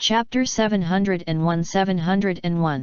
Chapter 701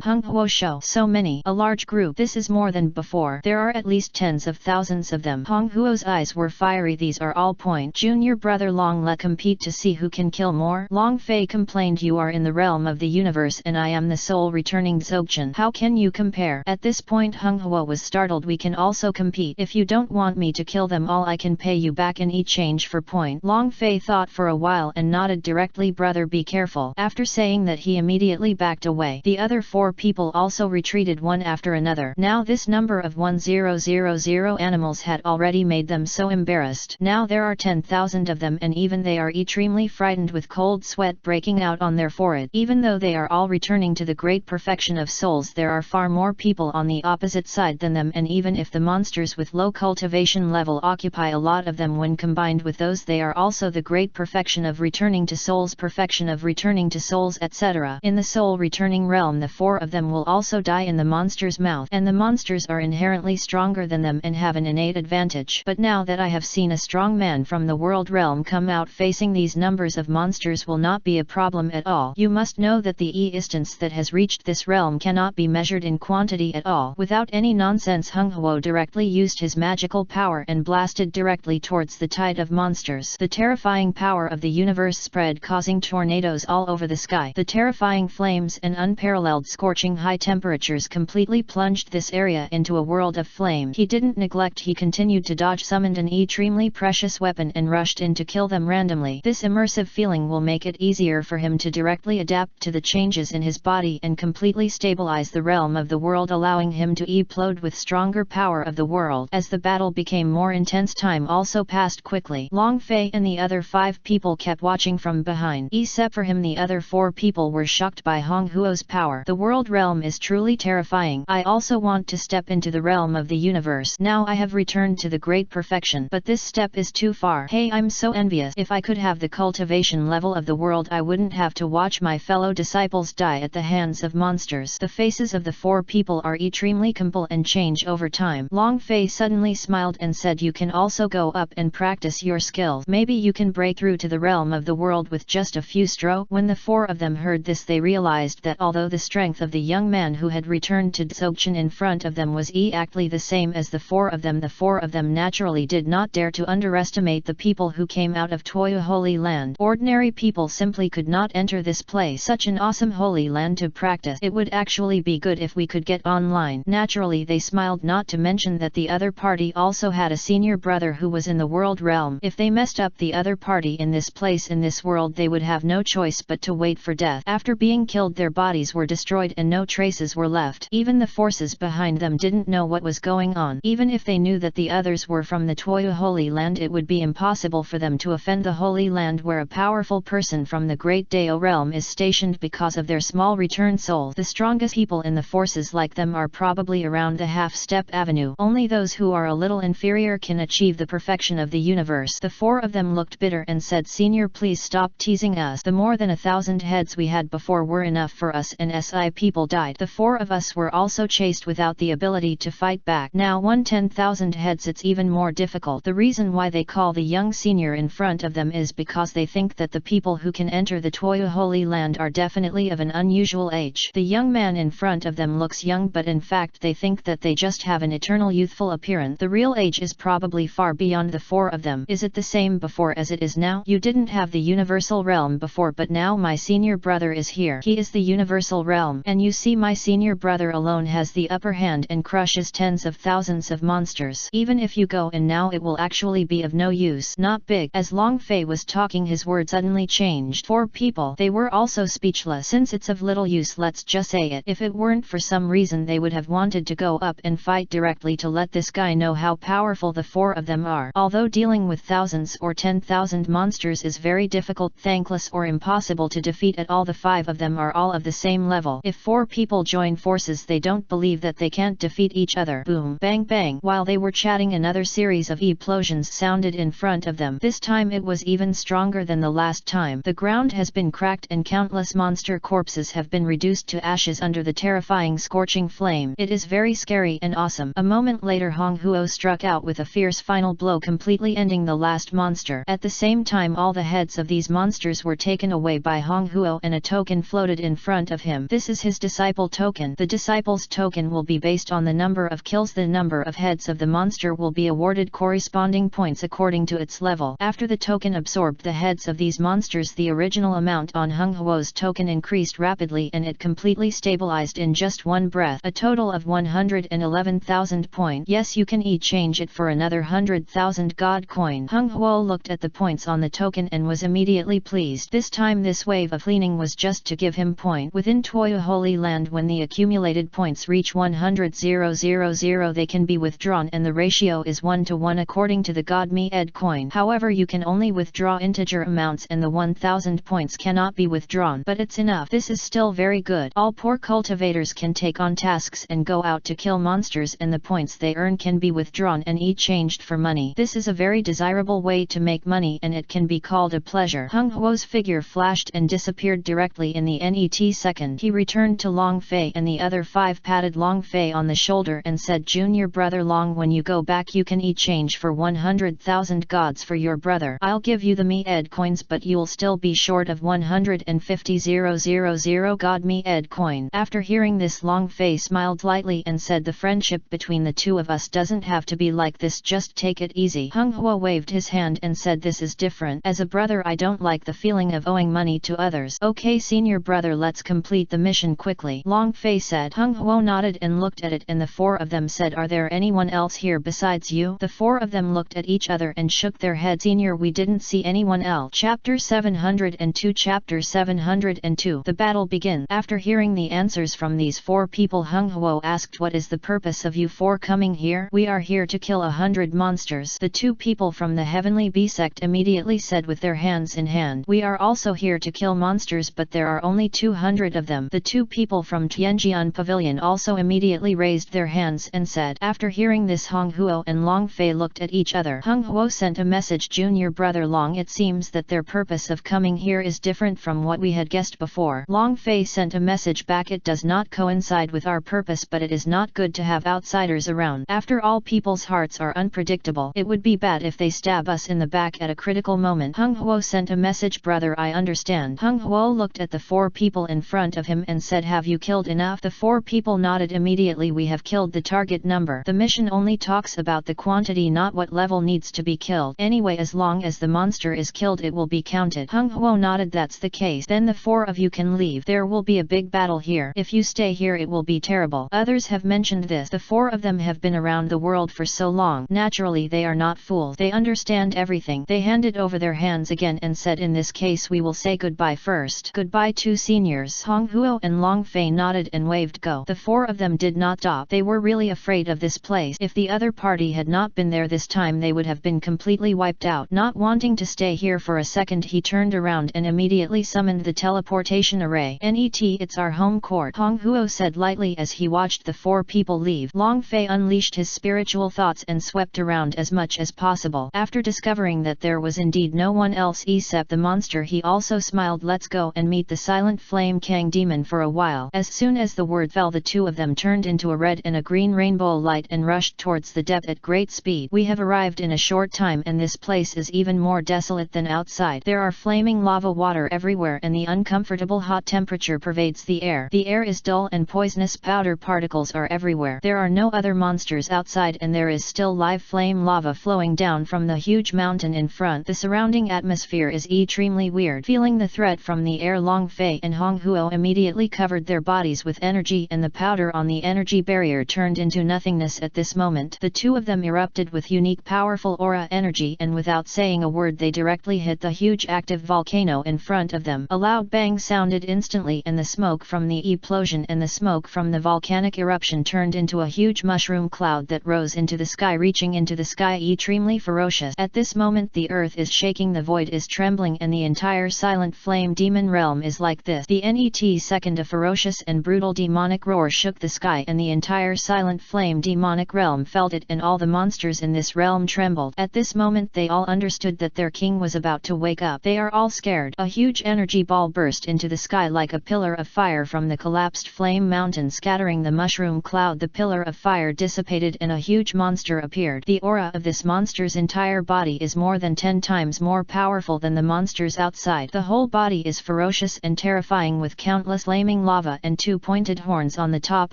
Hung Huo Shou. So many. A large group. This is more than before. There are at least tens of thousands of them. Hong Huo's eyes were fiery. These are all point. Junior brother Long, let compete to see who can kill more. Long Fei complained, you are in the realm of the universe and I am the soul returning Dzogchen. How can you compare? At this point Hung Huo was startled. We can also compete. If you don't want me to kill them all I can pay you back in exchange for point. Long Fei thought for a while and nodded directly. Brother, be careful. After saying that he immediately backed away. The other 4 people also retreated one after another. Now this number of 1000 animals had already made them so embarrassed. Now there are 10,000 of them and even they are extremely frightened with cold sweat breaking out on their forehead. Even though they are all returning to the great perfection of souls, there are far more people on the opposite side than them, and even if the monsters with low cultivation level occupy a lot of them, when combined with those they are also the great perfection of returning to souls, perfection of returning to souls, etc. In the soul returning realm the 4 of them will also die in the monster's mouth, and the monsters are inherently stronger than them and have an innate advantage. But now that I have seen a strong man from the world realm come out, facing these numbers of monsters will not be a problem at all. You must know that the distance that has reached this realm cannot be measured in quantity at all. Without any nonsense, Hung Huo directly used his magical power and blasted directly towards the tide of monsters. The terrifying power of the universe spread, causing tornadoes all over the sky. The terrifying flames and unparalleled scorching high temperatures completely plunged this area into a world of flame. He didn't neglect, he continued to dodge, summoned an extremely precious weapon and rushed in to kill them randomly. This immersive feeling will make it easier for him to directly adapt to the changes in his body and completely stabilize the realm of the world, allowing him to implode with stronger power of the world. As the battle became more intense, time also passed quickly. Long Fei and the other 5 people kept watching from behind. Except for him, the other 4 people were shocked by Hong Huo's power. The world realm is truly terrifying. I also want to step into the realm of the universe. Now I have returned to the great perfection, but this step is too far. Hey, I'm so envious. If I could have the cultivation level of the world, I wouldn't have to watch my fellow disciples die at the hands of monsters. The faces of the 4 people are extremely simple and change over time. Long Fei suddenly smiled and said, you can also go up and practice your skills. Maybe you can break through to the realm of the world with just a few strokes. When the 4 of them heard this, they realized that although the strength of the young man who had returned to Dzogchen in front of them was exactly the same as the 4 of them, the 4 of them naturally did not dare to underestimate the people who came out of Toya Holy Land. Ordinary people simply could not enter this place, such an awesome holy land to practice. It would actually be good if we could get online. Naturally they smiled, not to mention that the other party also had a senior brother who was in the world realm. If they messed up the other party in this place, in this world, they would have no choice but to wait for death. After being killed, their bodies were destroyed and no traces were left. Even the forces behind them didn't know what was going on. Even if they knew that the others were from the Toya Holy Land, it would be impossible for them to offend the Holy Land, where a powerful person from the Great Dao realm is stationed because of their small return souls. The strongest people in the forces like them are probably around the half-step avenue. Only those who are a little inferior can achieve the perfection of the universe. The 4 of them looked bitter and said, Senior, please stop teasing us. The more than 1,000 heads we had before were enough for us, and SI people died. The 4 of us were also chased without the ability to fight back. Now 10,000 heads, it's even more difficult. The reason why they call the young senior in front of them is because they think that the people who can enter the Toya Holy Land are definitely of an unusual age. The young man in front of them looks young, but in fact they think that they just have an eternal youthful appearance. The real age is probably far beyond the 4 of them. Is it the same before as it is now? You didn't have the universal realm before, but now my senior brother is here. He is the universal realm, and you see my senior brother alone has the upper hand and crushes tens of thousands of monsters. Even if you go in now, it will actually be of no use. Not big. As Long Fei was talking, his words suddenly changed. 4 people, they were also speechless. Since it's of little use, let's just say it. If it weren't for some reason, they would have wanted to go up and fight directly to let this guy know how powerful the 4 of them are. Although dealing with thousands or 10,000 monsters is very difficult, thankless, or impossible to defeat at all, the 5 of them are all of the same level. If 4 people join forces, they don't believe that they can't defeat each other. Boom, bang, bang. While they were chatting, another series of explosions sounded in front of them. This time it was even stronger than the last time. The ground has been cracked and countless monster corpses have been reduced to ashes under the terrifying scorching flame. It is very scary and awesome. A moment later, Hong Huo struck out with a fierce final blow, completely ending the last monster. At the same time, all the heads of these monsters were taken away by Hong Huo and a token floated in front of him. This is his disciple token. The disciple's token will be based on the number of kills. The number of heads of the monster will be awarded corresponding points according to its level. After the token absorbed the heads of these monsters, the original amount on Hong Huo's token increased rapidly and it completely stabilized in just one breath. A total of 111,000 points. Yes, you can exchange it for another 100,000 god coin. Hong Huo looked at the points on the token and was immediately pleased. This time this wave of cleaning was just to give him point. Within Toya Holy Land, when the accumulated points reach 100,000 they can be withdrawn and the ratio is 1:1 according to the God Me Ed coin. However, you can only withdraw integer amounts and the 1000 points cannot be withdrawn. But it's enough. This is still very good. All poor cultivators can take on tasks and go out to kill monsters and the points they earn can be withdrawn and exchanged for money. This is a very desirable way to make money and it can be called a pleasure. Hong Huo's figure flashed and disappeared directly in the net second. He returned to Long Fei and the other 5 patted Long Fei on the shoulder and said, "Junior brother Long, when you go back you can exchange for 100,000 gods for your brother. I'll give you the Me Ed coins but you'll still be short of 150,000 God Me Ed coin." After hearing this, Long Fei smiled lightly and said, "The friendship between the two of us doesn't have to be like this, just take it easy." Hong Huo waved his hand and said, "This is different. As a brother I don't like the feeling of owing money to others." "Okay senior brother, let's complete the mission quickly," Long Fei said. Hong Huo nodded and looked at it and the 4 of them said, "Are there anyone else here besides you?" The 4 of them looked at each other and shook their heads. "Senior, we didn't see anyone else." Chapter 702. Chapter 702. The battle begins. After hearing the answers from these 4 people, Hong Huo asked, "What is the purpose of you 4 coming here?" "We are here to kill 100 monsters." The 2 people from the Heavenly Bee sect immediately said with their hands in hand, "We are also here to kill monsters, but there are only 200 of them." The 2 people from Tianjian Pavilion also immediately raised their hands and said. After hearing this, Hong Huo and Long Fei looked at each other. Hong Huo sent a message, "Junior brother Long, it seems that their purpose of coming here is different from what we had guessed before." Long Fei sent a message back, "It does not coincide with our purpose, but it is not good to have outsiders around. After all, people's hearts are unpredictable. It would be bad if they stab us in the back at a critical moment." Hong Huo sent a message, "Brother, I understand." Hong Huo looked at the 4 people in front of him and said, "Have you killed enough?" The 4 people nodded immediately. "We have killed the target number." The mission only talks about the quantity, not what level needs to be killed. Anyway, as long as the monster is killed it will be counted. Hong Huo nodded. "That's the case. Then the 4 of you can leave. There will be a big battle here. If you stay here it will be terrible." Others have mentioned this. The 4 of them have been around the world for so long. Naturally they are not fools. They understand everything. They handed over their hands again and said, "In this case we will say goodbye first." "Goodbye to seniors." Hong Huo and Long Fei nodded and waved go. The 4 of them did not stop. They were really afraid of this place. If the other party had not been there this time they would have been completely wiped out. Not wanting to stay here for a second, he turned around and immediately summoned the teleportation array. "Net, it's our home court," Hong Huo said lightly as he watched the 4 people leave. Long Fei unleashed his spiritual thoughts and swept around as much as possible. After discovering that there was indeed no one else except the monster, he also smiled. "Let's go and meet the silent flame Kang demon for a while." As soon as the word fell, the 2 of them turned into a red and a green rainbow light and rushed towards the depth at great speed. "We have arrived in a short time and this place is even more desolate than outside. There are flaming lava water everywhere and the uncomfortable hot temperature pervades the air. The air is dull and poisonous powder particles are everywhere. There are no other monsters outside and there is still live flame lava flowing down from the huge mountain in front. The surrounding atmosphere is extremely weird." Feeling the threat from the air, Long Fei and Hong Huo immediately covered their bodies with energy and the powder on the energy barrier turned into nothingness at this moment. The 2 of them erupted with unique powerful aura energy and without saying a word they directly hit the huge active volcano in front of them. A loud bang sounded instantly and the smoke from the explosion and the smoke from the volcanic eruption turned into a huge mushroom cloud that rose into the sky, reaching into the sky extremely ferocious. At this moment the earth is shaking, the void is trembling and the entire silent flame demon realm is like this. The net second, a ferocious and brutal demonic roar shook the sky and the entire silent flame demonic realm felt it and all the monsters in this realm trembled. At this moment they all understood that their king was about to wake up. They are all scared. A huge energy ball burst into the sky like a pillar of fire from the collapsed flame mountain, scattering the mushroom cloud. The pillar of fire dissipated and a huge monster appeared. The aura of this monster's entire body is more than 10 times more powerful than the monsters outside. The whole body is ferocious and terrifying with countless flaming lava and two pointed horns on the top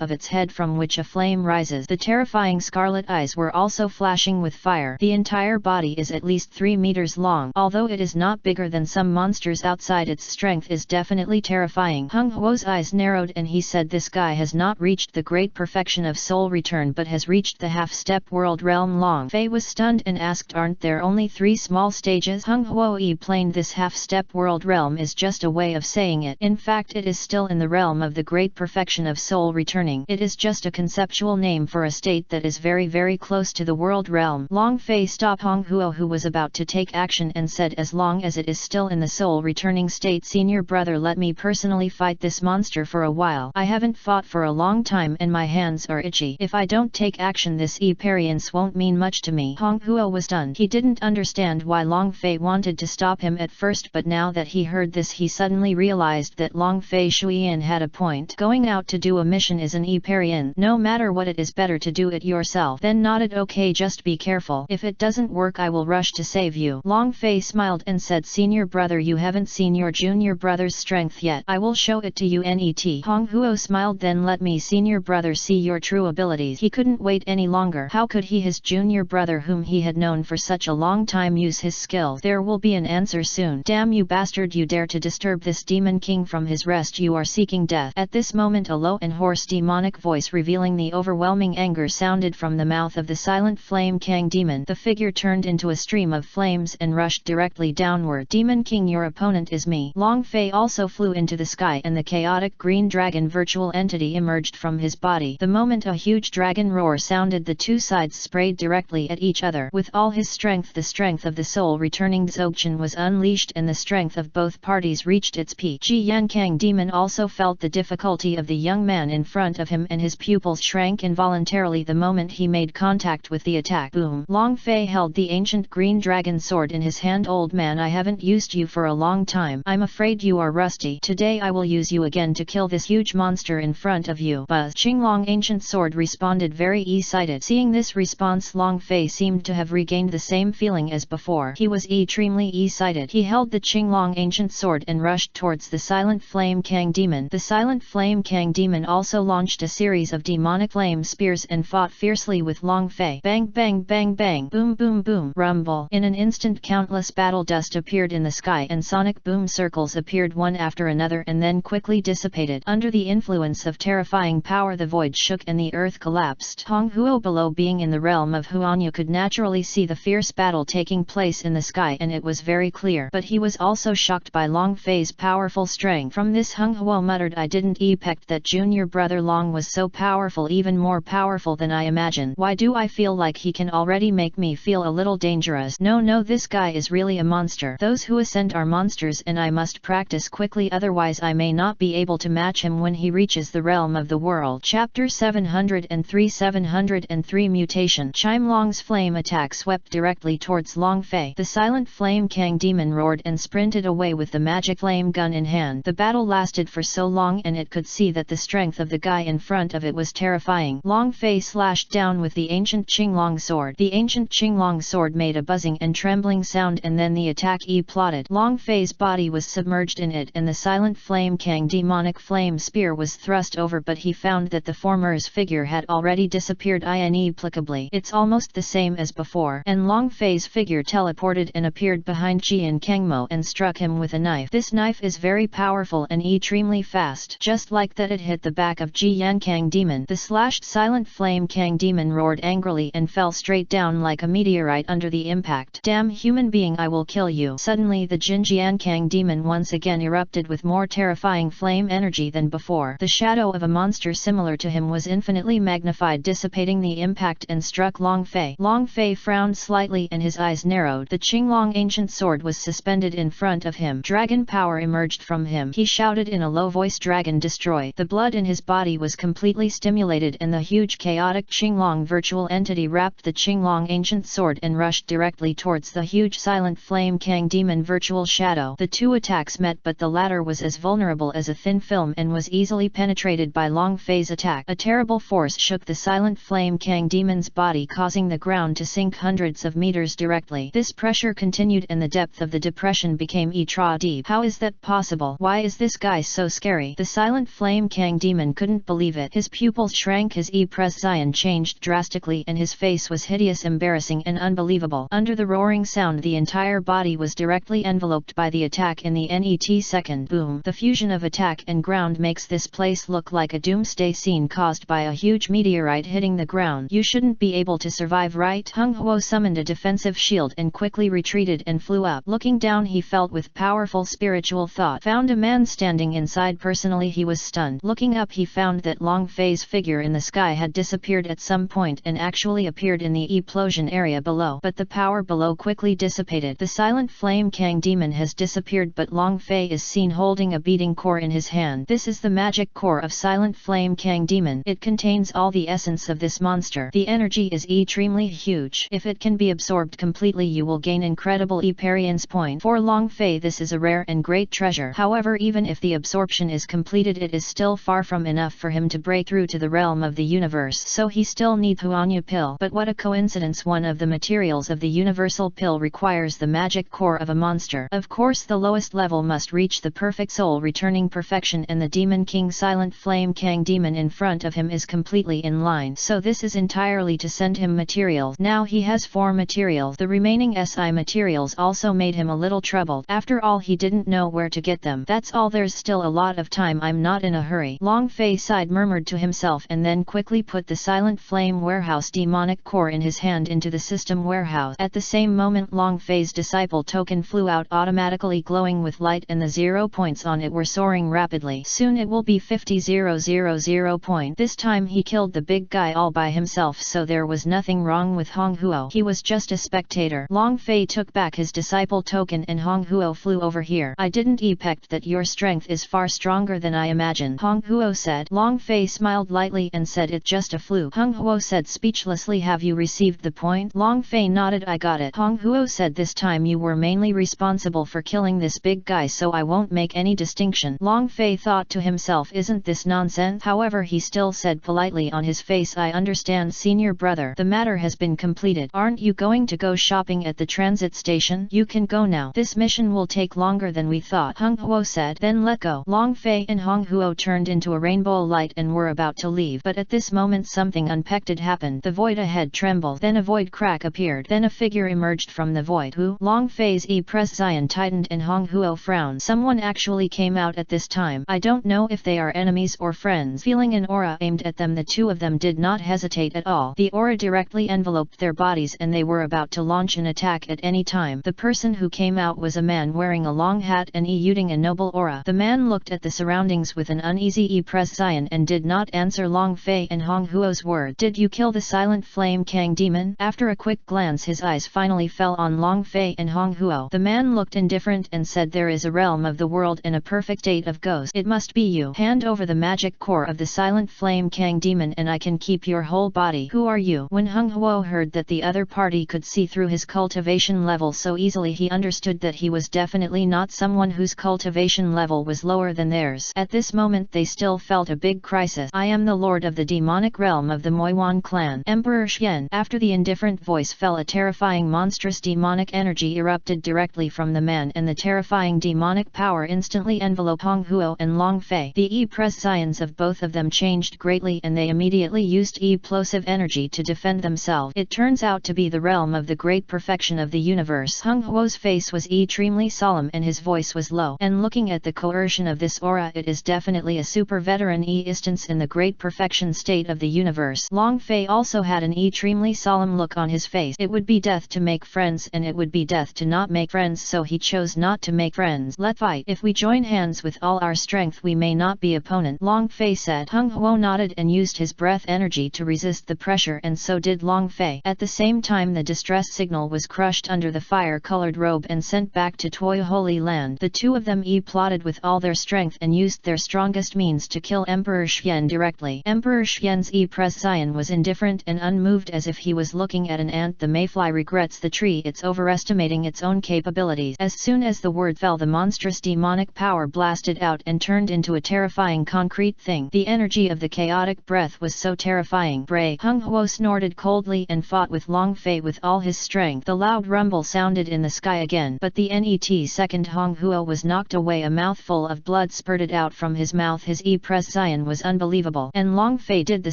of its head from which a flame rises. The terrifying scarlet eyes were also flashing with fire. The entire body is at least 3 meters long. Although it is not bigger than some monsters outside, its strength is definitely terrifying. Hung Huo's eyes narrowed and he said, this guy has not reached the great perfection of soul return but has reached the half-step world realm. Long Fei was stunned and asked, aren't there only 3 small stages? Hung Huo explained, this half-step world realm is just a way of saying it. In fact, it is still in the realm of the great perfection of soul returning. It is just a conceptual name for a state that is very very close to the world realm. Long Fei stopped Hung Huo, who was about to take action, and said, as long as it is still in the soul returning state, senior brother, let me personally fight this monster for a while. I haven't fought for a long time and my hands are itchy. If I don't take action, this experience won't mean much to me. Hung Huo was stunned. He didn't understand why Long Fei wanted to stop him at first, but now that he heard this he suddenly realized that Long Fei Shuiyan had a point. Going out to do a mission is an experience. No matter what, it is better to do it yourself. Then nodded, okay, just be careful. If it doesn't work I will rush to save you. Long Fei smiled and said, senior brother, you haven't seen your junior brother's strength yet. I will show it to you. Net. Hung Huo smiled, then let me, senior brother, see your true abilities. He couldn't wait any longer. How could he, his junior brother whom he had known for such a long time, use his skills? There will be an answer soon. Damn you bastard, you dare to disturb this demon king from his rest. You are seeking death. At this moment a low and hoarse demonic voice revealing the overwhelming anger sounded from the mouth of the silent flame Kang demon. The figure turned into a stream of flames and rushed directly downward. Demon King, your opponent is me. Long Fei also flew into the sky and the chaotic green dragon virtual entity emerged from his body. The moment a huge dragon roar sounded, the two sides sprayed directly at each other. With all his strength, the strength of the soul returning Dzogchen was unleashed and the strength of both parties reached its peak. Ji Yan Kang demon also felt the difficulty of the young man in front of him and his pupils shrank involuntarily the moment he made contact with the attack. Boom! Long Fei held the ancient green dragon sword in his hand. Old man, I haven't used you for a long time. I'm afraid you are rusty. Today I will use you again to kill this huge monster in front of you. Buzz! Qinglong ancient sword responded very excited. Seeing this response, Long Fei seemed to have regained the same feeling as before. He was extremely excited. He held the Qinglong ancient sword and rushed towards the silent flame Kang demon. The silent flame Kang demon also launched a series of demonic flame spears and fought fiercely with Long Fei. Bang bang bang bang, boom boom boom, rumble. In an instant countless battle dust appeared in the sky and sonic boom circles appeared one after another and then quickly dissipated. Under the influence of terrifying power, the void shook and the earth collapsed. Hong Huo, below, being in the realm of Huanya, could naturally see the fierce battle taking place in the sky and it was very clear, but he was also shocked by Long Fei's powerful strength. From this, Hung Huo muttered, I didn't expect that junior brother Long was so powerful, even more powerful than I imagined. Why do I feel like he can already make me feel a little dangerous? No, this guy is really a monster. Those who ascend are monsters and I must practice quickly, otherwise I may not be able to match him when he reaches the realm of the world. Chapter 703 Mutation. Chime Long's flame attack swept directly towards Long Fei. The silent flame Kang demon roared and sprinted away with the magic flame gun in hand. The battle lasted for so long and it could see that the strength of the guy in front of it was terrifying. Long Fei slashed down with the ancient Qinglong sword. The ancient Qinglong sword made a buzzing and trembling sound and then the attack plotted. Long Fei's body was submerged in it and the silent flame Kang demonic flame spear was thrust over, but he found that the former's figure had already disappeared inexplicably. It's almost the same as before. And Long Fei's figure teleported and appeared behind Jian Kangmo and struck him with a knife. This knife is very powerful and extremely fast. Just like that, it hit the back of Jian Kang demon. The slashed silent flame Kang demon roared angrily and fell straight down like a meteorite under the impact. Damn human being, I will kill you. Suddenly the Jinjian Kang demon once again erupted with more terrifying flame energy than before. The shadow of a monster similar to him was infinitely magnified, dissipating the impact, and struck Long Fei. Long Fei frowned slightly and his eyes narrowed. The Qinglong ancient sword was suspended in front of him. Dragon power emerged from him. He shouted in a low voice, Dragon destroy. The blood in his body was completely stimulated and the huge chaotic Qinglong virtual entity wrapped the Qinglong ancient sword and rushed directly towards the huge silent flame Kang demon virtual shadow. The two attacks met, but the latter was as vulnerable as a thin film and was easily penetrated by Long Fei's attack. A terrible force shook the silent flame Kang demon's body, causing the ground to sink hundreds of meters directly. This pressure continued and the depth of the depression became raw deep. How is that possible? Why is this guy so scary? The silent flame Kang demon couldn't believe it. His pupils shrank, his e-pression changed drastically, and his face was hideous, embarrassing and unbelievable. Under the roaring sound, the entire body was directly enveloped by the attack in the net second. Boom! The fusion of attack and ground makes this place look like a doomsday scene caused by a huge meteorite hitting the ground. You shouldn't be able to survive, right? Hung Huo summoned a defensive shield and quickly retreated and flew up. Looking down, he felt with powerful spiritual thought. Found a man standing inside. Personally, he was stunned. Looking up, he found that Long Fei's figure in the sky had disappeared at some point and actually appeared in the explosion area below. But the power below quickly dissipated. The silent flame Kang demon has disappeared, but Long Fei is seen holding a beating core in his hand. This is the magic core of silent flame Kang demon. It contains all the essence of this monster. The energy is extremely huge. If it can be absorbed completely, you will gain incredible experience point. For Long Fei, this is a rare and great treasure. However, even if the absorption is completed, it is still far from enough for him to break through to the realm of the universe, so he still needs Huanya pill. But what a coincidence, one of the materials of the universal pill requires the magic core of a monster. Of course, the lowest level must reach the perfect soul returning perfection, and the demon king silent flame Kang demon in front of him is completely in line, so this is entirely to send him materials. Now he has 4 materials. The remaining SI materials also made him a little troubled. After all, he didn't know where to get them. That's all, there's still a lot of time, I'm not in a hurry. Long Fei sighed, murmured to himself, and then quickly put the silent flame warehouse demonic core in his hand into the system warehouse. At the same moment, Long Fei's disciple token flew out, automatically glowing with light, and the 0 points on it were soaring rapidly. Soon it will be 50,000 point. This time he killed the big guy all by himself, so there was nothing wrong with Hong Huo. He was just a spectator. Long Fei took back his disciple token and Hong Huo flew over here. I didn't expect that your strength is far stronger than I imagined, Hong Huo said. Long Fei smiled lightly and said, it just a fluke. Hong Huo said speechlessly, have you received the point? Long Fei nodded, I got it. Hong Huo said, this time you were mainly responsible for killing this big guy, so I won't make any distinction. Long Fei thought to himself, isn't this nonsense? However, he still said politely on his face, I understand, senior brother. The matter has been completed. Aren't you going to go shopping at the transit station? You can go now. This mission will take longer than we thought, Hong Huo said. Then let go. Long Fei and Hong Huo turned into a rainbow light and were about to leave, but at this moment something unexpected happened. The void ahead trembled, then a void crack appeared, then a figure emerged from the void. Who? Long Fei's e-pression tightened and Hong Huo frowned. Someone actually came out at this time. I don't know if they are enemies or friends. Feeling an aura aimed at them, the two of them did not hesitate at all. The aura directly enveloped their bodies and they were about to launch an attack at any time. The person who came out was a man wearing a long hat and using a noble aura. The man looked at the surroundings with an uneasy e-pression and did not answer Long Fei and Hong Huo's word. Did you kill the silent flame Kang demon? After a quick glance, his eyes finally fell on Long Fei and Hong Huo. The man looked indifferent and said, there is a realm of the world and a perfect state of ghosts. It must be you. Hand over the magic core of the silent flame Kang demon and I can keep your whole body. Who are you? When Hong Huo heard that the other party could see through his cultivation level so easily, he understood that he was definitely not someone whose cultivation level was lower than theirs. At this moment they still felt a big crisis. I am the lord of the demonic realm of the Moiwan clan, Emperor Xian. After the indifferent voice fell, a terrifying monstrous demonic energy erupted directly from the man, and the terrifying demonic power instantly enveloped Hong Huo and Long Fei. The e-pressions of both of them changed greatly and they immediately used explosive energy to defend themselves. It turns out to be the realm of the great perfection of the universe. Hong Huo's face was extremely solemn and his voice was low. And looking at the coercion of this aura, it is definitely a super veteran instance in the great perfection state of the universe. Long Fei also had an extremely solemn look on his face. It would be death to make friends and it would be death to not make friends, so he chose not to make friends. Let's fight. If we join hands with all our strength, we may not be opponent, Long Fei said. Hong Huo nodded and used his breath energy to resist the pressure, and so did Long Fei. At the same time, the distress signal was crushed under the fire-colored robe and sent back to Toy Holy Land. The two of them plotted with all their strength and used their strongest means to kill Emperor Xian directly. Emperor Xian's e-pression was indifferent and unmoved, as if he was looking at an ant. The mayfly regrets the tree, it's overestimating its own capabilities. As soon as the word fell, the monstrous demonic power blasted out and turned into a terrifying concrete thing. The energy of the chaotic breath was so terrifying. Bray! Hong Huo snorted coldly and fought with Long Fei with all his strength. The loud rumble sounded in the sky again, but the net second Hong Huo was knocked away. A mouthful of blood spurted out from his mouth. His e-pression was unbelievable. And Long Fei did the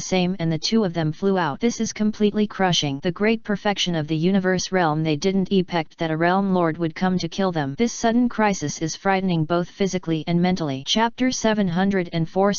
same, and the two of them flew out. This is completely crushing. The great perfection of the universe realm. They didn't expect that a realm lord would come to kill them. This sudden crisis is frightening both physically and mentally. Chapter 704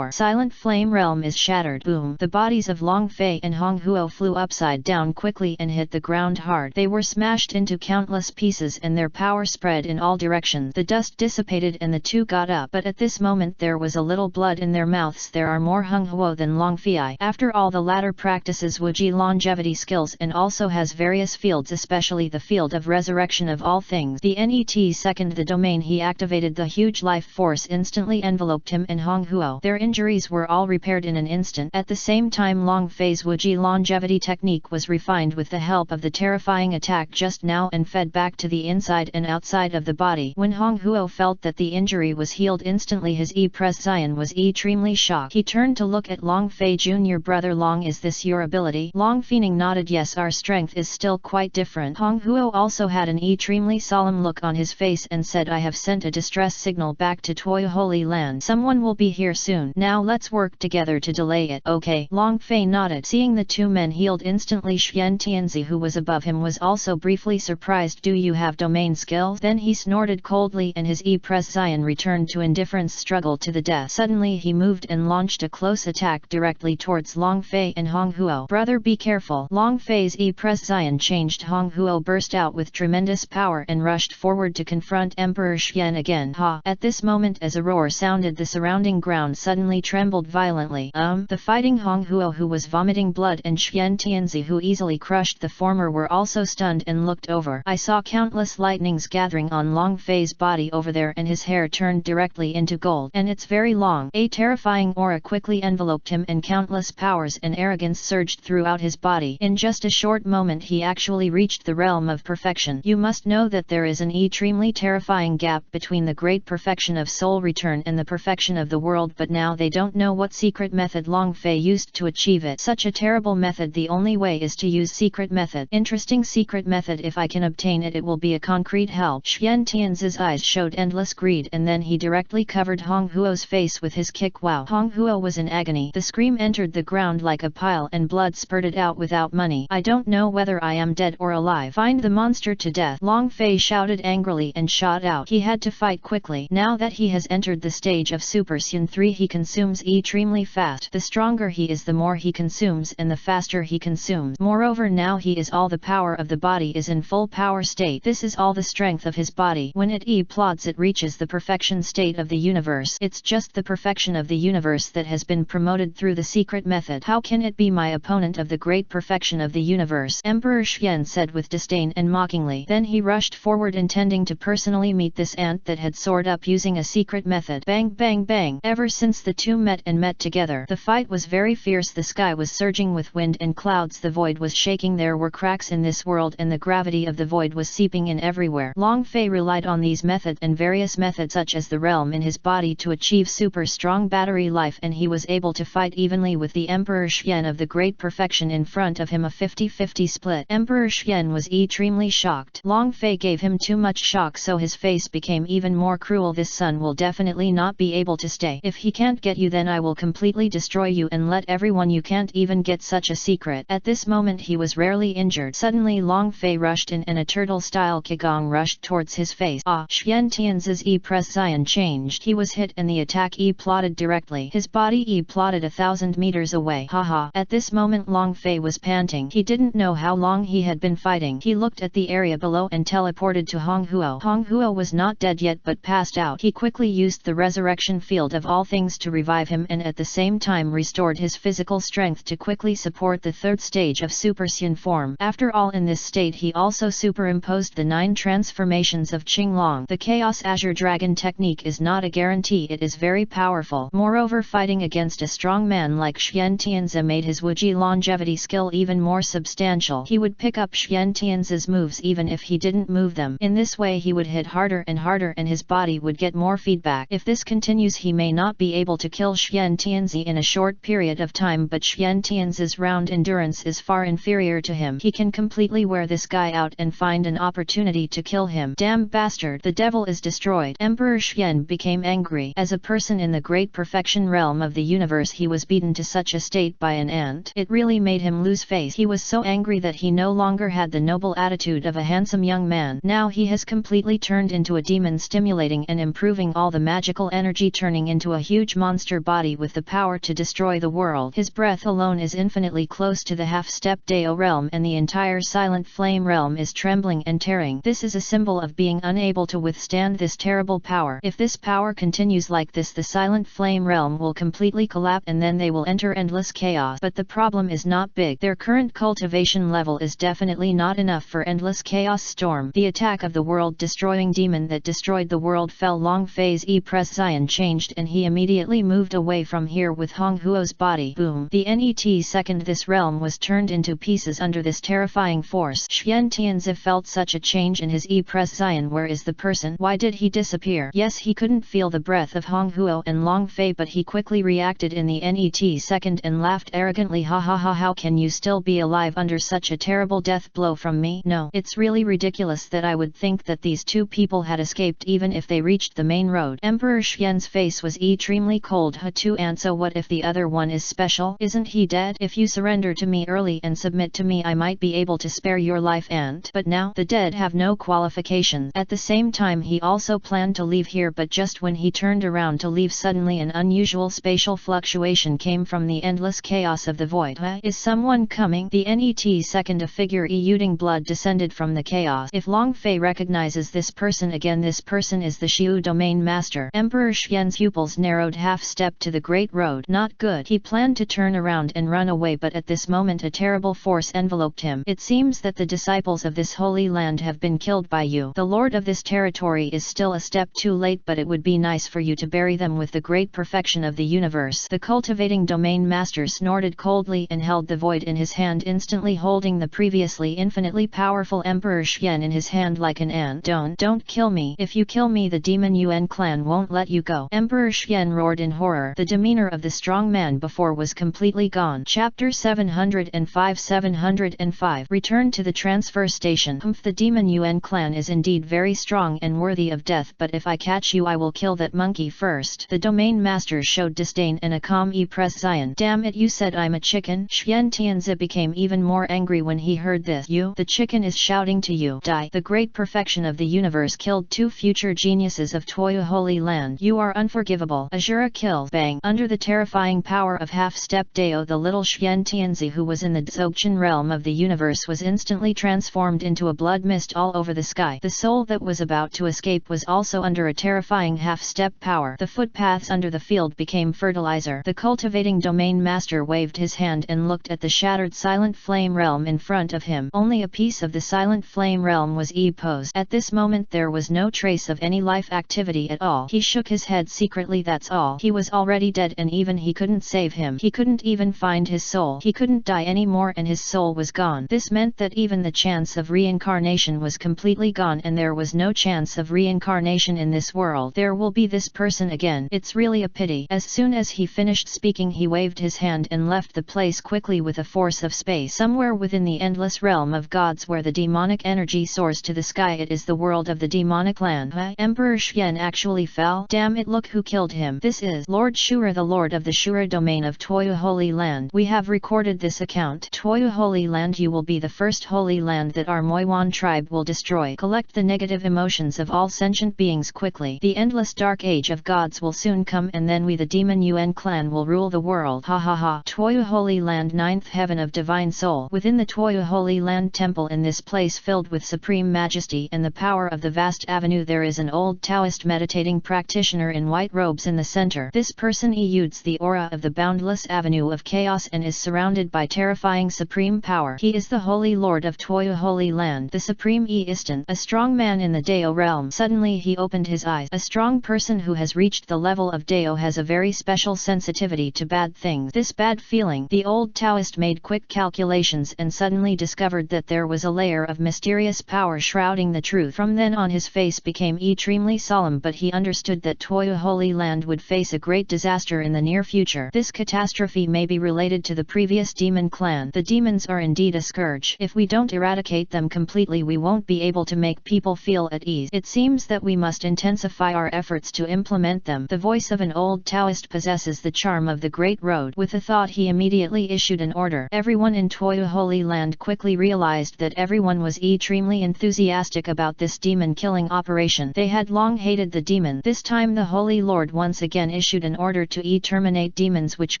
Silent Flame Realm is shattered. Boom. The bodies of Long Fei and Hong Huo flew upside down quickly and hit the ground hard. They were smashed into countless pieces and their power spread in all directions. The dust dissipated and the two got up, but at this moment there was a little blood in their mouths. There are more Hong Huo than Long Fei. After all, the latter practices Wuji longevity skills and also has various fields, especially the field of resurrection of all things. The NET second the domain he activated, the huge life force instantly enveloped him and Hong Huo. Their injuries were all repaired in an instant. At the same time, Long Fei's Wuji longevity technique was refined with the help of the terrifying attack just now and fed back to the inside and outside of the body. When Hong Huo felt that the injury was healed instantly, his e-pression was extremely shocked. He turned to look at Long Fei. Junior brother Long, is this your ability? Long Feining nodded. Yes, our strength is still quite different. Hong Huo also had an extremely solemn look on his face and said, I have sent a distress signal back to Toy Holy Land. Someone will be here soon. Now let's work together to delay it. Okay. Long Fei nodded. Seeing the two men healed instantly, Xuan Tianzi, who was above him, was also briefly surprised. Do you have domain skills? Then he snorted coldly and his e-pression returned to indifference. Struggle to the death. Suddenly he moved and launched a close attack directly towards Long Fei and Hong Huo. Brother, be careful. Long Fei's e-pression changed. Hong Huo burst out with tremendous power and rushed forward to confront Emperor Xuan again. Ha! At this moment, as a roar sounded, the surrounding ground suddenly trembled violently. The fighting Hong Huo, who was vomiting blood, and Xuan Tianzi, who easily crushed the former, were also stunned and looked over. I saw countless lightnings gathering on Long Fei's body over there, and his hair turned directly into gold, and it's very long. A terrifying aura quickly enveloped him and countless powers and arrogance surged throughout his body. In just a short moment he actually reached the realm of perfection. You must know that there is an extremely terrifying gap between the great perfection of soul return and the perfection of the world, but now they don't know what secret method Long Fei used to achieve it. Such a terrible method. The only way is to use secret method. Interesting secret method. If I can obtain it, it will be a concrete help. Xuan Tianzi's eyes showed endless greed, and then he directly covered Hong Huo's face with his kick. Wow! Hong Huo was in agony. The scream entered the ground like a pile and blood spurted out without money. I don't know whether I am dead or alive. Find the monster to death. Long Fei shouted angrily and shot out. He had to fight quickly. Now that he has entered the stage of Super Saiyan 3, he consumes extremely fast. The stronger he is, the more he consumes and the faster he consumes. Moreover, now he is all the power of the body is in full power state. This is all the strength of his body. When it plods, it reaches the perfection state of the universe. It's just the perfection of the universe that has been promoted through the secret method. How can it be my opponent of the great perfection of the universe? Emperor Xuan said with disdain and mockingly. Then he rushed forward, intending to personally meet this ant that had soared up using a secret method. Bang bang bang. Ever since the two met together, the fight was very fierce. The sky was surging with wind and clouds. The void was shaking. There were cracks in this world and the gravity of the void was seeping in everywhere. Long Fei relied on these methods and various methods such as the realm in his body to achieve super strong battery life, and he was able to fight evenly with the Emperor Xuan of the great perfection in front of him. A 50-50 split. Emperor Xuan was extremely shocked. Long Fei gave him too much shock, so his face became even more cruel. This son will definitely not be able to stay. If he can't get you, then I will completely destroy you and let everyone. You can't even get such a secret. At this moment he was rarely injured. Suddenly Long Fei rushed in and a turtle-style Qigong rushed towards his face. Xuan Tianzi's e-pression changed. He was hit and the attack plotted directly. His body plotted 1,000 meters away. Haha. At this moment Long Fei was panting. He didn't know how long he had been fighting. He looked at the area below and teleported to Hong Huo. Hong Huo was not dead yet but passed out. He quickly used the resurrection field of all things to revive him and at the same time restored his physical strength to quickly support the third stage of Super Saiyan form. After all, in this state he also superimposed the 9 transformations of Qinglong. The Chaos Azure Dragon technique is not a guarantee. It is very powerful. Moreover, fighting against a strong man like Xuan Tianzi made his Wuji longevity skill even more substantial. He would pick up Xuan Tianzi's moves even if he didn't move them. In this way he would hit harder and harder and his body would get more feedback. If this continues, he may not be able to kill Xuan Tianzi in a short period of time, but Xuan Tianzi's round endurance is far inferior to him. He can completely wear this guy out and find an opportunity to kill him. Damn bastard, the devil is destroyed. Emperor Xian became angry. As a person in the great perfection realm of the universe, he was beaten to such a state by an ant. It really made him lose face. He was so angry that he no longer had the noble attitude of a handsome young man. Now he has completely turned into a demon, stimulating and improving all the magical energy, turning into a huge monster body with the power to destroy the world. His breath alone is infinitely close to the half-step Dao realm, and the entire silent flame realm is trembling and tearing. This is a symbol of being unable to withstand this terrible power. If this power continues like this, the silent flame realm will completely collapse and then they will enter endless chaos. But the problem is not big. Their current cultivation level is definitely not enough for endless chaos storm. The attack of the world-destroying demon that destroyed the world fell. Long phase E-Press Zion changed and he immediately moved away from here with Hong Huo's body. Boom. The net second this realm was turned into pieces under this terrifying force. Xian Tianzi felt such a change in his E-Press Zion. Where is the person? Why did he disappear? Yes, he couldn't feel the breath of Hong Huo and Long Fei, but he quickly reacted in the net second and laughed arrogantly. Ha ha ha, how can you still be alive under such a terrible death blow from me? No, it's really ridiculous that I would think that these two people had escaped even if they reached the main road. Emperor Xian's face was extremely cold. Ha-tu, and so what if the other one is special? Isn't he dead? If you surrender to me early and submit to me, I might be able to spare your life. And but now the dead have no qualifications. At the same time, he also planned to leave here, but just when he turned around to leave, suddenly an unusual spatial fluctuation came from the endless chaos of the void. Is someone coming? The net second, a figure exuding blood descended from the chaos. If Long Fei recognizes this person again, this person is the Xiu domain master. Emperor Xian's pupils narrowed, half step to the great road. Not good. He planned to turn around and run away, but at this moment a terrible force enveloped him. It seems that the disciples of this holy land have been killed by you. The lord of this territory is still a step too late, but it would be nice for you to bury them with the great perfection of the universe. The cultivating domain master snorted coldly and held the void in his hand, instantly holding the previously infinitely powerful Emperor Xian in his hand like an ant. Don't kill me. If you kill me, the demon Yuan clan won't let you go. Emperor Xian roared in horror. The demeanor of the strong man before was completely gone. Chapter 705. Return to the transfer station. The demon Yuan clan is indeed very strong and worthy of death, but if I catch you, I will kill that monkey first. The domain master showed disdain and a calm E-Press Zion. Damn it, you said I'm a chicken? Xian Tianzi became even more angry when he heard this. You, the chicken, is shouting to you. Die. The great perfection of the universe killed two future geniuses of Toyu Holy Land. You are unforgivable. Azura killed. Bang. Under the terrifying power of half-step Dao, the little Xian Tianzi, who was in the Dzogchen realm of the universe, was instantly transformed into a blood mist all over the sky. The soul that was about to escape was also under a terrifying half-step power. The footpaths under the field became fertilizer. The cultivating domain master waved his hand and looked at the shattered silent flame realm in front of him. Only a piece of the silent flame realm was posed. At this moment there was no trace of any life activity at all. He shook his head secretly. That's all. He was already dead, and even he couldn't save him. He couldn't even find his soul. He couldn't die anymore, and his soul was gone. This meant that even the chance of reincarnation was completely gone, and there was no chance of reincarnation in this world. There will be this person again. It's really a pity. As soon as he finished speaking, he waved his hand and left the place quickly with a force of space. Somewhere within the endless realm of gods where the demonic energy soars to the sky, it is the world of the demonic land. Emperor Xian actually fell. Damn it, look who killed him. This is Lord Shura, the lord of the Shura domain of Toyu Holy Land. We have recorded this account. Toyu Holy Land, you will be the first holy land that our Moiwan tribe will destroy. Collect the negative emotions of all sentient beings quickly. The endless dark age of gods will soon come, and then we, the demon Yuan clan, will rule the world. Ha ha ha. Toyu Holy Land, ninth heaven of divine soul. Within the Toyu Holy Land temple, in this place filled with supreme majesty and the power of the vast avenue, there is an old Taoist meditating practitioner in white robes in the center. This person exudes the aura of the boundless avenue of chaos and is surrounded by terrifying supreme power. He is the holy lord of Toyu Holy Land, the supreme Easton, a strong man in the Dao realm. Suddenly he opened his eyes. A strong person who has reached the level of Dao has a very special sensitivity to bad things. This bad feeling, the old Taoist made quick calculations and suddenly discovered that there was a layer of mysterious power shrouding the truth. From then on his face became extremely solemn, but he understood that Toyu Holy Land would face a great disaster in the near future. This catastrophe may be related to the previous demon clan. The demons are indeed a scourge. If we don't eradicate them completely, we won't be able able to make people feel at ease. It seems that we must intensify our efforts to implement them. The voice of an old Taoist possesses the charm of the Great Road. With a thought he immediately issued an order. Everyone in Toyu Holy Land quickly realized that everyone was extremely enthusiastic about this demon-killing operation. They had long hated the demon. This time the Holy Lord once again issued an order to terminate demons, which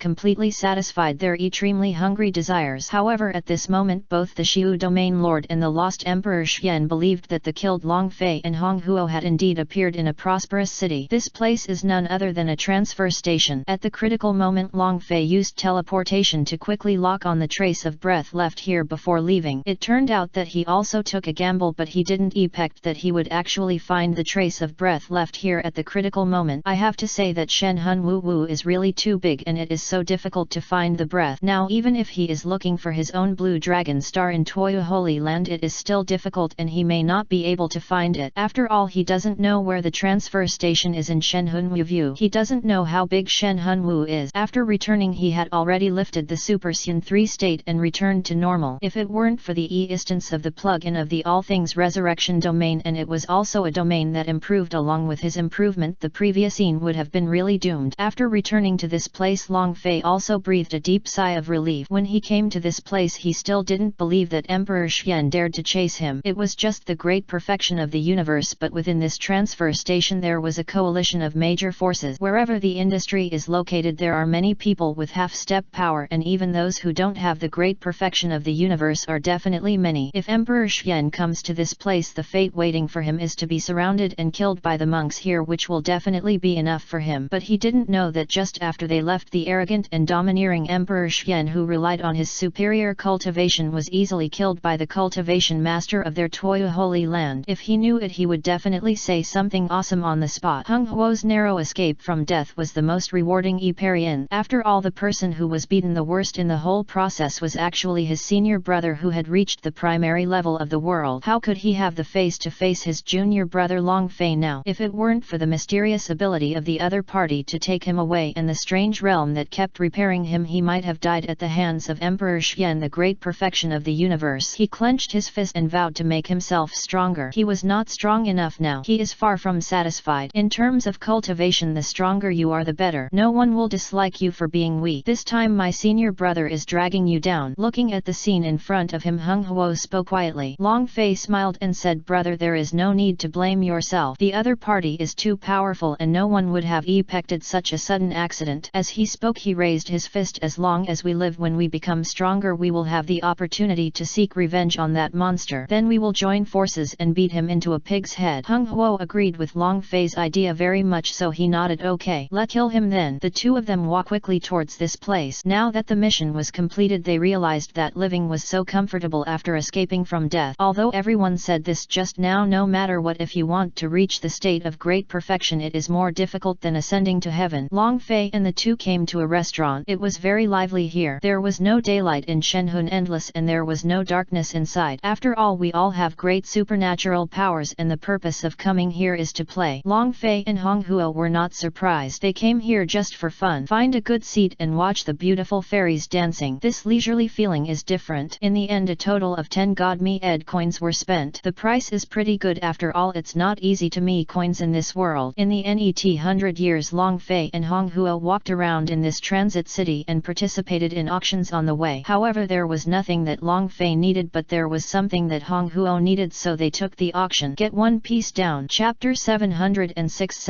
completely satisfied their extremely hungry desires. However, at this moment both the Xiu Domain Lord and the lost Emperor Xian believed that the killed Long Fei and Hong Huo had indeed appeared in a prosperous city. This place is none other than a transfer station. At the critical moment Long Fei used teleportation to quickly lock on the trace of breath left here before leaving. It turned out that he also took a gamble, but he didn't expect that he would actually find the trace of breath left here at the critical moment. I have to say that Shen Hun Wu Wu is really too big, and it is so difficult to find the breath. Now even if he is looking for his own blue dragon star in Toyu Holy Land, it is still difficult and he may not be able to find it. After all, he doesn't know where the transfer station is in Shen Hun Wu Wu. He doesn't know how big Shen Hun Wu is. After returning he had already lifted the Super Saiyan 3 state and returned to normal. If it weren't for the instance of the plug-in of the All Things Resurrection domain, and it was also a domain that improved along with his improvement, the previous scene would have been really doomed. After returning to this place Long Fei also breathed a deep sigh of relief. When he came to this place he still didn't believe that Emperor Xian dared to chase him. It was just the great perfection of the universe, but within this transfer station there was a coalition of major forces. Wherever the industry is located there are many people with half-step power, and even those who don't have the great perfection of the universe are definitely many. If Emperor Xian comes to this place, the fate waiting for him is to be surrounded and killed by the monks here, which will definitely be enough for him. But he didn't know that just after they left, the arrogant and domineering Emperor Xian, who relied on his superior cultivation, was easily killed by the cultivation master of their Toyu Holy Land. If he knew it, he would definitely say something awesome on the spot. Hung Huo's narrow escape from death was the most rewarding experience. After all, the person who was beaten the worst in the whole process was actually his senior brother, who had reached the primary level of the world. How could he have the face to face his junior brother Long Fei now? If it weren't for the mysterious ability of the other party to take him away and the strange realm that kept repairing him, he might have died at the hands of Emperor Xian, the great perfection of the universe. He clenched his fist and vowed to make himself stronger. He was not strong enough now. He is far from satisfied. In terms of cultivation, the stronger you are the better. No one will dislike you for being weak. This time my senior brother is dragging you down. Looking at the scene in front of him, Hung Huo spoke quietly. Long Fei smiled and said, "Brother, there is no need to blame yourself. The other party is too powerful and no one would have effected such a sudden accident." As he spoke he raised his fist. "As long as we live, when we become stronger we will have the opportunity to seek revenge on that monster. Then we will join forces and beat him into a pig's head." Hung Huo agreed with Long Fei's idea very much, so he nodded. "Okay, let's kill him then." The two of them walked quickly towards this place. Now that the mission was completed, they realized that living was so comfortable after escaping from death. Although everyone said this just now, no matter what, if you want to reach the state of great perfection it is more difficult than ascending to heaven. Long Fei and the two came to a restaurant. It was very lively here. There was no daylight in Shenhun Endless and there was no darkness inside. After all, we all have great supernatural powers and the purpose of coming here is to play. Long Fei and Hong Huo were not surprised. They came here just for fun. Find a good seat and watch the beautiful fairies dancing. This leisurely feeling is different. In the end a total of 10 God Me Ed coins were spent. The price is pretty good. After all, it's not easy to me coins in this world. In the NET 100 years Long Fei and Hong Huo walked around in this transit city and participated in auctions on the way. However, there was nothing that Long Fei needed, but there was something that Hong Huo needed, so they took the auction. Get one piece down. Chapter 706.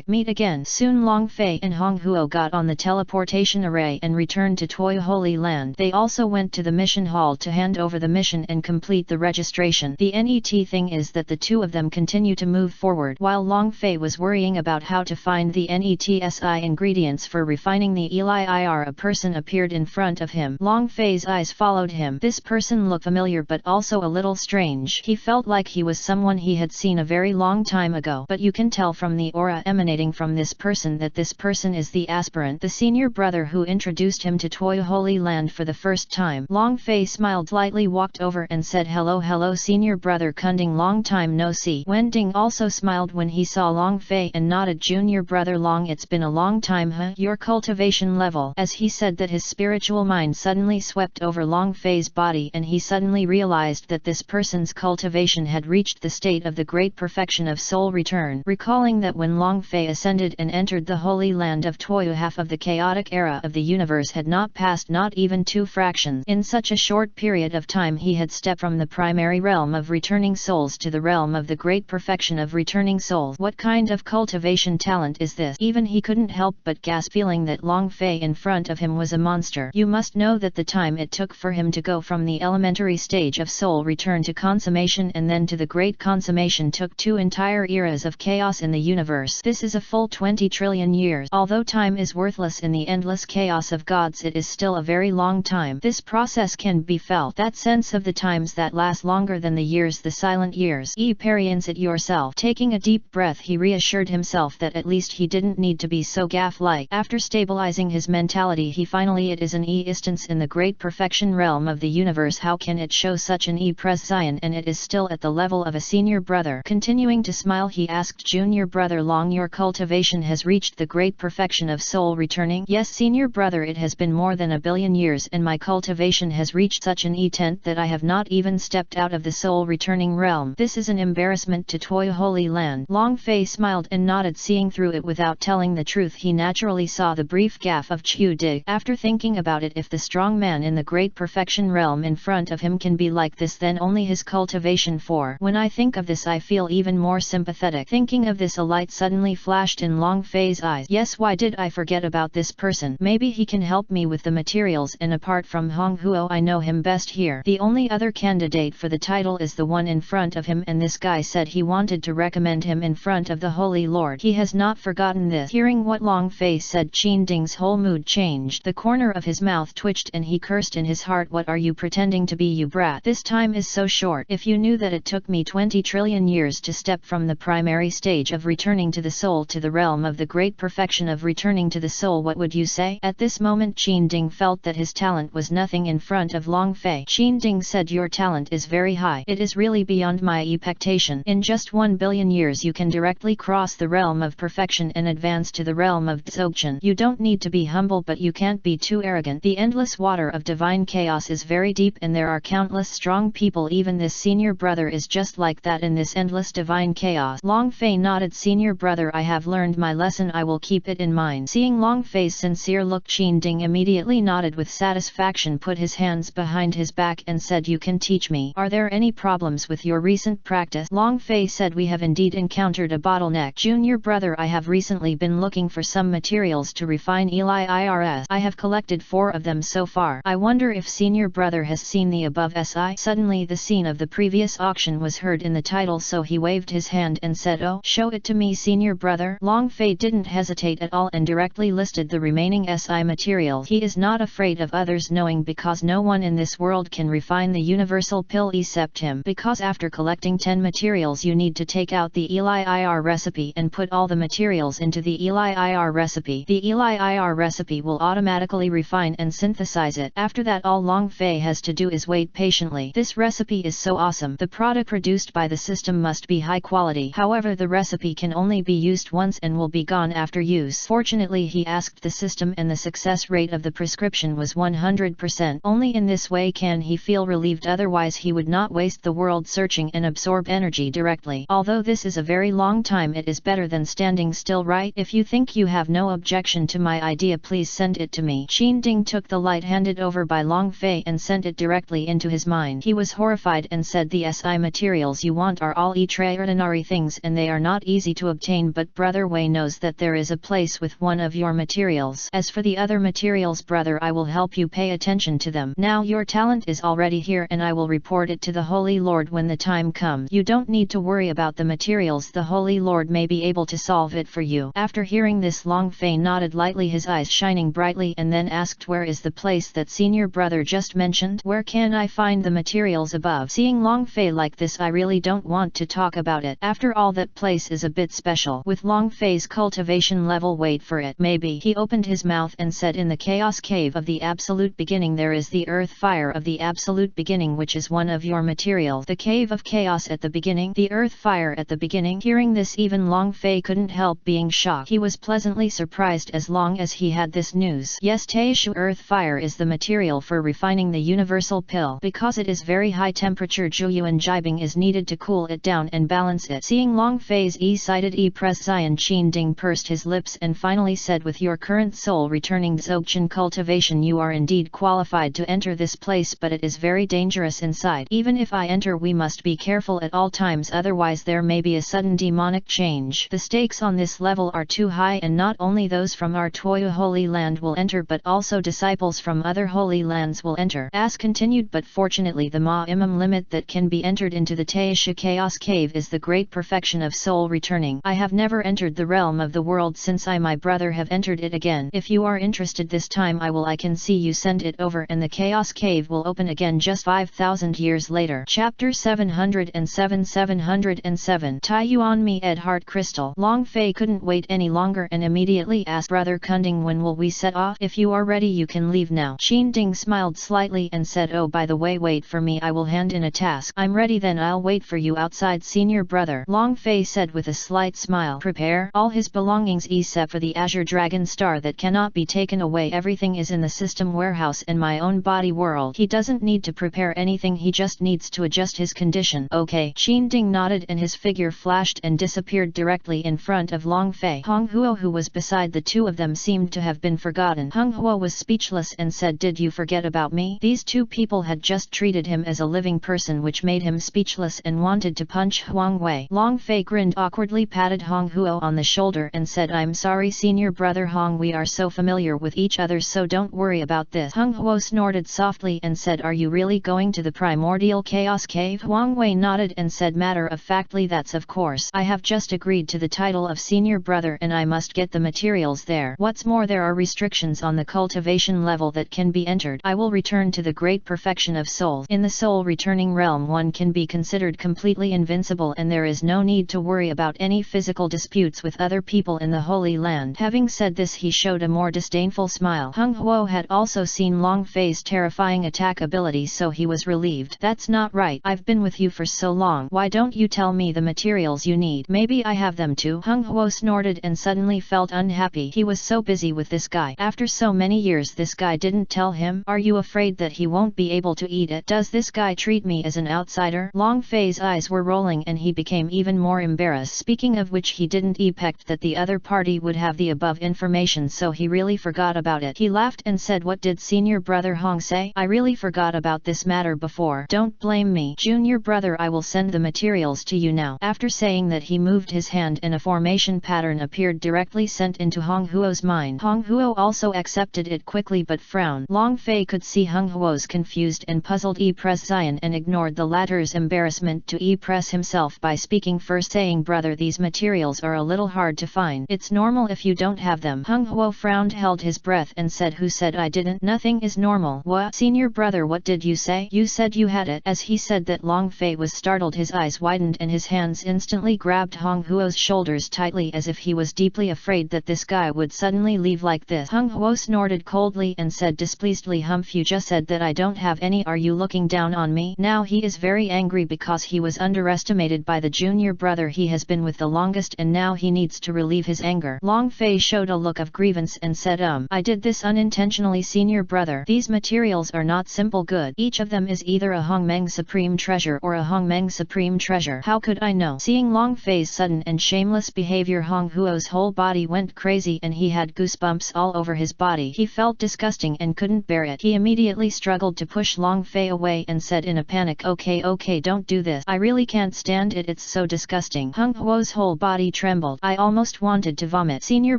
Meet again soon. Long Fei and Hong Huo got on the teleportation array and returned to Toyu Holy Land. They also went to the mission hall to hand over the mission and complete the registration. The NET thing is that the two of them continue to move forward. While Long Fei was worrying about how to find the NETSI ingredients for refining the ELIIR, a person appeared in front of him. Long Fei's eyes followed him. This person looked familiar but also a little strange. He felt like he was someone he had seen a very long time ago, but you can tell from the aura emanating from this person that this person is the aspirant, the senior brother who introduced him to Toyu Holy Land for the first time. Long Fei smiled lightly, walked over and said, "Hello senior brother Kunding, long time no see." Wen Ding also smiled when he saw Long Fei and nodded. "Junior brother Long, it's been a long time, huh? Your cultivation level." As he said that, his spiritual mind suddenly swept over Long Fei's body and he suddenly realized that this person person's cultivation had reached the state of the great perfection of soul return. Recalling that when Long Fei ascended and entered the holy land of Toyu, half of the chaotic era of the universe had not passed, not even 2 fractions. In such a short period of time he had stepped from the primary realm of returning souls to the realm of the great perfection of returning souls. What kind of cultivation talent is this? Even he couldn't help but gasp, feeling that Long Fei in front of him was a monster. You must know that the time it took for him to go from the elementary stage of soul return to consummation and then to the great consummation took 2 entire eras of chaos in the universe. This is a full 20 trillion years. Although time is worthless in the endless chaos of gods, it is still a very long time. This process can be felt. That sense of the times that last longer than the years, the silent years. Experience it yourself. Taking a deep breath, he reassured himself that at least he didn't need to be so gaff-like. After stabilizing his mentality, he finally, it is an instance in the great perfection realm of the universe. How can it show such an prescience, and it is still at the level of a senior brother? Continuing to smile, he asked Junior Brother Long, your cultivation has reached the great perfection of soul returning? Yes, Senior Brother, it has been more than 1 billion years and my cultivation has reached such an extent that I have not even stepped out of the soul returning realm. This is an embarrassment to Toyu Holy Land. Long Fei smiled and nodded, seeing through it. Without telling the truth, he naturally saw the brief gaffe of Chu Dig. After thinking about it, if the strong man in the great perfection realm in front of him can be like this, then only his cultivation for. When I think of this, I feel even more sympathetic. Thinking of this, a light suddenly flashed in Long Fei's eyes. Yes, why did I forget about this person? Maybe he can help me with the materials, and apart from Hong Huo, I know him best here. The only other candidate for the title is the one in front of him, and this guy said he wanted to recommend him in front of the Holy Lord. He has not forgotten this. Hearing what Long Fei said, Qin Ding's whole mood changed. The corner of his mouth twitched and he cursed in his heart, what are you pretending to be, you brat? This time is so short. If you knew that it took me 20 trillion years to step from the primary stage of returning to the soul to the realm of the great perfection of returning to the soul, what would you say? At this moment Qin Ding felt that his talent was nothing in front of Long Fei. Qin Ding said, your talent is very high. It is really beyond my expectation. In just 1 billion years you can directly cross the realm of perfection and advance to the realm of Dzogchen. You don't need to be humble, but you can't be too arrogant. The endless water of divine chaos is very deep and there are countless strong people. Even this senior brother is just like that in this endless divine chaos. Long Fei nodded. Senior brother, I have learned my lesson. I will keep it in mind. Seeing Long Fei's sincere look, Qin Ding immediately nodded with satisfaction, put his hands behind his back and said, you can teach me. Are there any problems with your recent practice? Long Fei said, we have indeed encountered a bottleneck. Junior brother, I have recently been looking for some materials to refine Eli IRS. I have collected 4 of them so far. I wonder if senior brother has seen the above SI. Suddenly the scene of the previous auction was heard in the title, so he waved his hand and said, oh, show it to me, senior brother. Long Fei didn't hesitate at all and directly listed the remaining SI material. He is not afraid of others knowing, because no one in this world can refine the universal pill except him. Because after collecting 10 materials you need to take out the Eli IR recipe and put all the materials into the Eli IR recipe. The Eli IR recipe will automatically refine and synthesize it. After that, all Long Fei has to do is wait patiently. This recipe is so awesome. The product produced by the system must be high quality. However, the recipe can only be used once and will be gone after use. Fortunately, he asked the system and the success rate of the prescription was 100%. Only in this way can he feel relieved, otherwise he would not waste the world searching and absorb energy directly. Although this is a very long time, it is better than standing still, right? If you think you have no objection to my idea, please send it to me. Qin Ding took the light handed over by Long Fei and sent it directly into his mind. He was horrified and said, the SI materials you want are all extraordinary things and they are not easy to obtain, but brother Wei knows that there is a place with one of your materials. As for the other materials, brother, I will help you pay attention to them. Now your talent is already here and I will report it to the Holy Lord when the time comes. You don't need to worry about the materials. The Holy Lord may be able to solve it for you. After hearing this, Long Fei nodded lightly, his eyes shining brightly, and then asked, where is the place that senior brother just mentioned? Where can I find the materials above? Seeing Long Fei like this, I really don't want to talk about it. After all, that place is a bit special. With Long Fei's cultivation level, wait for it. Maybe. He opened his mouth and said, in the chaos cave of the absolute beginning there is the earth fire of the absolute beginning, which is one of your materials. The cave of chaos at the beginning, the earth fire at the beginning. Hearing this, even Long Fei couldn't help being shocked. He was pleasantly surprised as long as he had this news. Yes, Teishu earth fire is the material for refining the universal pill. Because it is very high temperature temperature Zhuyuan jibing is needed to cool it down and balance it. Seeing Long Fei's excited press Zion Qinding pursed his lips and finally said, with your current soul returning Dzogchen cultivation you are indeed qualified to enter this place, but it is very dangerous inside. Even if I enter we must be careful at all times, otherwise there may be a sudden demonic change. The stakes on this level are too high, and not only those from our Toya Holy Land will enter but also disciples from other holy lands will enter. As continued, but fortunately the minimum limit that can be entered into the Taisha Chaos Cave is the great perfection of soul returning. I have never entered the realm of the world since I my brother have entered it again. If you are interested this time I can see you send it over and the Chaos Cave will open again just 5,000 years later. Chapter 707 Tai Yuan Mi Ed Heart Crystal. Long Fei couldn't wait any longer and immediately asked, Brother Kunding, when will we set off? If you are ready you can leave now. Qinding smiled slightly and said, oh by the way, wait for me, I will hand in a task. I'm ready then, I'll wait for you outside, senior brother. Long Fei said with a slight smile. Prepare all his belongings except for the Azure Dragon Star that cannot be taken away. Everything is in the system warehouse in my own body world. He doesn't need to prepare anything, he just needs to adjust his condition. Okay. Qinding nodded and his figure flashed and disappeared directly in front of Long Fei. Hong Huo, who was beside the two of them, seemed to have been forgotten. Hong Huo was speechless and said, did you forget about me? These two people had just treated him as a living person, which made him speechless and wanted to punch Huang Wei. Long Fei grinned awkwardly, patted Hong Huo on the shoulder and said, I'm sorry senior brother Hong, we are so familiar with each other so don't worry about this. Hong Huo snorted softly and said, are you really going to the primordial chaos cave? Huang Wei nodded and said matter-of-factly, that's of course. I have just agreed to the title of senior brother and I must get the materials there. What's more, there are restrictions on the cultivation level that can be entered. I will return to the great perfection of souls. In the soul returning realm one can be considered completely invincible and there is no need to worry about any physical disputes with other people in the Holy Land. Having said this he showed a more disdainful smile. Hong Huo had also seen Long Fei's terrifying attack ability so he was relieved. That's not right. I've been with you for so long. Why don't you tell me the materials you need? Maybe I have them too. Hong Huo snorted and suddenly felt unhappy. He was so busy with this guy. After so many years this guy didn't tell him. Are you afraid that he won't be able to eat it? Does this guy treat me as an outsider? Long Fei's eyes were rolling and he became even more embarrassed. Speaking of which, he didn't expect that the other party would have the above information, so he really forgot about it. He laughed and said, what did senior brother Hong say? I really forgot about this matter before. Don't blame me. Junior brother, I will send the materials to you now. After saying that he moved his hand and a formation pattern appeared directly sent into Hong Huo's mind. Hong Huo also accepted it quickly but frowned. Long Fei could see Hong Huo's confused and puzzled press Zion and ignored the latter's embarrassment to press himself by speaking first, saying, brother, these materials are a little hard to find. It's normal if you don't have them. Hong Huo frowned, held his breath and said, who said I didn't? Nothing is normal. What? Senior brother, what did you say? You said you had it. As he said that, Long Fei was startled, his eyes widened and his hands instantly grabbed Hong Huo's shoulders tightly as if he was deeply afraid that this guy would suddenly leave like this. Hong Huo snorted coldly and said displeasedly, Humph, you just said that I don't have any. Are you looking down on me? Now he is very angry because he was underestimated by the junior brother he has been with the longest and now he needs to relieve his anger. Long Fei showed a look of grievance and said, I did this unintentionally senior brother. These materials are not simple good. Each of them is either a Hongmeng Supreme Treasure or a Hongmeng Supreme Treasure. How could I know? Seeing Long Fei's sudden and shameless behavior, Hong Huo's whole body went crazy and he had goosebumps all over his body. He felt disgusting and couldn't bear it. He immediately struggled to push Long Fei away and said in a panic, okay, don't do this. I really can't stand it. It's so disgusting. Hong Huo's whole body trembled. I almost wanted to vomit. Senior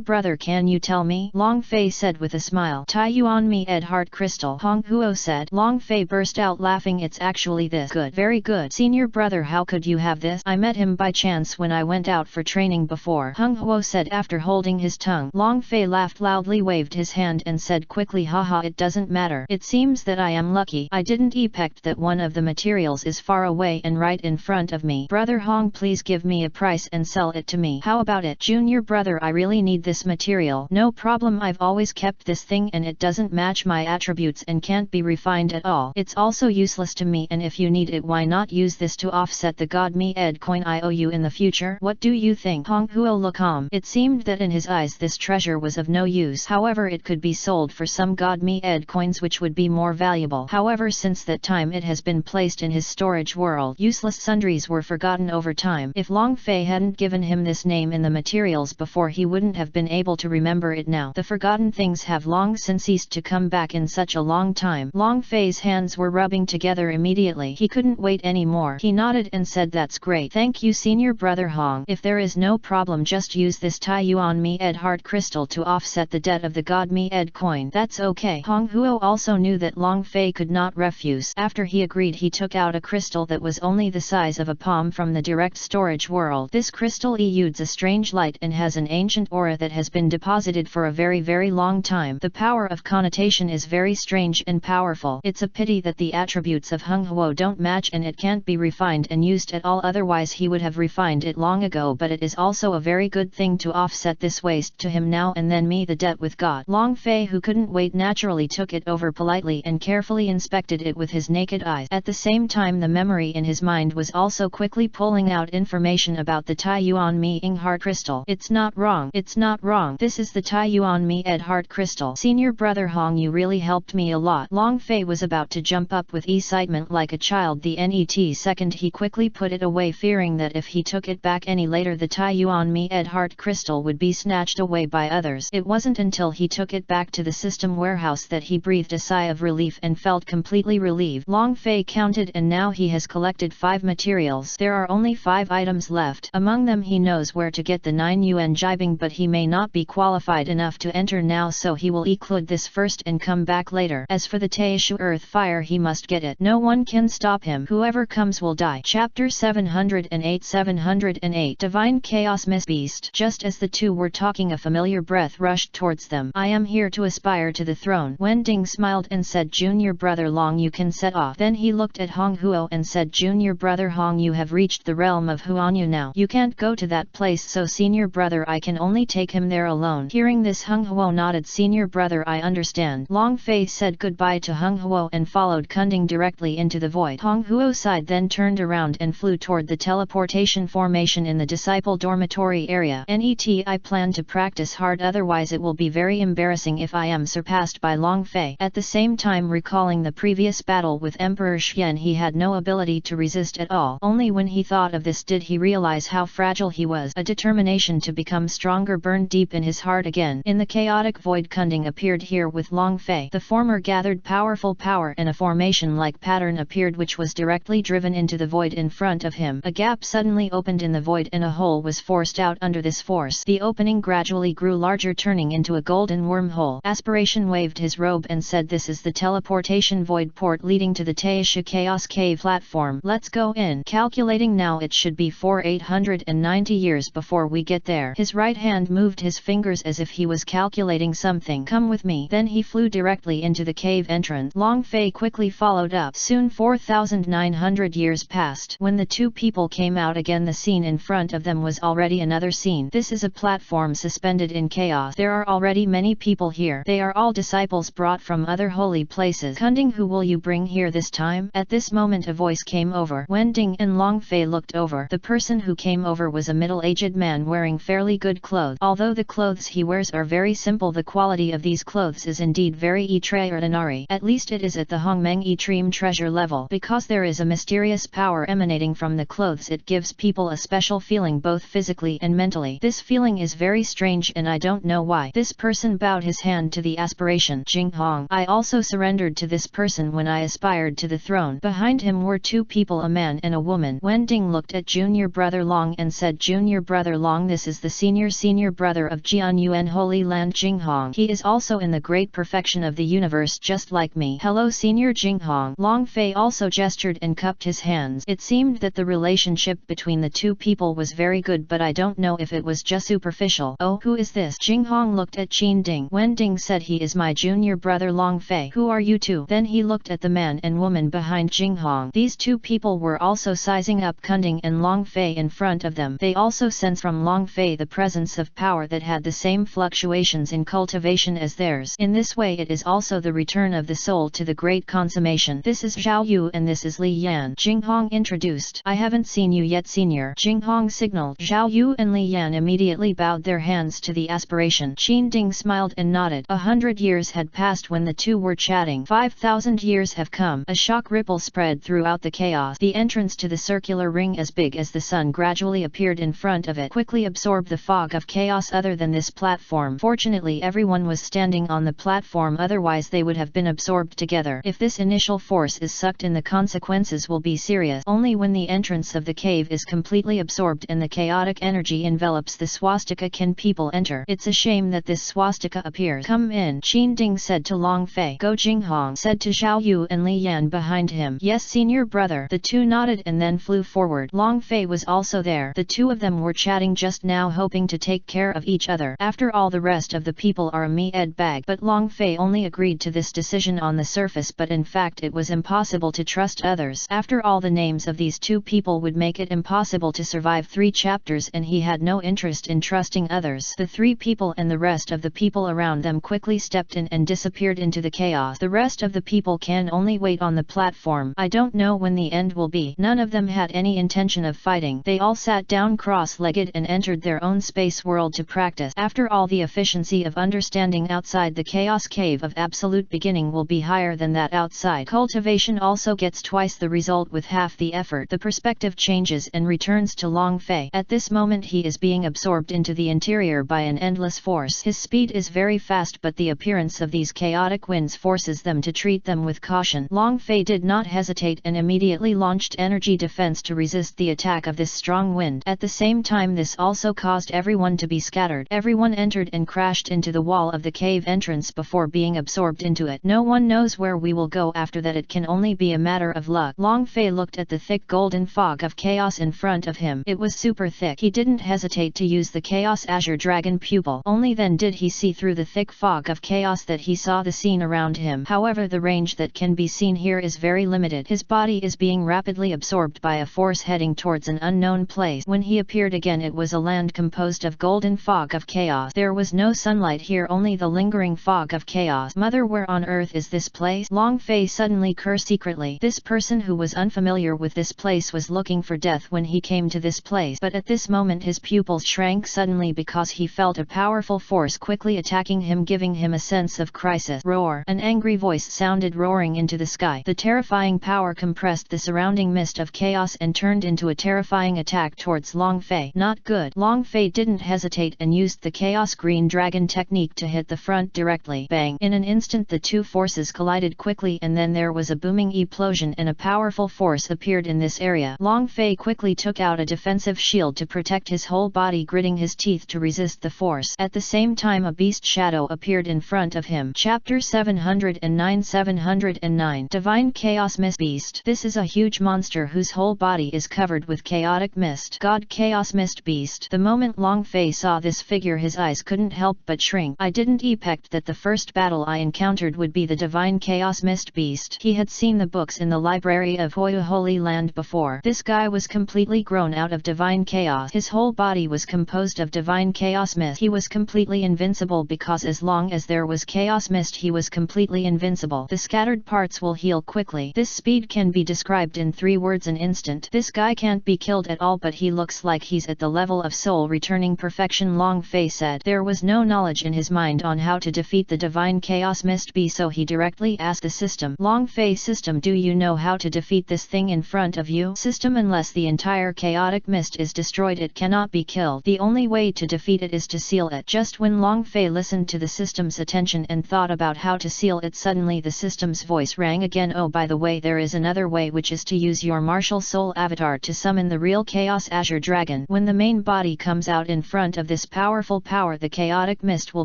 brother, can you tell me? Long Fei said with a smile. Tai Yuan Mi Ed Heart Crystal. Hong Huo said. Long Fei burst out laughing. It's actually this. Good. Very good. Senior brother, how could you have this? I met him by chance when I went out for training before. Hong Huo said after holding his tongue. Long Fei laughed loudly, waved his hand and said quickly, haha, it doesn't matter. It seems that I am lucky. I didn't expect that one of the materials is far away and right in front of me. Brother Hong, please give me a price and sell it to me. How about it? Junior brother, I really need this material. No problem, I've always kept this thing and it doesn't match my attributes and can't be refined at all. It's also useless to me, and if you need it, why not use this to offset the God Me Ed coin I owe you in the future? What do you think? Hong Huo looked calm. It seemed that in his eyes this treasure was of no use. However, it could be sold for some God Me Ed coins which would be more valuable. However, since that time it has been been placed in his storage world. Useless sundries were forgotten over time. If Long Fei hadn't given him this name in the materials before, he wouldn't have been able to remember it now. The forgotten things have long since ceased to come back in such a long time. Long Fei's hands were rubbing together immediately. He couldn't wait anymore. He nodded and said, "That's great. Thank you, senior brother Hong. If there is no problem, just use this Tai Yuan Mi Ed heart crystal to offset the debt of the God Mi Ed coin." "That's okay." Hong Huo also knew that Long Fei could not refuse. After he agreed, he took out a crystal that was only the size of a palm from the direct storage world. This crystal exudes a strange light and has an ancient aura that has been deposited for a very long time. The power of connotation is very strange and powerful. It's a pity that the attributes of Hong Huo don't match and it can't be refined and used at all, otherwise he would have refined it long ago, but it is also a very good thing to offset this waste to him now and then me the debt with God. Long Fei, who couldn't wait, naturally took it over politely and carefully inspected it with his naked eyes. At the same time, the memory in his mind was also quickly pulling out information about the Tai Yuan Mi Ing heart crystal. It's not wrong. It's not wrong. This is the Tai Yuan Mi Ed heart crystal. Senior brother Hong, you really helped me a lot. Long Fei was about to jump up with excitement like a child. The net second he quickly put it away, fearing that if he took it back any later the Tai Yuan Mi Ed heart crystal would be snatched away by others. It wasn't until he took it back to the system warehouse that he breathed a sigh of relief and felt completely relieved. Long Fei counted, and now he has collected 5 materials. There are only 5 items left. Among them he knows where to get the 9 yuan jibing, but he may not be qualified enough to enter now, so he will include this first and come back later. As for the Taishu earth fire, he must get it. No one can stop him. Whoever comes will die. Chapter 708 Divine Chaos Miss Beast. Just as the two were talking, a familiar breath rushed towards them. "I am here to aspire to the throne." Wen Ding smiled and said, "Junior brother Long, you can set off." Then he looked at Hong Huo and said, "Junior brother Hong, you have reached the realm of Huanyu now. You can't go to that place, so senior brother, I can only take him there alone." Hearing this, Hong Huo nodded. "Senior brother, I understand." Long Fei said goodbye to Hong Huo and followed Kunding directly into the void. Hong Huo sighed, then turned around and flew toward the teleportation formation in the disciple dormitory area. I plan to practice hard, otherwise it will be very embarrassing if I am surpassed by Long Fei. At the same time, recalling the previous battle with Emperor Xian, he had no ability to resist at all. Only when he thought of this did he realize how fragile he was. A determination to become stronger burned deep in his heart again. In the chaotic void, Kunding appeared here with Long Fei. The former gathered powerful power and a formation-like pattern appeared which was directly driven into the void in front of him. A gap suddenly opened in the void and a hole was forced out under this force. The opening gradually grew larger, turning into a golden wormhole. Aspiration waved his robe and said, "This is the teleportation void port leading to the Taisha Chaos Cave platform. Let's go in." Calculating now, it should be 890 years before we get there. His right hand moved his fingers as if he was calculating something. "Come with me." Then he flew directly into the cave entrance. Long Fei quickly followed up. Soon 4,900 years passed. When the two people came out again, the scene in front of them was already another scene. This is a platform suspended in chaos. There are already many people here. They are all disciples brought from other holy places. "Kunding, who will you bring here this time?" At this moment a voice came over. Wen Ding and Long Fei looked over. The person who came over was a middle-aged man wearing fairly good clothes. Although the clothes he wears are very simple, the quality of these clothes is indeed very extraordinary. At least it is at the Hongmeng Extreme treasure level. Because there is a mysterious power emanating from the clothes, it gives people a special feeling both physically and mentally. This feeling is very strange and I don't know why. This person bowed his hand to the aspiration. "Jing Hong, I also surrendered to this person when I aspired to the throne." Behind him were two people, a man and a woman. Wen Ding looked at Junior Brother Long and said, "Junior Brother Long, this is the senior brother of Jianyuan Holy Land, Jing Hong. He is also in the great perfection of the universe just like me." "Hello Senior Jing Hong." Long Fei also gestured and cupped his hands. It seemed that the relationship between the two people was very good, but I don't know if it was just superficial. "Oh, who is this?" Jing Hong looked at Qin Ding. Wen Ding said, "He is my junior brother Long Fei." "Who are you two?" Then he looked at the man and woman behind Jing Hong. These two people were also sizing up Kunding and Long Fei in front of them. They also sensed from Long Fei the presence of power that had the same fluctuations in cultivation as theirs. In this way it is also the return of the soul to the great consummation. "This is Zhao Yu and this is Li Yan," Jing Hong introduced. "I haven't seen you yet, senior." Jing Hong signaled. Zhao Yu and Li Yan immediately bowed their hands to the aspiration. Qin Ding smiled and nodded. 100 years had passed when the two were chatting. 5,000 years have come. A shock ripple spread throughout the chaos. The entrance to the circular ring as big as the sun gradually appeared in front of it, quickly absorbed the fog of chaos. Other than this platform, fortunately everyone was standing on the platform, otherwise they would have been absorbed together. If this initial force is sucked in, the consequences will be serious. Only when the entrance of the cave is completely absorbed and the chaotic energy envelops the swastika can people enter. It's a shame that this swastika appears. Come in, Qin Ding said to Long Fei. Go Jinghong said to Xiao Yu and Li Yan behind him. Yes, senior brother. The two nodded and then flew forward. Long Fei was also there. The two of them were chatting just now, hoping to take care of each other. After all, the rest of the people are a me-ed bag. But Long Fei only agreed to this decision on the surface, but in fact it was impossible to trust others. After all, the names of these two people would make it impossible to survive 3 chapters, and he had no interest in trusting others. The 3 people and the rest of the people around them quickly stepped in and disappeared into the chaos. The rest of the people can only wait on the platform. I don't know when the end will be. None of them had any intention of fighting. They all sat down cross-legged and entered their own space world to practice. After all, the efficiency of understanding outside the chaos cave of absolute beginning will be higher than that outside. Cultivation also gets twice the result with half the effort. The perspective changes and returns to Long Fei. At this moment he is being absorbed into the interior by an endless force. His speed is very fast, but the appearance of these chaotic winds forces them to treat them with caution. Long Fei did not hesitate and immediately launched energy defense to resist the attack of this strong wind. At the same time, this also caused everyone to be scattered. Everyone entered and crashed into the wall of the cave entrance before being absorbed into it. No one knows where we will go after that. It can only be a matter of luck. Long Fei looked at the thick golden fog of chaos in front of him. It was super thick. He didn't hesitate to use the Chaos Azure Dragon pupil. Only then did he see through the thick fog of chaos that he saw the scene around him. However, the range that can be seen here is very limited. His body is being rapidly absorbed by a force heading towards an unknown place. When he appeared again, it was a land composed of golden fog of chaos. There was no sunlight here, only the lingering fog of chaos. Mother, where on earth is this place? Long Fei suddenly cursed secretly. This person who was unfamiliar with this place was looking for death when he came to this place, but at this moment his pupils shrank suddenly because he felt a powerful force quickly attacking him, giving him a sense of crisis. Roar! An angry voice sounded roaring into the sky. The terrifying power compressed the surrounding mist of chaos and turned into a terrifying attack towards Long Fei. Not good. Long Fei didn't hesitate and used the Chaos Green Dragon technique to hit the front directly. Bang! In an instant the two forces collided quickly, and then there was a booming explosion and a powerful force appeared in this area. Long Fei quickly took out a defensive shield to protect his whole body, gritting his teeth to resist the force. At the same time, a beast shadow appeared in front of him. Chapter 709 Divine Chaos Mist Beast. This is a huge monster whose whole body is covered with chaotic mist. God Chaos Mist Beast. The moment Long Fei saw this figure, his eyes couldn't help but shrink. I didn't expect that the first battle I encountered would be the Divine Chaos Mist Beast. He had seen the books in the library of Hoya Holy Land before. This guy was completely grown out of divine chaos. His whole body was composed of divine chaos mist. He was completely invincible because as long as there was chaos mist, he was completely invincible. The scattered parts will heal quickly. This speed can be described in 3 words: an instant. This guy can't be killed at all, but he looks like he's at the level of soul returning perfection. Long Fei said. There was no knowledge in his mind on how to defeat the divine chaos mist beast, so he directly asked the system. Long Fei, system, do you know how to defeat this thing in front of you? System, unless the entire chaotic mist is destroyed, it cannot be killed. The only way to defeat it is to seal it. Just when Long Fei listened to the system's attention and thought about how to seal it, suddenly the system's voice rang again. Oh, by the way, there is another way, which is to use your martial soul avatar to summon the real Chaos Azure Dragon. When the main body comes out in front of this powerful power, the chaotic mist will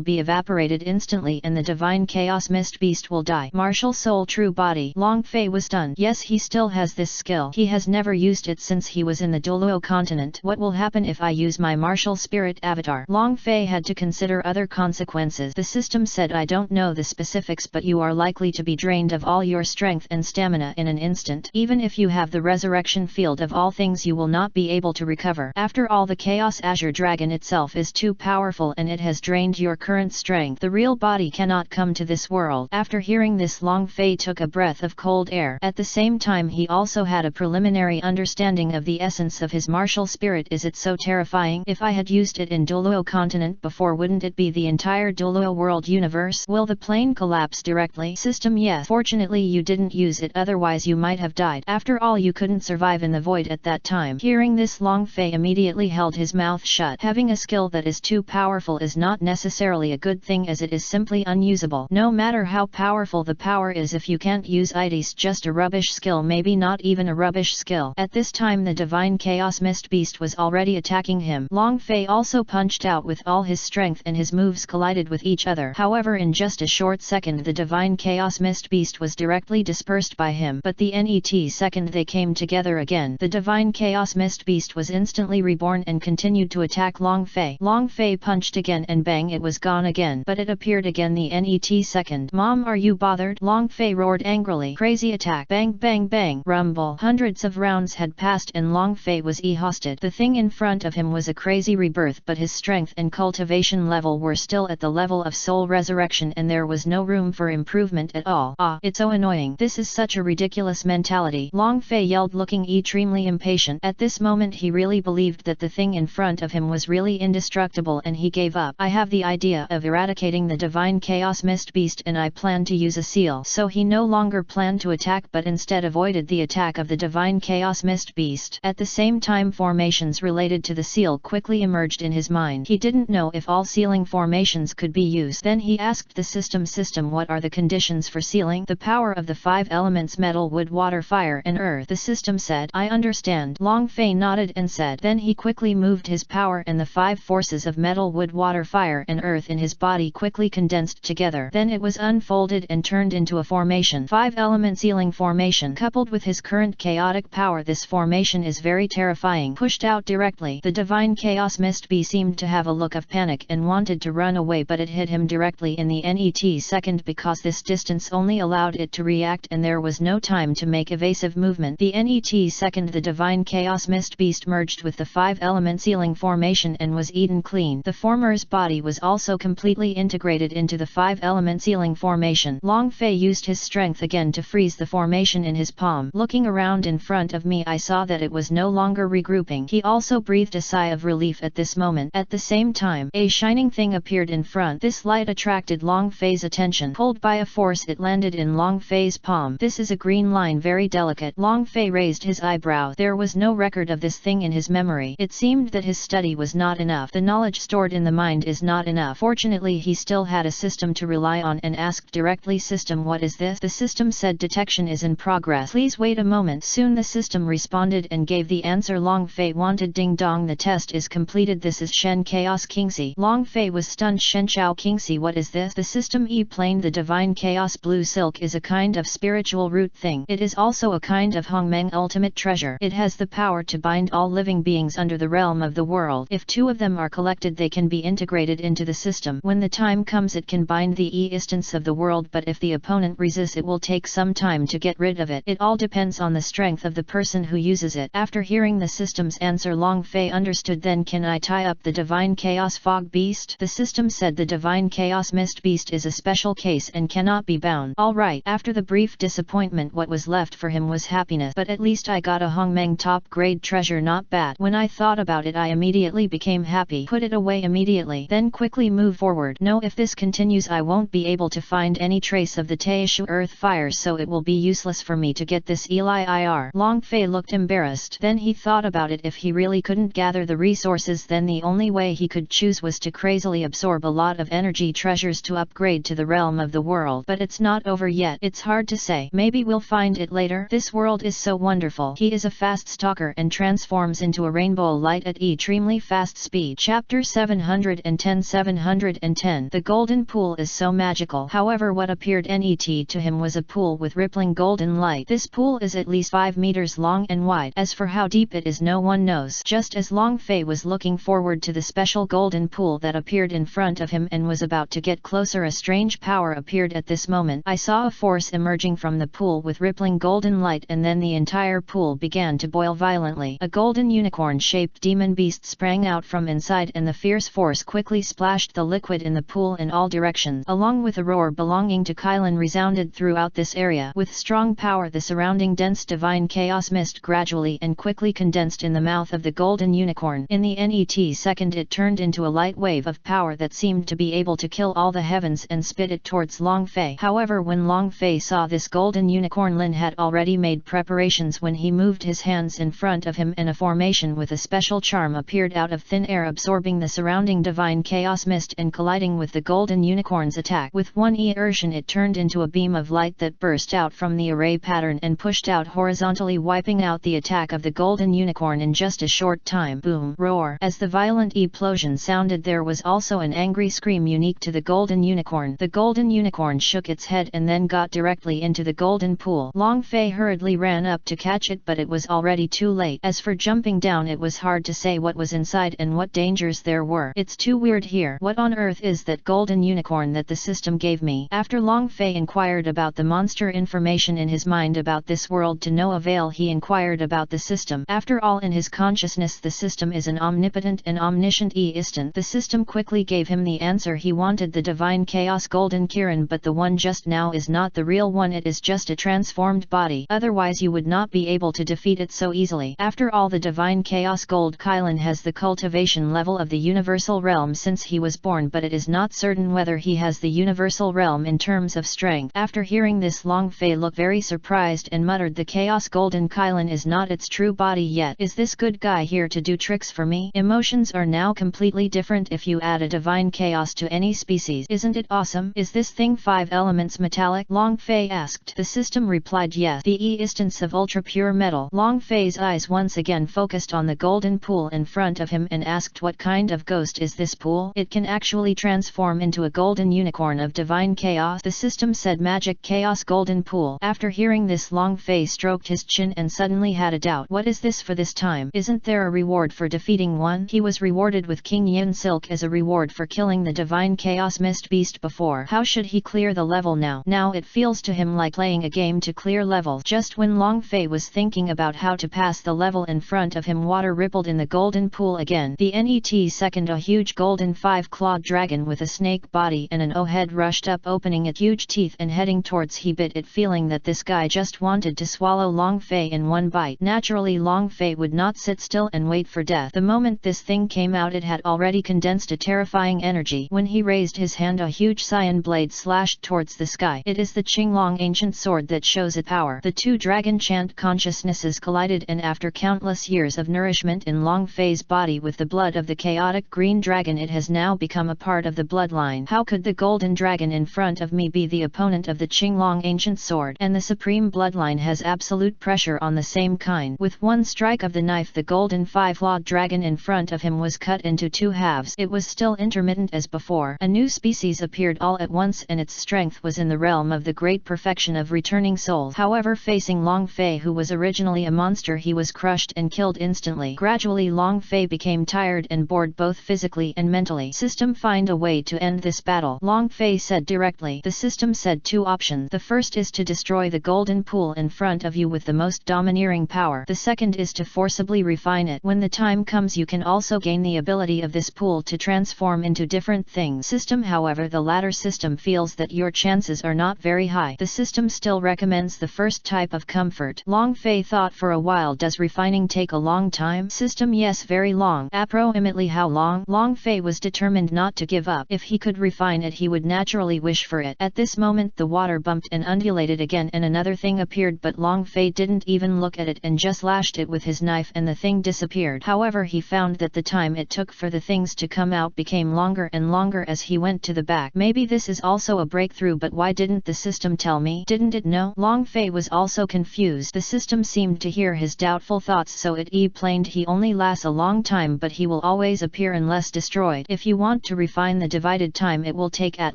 be evaporated instantly and the divine chaos mist beast will die. Martial soul true body. Long Fei was stunned. Yes, he still has this skill. He has never used it since he was in the Douluo continent. What will happen if I use my martial spirit avatar? Long Fei had to consider other consequences. The system said, I don't know the specifics, but you are likely to be drained of all your strength and stamina in an instant. Even if you have the resurrection field of all things, you will not be able to recover. After all, the Chaos Azure Dragon itself is too powerful and it has drained your current strength. The real body cannot come to this world. After hearing this, Long Fei took a breath of cold air. At the same time, he also had a preliminary understanding of the essence of his martial spirit. Is it so terrifying? If I had used it in Douluo continent before, wouldn't it be the entire Douluo world universe? Will the plane collapse directly? System, yes. Fortunately, you didn't use use it, otherwise you might have died. After all, you couldn't survive in the void at that time. Hearing this, Long Fei immediately held his mouth shut. Having a skill that is too powerful is not necessarily a good thing, as it is simply unusable. No matter how powerful the power is, if you can't use it's just a rubbish skill, maybe not even a rubbish skill. At this time the Divine Chaos Mist Beast was already attacking him. Long Fei also punched out with all his strength and his moves collided with each other. However, in just a short second the Divine Chaos Mist Beast was directly dispersed by him. But the net second they came together again, the Divine Chaos Mist Beast was instantly reborn and continued to attack Long Fei. Long Fei punched again and bang, it was gone again. But it appeared again the net second. "Mom, are you bothered?" Long Fei roared angrily. Crazy attack. Bang bang bang. Rumble. Hundreds of rounds had passed and Long Fei was exhausted. The thing in front of him was a crazy rebirth, but his strength and cultivation level were still at the level of soul resurrection and there was no room for improvement at all. Ah, it's so annoying. This is such a ridiculous mentality. Long Fei yelled, looking extremely impatient. At this moment he really believed that the thing in front of him was really indestructible and he gave up. "I have the idea of eradicating the Divine Chaos Mist Beast and I plan to use a seal." So he no longer planned to attack but instead avoided the attack of the Divine Chaos Mist Beast. At the same time, formations related to the seal quickly emerged in his mind. He didn't know if all sealing formations could be used. Then he asked the system, "What are the conditions for sealing?" "The power of the 5 elements metal, wood, water, fire and earth," the system said. "I understand." Long Fei nodded and said. Then he quickly moved his power and the 5 forces of metal, wood, water, fire and earth in his body quickly condensed together. Then it was unfolded and turned into a formation. 5 element sealing formation. Coupled with his current chaotic power, this formation is very terrifying. Pushed out directly, the Divine Chaos Mist Beast seemed to have a look of panic and wanted to run away, but it hit him directly in the net second because this distance only allowed it to react and there was no time to make evasive movement. The net second the Divine Chaos Mist Beast merged with the 5 element sealing formation and was eaten clean. The former's body was also completely integrated into the 5 element sealing formation. Long Fei used his strength again to freeze the formation in his palm. Looking around in front of me, I saw that it was no longer regrouping. He also breathed a sigh of relief at this moment. At the same time, a shining thing appeared in front. This light attracted Long Fei's attention. Pulled by a force, it landed in Long Fei's palm. "This is a green line, very delicate." Long Fei raised his eyebrows. There was no record of this thing in his memory. It seemed that his study was not enough. The knowledge stored in the mind is not enough. Fortunately, he still had a system to rely on and asked directly, "System, what is this?" The system said, "Detection is in progress. Please wait a moment." Soon the system responded and gave the answer Long Fei wanted. "Ding dong, the test is completed. This is Shen Chaos Kingxi." Long Fei was stunned. "Shen Chao Kingxi, what is this?" The system explained, "The Divine Chaos Blue Silk is a kind of spiritual root thing. It is also a kind of Hongmeng ultimate treasure. It has the power to bind all living beings under the realm of the world. If 2 of them are collected, they can be integrated into the system. When the time comes, it can bind the existence of the world, but if the opponent resists, it will take some time to get rid of it. It all depends on the strength of the person who uses it." After hearing the system's answer, Long Fei understood. "Then can I tie up the Divine Chaos Fog Beast?" The system said, "The Divine Chaos Mist Beast is a special case and cannot be bound." All right. After the brief disappointment, what was left for him was happiness. "But at least I got a Hongmeng top grade treasure, not bad." When I thought about it, I immediately became happy. Put it away immediately. Then quickly move forward. No, if this continues, I won't be able to find any trace of the Teishu earth fire, so it will be useless for me to get this Elir. Long Fei looked embarrassed. Then he thought about it. If he really couldn't gather the resources, then the only way he could choose was to crazily absorb a lot of energy treasures to upgrade to the realm of the world. But it's not over yet. It's hard to say. Maybe we'll find it later. This world is so wonderful. He is a fast stalker and transforms into a rainbow light at extremely fast speed. Chapter 710. The golden pool is so magical. However, what appeared net to him was a pool with rippling golden light. This pool is at least 5 meters long and wide. As for how deep it is, no one knows. Just as Long Fei was looking forward to the special golden pool that appeared in front of him and was about to get closer, a strange power appeared at this moment. I saw a force emerging from the pool with rippling golden light, and then the entire pool began to boil violently. A golden unicorn-shaped demon beast sprang out from inside, and the fierce force quickly splashed the liquid in the pool in all directions. Along with a roar belonging to Kylan resounded throughout this area. With strong power, the surrounding dense divine chaos mist gradually and quickly condensed in the mouth of the golden unicorn. In the net second, it turned into a light wave of power that seemed to be able to kill all the heavens and spit it towards Long Fei. However, when Long Fei saw this golden golden unicorn Lin had already made preparations when he moved his hands in front of him, and a formation with a special charm appeared out of thin air, absorbing the surrounding divine chaos mist and colliding with the golden unicorn's attack. With one immersion it turned into a beam of light that burst out from the array pattern and pushed out horizontally, wiping out the attack of the golden unicorn in just a short time. Boom! Roar! As the violent explosion sounded, there was also an angry scream unique to the golden unicorn. The golden unicorn shook its head and then got directly into the golden pool. Long Fei hurriedly ran up to catch it, but it was already too late. As for jumping down, it was hard to say what was inside and what dangers there were. It's too weird here. What on earth is that golden unicorn that the system gave me? After Long Fei inquired about the monster information in his mind about this world, to no avail, he inquired about the system. After all, in his consciousness the system is an omnipotent and omniscient instant. The system quickly gave him the answer he wanted: the divine chaos golden Kirin, but the one just now is not the real one, it is just a transformed body. Otherwise you would not be able to defeat it so easily. After all, the divine chaos gold Kylan has the cultivation level of the universal realm since he was born, but it is not certain whether he has the universal realm in terms of strength. After hearing this, Long Fei looked very surprised and muttered, the chaos golden Kylan is not its true body yet. Is this good guy here to do tricks for me? Emotions are now completely different if you add a divine chaos to any species. Isn't it awesome? Is this thing 5 elements metallic? Long Fei asked. The system replied yes. The instance of ultra pure metal. Long Fei's eyes once again focused on the golden pool in front of him and asked, what kind of ghost is this pool? It can actually transform into a golden unicorn of divine chaos. The system said magic chaos golden pool. After hearing this, Long Fei stroked his chin and suddenly had a doubt. What is this for this time? Isn't there a reward for defeating one? He was rewarded with King Yin Silk as a reward for killing the divine chaos mist beast before. How should he clear the level now? Now it feels to him like playing a game to clear level. Just when Long Fei was thinking about how to pass the level in front of him, water rippled in the golden pool again. The net second, a huge golden 5-clawed dragon with a snake body and an O head rushed up, opening its huge teeth and heading towards he bit it, feeling that this guy just wanted to swallow Long Fei in one bite. Naturally Long Fei would not sit still and wait for death. The moment this thing came out, it had already condensed a terrifying energy. When he raised his hand, a huge cyan blade slashed towards the sky. It is the Qinglong ancient sword that shows its power. The two dragon chant consciousnesses collided, and after countless years of nourishment in Long Fei's body with the blood of the chaotic green dragon, it has now become a part of the bloodline. How could the golden dragon in front of me be the opponent of the Qinglong ancient sword? And the supreme bloodline has absolute pressure on the same kind. With one strike of the knife, the golden 5-clawed dragon in front of him was cut into 2 halves. It was still intermittent as before. A new species appeared all at once, and its strength was in the realm of the great perfection of returning souls. However, facing Long Fei, who was originally a monster, he was crushed and killed instantly. Gradually Long Fei became tired and bored both physically and mentally. System, find a way to end this battle, Long Fei said directly. The system said 2 options. The first is to destroy the golden pool in front of you with the most domineering power. The second is to forcibly refine it. When the time comes, you can also gain the ability of this pool to transform into different things. System, however, the latter system feels that your chances are not very high. The system still recommends the first type of comfort. Long Fei thought for a while. Does refining take a long time? System, yes, very long. Approximately how long? Long Fei was determined not to give up. If he could refine it, he would naturally wish for it. At this moment the water bumped and undulated again, and another thing appeared, but Long Fei didn't even look at it and just lashed it with his knife and the thing disappeared. However, he found that the time it took for the things to come out became longer and longer as he went to the back. Maybe this is also a breakthrough, but why didn't the system tell me? Didn't it know? Long Fei was also confused. The system seemed to hear his doubtful thoughts, so it explained he only lasts a long time, but he will always appear unless destroyed. If you want to refine the divided time, it will take at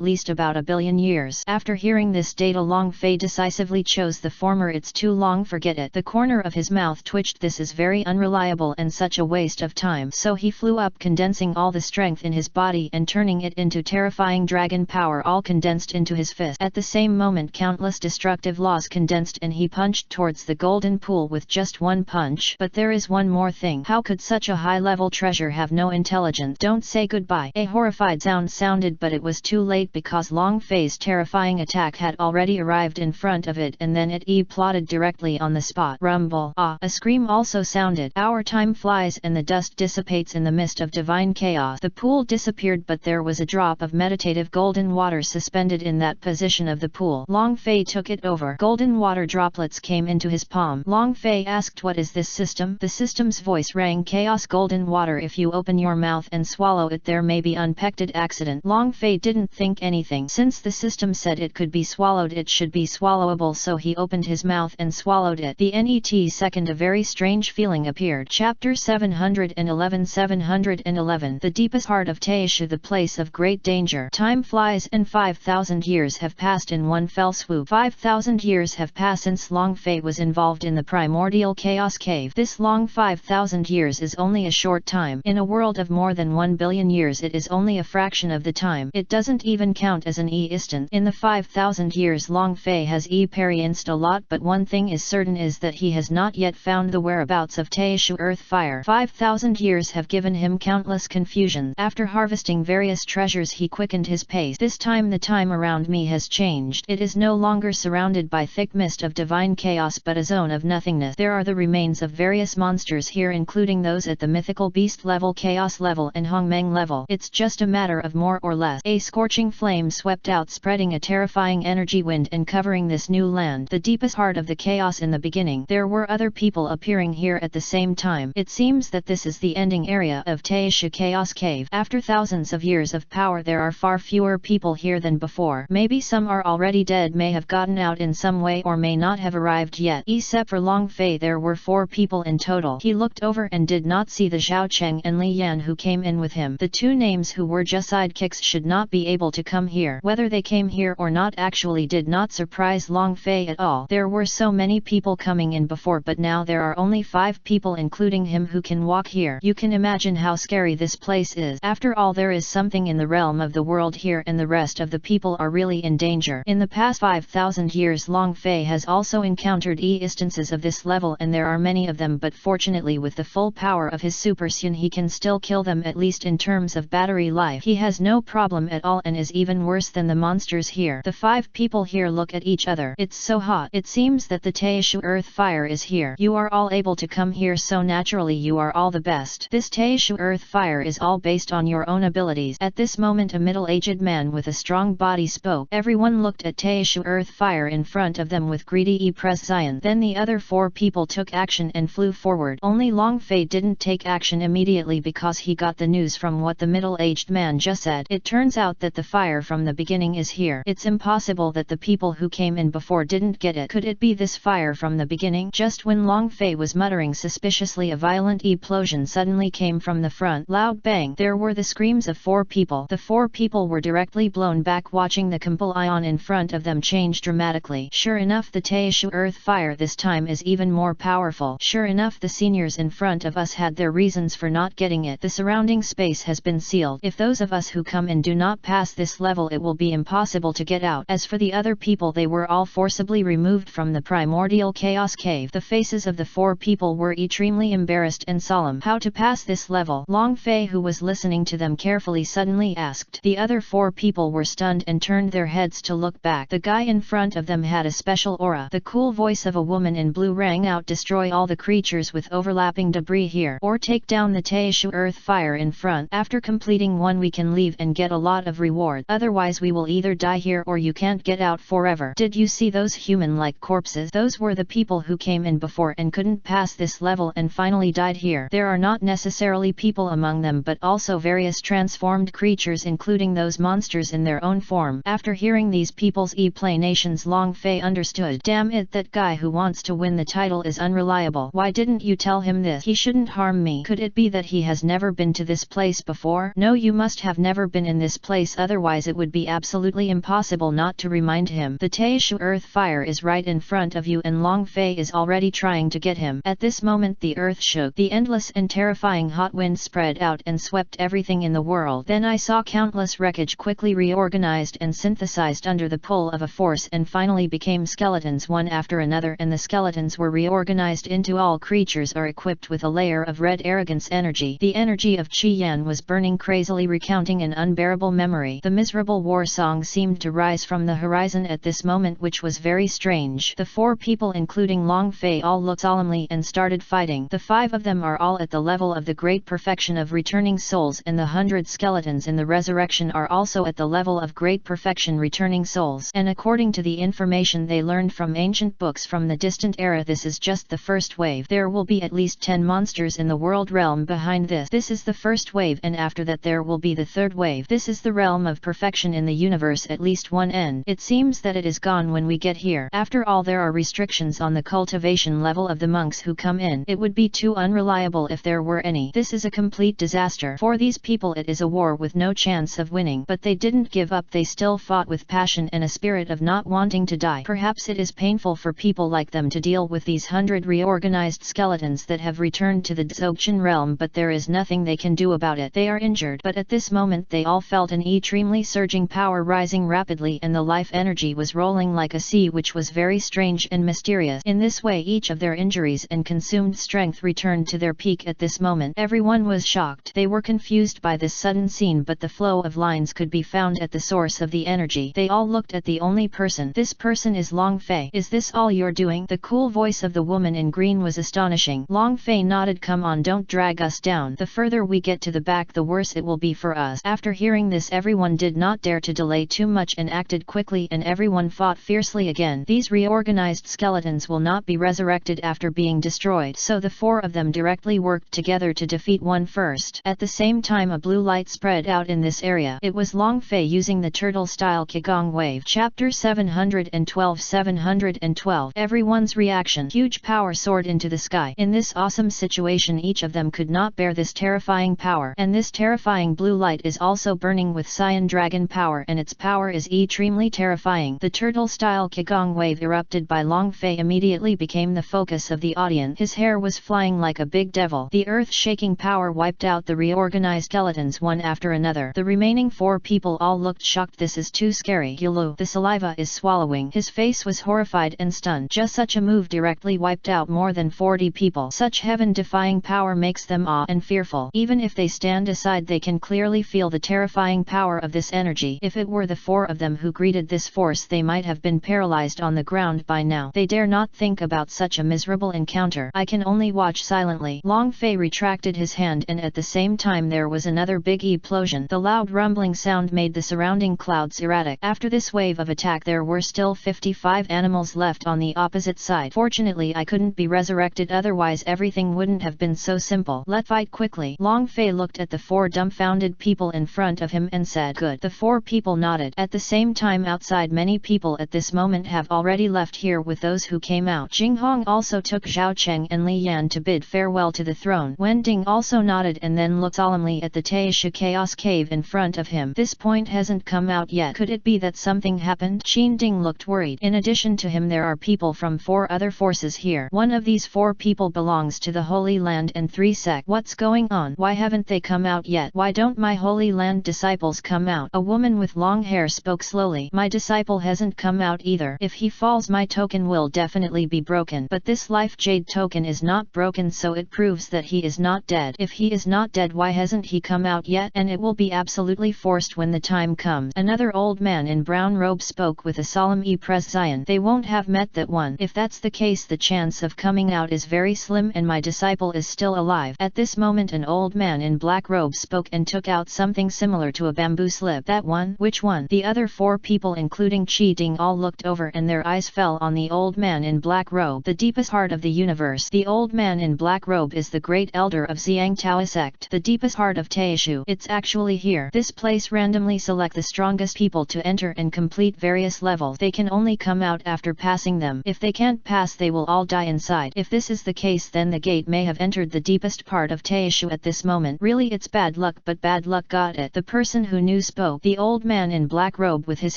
least about 1 billion years. After hearing this data, Long Fei decisively chose the former. It's too long, forget it. The corner of his mouth twitched. This is very unreliable and such a waste of time. So he flew up, condensing all the strength in his body and turning it into terrifying dragon power, all condensed into his fist. At the same moment, countless destructive laws condensed, and he punched towards the golden pool with just one punch. But there is one more thing. How could such a high-level treasure have no intelligence? Don't say goodbye. A horrified sound sounded, but it was too late because Long Fei's terrifying attack had already arrived in front of it, and then it plotted directly on the spot. Rumble! Ah! A scream also sounded. Our time flies and the dust dissipates in the mist of divine chaos. The pool disappeared, but there was a drop of meditative golden water suspended in that position of the pool. Long Fei took it over. Golden water droplets came into his palm. Long Fei asked, what is this system? The system's voice rang, chaos golden water. If you open your mouth and swallow it, there may be unpected accident. Long Fei didn't think anything. Since the system said it could be swallowed, it should be swallowable, so he opened his mouth and swallowed it. The net second a very strange feeling appeared. Chapter 711 711 The deepest heart of Taishu, the place of great danger. Time flies and 5,000 years have passed in one fell swoop. 5,000 years have passed since Long Fei was involved in the primordial chaos cave. This long 5,000 years is only a short time. In a world of more than 1 billion years, it is only a fraction of the time. It doesn't even count as an instant. In the 5,000 years Long Fei has experienced a lot, but one thing is certain is that he has not yet found the whereabouts of Taishu Earth Fire. 5,000 years have given him countless confusions. After harvesting various treasures, he quickened his pace. This time the time around me has changed. It is no longer surrounded by thick mist of divine chaos, but a zone of nothingness. There are the remains of various monsters here, including those at the mythical beast level, chaos level and Hongmeng level. It's just a matter of more or less. A scorching flame swept out, spreading a terrifying energy wind and covering this new land, the deepest heart of the chaos. In the beginning, there were other people appearing here at the same time. It seems that this is the ending area of Taishu Chaos Cave. After thousands of years of power, there are far fewer people here than before. Maybe some are already dead, may have gotten out in some way, or may not have arrived yet. Except for Long Fei, there were 4 people in total. He looked over and did not see the Zhao Cheng and Li Yan who came in with him. The 2 names who were just sidekicks should not be able to come here. Whether they came here or not actually did not surprise Long Fei at all. There were so many people coming in before, but now there are only 5 people including him who can walk here. You can imagine how scary this place is. After all, there is something in the realm of the world here, and the rest of the people are really in danger. In the past 5,000 years, Long Fei has also encountered instances of this level, and there are many of them, but fortunately with the full power of his Super Sun he can still kill them, at least in terms of battery life. He has no problem at all and is even worse than the monsters here. The 5 people here look at each other. It's so hot. It seems that the Taishu Earth Fire is here. You are all able to come here so naturally. You are all the best. This Taishu Earth Fire is all based on your own abilities. At this moment a middle-aged man with a strong body spoke. Everyone looked at Taishu Earth Fire in front of them with greedy prescience. Then the other 4 people took action and flew forward. Only Long Fei didn't take action immediately because he got the news from what the middle-aged man just said. It turns out that the fire from the beginning is here. It's impossible that the people who came in before didn't get it. Could it be this fire from the beginning? Just when Long Fei was muttering suspiciously, a violent explosion suddenly came from the front. Loud bang! There were the screams of 4 people. The 4 people were directly blown back, watching the compulsion in front of them change dramatically. Sure enough, the Taishu Earth Fire this time is even more powerful. Sure enough, the seniors in front of us had their reasons for not getting it. The surrounding space has been sealed. If those of us who come in do not pass this level, it will be impossible to get out. As for the other people, they were all forcibly removed from the primordial chaos cave. The faces of the 4 people were extremely embarrassed and solemn. How to pass this level? Long Fei, who was listening to them carefully, suddenly asked. The other 4 people were stunned and turned their heads to look back. The guy in front of them had a special aura. The cool voice of a woman in blue rang out, destroy all the creatures with overlapping debris here, or take down the Taishu Earth Fire in front. After completing one we can leave and get a lot of reward. Otherwise we will either die here or you can't get out forever. Did you see those human-like corpses? Those were the people who came in before and couldn't pass this level and finally died here. There are not necessarily people among them, but also various transformed creatures, including those monsters in their own form. After hearing these people's explanations, Long Fei understood. Damn it, that guy who wants to win the title is unreliable. Why didn't you tell him this? He shouldn't harm me. Could it be that he has never been to this place before? No, you must have never been in this place, otherwise it would be absolutely impossible not to remind him. The Taishu Earth Fire is right in front of you and Long Fei is already trying to get him. At this moment the earth shook. The endless and terrifying hot wind spread out and swept everything in the world. Then I saw countless wreckage quickly reorganized and synthesized under the pull of a force and finally became skeletons one after another, and the skeletons were reorganized into all creatures are equipped with a layer of red arrogance energy. The energy of Qi Yan was burning crazily, recounting an unbearable memory. The miserable war song seemed to rise from the horizon at this moment, which was very strange. The 4 people including Long Fei all looked solemnly and started fighting. The 5 of them are all at the level of the great perfection of returning souls, and the 100 skeletons in the resurrection are also at the level of great perfection returning souls. And according to the information they learned from ancient books from the distant era, this is just the first wave. There will be at least 10 monsters in the world realm behind this. This is the first wave, and after that there will be the third wave. This is the realm of perfection in the universe, at least one end. It seems that it is gone when we get here. After all, there are restrictions on the cultivation level of the monks who come in. It would be too unreliable if there were any. This is a complete disaster. For these people it is a war with no chance of winning. But they didn't give up, they still fought with passion and a spirit of not wanting to die. Perhaps it is painful for people like them to deal with these 100 reorganized skeletons that have returned to the Dzogchen realm, but there is nothing they can do about it. They are injured, but at this moment they all felt an extremely surging power rising rapidly, and the life energy was rolling like a sea, which was very strange and mysterious. In this way each of their injuries and consumed strength returned to their peak at this moment. Everyone was shocked. They were confused by this sudden scene, but the flow of lines could be found at the source of the energy. They all looked at the only person. This person is Long Fei. Is this all you're doing? The cool voice of the woman in green was astonishing. Long Fei nodded. Come on, don't drag us down. The further we get to the back, the worse it will be for us. After hearing this, everyone did not dare to delay too much and acted quickly, and everyone fought fiercely again. These reorganized skeletons will not be resurrected after being destroyed, so the four of them directly worked together to defeat one first. At the same time a blue light spread out in this area. It was Long Fei using the turtle-style Qigong wave. Chapter 712. Everyone's reaction. Huge power soared into the sky. In this awesome situation each of them could not bear this terrifying power, and this terrifying blue light is also burning with cyan dragon power, and its power is extremely terrifying. The turtle-style Qigong wave erupted by Long Fei immediately became the focus of the audience. His hair was flying like a big devil. The earth-shaking power wiped out the reorganized skeletons one after another. The remaining four people all looked shocked. This is too scary. Douluo, the saliva is swallowing. His face was horrified and stunned. Just such a move directly wiped out more than 40 people. Such heaven-defying power makes them awe and fearful. Even if they stand aside they can clearly feel the terrifying power of this energy. If it were the four of them who greeted this force they might have been paralyzed on the ground by now. They dare not think about such a miserable encounter. I can only watch silently. Long Fei retracted his hand, and at the same time there was another big explosion. The loud rumbling sound made the surrounding clouds erratic. After this wave of attack there were still 55 animals left on the opposite side. Fortunately I couldn't be resurrected, otherwise everything wouldn't have been so simple. Let's fight quickly. Long Fei looked at the four dumbfounded people in front of him and said, good. The four people nodded. At the same time outside many people at this moment have already left here with those who came out. Jing Hong also took Zhao Cheng and Li Yan to bid farewell to the throne. Wen Ding also nodded and then looked solemnly at the Taishu Chaos Cave in front of him. This point hasn't come out yet. Could it be that something happened? Qin Ding looked worried. In addition to him there are people from 4 other forces here. One of these 4 people belongs to the Holy Land and 3 sect. What's going on? Why haven't they come out yet? Why don't my Holy Land disciples come out? A woman with long hair spoke slowly. My disciple hasn't come out either. If he falls my token will definitely be broken. But this life jade token is not broken, so it proves that he is not dead. If he is not dead, why hasn't he come out yet? And it will be absolutely forced when the time comes. Another old man in brown robe spoke with a solemn presence. They won't have met that one. If that's the case, the chance of coming out is very slim, and my disciple is still alive. At this moment an old man in black robe spoke and took out something similar to a bamboo slip. That one? Which one? The other 4 people including Qi Ding all looked over and their eyes fell on the old man in black robe. The deepest heart of the universe. The old man in black robe is the great elder of Xiang Tao sect. The deepest heart of Taishu. It's actually here. This place randomly select the strongest people to enter and complete various levels. They can only come out after passing them. If they can't pass they will all die inside. If this is the case, then the gate may have entered the deepest part of Taishu at this moment. Really it's bad luck, but bad luck got it. The person who knew spoke. The old man in black robe with his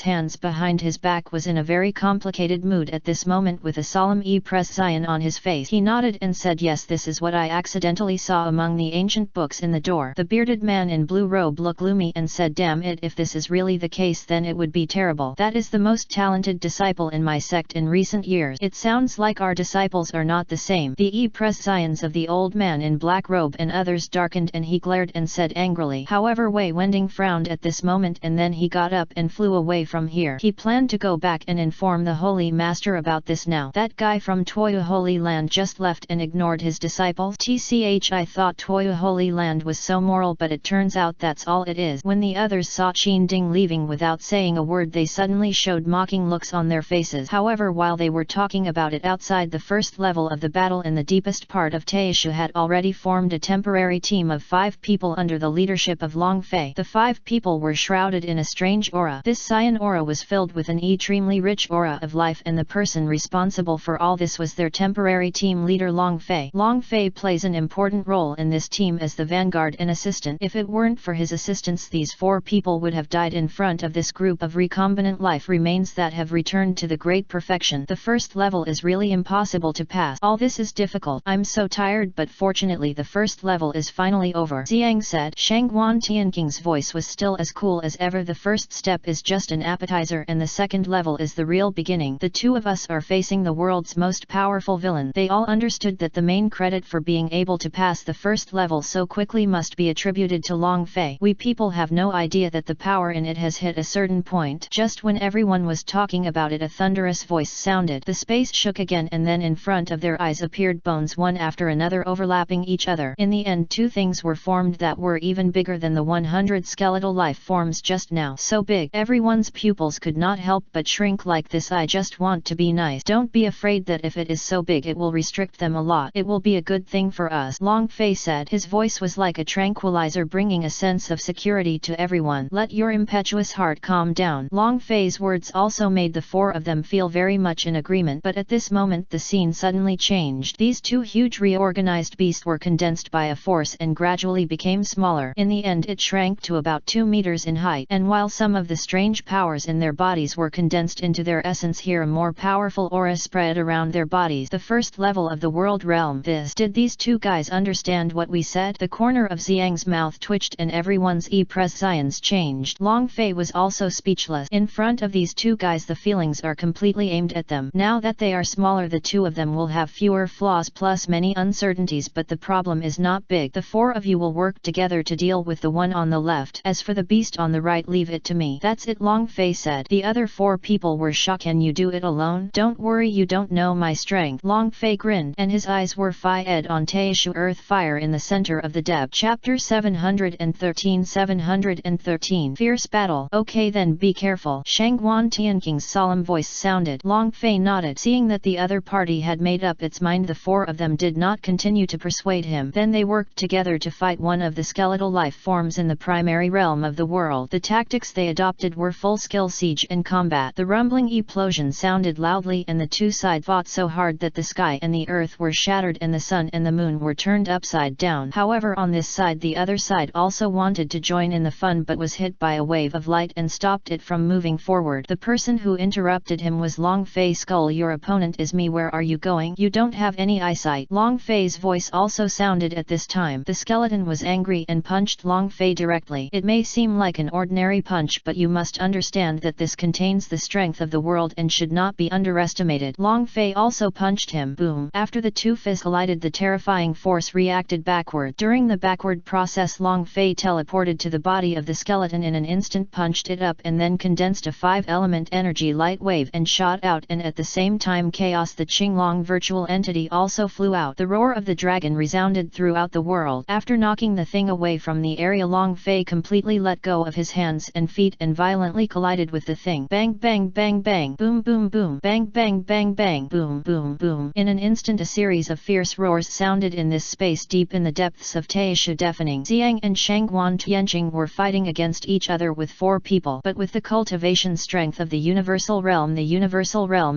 hands behind his back was in a very complicated mood at this moment with a solemn presence on his face. He nodded and said, yes, this is what I accidentally saw among the ancient books in the door. The bearded man in blue robe looked gloomy and said, damn it, if this is really the case then it would be terrible. That is the most talented disciple in my sect in recent years. It sounds like our disciples are not the same. The presence of the old man in black robe and others darkened and he glared and said angrily. However, Wei Wending frowned at this moment and then he got up and flew away from here. He planned to go back and inform the Holy Master about this now. That guy from Toyu Holy Land just left and ignored his disciples. I thought Toyu Holy Land was so moral, but it turns out that's all it is. When the others saw Qin Ding leaving without saying a word, they suddenly showed mocking looks on their faces. However, while they were talking about it outside the first level of the battle in the deepest part of Taishu had already formed a temporary team of 5 people under the leadership of Long Fei. The 5 people were shrouded in a strange aura. This cyan aura was filled with an extremely rich aura of life, and the person responsible for all this was their temporary team leader Long Fei. Long Fei plays an important role in this team as the vanguard and assistant. If it weren't for his assistance, these 4 people would have died in front of this group of recombinant life remains that have returned to the great perfection. The first level is really impossible to pass. All this is difficult. I'm so tired, but fortunately the first level is finally over, Xiang said. Shangguan Tianking's voice was still as cool as ever. The first step is just an appetizer and the second level is the real beginning. The 2 of us are facing the world's most powerful villain. They all understood that the main credit for being able to pass the first level so quickly must be attributed to Long Fei. We people have no idea that the power in it has hit a certain point. Just when everyone was talking about it, a thunderous voice sounded. The space shook again, and then in front of their eyes appeared bones one after another overlapping each other. In the end, 2 things were formed that were even bigger than the 100 skeletal life forms just now. So big, everyone's pupils could not help but shrink. Like this, I just want to be nice. Don't be afraid that if it is so big it will restrict them a lot. It will be a good thing for us, Long Fei said. His voice was like a tranquilizer, bringing a sense of security to everyone. Let your impetuous heart calm down. Long Fei's words also made the 4 of them feel very much in agreement, but at this moment the scene suddenly changed. These 2 huge reorganized beasts were condensed by a force and gradually became smaller. In the end it shrank to about 2 meters in height, and while some of the strange powers in their bodies were condensed into their essence, here a more powerful aura spread around their bodies. The first level of the world realm. Did these 2 guys understand what we said? The corner of Xiang's mouth twitched and everyone's expressions changed. Long Fei was also speechless. In front of these 2 guys the feelings are completely aimed at them. Now that they are smaller, the 2 of them will have fewer flaws plus many uncertainties, but the problem is not big. The 4 of you will work together to deal with the one on the left. As for the beast on the right, leave it to me. That's it, Long Fei said. The other 4 people were shocked. Can you do it alone? Don't worry, you don't know my strength. Long Fei grinned, and his eyes were fired on Taishu Earth Fire in the center of the depth. Chapter 713 Fierce Battle. Okay then, be careful. Shangguan Tianking's solemn voice sounded. Long Fei nodded. Seeing that the other party had made up its mind, the 4 of them did not continue to persuade him. Then they worked together to fight one of the skeletal life forms in the primary realm of the world. The tactics they adopted were full-skill siege and combat. The rumbling explosion sounded loudly, and the 2 sides fought so hard that the sky and the earth were shattered and the sun and the moon were turned upside down. However, on this side, the other side also wanted to join in the fun but was hit by a wave of light and stopped it from moving forward. The person who interrupted him was Long Fei's skull. Your opponent is me. Where are you going? You don't have any eyesight. Long Fei's voice also sounded at this time. The skeleton was angry and punched Long Fei directly. It may seem like an ordinary punch, but you must understand that this contains the strength of the world and should not be underestimated. Long Fei also punched him. Boom. After the 2 fists collided, the terrifying force reacted backward. During the backward process, Long Fei teleported to the body of the skeleton in an instant, punched it up, and then condensed a 5-element energy light wave and shot out, and at the same time Chaos, the Qinglong virtual entity, also flew out. The roar of the dragon resounded throughout the world. After knocking the thing away from the area, Long Fei completely let go of his hands and feet and violently collided with the thing. Bang bang bang bang, boom boom boom, bang bang bang bang, boom boom boom. In an instant a series of fierce roars sounded in this space deep in the depths of Taishu, deafening. Xiang and Shangguan Tianqing were fighting against each other with 4 people, but with the cultivation strength of the universal realm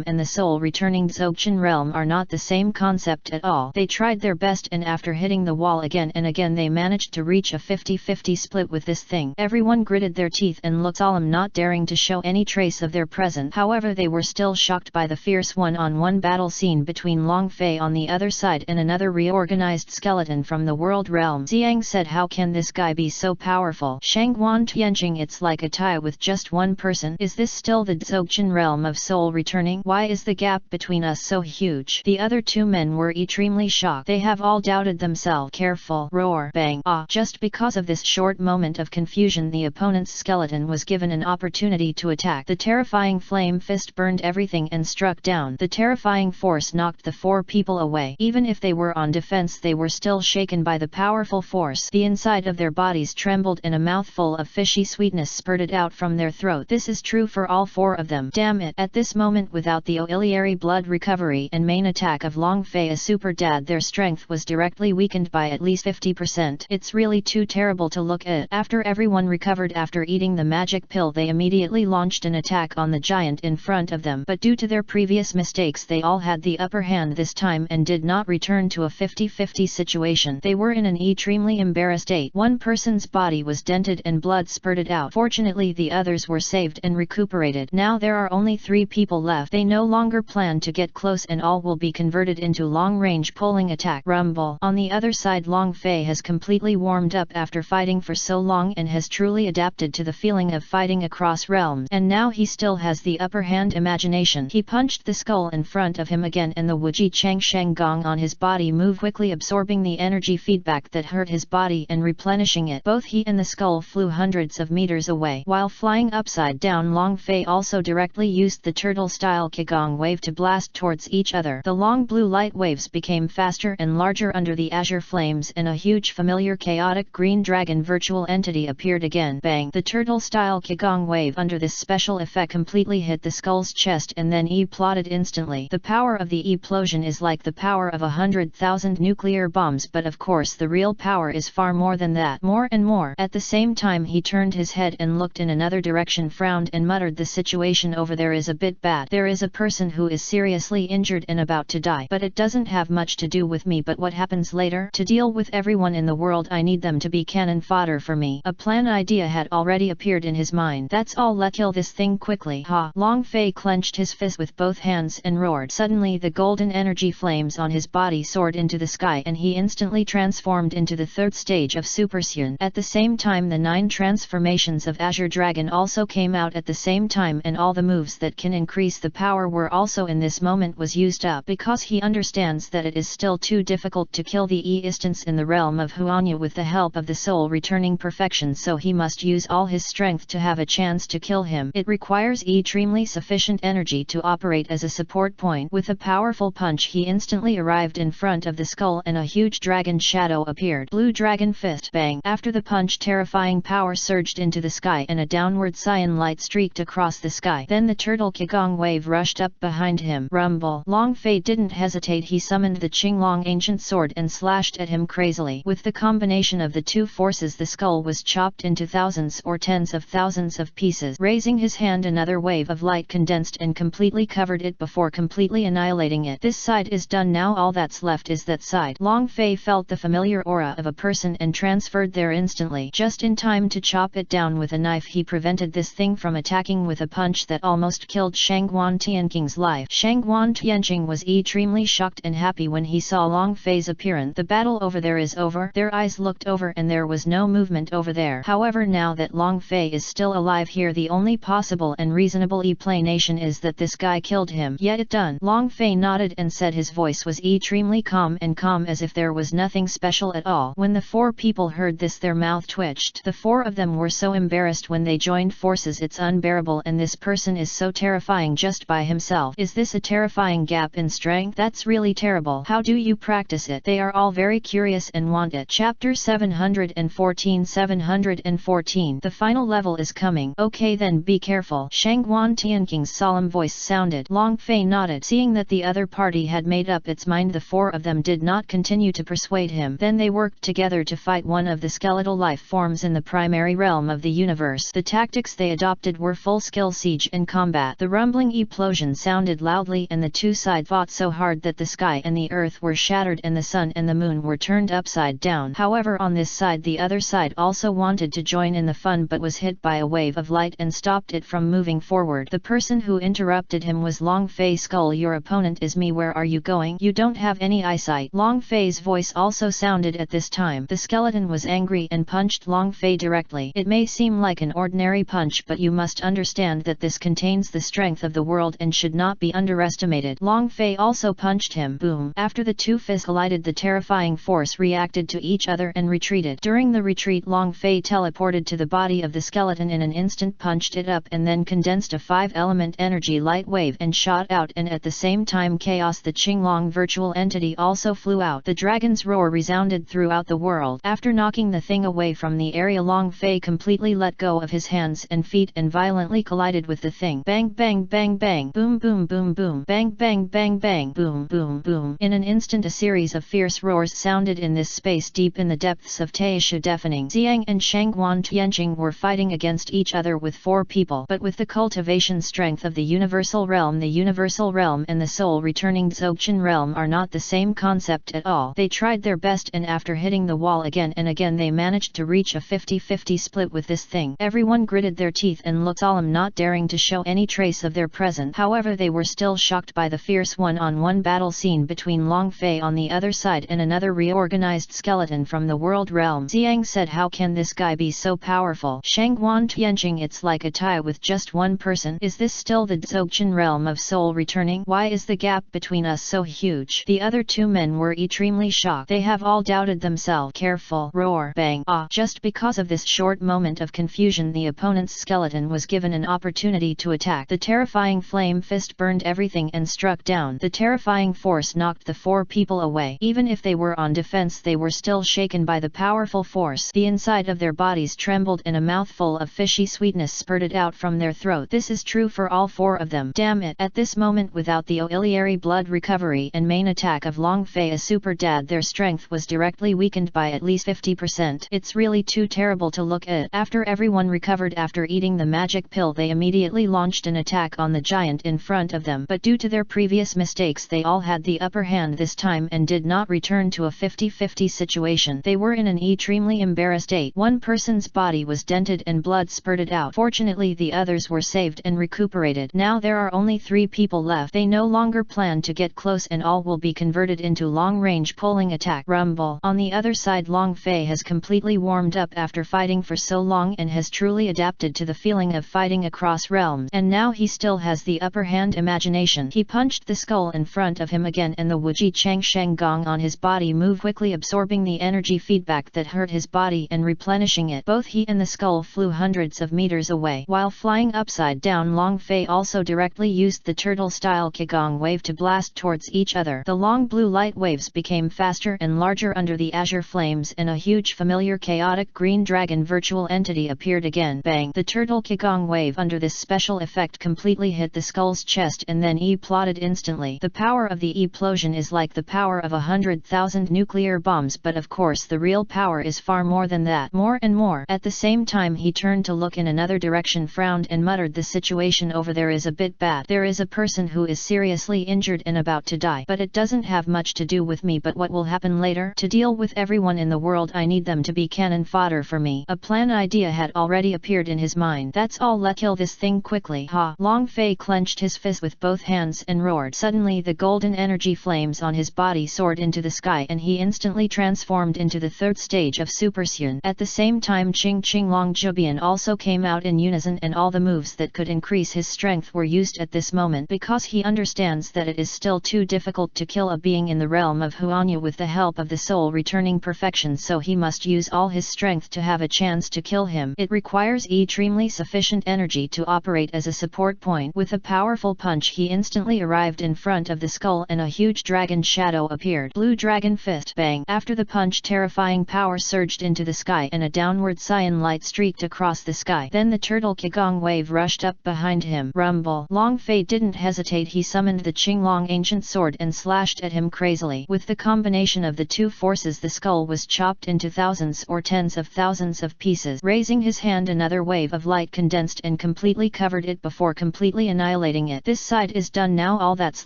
and the soul returning Dzogchen realm are not the same concept at all. They tried their best, and after hitting the wall again and again they managed to reach a 50-50 split with this thing. Everyone gritted their teeth and looked solemn, not daring to show any trace of their presence. However, they were still shocked by the fierce one-on-one battle scene between Long Fei on the other side and another reorganized skeleton from the world realm. Xiang said, how can this guy be so powerful? Shangguan Tianqing, it's like a tie with just one person. Is this still the Dzogchen realm of soul returning? Why is the gap between us so huge? The other 2 men were extremely shocked. They have all doubted themselves. Careful! Roar! Bang! Ah! Just because of this short moment of confusion, the opponent's skeleton was given an opportunity to attack. The terrifying flame fist burned everything and struck down. The terrifying force knocked the 4 people away. Even if they were on defense, they were still shaken by the powerful force. The inside of their bodies trembled and a mouthful of fishy sweetness spurted out from their throat. This is true for all 4 of them. Damn it! At this moment, without the auxiliary blood recovery and main attack of Long Fei as Super Dad, their strength was directly weakened by at least 50%. It's really too terrible to look at. After everyone recovered after eating the magic pill, they immediately launched an attack on the giant in front of them, but due to their previous mistakes they all had the upper hand this time and did not return to a 50-50 situation. They were in an extremely embarrassed state. One person's body was dented and blood spurted out. Fortunately the others were saved and recuperated. Now there are only 3 people left. They no longer plan to get close and all will be converted into long-range pulling attack. Rumble. On the other side, Long Fei has completely warmed up after fighting for so long and has truly adapted to the feeling of fighting across realms, and now he still has the upper hand imagination. He punched the skull in front of him again and the Wuji Chang Sheng Gong on his body moved quickly, absorbing the energy feedback that hurt his body and replenishing it. Both he and the skull flew hundreds of meters away. While flying upside down, Long Fei also directly used the turtle-style Qigong wave to blast towards each other. The long blue light waves became faster and larger under the azure flames, and a huge familiar chaotic green dragon virtual entity appeared again. Bang! The turtle-style Qigong wave under this special effect completely hit the skull's chest and then plotted instantly. The power of the explosion is like the power of 100,000 nuclear bombs, but of course the real power is far more than that. More and more. At the same time he turned his head and looked in another direction, frowned and muttered, "The situation over there is a bit bad. There is a person who is seriously injured and about to die. But it doesn't have much to do with me, but what happens later? To deal with everyone in the world I need them to be cannon fodder for me." A plan idea had already appeared in his mind. "That's all, let's kill this thing quickly." Ha! Long Fei clenched his fist with both hands and roared. Suddenly the golden energy flames on his body soared into the sky and he instantly transformed into the 3rd stage of Super Saiyan. At the same time the 9 transformations of Azure Dragon also came out at the same time, and all the moves that can increase the power were also in this moment was used up, because he understands that it is still too difficult to kill the instance in the realm of Huanya with the help of the soul returning perfection, so he must use all his strength to have a chance to kill him. It requires extremely sufficient energy to operate as a support point. With a powerful punch he instantly arrived in front of the skull and a huge dragon shadow appeared. Blue Dragon Fist. Bang! After the punch, terrifying power surged into the sky and a downward cyan light streaked across the sky. Then the turtle Qigong wave rushed up behind him. Rumble. Long Fei didn't hesitate. He summoned the Qinglong ancient sword and slashed at him crazily. With the combination of the 2 forces the skull was chopped into thousands or tens of thousands of pieces. Raising his hand, another wave of light condensed and completely covered it before completely annihilating it. This side is done now, all that's left is that side. Long Fei felt the familiar aura of a person and transferred there instantly. Just in time to chop it down with a knife, he prevented this thing from attacking with a punch that almost killed Shangguan Tianqing's life. Shangguan Tianqing was extremely shocked and happy when he saw Long Fei's appearance. The battle over there is over. Their eyes looked over and there was no movement over there. However, now that Long Fei is still alive here, the only possible and reasonable explanation is that this guy killed him. Yet it done. Long Fei nodded and said his voice was extremely calm as if there was nothing special at all. When the 4 people heard this, their mouth twitched. The 4 of them were so embarrassed when they joined forces, it's unbearable, and this person is so terrifying just by himself. Is this a terrifying gap in strength? That's really terrible. How do you practice it? They are all very curious and want it. Chapter 714. The final level is coming. Okay then, be careful. Shangguan Tianqing's solemn voice sounded. Long Fei nodded. Seeing that the other party had made up its mind, the 4 of them did not continue to persuade him. Then they worked together to fight one of the skeletal life forms in the primary realm of the universe. The tactics they adopted were full-skill siege and combat. The rumbling explosion sounded loudly and the 2 sides fought so hard that the sky and the earth were shattered and the sun and the moon were turned upside down. However, on this side, the other side also wanted to join in the fun but was hit by a wave of light and stopped it from moving forward. The person who interrupted him was Long Fei's skull. "Your opponent is me. Where are you going? You don't have any eyesight." Long Fei's voice also sounded at this time. The skeleton was angry and punched Long Fei directly. It may seem like an ordinary punch, but you must understand that this contains the strength of the world and should not be underestimated. Long Fei also punched him. Boom! After the 2 fists collided, the terrifying force reacted to each other and retreated. During the retreat, Long Fei teleported to the body of the skeleton in an instant, punched it up and then condensed a 5-element energy light wave and shot out, and at the same time Chaos, the Qinglong virtual entity, also flew out. The dragon's roar resounded throughout the world. After knocking the thing away from the area, Long Fei completely let go of his hands and feet and violently collapsed collided with the thing. Bang bang bang bang, boom boom boom boom, bang bang bang bang, boom boom boom. In an instant a series of fierce roars sounded in this space deep in the depths of Taisha, deafening. Xiang and Shangguan Tianjing were fighting against each other with 4 people, but with the cultivation strength of the universal realm and the soul returning Dzogchen realm are not the same concept at all. They tried their best, and after hitting the wall again and again they managed to reach a 50-50 split with this thing. Everyone gritted their teeth and looked solemn, not daring to show any trace of their presence. However, they were still shocked by the fierce one-on-one battle scene between Long Fei on the other side and another reorganized skeleton from the world realm. Xiang said, "How can this guy be so powerful?" Shangguan Tianjing, "It's like a tie with just one person. Is this still the Dzogchen realm of soul returning? Why is the gap between us so huge?" The other 2 men were extremely shocked. They have all doubted themselves. Careful! Roar! Bang! Ah! Just because of this short moment of confusion, the opponent's skeleton was given an opportunity to attack. The terrifying flame fist burned everything and struck down. The terrifying force knocked the 4 people away. Even if they were on defense, they were still shaken by the powerful force. The inside of their bodies trembled and a mouthful of fishy sweetness spurted out from their throat. This is true for all 4 of them. Damn it! At this moment, without the auxiliary blood recovery and main attack of Long Fei, a super dad, their strength was directly weakened by at least 50%. It's really too terrible to look at. After everyone recovered after eating the magic pill, they immediately launched an attack on the giant in front of them, but due to their previous mistakes they all had the upper hand this time and did not return to a 50-50 situation. They were in an extremely embarrassed state. One person's body was dented and blood spurted out. Fortunately, the others were saved and recuperated. Now there are only 3 people left. They no longer plan to get close and all will be converted into long-range pulling attack. Rumble. On the other side, Long Fei has completely warmed up after fighting for so long and has truly adapted to the feeling of fighting across realms, and now he still has the upper hand. Imagination. He punched the skull in front of him again and the Wuji Chang Sheng Gong on his body moved quickly, absorbing the energy feedback that hurt his body and replenishing it. Both he and the skull flew hundreds of meters away. While flying upside down, Long Fei also directly used the turtle-style Qigong wave to blast towards each other. The long blue light waves became faster and larger under the azure flames, and a huge familiar chaotic green dragon virtual entity appeared again. Bang! The turtle Qigong wave under this special effect completely hit the skull's chest and then plotted instantly. The power of the explosion is like the power of 100,000 nuclear bombs, but of course the real power is far more than that. More and more. At the same time he turned to look in another direction, frowned and muttered, "The situation over there is a bit bad. There is a person who is seriously injured and about to die. But it doesn't have much to do with me, but what will happen later? To deal with everyone in the world I need them to be cannon fodder for me." A plan idea had already appeared in his mind. "That's all, let's kill this thing quickly." Ha! Long Fei clenched his fist with both hands and roared. Suddenly the golden energy flames on his body soared into the sky and he instantly transformed into the 3rd stage of Super Saiyan. At the same time Ching Ching Long Jubian also came out in unison, and all the moves that could increase his strength were used at this moment, because he understands that it is still too difficult to kill a being in the realm of Huanya with the help of the soul returning perfection, so he must use all his strength to have a chance to kill him. It requires extremely sufficient energy to operate as a support point. With a powerful punch he instantly arrived in front of the skull and a huge dragon shadow appeared. Blue dragon fist. Bang! After the punch, terrifying power surged into the sky and a downward cyan light streaked across the sky. Then the turtle Qigong wave rushed up behind him. Rumble. Long Fei didn't hesitate. He summoned the Qinglong ancient sword and slashed at him crazily. With the combination of the 2 forces, the skull was chopped into thousands or tens of thousands of pieces. Raising his hand, another wave of light condensed and completely covered it before completely annihilating it. This side is done now, all that's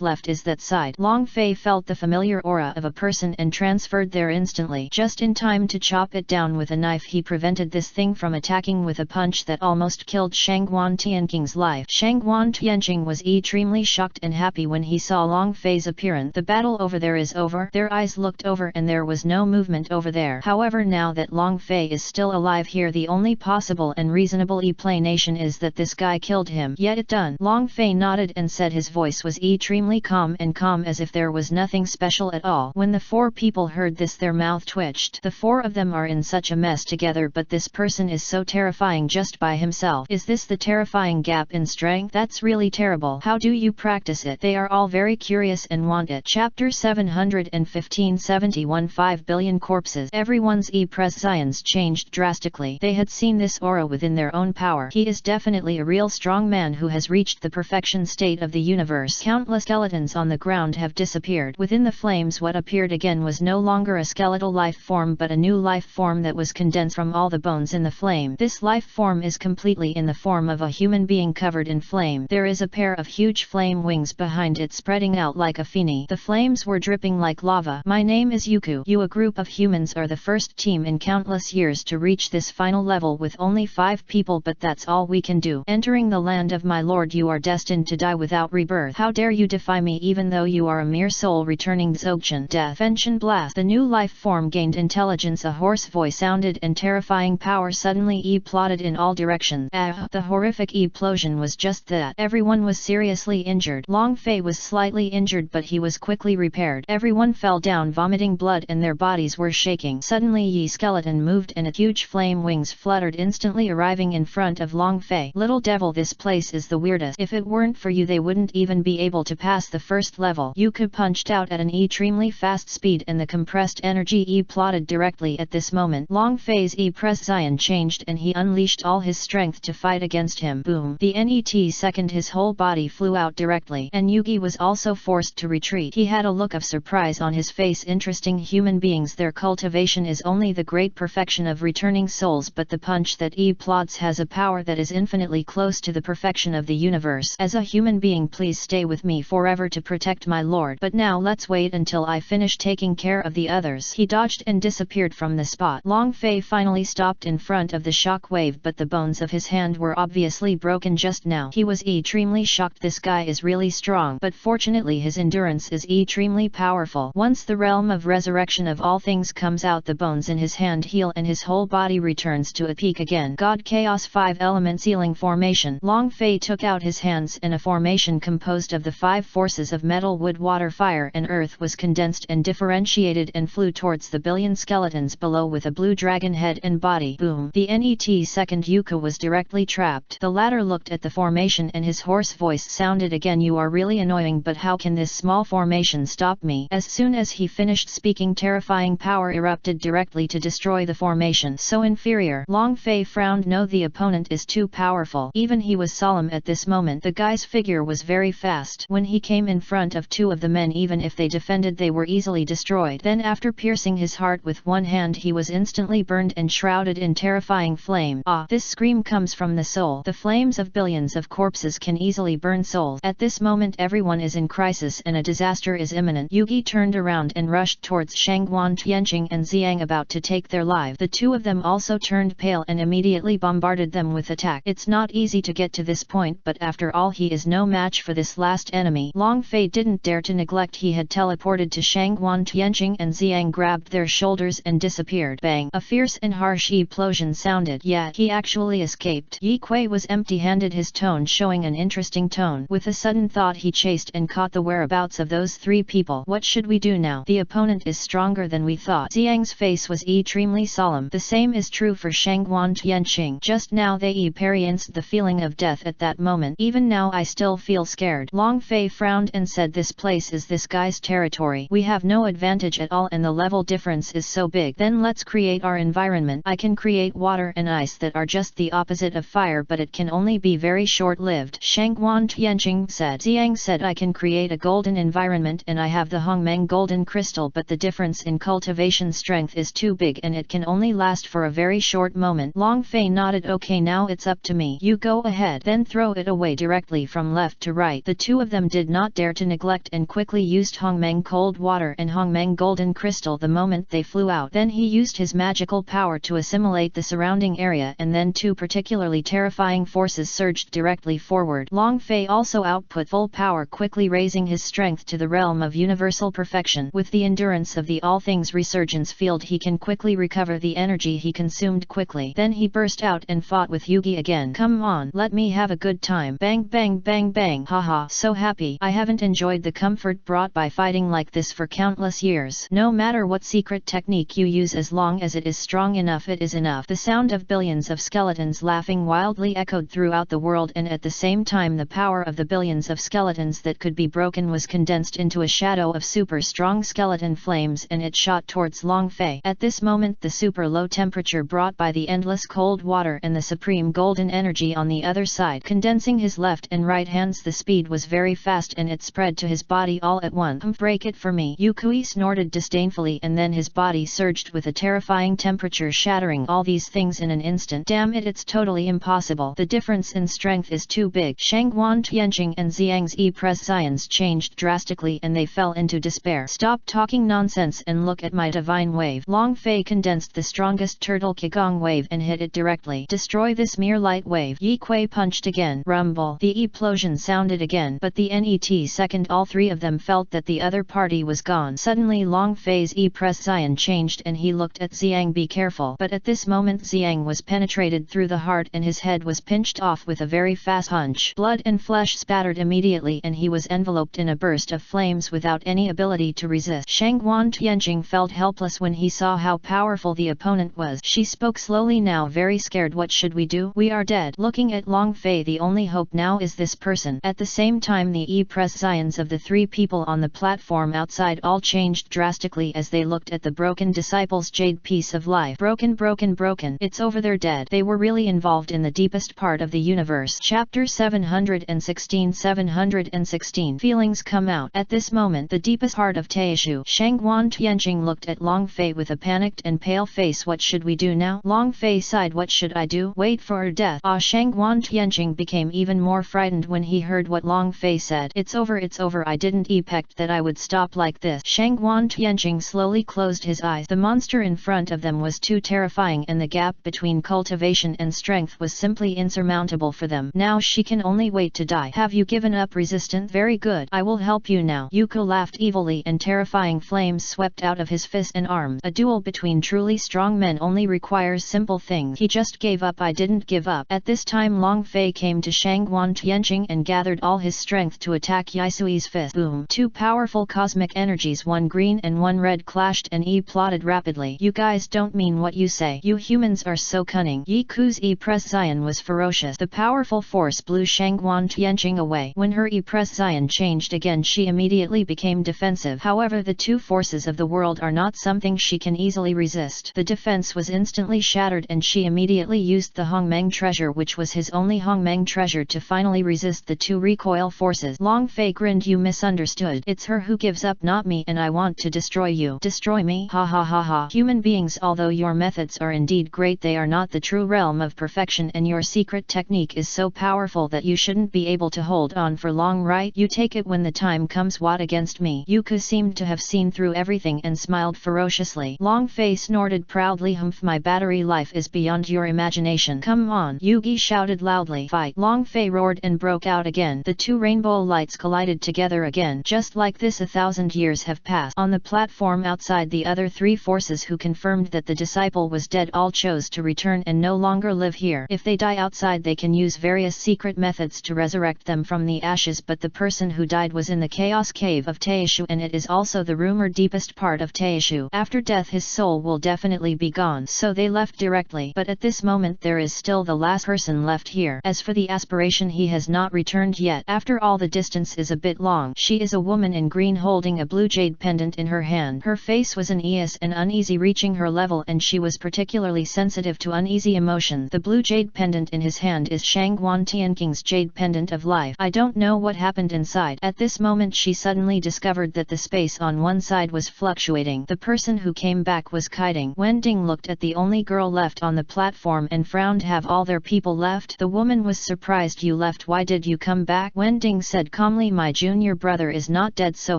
left is that side. Long Fei felt the familiar aura of a person and transferred there instantly. Just in time to chop it down with a knife, he prevented this thing from attacking with a punch that almost killed Shangguan Tianjing's life. Shangguan Tianjing was extremely shocked and happy when he saw Long Fei's appearance. The battle over there is over. Their eyes looked over and there was no movement over there. However, now that Long Fei is still alive here, the only possible and reasonable explanation is that this guy killed him. Yet it done. Long Fei nodded and said his voice was extremely calm as if there was nothing special at all. When the 4 people heard this, their mouth twitched. The 4 of them are in such a mess together, but this person is so terrifying just by himself. Is this the terrifying gap in strength? That's really terrible. How do you practice it? They are all very curious and want it. Chapter 715 71 5 billion corpses. Everyone's presence changed drastically. They had seen this aura within their own power. He is definitely definitely a real strong man who has reached the perfection state of the universe. Countless skeletons on the ground have disappeared. Within the flames what appeared again was no longer a skeletal life form but a new life form that was condensed from all the bones in the flame. This life form is completely in the form of a human being covered in flame. There is a pair of huge flame wings behind it spreading out like a fini. The flames were dripping like lava. My name is Yuku. You, a group of humans, are the first team in countless years to reach this final level with only 5 people, but that's all we can do. Entering the land of my lord, you are destined to die without rebirth. How dare you defy me even though you are a mere soul returning Dzogchen. Death. Fenchen blast. The new life form gained intelligence. A hoarse voice sounded and terrifying power suddenly plotted in all directions. The horrific explosion was just that. Everyone was seriously injured. Long Fei was slightly injured but he was quickly repaired. Everyone fell down vomiting blood and their bodies were shaking. Suddenly Yi skeleton moved and its huge flame wings fluttered, instantly arriving in front of Long Fei. Little devil, this place is the weirdest. If it weren't for you they wouldn't even be able to pass the first level. Yuka punched out at an extremely fast speed and the compressed energy plotted directly at this moment. Long Fei's presence changed and he unleashed all his strength to fight against him. Boom. The net second his whole body flew out directly and Yugi was also forced to retreat. He had a look of surprise on his face. Interesting human beings, their cultivation is only the great perfection of returning souls, but the punch that plots has a power that is infinitely close to the perfection of the universe. As a human being, please stay with me forever to protect my lord, but now let's wait until I finish taking care of the others. He dodged and disappeared from the spot. Long Fei finally stopped in front of the shock wave, but the bones of his hand were obviously broken just now. He was extremely shocked. This guy is really strong, but fortunately his endurance is extremely powerful. Once the realm of resurrection of all things comes out, the bones in his hand heal and his whole body returns to a peak again. God Chaos 5 element sealing formation. Long Fei took out his hands and a formation composed of the 5 forces of metal, wood, water, fire and earth was condensed and differentiated and flew towards the billion skeletons below with a blue dragon head and body. Boom. The net second Yuka was directly trapped. The latter looked at the formation and his hoarse voice sounded again, you are really annoying, but how can this small formation stop me? As soon as he finished speaking, terrifying power erupted directly to destroy the formation. So inferior. Long Fei frowned. No, the opponent is too powerful. Even he was solemn at this moment. The guy's figure was very fast. When he came in front of 2 of the men, even if they defended they were easily destroyed. Then after piercing his heart with one hand, he was instantly burned and shrouded in terrifying flame. Ah, this scream comes from the soul. The flames of billions of corpses can easily burn souls. At this moment everyone is in crisis and a disaster is imminent. Yugi turned around and rushed towards Shangguan, Tianqing and Xiang, about to take their life. The 2 of them also turned pale and immediately bombarded them with attack. It's not easy to get to this point, but after all he is no match for this last enemy. Long Fei didn't dare to neglect. He had teleported to Shangguan, Tianqing and Xiang grabbed their shoulders and disappeared. Bang! A fierce and harsh explosion sounded. Yeah, he actually escaped. Yi Kui was empty-handed, his tone showing an interesting tone. With a sudden thought he chased and caught the whereabouts of those 3 people. What should we do now? The opponent is stronger than we thought. Xiang's face was extremely solemn. The same is true for Shangguan, Tianqing. Just now they experienced the feeling of death at that moment. Even now I still feel scared. Long Fei frowned and said, this place is this guy's territory. We have no advantage at all and the level difference is so big. Then let's create our environment. I can create water and ice that are just the opposite of fire, but it can only be very short-lived. Shangguan Tianqing said. Xiang said, I can create a golden environment and I have the Hongmeng golden crystal, but the difference in cultivation strength is too big and it can only last for a very short moment. Long Fei nodded. Okay, now it's up to me. You go ahead. Then throw it away directly from left to right. The 2 of them did not dare to neglect and quickly used Hongmeng cold water and Hongmeng golden crystal the moment they flew out. Then he used his magical power to assimilate the surrounding area and then 2 particularly terrifying forces surged directly forward. Long Fei also output full power, quickly raising his strength to the realm of universal perfection. With the endurance of the all things resurgence field he can quickly recover the energy he consumed quickly. Then he burst out and fought with Yugi again. Come on, let me have a good time. Bang bang bang bang. Haha, so happy. I haven't enjoyed the comfort brought by fighting like this for countless years. No matter what secret technique you use, as long as it is strong enough, it is enough. The sound of billions of skeletons laughing wildly echoed throughout the world, and at the same time the power of the billions of skeletons that could be broken was condensed into a shadow of super strong skeleton flames, and it shot towards Long Fei. At this moment the super low temperature brought by the endless cold water and the supreme golden energy energy on the other side, condensing his left and right hands. The speed was very fast and it spread to his body all at once. Break it for me, Yukui snorted disdainfully, and then his body surged with a terrifying temperature, shattering all these things in an instant. Damn it, it's totally impossible. The difference in strength is too big. Shangguan Tianjing and Xiang's prescience changed drastically and they fell into despair. Stop talking nonsense and look at my divine wave. Long Fei condensed the strongest turtle Qigong wave and hit it directly. Destroy this mere light wave. Yi Kuei punched again. Rumble. The explosion sounded again, but the net second all three of them felt that the other party was gone. Suddenly Long Fei's prescience changed and he looked at Xiang. Be careful. But at this moment Xiang was penetrated through the heart and his head was pinched off with a very fast punch. Blood and flesh spattered immediately and he was enveloped in a burst of flames without any ability to resist. Shangguan Tianjing felt helpless when he saw how powerful the opponent was. She spoke slowly, now very scared. What should we do? We are dead. Looking at Long Fei, the only hope now is this person. At the same time the prescience of the three people on the platform outside all changed drastically as they looked at the broken disciples' jade piece of life. Broken, broken, broken. It's over, they're dead. They were really involved in the deepest part of the universe. Chapter 716. Feelings come out. At this moment the deepest heart of Taishu. Shangguan Tianjing looked at Long Fei with a panicked and pale face. What should we do now? Long Fei sighed. What should I do? Wait for her death. Shangguan Tianjing became even more frightened when he heard what Long Fei said. It's over, it's over. I didn't expect that I would stop like this. Shangguan Tianjing slowly closed his eyes. The monster in front of them was too terrifying and the gap between cultivation and strength was simply insurmountable for them. Now she can only wait to die. Have you given up resistance? Very good. I will help you now. Yuko laughed evilly and terrifying flames swept out of his fists and arms. A duel between truly strong men only requires simple things. He just gave up. I didn't give up. At this time Long Fei came to Shangguan Tianjing and gathered all his strength to attack Yisui's fist. Boom. Two powerful cosmic energies, one green and one red, clashed and plotted rapidly. You guys don't mean what you say. You humans are so cunning. Yi Ku's prescience was ferocious. The powerful force blew Shangguan Tianjing away. When her prescience changed again she immediately became defensive. However, the two forces of the world are not something she can easily resist. The defense was instantly shattered and she immediately used the Hongmeng treasure, which was his only Hongmeng treasure, to finally resist the two recoil forces. Long Fei grinned. You misunderstood. It's her who gives up, not me, and I want to destroy you. Destroy me? Ha ha ha ha. Human beings, although your methods are indeed great, they are not the true realm of perfection, and your secret technique is so powerful that you shouldn't be able to hold on for long, right? You take it when the time comes. What against me? Yuko seemed to have seen through everything and smiled ferociously. Long Fei snorted proudly. Humph, my battery life is beyond your imagination. Come on. Yugi shouted loudly. Fight. Long Fei roared and broke out again. The two rainbow lights collided together again. Just like this 1,000 years have passed. On the platform outside, the other three forces who confirmed that the disciple was dead all chose to return and no longer live here. If they die outside they can use various secret methods to resurrect them from the ashes, but the person who died was in the chaos cave of Taishu, and it is also the rumored deepest part of Taishu. After death his soul will definitely be gone. So they left directly. But at this moment there is still the last person left here. As for the aspiration, he has not returned yet. After all, the distance is a bit long. She is a woman in green holding a blue jade pendant in her hand. Her face was uneasy and uneasy, reaching her level, and she was particularly sensitive to uneasy emotion. The blue jade pendant in his hand is Shangguan Tianjing's jade pendant of life. I don't know what happened inside. At this moment she suddenly discovered that the space on one side was fluctuating. The person who came back was Kaiding. Wending looked at the only girl left on the platform and frowned. Have all their people left? The woman was surprised. You left? Why did you come back? Wending said calmly, my junior brother is not dead, so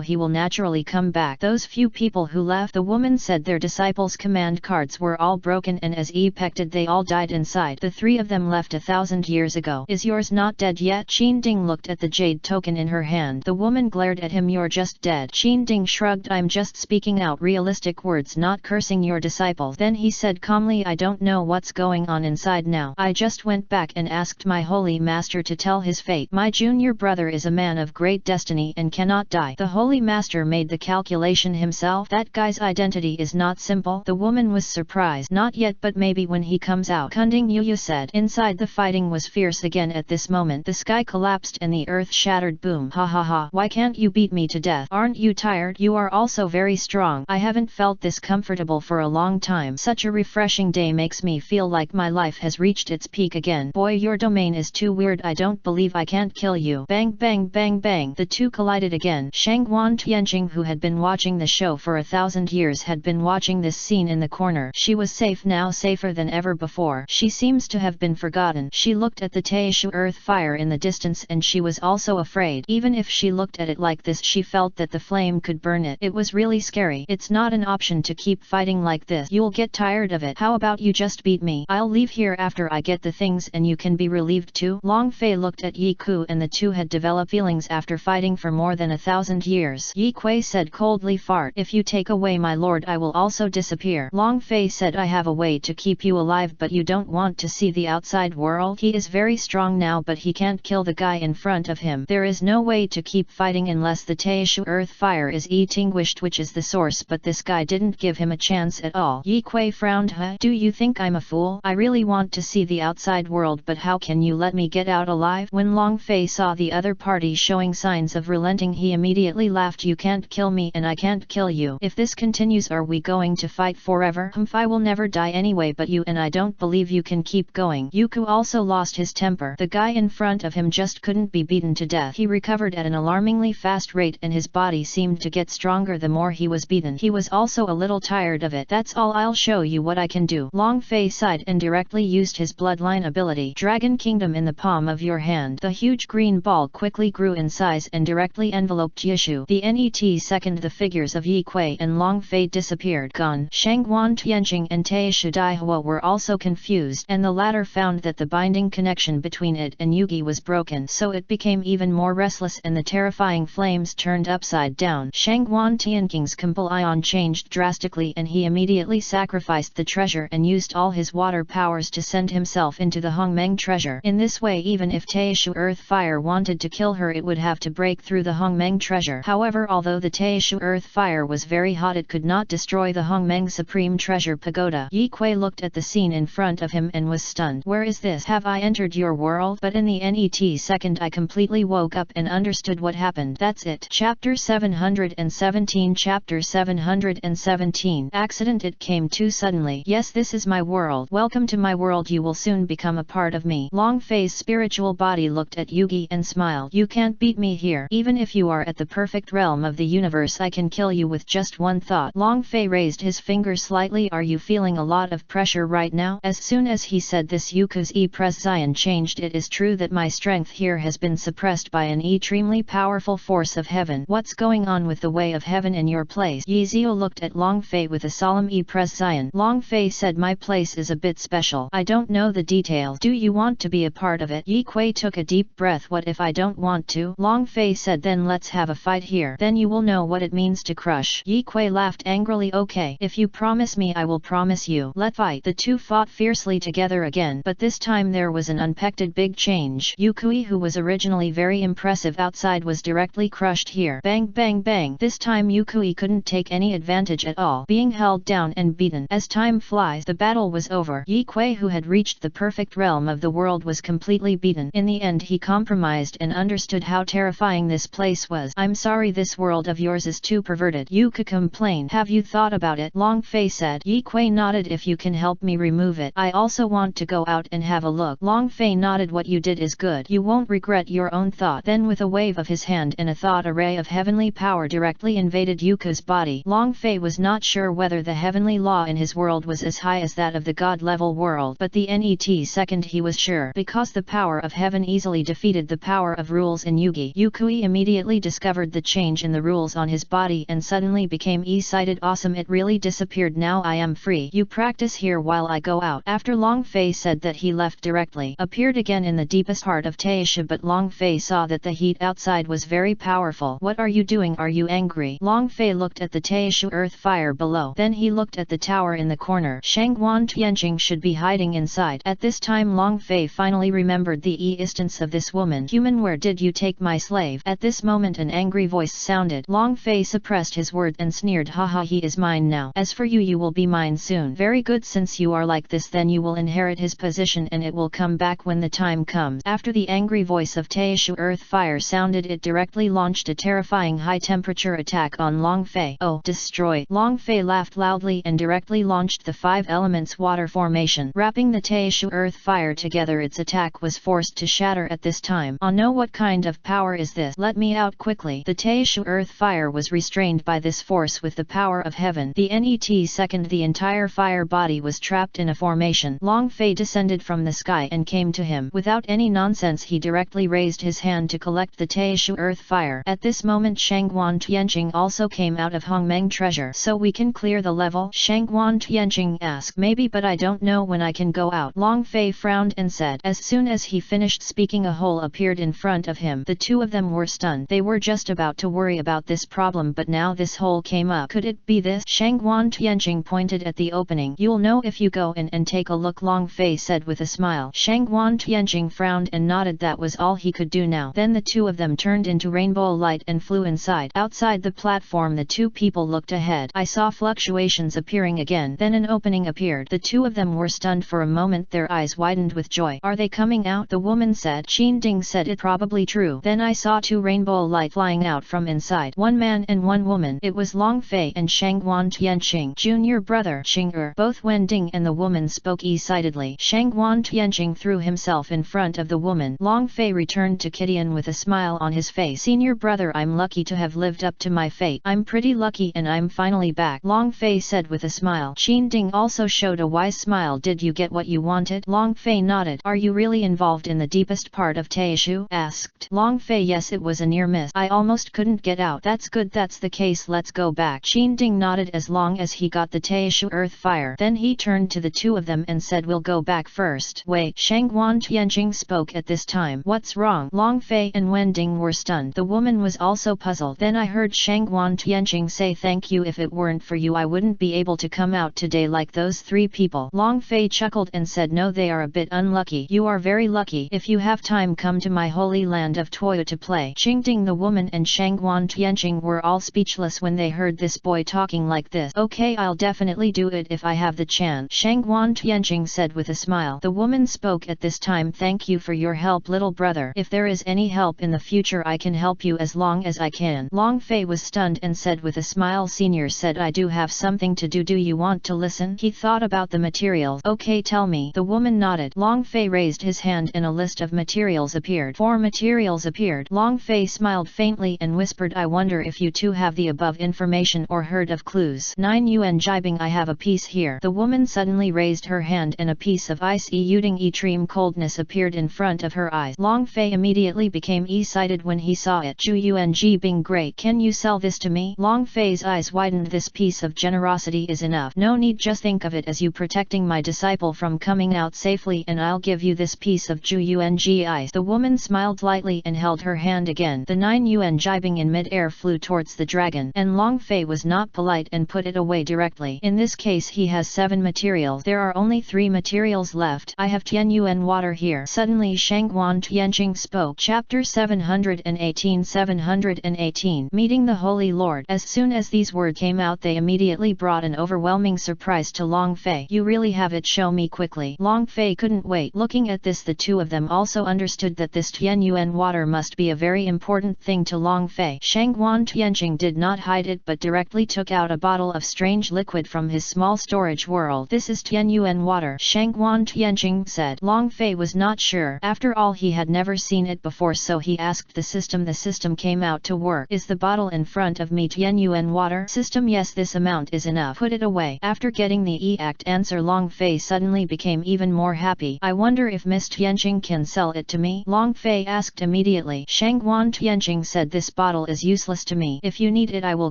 he will naturally come back. Those few people who left, the woman said, their disciples' command cards were all broken and as expected they all died inside. The three of them left 1,000 years ago. Is yours not dead yet? Qinding looked at the jade token in her hand. The woman glared at him. You're just dead. Qinding shrugged. I'm just speaking out realistic words, not cursing your disciples. Then he said calmly, I don't know what's going on inside now. I just went back and asked my holy master to tell his fate. My junior brother is a man of great destiny and cannot die. The holy master made the calculation himself. That guy's identity is not simple. The woman was surprised. Not yet, but maybe when he comes out. Kunding Yuya said. Inside the fighting was fierce again. At this moment the sky collapsed and the earth shattered. Boom. Ha ha ha. Why can't you beat me to death? Aren't you tired? You are also very strong. I haven't felt this comfortable for a long time. Such a refreshing day makes me feel like my life has reached its peak again. Boy, your domain is too weird, I don't believe I can't kill you. Bang bang bang bang. The two collided again. Shangguan Tianjing, who had been watching the show for 1,000 years, had been watching this scene in the corner. She was safe now, safer than ever before. She seems to have been forgotten. She looked at the Taishu earth fire in the distance and she was also afraid. Even if she looked at it like this, she felt that the flame could burn it. It was really scary. It's not an option to keep fighting like this. You'll get tired of it. How about you just beat me? I'll leave here after I get the things and you can be relieved too. Long Fei looked at Yi Ku and the two had developed feelings after fighting for more than 1,000 years. Yi Kui said coldly, fart. If you take away my lord, I will also disappear. Long Fei said, I have a way to keep you alive, but you don't want to see the outside world. He is very strong now, but he can't kill the guy in front of him. There is no way to keep fighting unless the Taishu earth fire is extinguished, which is the source, but this guy didn't give him a chance at all. Yi Kui frowned. Huh? Do you think I'm a fool? I really want to see the outside world, but how can you let me get out alive? When Long Fei saw the other party showing signs of relenting, he immediately laughed. You can't kill me and I can't kill you. If this continues, are we going to fight forever? I will never die anyway, but you and I don't believe you can keep going. Yuku also lost his temper. The guy in front of him just couldn't be beaten to death. He recovered at an alarmingly fast rate and his body seemed to get stronger the more he was beaten. He was also a little tired of it. That's all, I'll show you what I can do. Long Fei sighed and directly used his bloodline ability. Dragon Kingdom in the palm of your hand. The huge green ball quickly grew in size and directly enveloped Yishu. The net second, the figures of Yi Kui and Long Fei disappeared. Gone. Shangguan Tianjing and Taishu Daihua were also confused, and the latter found that the binding connection between it and Yugi was broken, so it became even more restless and the terrifying flames turned upside down. Shangguan Tianjing's completion changed drastically and he immediately sacrificed the treasure and used all his water powers to send himself into the Hongmeng treasure. In this way, even if Taishu earth fire wanted to kill her, it would have to break through the Hongmeng treasure. However, although the Taishu earth fire was very hot, it could not destroy the Hongmeng supreme treasure pagoda. Yi Kui looked at the scene in front of him and was stunned. Where is this? Have I entered your world? But in the net second I completely woke up and understood what happened. That's it. Chapter 717. Chapter 717. Accident. It came too suddenly. Yes, this is my world. Welcome to my world. You will soon become a part of me. Long Fei's spiritual body looked at Yugi and smiled. You can't beat me here. Even if you are at the perfect realm of the universe, I can kill you with just one thought. Long Fei raised his finger slightly. Are you feeling a lot of pressure right now? As soon as he said this, Yuku's presence changed. It is true that my strength here has been suppressed by an extremely powerful force of heaven. What's going on with the way of heaven in your place? Yi Zio looked at Long Fei with a solemn presence. Long Fei said, my place is a bit special. I don't know the details. Do you want to be a part of it? Yi Kui took a deep breath. What if I don't want to? Long Fei said, then let's have a fight here. Then you will know what it means to crush. Yi Kui laughed angrily. Okay, if you promise me, I will promise you. Let's fight. The two fought fiercely together again, but this time there was an unexpected big change. Yukui, who was originally very impressive outside, was directly crushed here. Bang bang bang. This time Yukui couldn't take any advantage at all, being held down and beaten. As time flies, the battle was over. Yi Kui, who had reached the perfect realm of the world, was completely beaten. In the end he compromised and understood how terrifying this place was. I'm sorry, this world of yours is too perverted. Yuka complained. Have you thought about it? Long Fei said. Yi Kui nodded. If you can help me remove it, I also want to go out and have a look. Long Fei nodded. What you did is good. You won't regret your own thought. Then with a wave of his hand and a thought, a ray of heavenly power directly invaded Yuka's body. Long Fei was not sure whether the heavenly law in his world was as high as that of the god level world, but the net second he was sure, because the power of heaven easily defeated the power of rules in Yugi. Yukui immediately discovered the change in the rules on his body and suddenly became excited. Awesome, it really disappeared. Now I am free. You practice here while I go out. After Long Fei said that, he left directly, appeared again in the deepest heart of Taisha, but Long Fei saw that the heat outside was very powerful. What are you doing? Are you angry? Long Fei looked at the Taisha earth fire below. Then he looked at the tower in the corner. Shangguan Tianjing should be hiding inside. At this time Long Fei finally remembered the existence of this woman. Human, where did you take my slave? At this moment an angry voice sounded. Long Fei suppressed his words and sneered. Haha, he is mine now. As for you, you will be mine soon. Very good, since you are like this, then you will inherit his position and it will come back when the time comes. After the angry voice of Taishu earth fire sounded, it directly launched a terrifying high temperature attack on Long Fei. Oh, destroy! Long Fei laughed loudly and directly launched the 5 elements water formation, wrapping the Taishu earth earth fire together. Its attack was forced to shatter at this time. Oh no, what kind of power is this? Let me out quickly. The Taishu earth fire was restrained by this force with the power of heaven. The net second the entire fire body was trapped in a formation. Long Fei descended from the sky and came to him. Without any nonsense he directly raised his hand to collect the Taishu earth fire. At this moment Shangguan Tianjing also came out of Hongmeng treasure. So we can clear the level? Shangguan Tianjing asked. Maybe, but I don't know when I can go out. Long Fei frowned and said. As soon as he finished speaking, a hole appeared in front of him. The two of them were stunned. They were just about to worry about this problem, but now this hole came up. Could it be this? Shangguan Tianjing pointed at the opening. You'll know if you go in and take a look, Long Fei said with a smile. Shangguan Tianjing frowned and nodded. That was all he could do now. Then the two of them turned into rainbow light and flew inside. Outside the platform the two people looked ahead. I saw fluctuations appearing again. Then an opening appeared. The two of them were stunned for a moment. Their eyes widened with joy. Are they coming out? The woman said. Qin Ding said. It probably true. Then I saw two rainbow light flying out from inside. One man and one woman. It was Long Fei and Shangguan Tianjing, junior brother Xing. Both Wen Ding and the woman spoke excitedly. Shangguan Tianjing threw himself in front of the woman. Long Fei returned to Kidian with a smile on his face. Senior brother, I'm lucky to have lived up to my fate. I'm pretty lucky and I'm finally back, Long Fei said with a smile. Qin Ding also showed a wise smile. Did you get what you wanted? Long Fei nodded. Are you really involved in the deepest part of Taishu? Asked Long Fei. Yes, it was a near miss. I almost couldn't get out. That's good. That's the case. Let's go back. Qin Ding nodded as long as he got the Taishu earth fire. Then he turned to the two of them and said, we'll go back first. Wait. Shangguan Tianjing spoke at this time. What's wrong? Long Fei and Wen Ding were stunned. The woman was also puzzled. Then I heard Shangguan Tianjing say, thank you. If it weren't for you I wouldn't be able to come out today like those three people. Long Fei chuckled and said, no, they are a bit unlucky. You are very lucky. If you have time, come to my holy land of Toya to play. Qin Ding, the woman, and Shangguan Tianjing were all speechless when they heard this boy talking like this. Okay, I'll definitely do it if I have the chance, Shangguan Tianjing said with a smile. The woman spoke at this time. Thank you for your help, little brother. If there is any help in the future I can help you as long as I can. Long Fei was stunned and said with a smile, Senior said I do have something to do. Do you want to listen? He thought about the materials. Okay, tell me. The woman nodded. Long Fei raised his hand and a list of materials appeared. 4 materials appeared. Long Fei smiled faintly and whispered, I wonder if you two have the above information or heard of clues. 9 yuan jibing. I have a piece here. The woman suddenly raised her hand and a piece of ice eluding extreme coldness appeared in front of her eyes. Long Fei immediately became excited when he saw it. Zhu yuan jibing, great. Can you sell this to me? Long Fei's eyes widened. This piece of generosity is enough. No need, just think of it as you protecting my disciple from coming out safely and I'll give you this piece of Zhu yuan ji ice. The woman smiled lightly and held her hand again. The 9 yuan jibing in mid-air flew towards the dragon and Long Fei was not polite and put it away directly. In this case he has 7 materials. There are only 3 materials left. I have 10 yuan water here. Suddenly Shangguan Tianjing spoke. Chapter 718 Meeting the Holy Lord. As soon as these words came out they immediately brought an overwhelming surprise to Long Fei. You really have it, show me quickly. Long Fei couldn't wait. Looking at this the two of them also understood that this 10 yuan water must be a very important thing to Long Fei. Shangguan Tianjing did not hide it but directly took out a bottle of strange liquid from his small storage world. This is 10 yuan water, Shangguan Tianjing said. Long Fei was not sure. After all he had never seen it before, so he asked the system. The system came out to work. Is the bottle in front of me 10 yuan water? System, yes, this amount is enough. Put it away. After getting the exact answer Long Fei suddenly became even more happy. I wonder if Miss Tianjing can sell it to me? Long Fei asked immediately. Shangguan Tianjing said, this bottle is useless to me. If you need it I will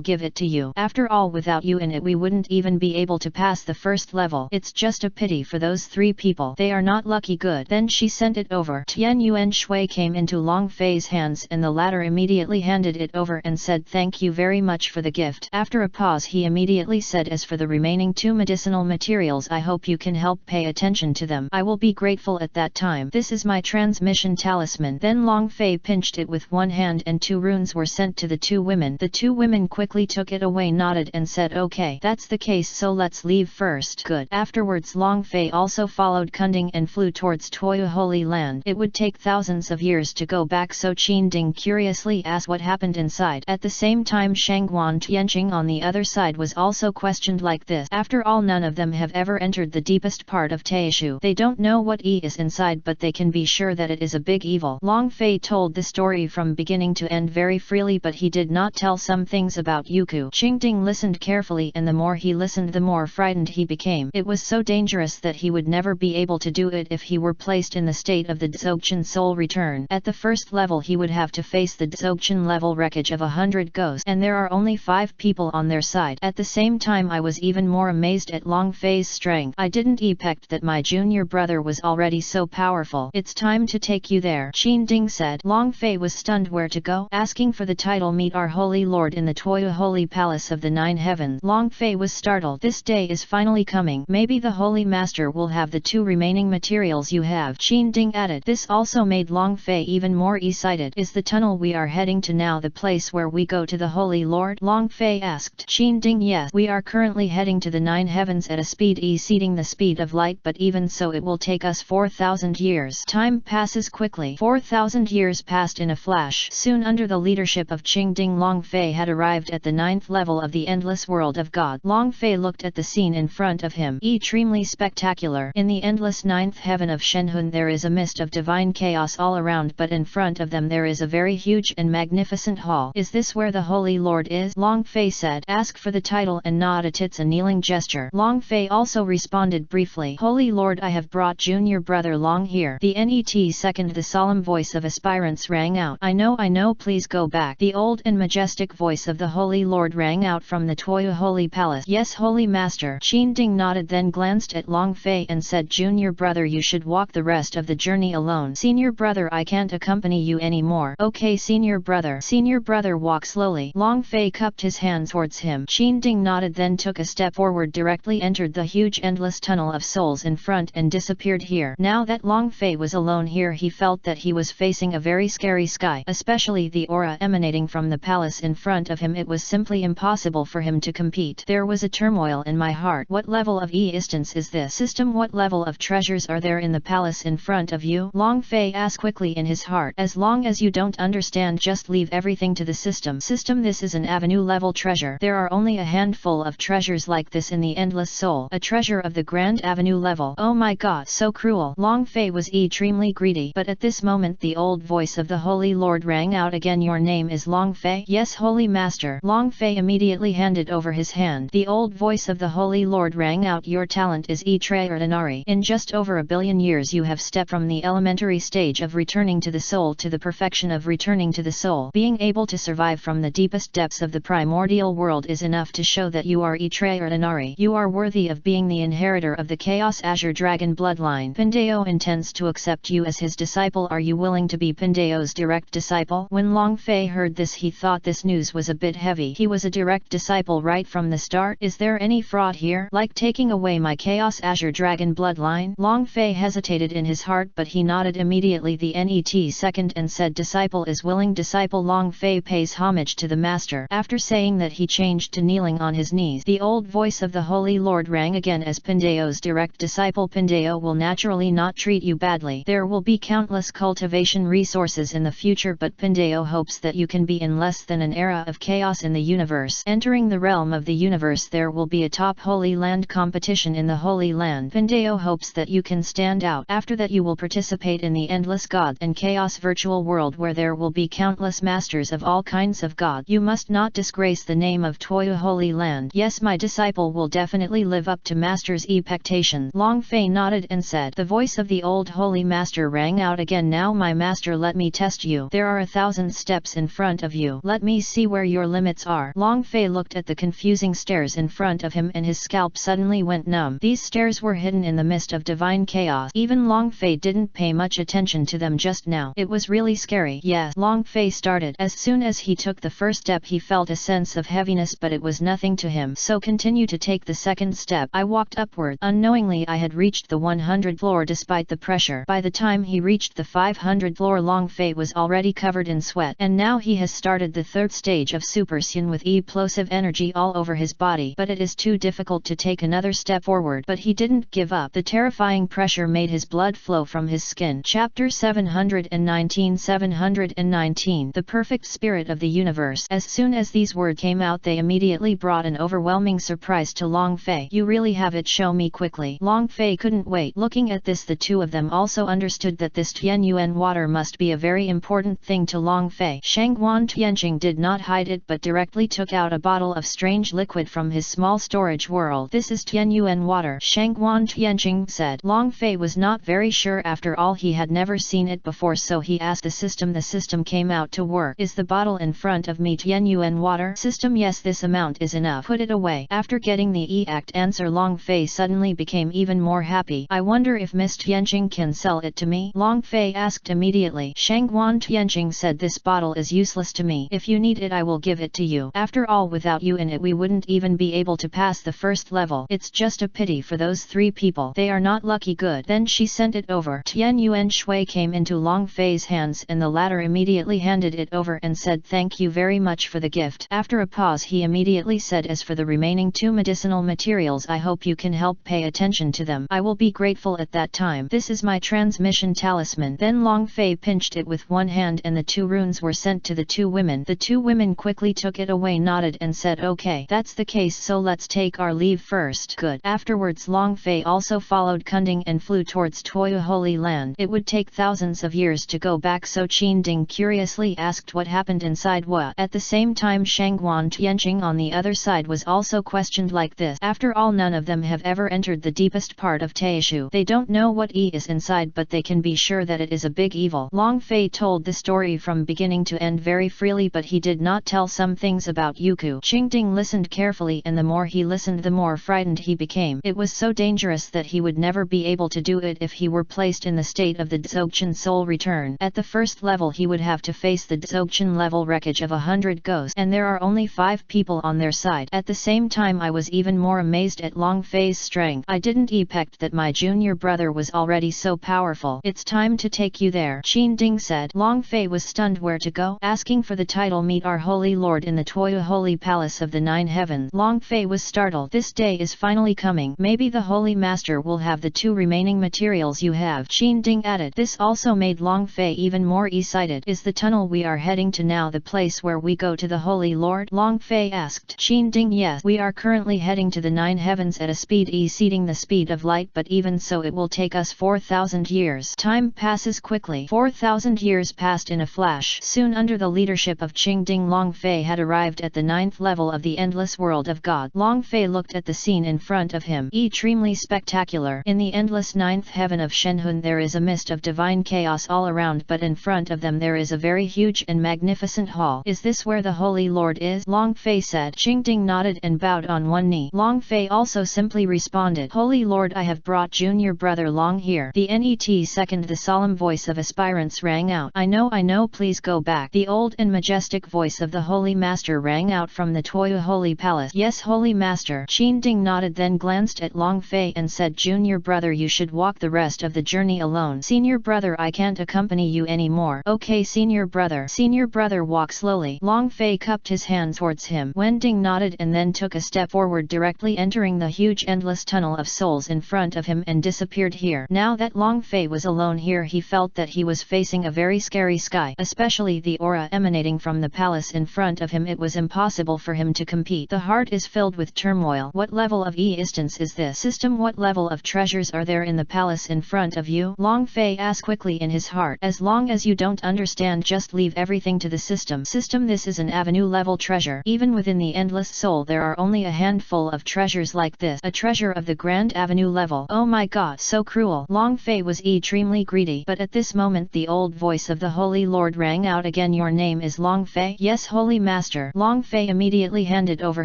give it to you. After all, without you in it we wouldn't even be able to pass the first level. It's just a pity for those 3 people. They are not lucky. Good. Then she sent it over. Tian Yuan Shui came into Long Fei's hands and the latter immediately handed it over and said, thank you very much for the gift. After a pause he immediately said, as for the remaining 2 medicinal materials I hope you can help pay attention to them. I will be grateful at that time. This is my transmission talisman. Then Long Fei pinched it with one hand and 2 runes were sent to the 2 women. The 2 women quickly took it away, nodded and said, okay, that's the case, so let's leave first. Good. Afterwards Long Fei also followed Kunding and flew towards Toya Holy Land. It would take thousands of years to go back, so Qin Ding curiously asked what happened inside. At the same time Shangguan Tianjing on the other side was also questioned like this. After all, none of them have ever entered the deepest part of Taishu. They don't know what E is inside, but they can be sure that it is a big evil. Long Fei told the story from beginning to end very freely, but he did not tell some things about Youku. Qingding listened carefully, and the more he listened the more frightened he became. It was so dangerous that he would never be able to do it if he were placed in the state of the Dzogchen Soul Return. At the first level he would have to face the Dzogchen level wreckage of 100 ghosts, and there are only 5 people on their side. At the same time I was even more amazed at Long Fei's strength. I didn't expect that my junior brother was already so powerful. It's time to take you there, Qingding said. Long Fei was stunned. Where to go? Asking for the title Meet Our Holy Lord in the Toya Holy Palace of the 9 Heavens. Long Fei was startled. This day is finally coming. Maybe the Holy Master will have the 2 remaining materials you have, Qingding added. This also made Long Fei even more excited. Is the tunnel we are heading to now the place where we go to the Holy Lord? Long Fei asked. Qingding, yes. We are currently heading to the 9 Heavens at a speed exceeding the speed of light, but even so it will take us 4,000 years. Time passes quickly. 4,000 years passed in a flash. Soon, under the leadership of Qingding, Long Fei had arrived at the 9th level of the endless world of God. Long Fei looked at the scene in front of him. Extremely spectacular. In the endless 9th heaven of Shenhun there is a mist of divine chaos all around, but in front of them there is a very huge and magnificent hall. Is this where the Holy Lord is? Long Fei said. Ask for the title and nodded. It's a kneeling gesture. Long Fei also responded briefly. Holy Lord, I have brought junior brother Long here. The NET second. The solemn voice of aspirants rang out. I know, please go back. The old and majestic voice of the Holy Lord rang out from the Toya Holy Palace. Yes, Holy Master. Qingding nodded, then glanced at Long Fei and said, junior brother, you should walk the rest of the journey alone. Senior brother, I can't accompany you anymore. Okay, senior brother. Senior brother, walk slowly. Long Fei cupped his hands towards him. Qingding nodded, then took a step forward, directly entered the huge endless tunnel of souls in front and disappeared here. Now that Long Fei was alone here, he felt that he was facing a very scary sky, especially the aura emanating from the palace in front of him. It was simply impossible for him to compete. There was a turmoil in my heart. What level of existence is this system? What level of treasures are there in the palace in front of you? Long Fei asked quickly in his heart. As long as you don't understand, just leave everything to the system. This is an avenue level treasure. There are only a handful of treasures like this in the endless soul. A treasure of the grand avenue level. Oh my god, so cruel. Long Fei was extremely greedy, but at this moment the old voice of the Holy Lord rang out again. Your name is Long Fei? Yes, Holy Master. Long Fei immediately handed over his hand. The old voice of the Holy Lord rang out. Your talent is extraordinary. In just over a billion years you have stepped from the elementary stage of returning to the soul to the perfection of returning to the soul. Being able to survive from the deepest depths of the primordial world is enough to show that you are extraordinary. You are worthy of being the inheritor of the Chaos Azure Dragon bloodline. Pandeo intends to accept you as his disciple. Are you willing to be Pandeo's direct disciple? When Long Fei heard this, he thought this news was a bit heavy. He was a direct disciple right from the start. Is there any fraud here? Like taking away my Chaos Azure Dragon bloodline? Long Fei hesitated in his heart, but he nodded immediately. The NET second and said, disciple is willing. Disciple Long Fei pays homage to the master. After saying that, he changed to kneeling on his knees. The old voice of the Holy Lord rang again. As Pandeo's direct disciple, Pandeo will naturally not treat you badly. There will be countless cultivation resources in the future, but Pandeo hopes that you can be in less than an era of chaos in the universe. Entering the realm of the universe, there will be a top Holy Land competition in the Holy Land. Pandeo hopes that you can stand out. After that you will participate in the endless God and chaos virtual world, where there will be countless masters of all kinds of God. You must not disgrace the name of Toya Holy Land. Yes, my disciple will definitely live up to master's expectation. Long Fei nodded and said. The voice of the old Holy Master rang out again. Now my master, let me test you. There are 1,000 steps in front of you. Let me see where your limits are. Long Fei looked at the confusing stairs in front of him and his scalp suddenly went numb. These stairs were hidden in the mist of divine chaos. Even Long Fei didn't pay much attention to them just now. It was really scary. Yes, Long Fei started. As soon as he took the first step, he felt a sense of heaviness, but it was nothing to him. So continue to take the second step. I walked upward. Unknowingly I had reached the 100th floor despite the pressure. By the time he reached the 500th floor, Long Fei was already covered in sweat. And now he has started the third stage of Super Saiyan with explosive energy all over his body. But it is too difficult to take another step forward. But he didn't give up. The terrifying pressure made his blood flow from his skin. Chapter 719 The Perfect Spirit of the Universe. As soon as these words came out, they immediately brought an overwhelming surprise to Long Fei. You really have it? Show me quickly. Long Fei could couldn't wait. Looking at this, the two of them also understood that this Tianyuan water must be a very important thing to Long Fei. Shangguan Tianjing did not hide it but directly took out a bottle of strange liquid from his small storage world. This is Tianyuan water, Shangguan Tianjing said. Long Fei was not very sure. After all, he had never seen it before, so he asked the system. The system came out to work. Is the bottle in front of me Tianyuan water? System: yes, this amount is enough. Put it away. After getting the exact answer, Long Fei suddenly became even more happy. I wonder if Miss Tianjing can sell it to me? Long Fei asked immediately. Shangguan Tianjing said, this bottle is useless to me. If you need it, I will give it to you. After all, without you in it, we wouldn't even be able to pass the first level. It's just a pity for those three people. They are not lucky. Good. Then she sent it over. Tianyuan Shui came into Long Fei's hands and the latter immediately handed it over and said, thank you very much for the gift. After a pause, he immediately said, as for the remaining two medicinal materials, I hope you can help pay attention to them. I will be grateful at that time. This is my transmission talisman. Then Long Fei pinched it with one hand and the two runes were sent to the two women. The two women quickly took it away, nodded and said, okay, that's the case, so let's take our leave first. Good. Afterwards, Long Fei also followed Kunding and flew towards Toya Holy Land. It would take thousands of years to go back, so Qinding curiously asked what happened inside what. At the same time, Shangguan Tianjing on the other side was also questioned like this. After all, none of them have ever entered the deepest part of Taishu. They don't know what is inside, but they can be sure that it is a big evil. Long Fei told the story from beginning to end very freely, but he did not tell some things about Youku. Qinding listened carefully, and the more he listened, the more frightened he became. It was so dangerous that he would never be able to do it if he were placed in the state of the Dzogchen Soul Return. At the first level, he would have to face the Dzogchen level wreckage of 100 ghosts, and there are only 5 people on their side. At the same time, I was even more amazed at Long Fei's strength. I didn't expect that my junior brother was already so powerful. It's time to take you there, Qinding said. Long Fei was stunned. Where to go? Asking for the title, meet our Holy Lord in the Toya Holy Palace of the 9 Heavens. Long Fei was startled. This day is finally coming. Maybe the Holy Master will have the 2 remaining materials you have, Qinding added. This also made Long Fei even more excited. Is the tunnel we are heading to now the place where we go to the Holy Lord? Long Fei asked. Qinding: yes, we are currently heading to the 9 Heavens at a speed exceeding the speed of light, but even so it will take us 4,000 years. Time passes quickly. 4,000 years passed in a flash. Soon, under the leadership of Qinding, Long Fei had arrived at the 9th level of the endless world of God. Long Fei looked at the scene in front of him. Extremely spectacular. In the endless 9th heaven of Shenhun there is a mist of divine chaos all around, but in front of them there is a very huge and magnificent hall. Is this where the Holy Lord is? Long Fei said. Qinding nodded and bowed on one knee. Long Fei also simply responded, Holy Lord, I have brought junior brother Long here. The net second, the solemn voice of aspirants rang out. I know, please go back. The old and majestic voice of the Holy Master rang out from the Toya Holy Palace. Yes, Holy Master. Qinding nodded, then glanced at Long Fei and said, junior brother, you should walk the rest of the journey alone. Senior brother, I can't accompany you anymore. Okay, senior brother. Senior brother, walk slowly. Long Fei cupped his hand towards him. Wending nodded and then took a step forward, directly entering the huge endless tunnel of souls in front of him and disappeared here. Now that Long Fei was alone here, he felt that he was facing a very scary sky, especially the aura emanating from the palace in front of him. It was impossible for him to compete. The heart is filled with turmoil. What level of existence is this? System, what level of treasures are there in the palace in front of you? Long Fei asked quickly in his heart. As long as you don't understand, just leave everything to the system. System, this is an avenue level treasure. Even within the endless soul there are only a handful of treasures like this. A treasure of the grand avenue level. Oh my god, so cruel. Long Fei was extremely greedy, but at this moment the old voice of the Holy Lord rang out again. Your name is Long Fei? Yes, Holy Master. Long Fei immediately handed over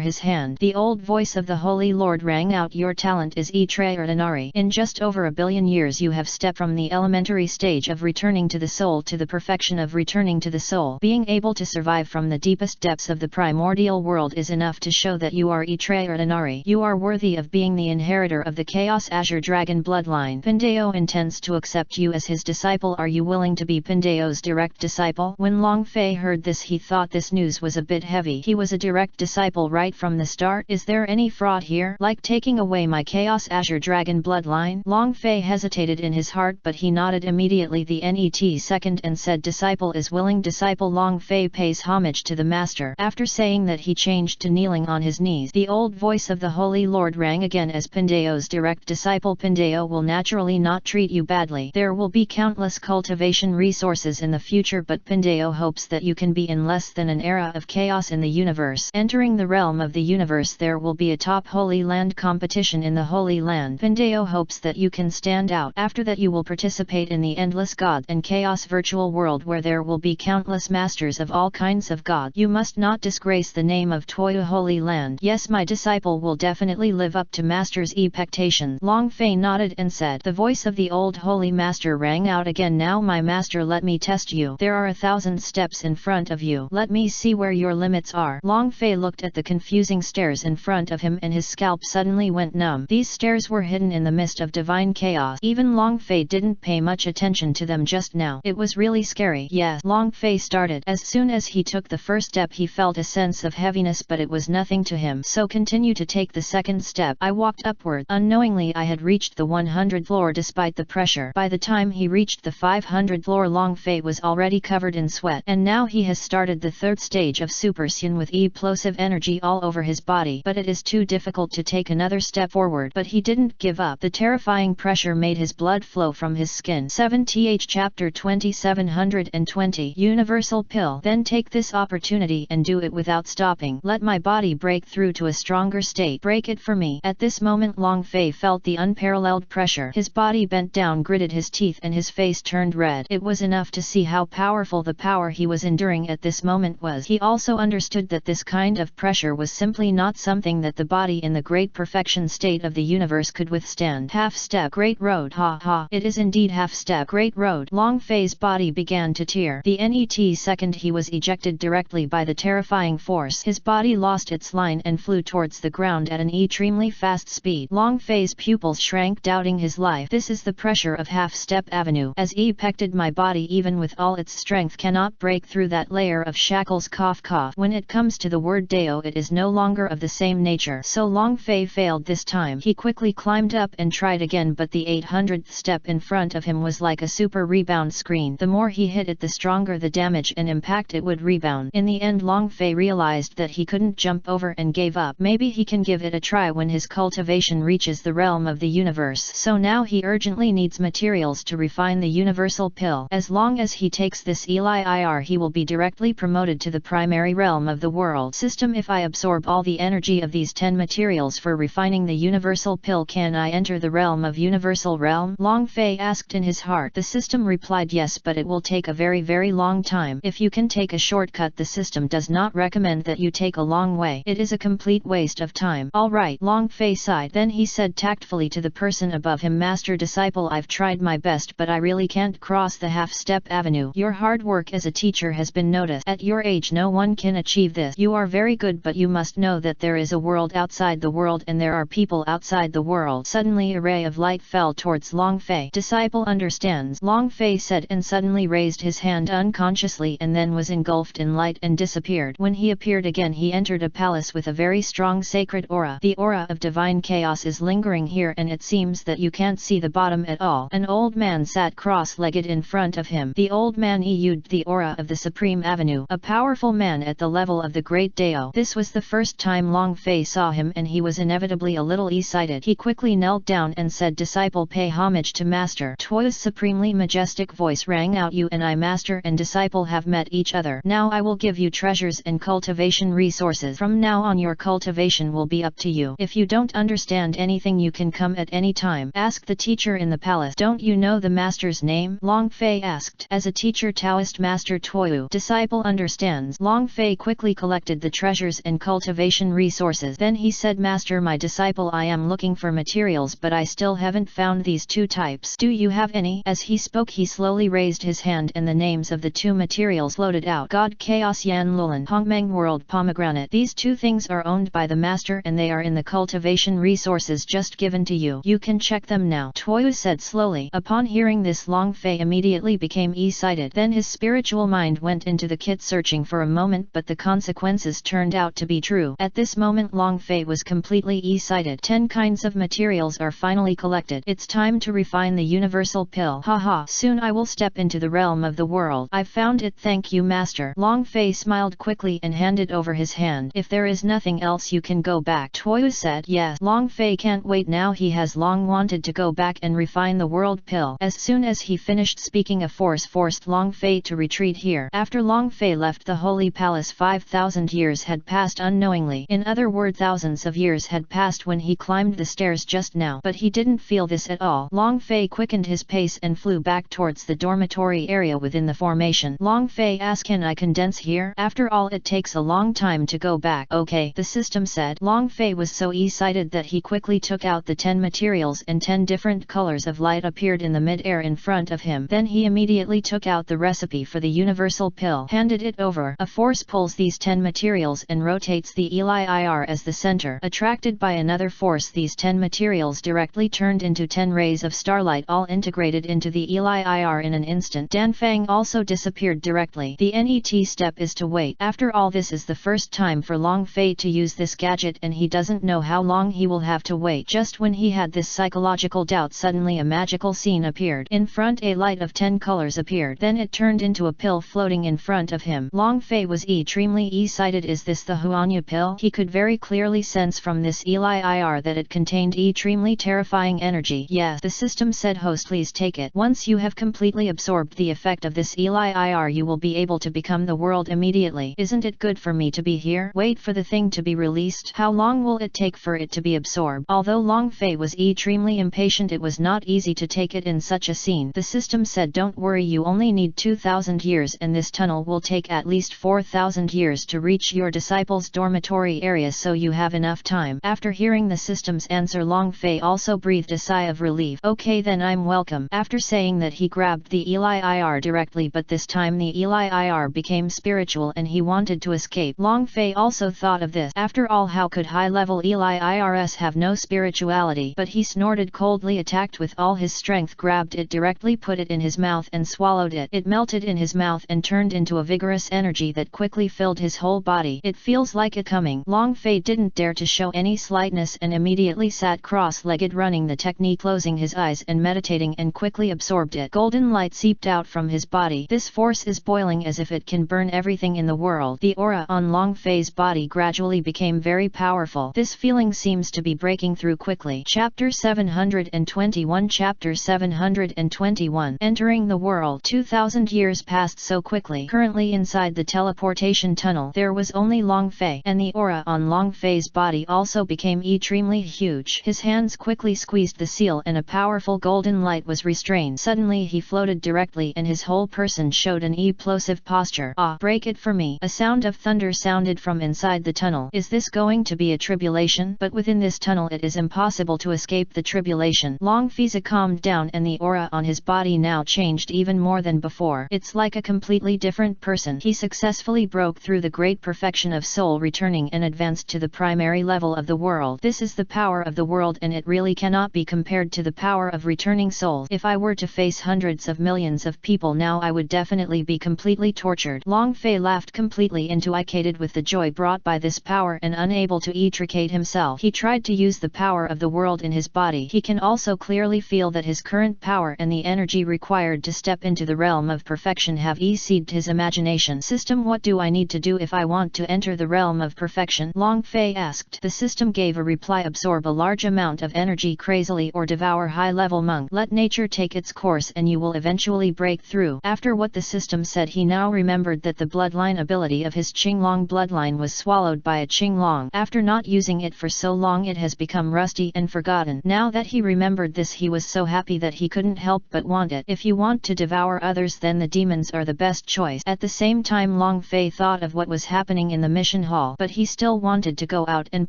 his hand. The old voice of the Holy Lord rang out. Your talent is extraordinary. In just over 1 billion years you have stepped from the elementary stage of returning to the soul to the perfection of returning to the soul. Being able to survive from the deepest depths of the primordial world is enough to show that you are extraordinary. You are worthy of being the inheritor of the Chaos Azure Dragon bloodline. Pandeo intends to accept you as his disciple. Are you willing to be Pandeo's direct disciple? When Long Fei heard this, he thought this news was a bit heavy. He was a direct disciple right from the start. Is there any fraud here? Like taking away my Chaos Azure Dragon bloodline? Long Fei hesitated in his heart, but he nodded immediately. The net second and said, disciple is willing. Disciple Long Fei pays homage to the master. After saying that, he changed to kneeling on his knees. The old voice of the Holy Lord rang again as Pandeo's direct disciple. disciple Pandeo will naturally not treat you badly. There will be countless cultivation resources in the future, but Pandeo hopes that you can be in less than an era of chaos in the universe. Entering the realm of the universe, there will be a top Holy Land competition in the Holy Land. Pandeo hopes that you can stand out. After that you will participate in the endless God and chaos virtual world where there will be countless masters of all kinds of God. You must not disgrace the name of Toyu Holy Land. Yes, my disciple will definitely live up to master's expectations. Long Fei nodded and said. The voice of the old holy master rang out again. Now my master, let me test you. There are 1,000 steps in front of you. Let me see where your limits are. Long Fei looked at the confusing stairs in front of him and his scalp suddenly went numb. These stairs were hidden in the mist of divine chaos. Even Long Fei didn't pay much attention to them just now. It was really scary. Yes, Long Fei started. As soon as he took the first step he felt a sense of heaviness, but it was nothing to him. So continue to take the second step. I walked upward. Unknowingly I had reached the 100th floor despite the pressure. By the time he reached the 500th floor, Long Fei was already covered in sweat. And now he has started the third stage of Super Saiyan with explosive energy all over his body. But it is too difficult to take another step forward. But he didn't give up. The terrifying pressure made his blood flow from his skin. 7th Chapter 2720 Universal Pill. Then take this opportunity and do it without stopping. Let my body break through to a stronger state. Break it for me. At this moment Long Fei felt the unparalleled pressure. His body bent down, gritted his teeth, and his face turned red. It was enough to see how powerful the power he was enduring at this moment was. He also understood that this kind of pressure was simply not something that the body in the great perfection state of the universe could withstand. Half step Great Road. Ha ha. It is indeed half step Great Road. Long Fei's body began to tear. The net second he was ejected directly by the terrifying force. His body lost its line and flew towards the ground at an extremely fast speed. Long Fei's pupils shrank, doubting his life. This is the pressure of half-step avenue. As affected, my body even with all its strength cannot break through that layer of shackles. Cough cough. When it comes to the word Dao, it is no longer of the same nature. So Long Fei failed this time. He quickly climbed up and tried again, but the 800th step in front of him was like a super rebound screen. The more he hit it, the stronger the damage and impact it would rebound. In the end Long Fei realized that he couldn't jump over and gave up. Maybe he can give it a try when his cultivation reaches the realm of the universe. So now he urgently needs materials to refine the universal pill. As long as he takes this ELIR, he will be directly promoted to the primary realm of the world system. If I absorb all the energy of these 10 materials for refining the universal pill, can I enter the realm of universal realm? Long Fei asked in his heart. The system replied yes, but it will take a very long time. If you can take a shortcut, the system does not recommend that you take a long way. It is a complete waste of time. Alright, Long Fei sighed. Then he said tactfully to the person above him, Master Disciple, I've tried my best, but I really can't cross the half-step avenue. Your hard work as a teacher has been noticed. At your age no one can achieve this. You are very good, but you must know that there is a world outside the world and there are people outside the world. Suddenly a ray of light fell towards Long Fei. Disciple understands, Long Fei said, and suddenly raised his hand unconsciously and then was engulfed in light and disappeared. When he appeared again, he entered a palace with a very strong sacred aura. The aura of divine chaos is lingering here, and it seems that you can't see the bottom at all. An old man sat cross-legged in front of him. The old man used the aura of the Supreme Avenue, a powerful man at the level of the Great Dao. This was the first time Long Fei saw him, and he was inevitably a little excited. He quickly knelt down and said, Disciple, pay homage to Master. Toya's supremely majestic voice rang out. You and I, Master and Disciple, have met each other. Now I will give you treasures and cultivation resources. From now on your cultivation will be up to you. If you don't understand anything, you can come at any time. Ask the teacher in the palace. Don't you know the master's name? Long Fei asked. As a teacher, Taoist Master Toyu. Disciple understands. Long Fei quickly collected the treasures and cultivation resources. Then he said, Master, my disciple, I am looking for materials, but I still haven't found these 2 types. Do you have any? As he spoke, he slowly raised his hand and the names of the 2 materials floated out. God Chaos Yan Lulan Hongmeng World Pomegranate. These 2 things are owned by the master and they are in the cultivation resources just given to you. You can check them now, Toyu said slowly. Upon hearing this, Long Fei immediately became excited. Then his spiritual mind went into the kit, searching for a moment, but the consequences turned out to be true. At this moment Long Fei was completely excited. 10 kinds of materials are finally collected. It's time to refine the universal pill. Haha, soon I will step into the realm of the world. I've found it. Thank you, Master. Long Fei smiled quickly and handed over his hand. If there is nothing else, you can go back, Toyu said. Yes. Long Fei can't wait now. He he has long wanted to go back and refine the world pill. As soon as he finished speaking, a force forced Long Fei to retreat here. After Long Fei left the holy palace, 5,000 years had passed unknowingly. In other words, thousands of years had passed when he climbed the stairs just now. But he didn't feel this at all. Long Fei quickened his pace and flew back towards the dormitory area within the formation. Long Fei asked, "Can I condense here? After all, it takes a long time to go back." "Okay," the system said. Long Fei was so excited that he quickly took out the 10 materials, and 10 different colors of light appeared in the mid-air in front of him. Then he immediately took out the recipe for the universal pill, handed it over. A force pulls these 10 materials and rotates the ELIR as the center. Attracted by another force, these 10 materials directly turned into 10 rays of starlight, all integrated into the ELIR in an instant. Dan Fang also disappeared directly. The NET step is to wait. After all, this is the first time for Long Fei to use this gadget, and he doesn't know how long he will have to wait. Just when he had this psychological doubt, suddenly a magical scene appeared. In front, a light of 10 colors appeared. Then it turned into a pill floating in front of him. Long Fei was extremely excited. Is this the Huanyu pill? He could very clearly sense from this ELIR that it contained extremely terrifying energy. "Yes," the system said. "Host, please take it. Once you have completely absorbed the effect of this ELIR, you will be able to become the world immediately." "Isn't it good for me to be here? Wait for the thing to be released? How long will it take for it to be absorbed?" Although Long Fei was extremely impatient, it was not easy to take it in such a scene. The system said, "Don't worry, you only need 2,000 years, and this tunnel will take at least 4,000 years to reach your disciples' dormitory area, so you have enough time." After hearing the system's answer, Long Fei also breathed a sigh of relief. "Okay, then I'm welcome." After saying that, he grabbed the ELIR directly, but this time the ELIR became spiritual and he wanted to escape. Long Fei also thought of this. After all, how could high-level ELIRs have no spirituality? But he snorted coldly, attacked with all his strength, grabbed it directly, put it in his mouth and swallowed it. It melted in his mouth and turned into a vigorous energy that quickly filled his whole body. "It feels like it coming." Long Fei didn't dare to show any slightness and immediately sat cross-legged, running the technique, closing his eyes and meditating, and quickly absorbed it. Golden light seeped out from his body. This force is boiling as if it can burn everything in the world. The aura on Long Fei's body gradually became very powerful. This feeling seems to be breaking through quickly. Chapter 721. Chapter 721. Entering the world. 2,000 years passed so quickly. Currently inside the teleportation tunnel, there was only Long Fei, and the aura on Long Fei's body also became extremely huge. His hands quickly squeezed the seal and a powerful golden light was restrained. Suddenly he floated directly and his whole person showed an explosive posture. "Ah, break it for me." A sound of thunder sounded from inside the tunnel. Is this going to be a tribulation? But within this tunnel it is impossible to escape the tribulation. Long Fei calmed down and the aura on his body now changed even more than before. It's like a completely different person. He successfully broke through the great perfection of soul returning and advanced to the primary level of the world. This is the power of the world, and it really cannot be compared to the power of returning souls. If I were to face hundreds of millions of people now, I would definitely be completely tortured. Long Fei laughed, completely intoxicated with the joy brought by this power and unable to extricate himself. He tried to use the power of the world in his body. He can also clearly feel that his current power and the energy required to step into the realm of perfection have exceeded his imagination. "System, what do I need to do if I want to enter the realm of perfection?" Long Fei asked. The system gave a reply: absorb a large amount of energy crazily or devour high-level monk. Let nature take its course and you will eventually break through. After what the system said, he now remembered that the bloodline ability of his Qinglong bloodline was swallowed by a Qinglong. After not using it for so long, it has become rusty and forgotten. Now that he remembered this, he was so happy that he couldn't help but want it. If you want to devour others, then the demons are the best choice. At the same time, Long Fei thought of what was happening in the mission hall, but he still wanted to go out and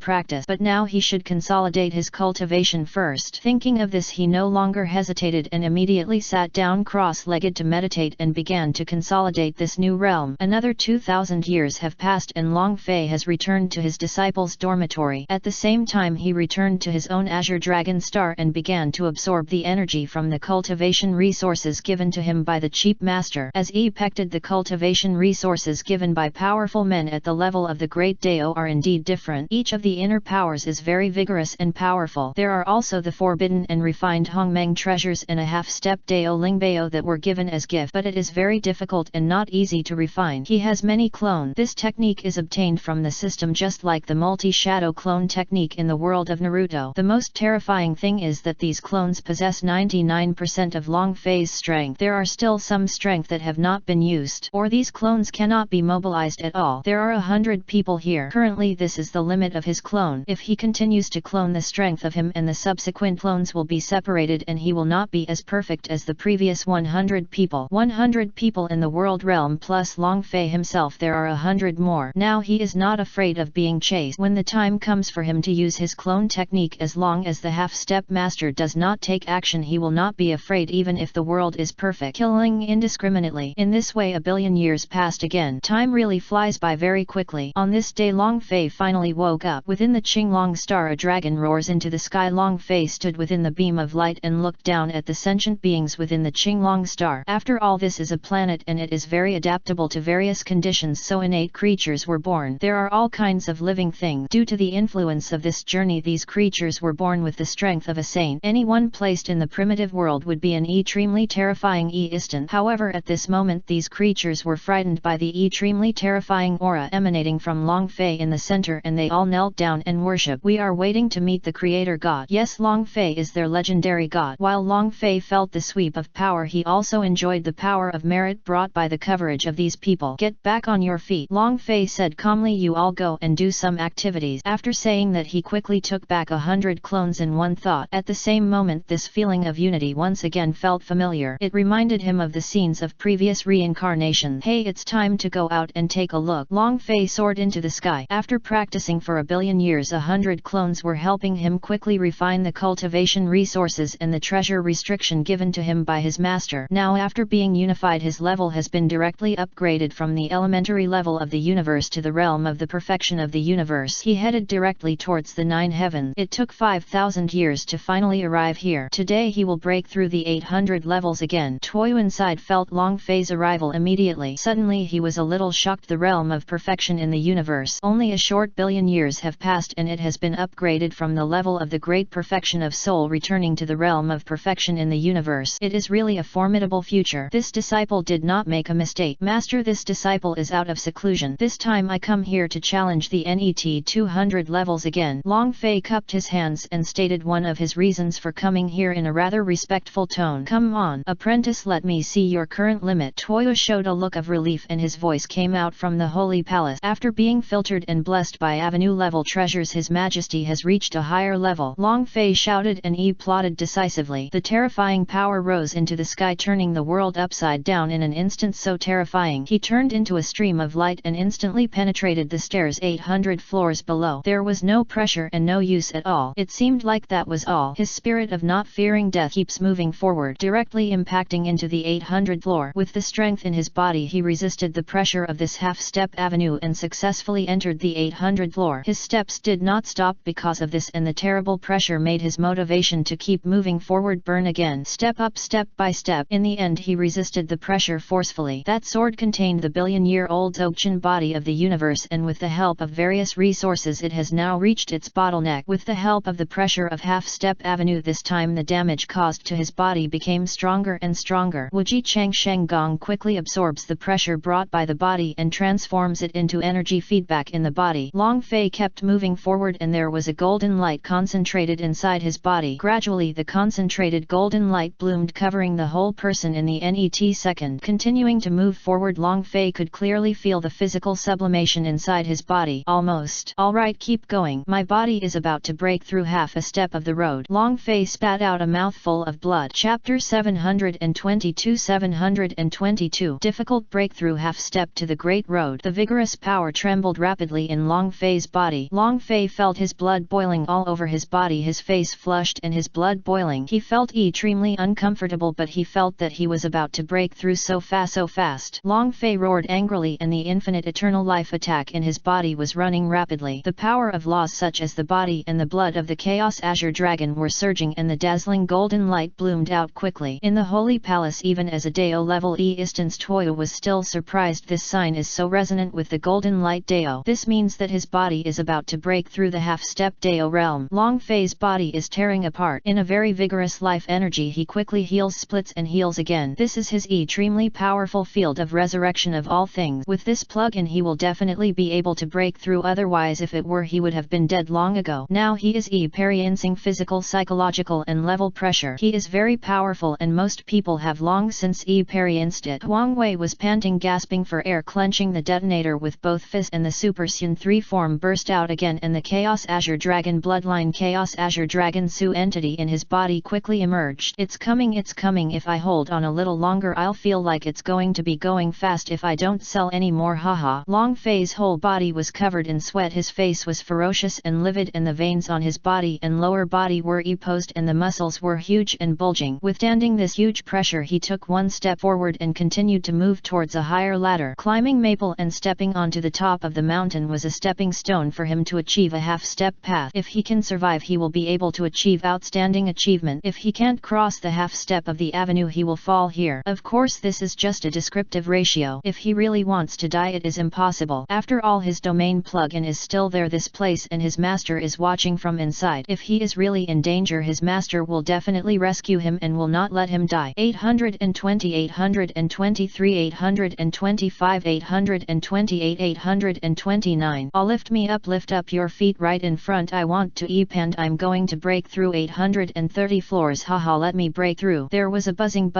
practice. But now he should consolidate his cultivation first. Thinking of this, he no longer hesitated and immediately sat down cross-legged to meditate and began to consolidate this new realm. Another 2,000 years have passed and Long Fei has returned to his disciples' dormitory. At the same time, he returned to his own Azure Dragon Star and began to absorb the energy from the cultivation resources given to him by the Chief Master. As he expected, the cultivation resources given by powerful men at the level of the Great Dao are indeed different. Each of the inner powers is very vigorous and powerful. There are also the forbidden and refined Hongmeng treasures and a half-step Dao Lingbao that were given as gift, but it is very difficult and not easy to refine. He has many clones. This technique is obtained from the system just like the multi-shadow clone technique in the world of Naruto. The most most terrifying thing is that these clones possess 99% of Long Fei's strength. There are still some strength that have not been used, or these clones cannot be mobilized at all. There are 100 people here. Currently this is the limit of his clone. If he continues to clone, the strength of him and the subsequent clones will be separated and he will not be as perfect as the previous 100 people. 100 people in the world realm plus Long Fei himself, there are 100 more. Now he is not afraid of being chased. When the time comes for him to use his clone technique, as long as the half-step master does not take action, he will not be afraid even if the world is perfect, killing indiscriminately. In this way a billion years passed again. Time really flies by very quickly. On this day Long Fei finally woke up. Within the Qinglong star a dragon roars into the sky. Long Fei stood within the beam of light and looked down at the sentient beings within the Qinglong star. After all, this is a planet and it is very adaptable to various conditions, so innate creatures were born. There are all kinds of living things. Due to the influence of this journey, these creatures were born with the strength of a saint. Anyone placed in the primitive world would be an extremely terrifying instant. However, at this moment these creatures were frightened by the extremely terrifying aura emanating from Long Fei in the center, and they all knelt down and worship. We are waiting to meet the creator god. Yes, Long Fei is their legendary god. While Long Fei felt the sweep of power, he also enjoyed the power of merit brought by the coverage of these people. Get back on your feet, Long Fei said calmly. You all go and do some activities. After saying that, he quickly took back 100 clones in one thought. At the same moment, this feeling of unity once again felt familiar. It reminded him of the scenes of previous reincarnations. Hey, it's time to go out and take a look. Long Fei soared into the sky. After practicing for a billion years, 100 clones were helping him quickly refine the cultivation resources and the treasure restriction given to him by his master. Now, after being unified, his level has been directly upgraded from the elementary level of the universe to the realm of the perfection of the universe. He headed directly towards the 9 heavens. It took 5,000 years to finally arrive here. Today he will break through the 800 levels again. Toyu inside felt Long Fei's arrival immediately. Suddenly he was a little shocked. The realm of perfection in the universe. Only a short billion years have passed and it has been upgraded from the level of the great perfection of soul, returning to the realm of perfection in the universe. It is really a formidable future. This disciple did not make a mistake. Master, this disciple is out of seclusion. This time I come here to challenge the NET 200 levels again. Long Fei cupped his hands and stated one of his reasons for coming here in a rather respectful tone. Come on, apprentice, let me see your current limit. Toyu showed a look of relief and his voice came out from the holy palace. After being filtered and blessed by avenue level treasures, His Majesty has reached a higher level. Long Fei shouted and plotted decisively. The terrifying power rose into the sky, turning the world upside down in an instant. So terrifying, he turned into a stream of light and instantly penetrated the stairs 800 floors below. There was no pressure and no use at all. It seemed like that was all. His spirit of not fearing death keeps moving forward, directly impacting into the 800th floor. With the strength in his body, he resisted the pressure of this half-step avenue and successfully entered the 800th floor. His steps did not stop because of this, and the terrible pressure made his motivation to keep moving forward burn again. Step up, step by step. In the end, he resisted the pressure forcefully. That sword contained the billion-year-old Dzogchen body of the universe, and with the help of various resources it has now reached its bottleneck. With the help of the pressure of half-step avenue, this time the damage caused to his body became stronger and stronger. Wuji Chang Sheng Gong quickly absorbs the pressure brought by the body and transforms it into energy feedback in the body. Long Fei kept moving forward and there was a golden light concentrated inside his body. Gradually the concentrated golden light bloomed, covering the whole person in the NET second. Continuing to move forward, Long Fei could clearly feel the physical sublimation inside his body. Almost. Alright, keep going. My body is about to break through half a step of the road. Long Fei spat out a mouthful of blood. Chapter 722. Difficult breakthrough, half step to the great road. The vigorous power trembled rapidly in Long Fei's body. Long Fei felt his blood boiling all over his body, his face flushed and his blood boiling. He felt extremely uncomfortable, but he felt that he was about to break through so fast. Long Fei roared angrily and the infinite eternal life attack in his body was running rapidly. The power of laws such as the body and the blood of the Chaos Azure Dragon were surging and the dazzling golden light bloomed out quickly. In the holy palace, even as a Dao level instance, Toyu was still surprised. This sign is so resonant with the golden light Dao. This means that his body is about to break through the half-step Dao realm. Long Fei's body is tearing apart. In a very vigorous life energy, he quickly heals, splits and heals again. This is his extremely powerful field of resurrection of all things. With this plug-in he will definitely be able to break through, otherwise if it were he would have been dead long ago. Now he is experiencing physical, psychological and level pressure. He is very powerful and most people have long since experienced it. Wang Wei was panting, gasping for air, clenching the detonator with both fists, and the Super Saiyan 3 form burst out again and the Chaos Azure Dragon Bloodline Chaos Azure Dragon Su entity in his body quickly emerged. It's coming, if I hold on a little longer I'll feel like it's going to be going fast if I don't sell any more, haha. Long Fei's whole body was covered in sweat, his face was ferocious and livid and the veins on his body and lower body were exposed and the muscles were huge and bulging. Withstanding this huge pressure he took one step forward and continued to move towards a higher ladder. Climbing maple and stepping onto the top of the mountain was a stepping stone for him to achieve a half-step path. If he can survive he will be able to achieve outstanding achievement. If he can't cross the half-step of the avenue he will fall here. Of course this is just a descriptive ratio. If he really wants to die it is impossible. After all his domain plug-in is still there, this place, and his master is watching from inside. If he is really in danger his master will definitely rescue him and will not let him die. 820, 823, 825, 828, 829. All lift me up, lift up your feet right in front. I want to eep and I'm going to break through 830 floors, haha, let me break through. There was a buzzing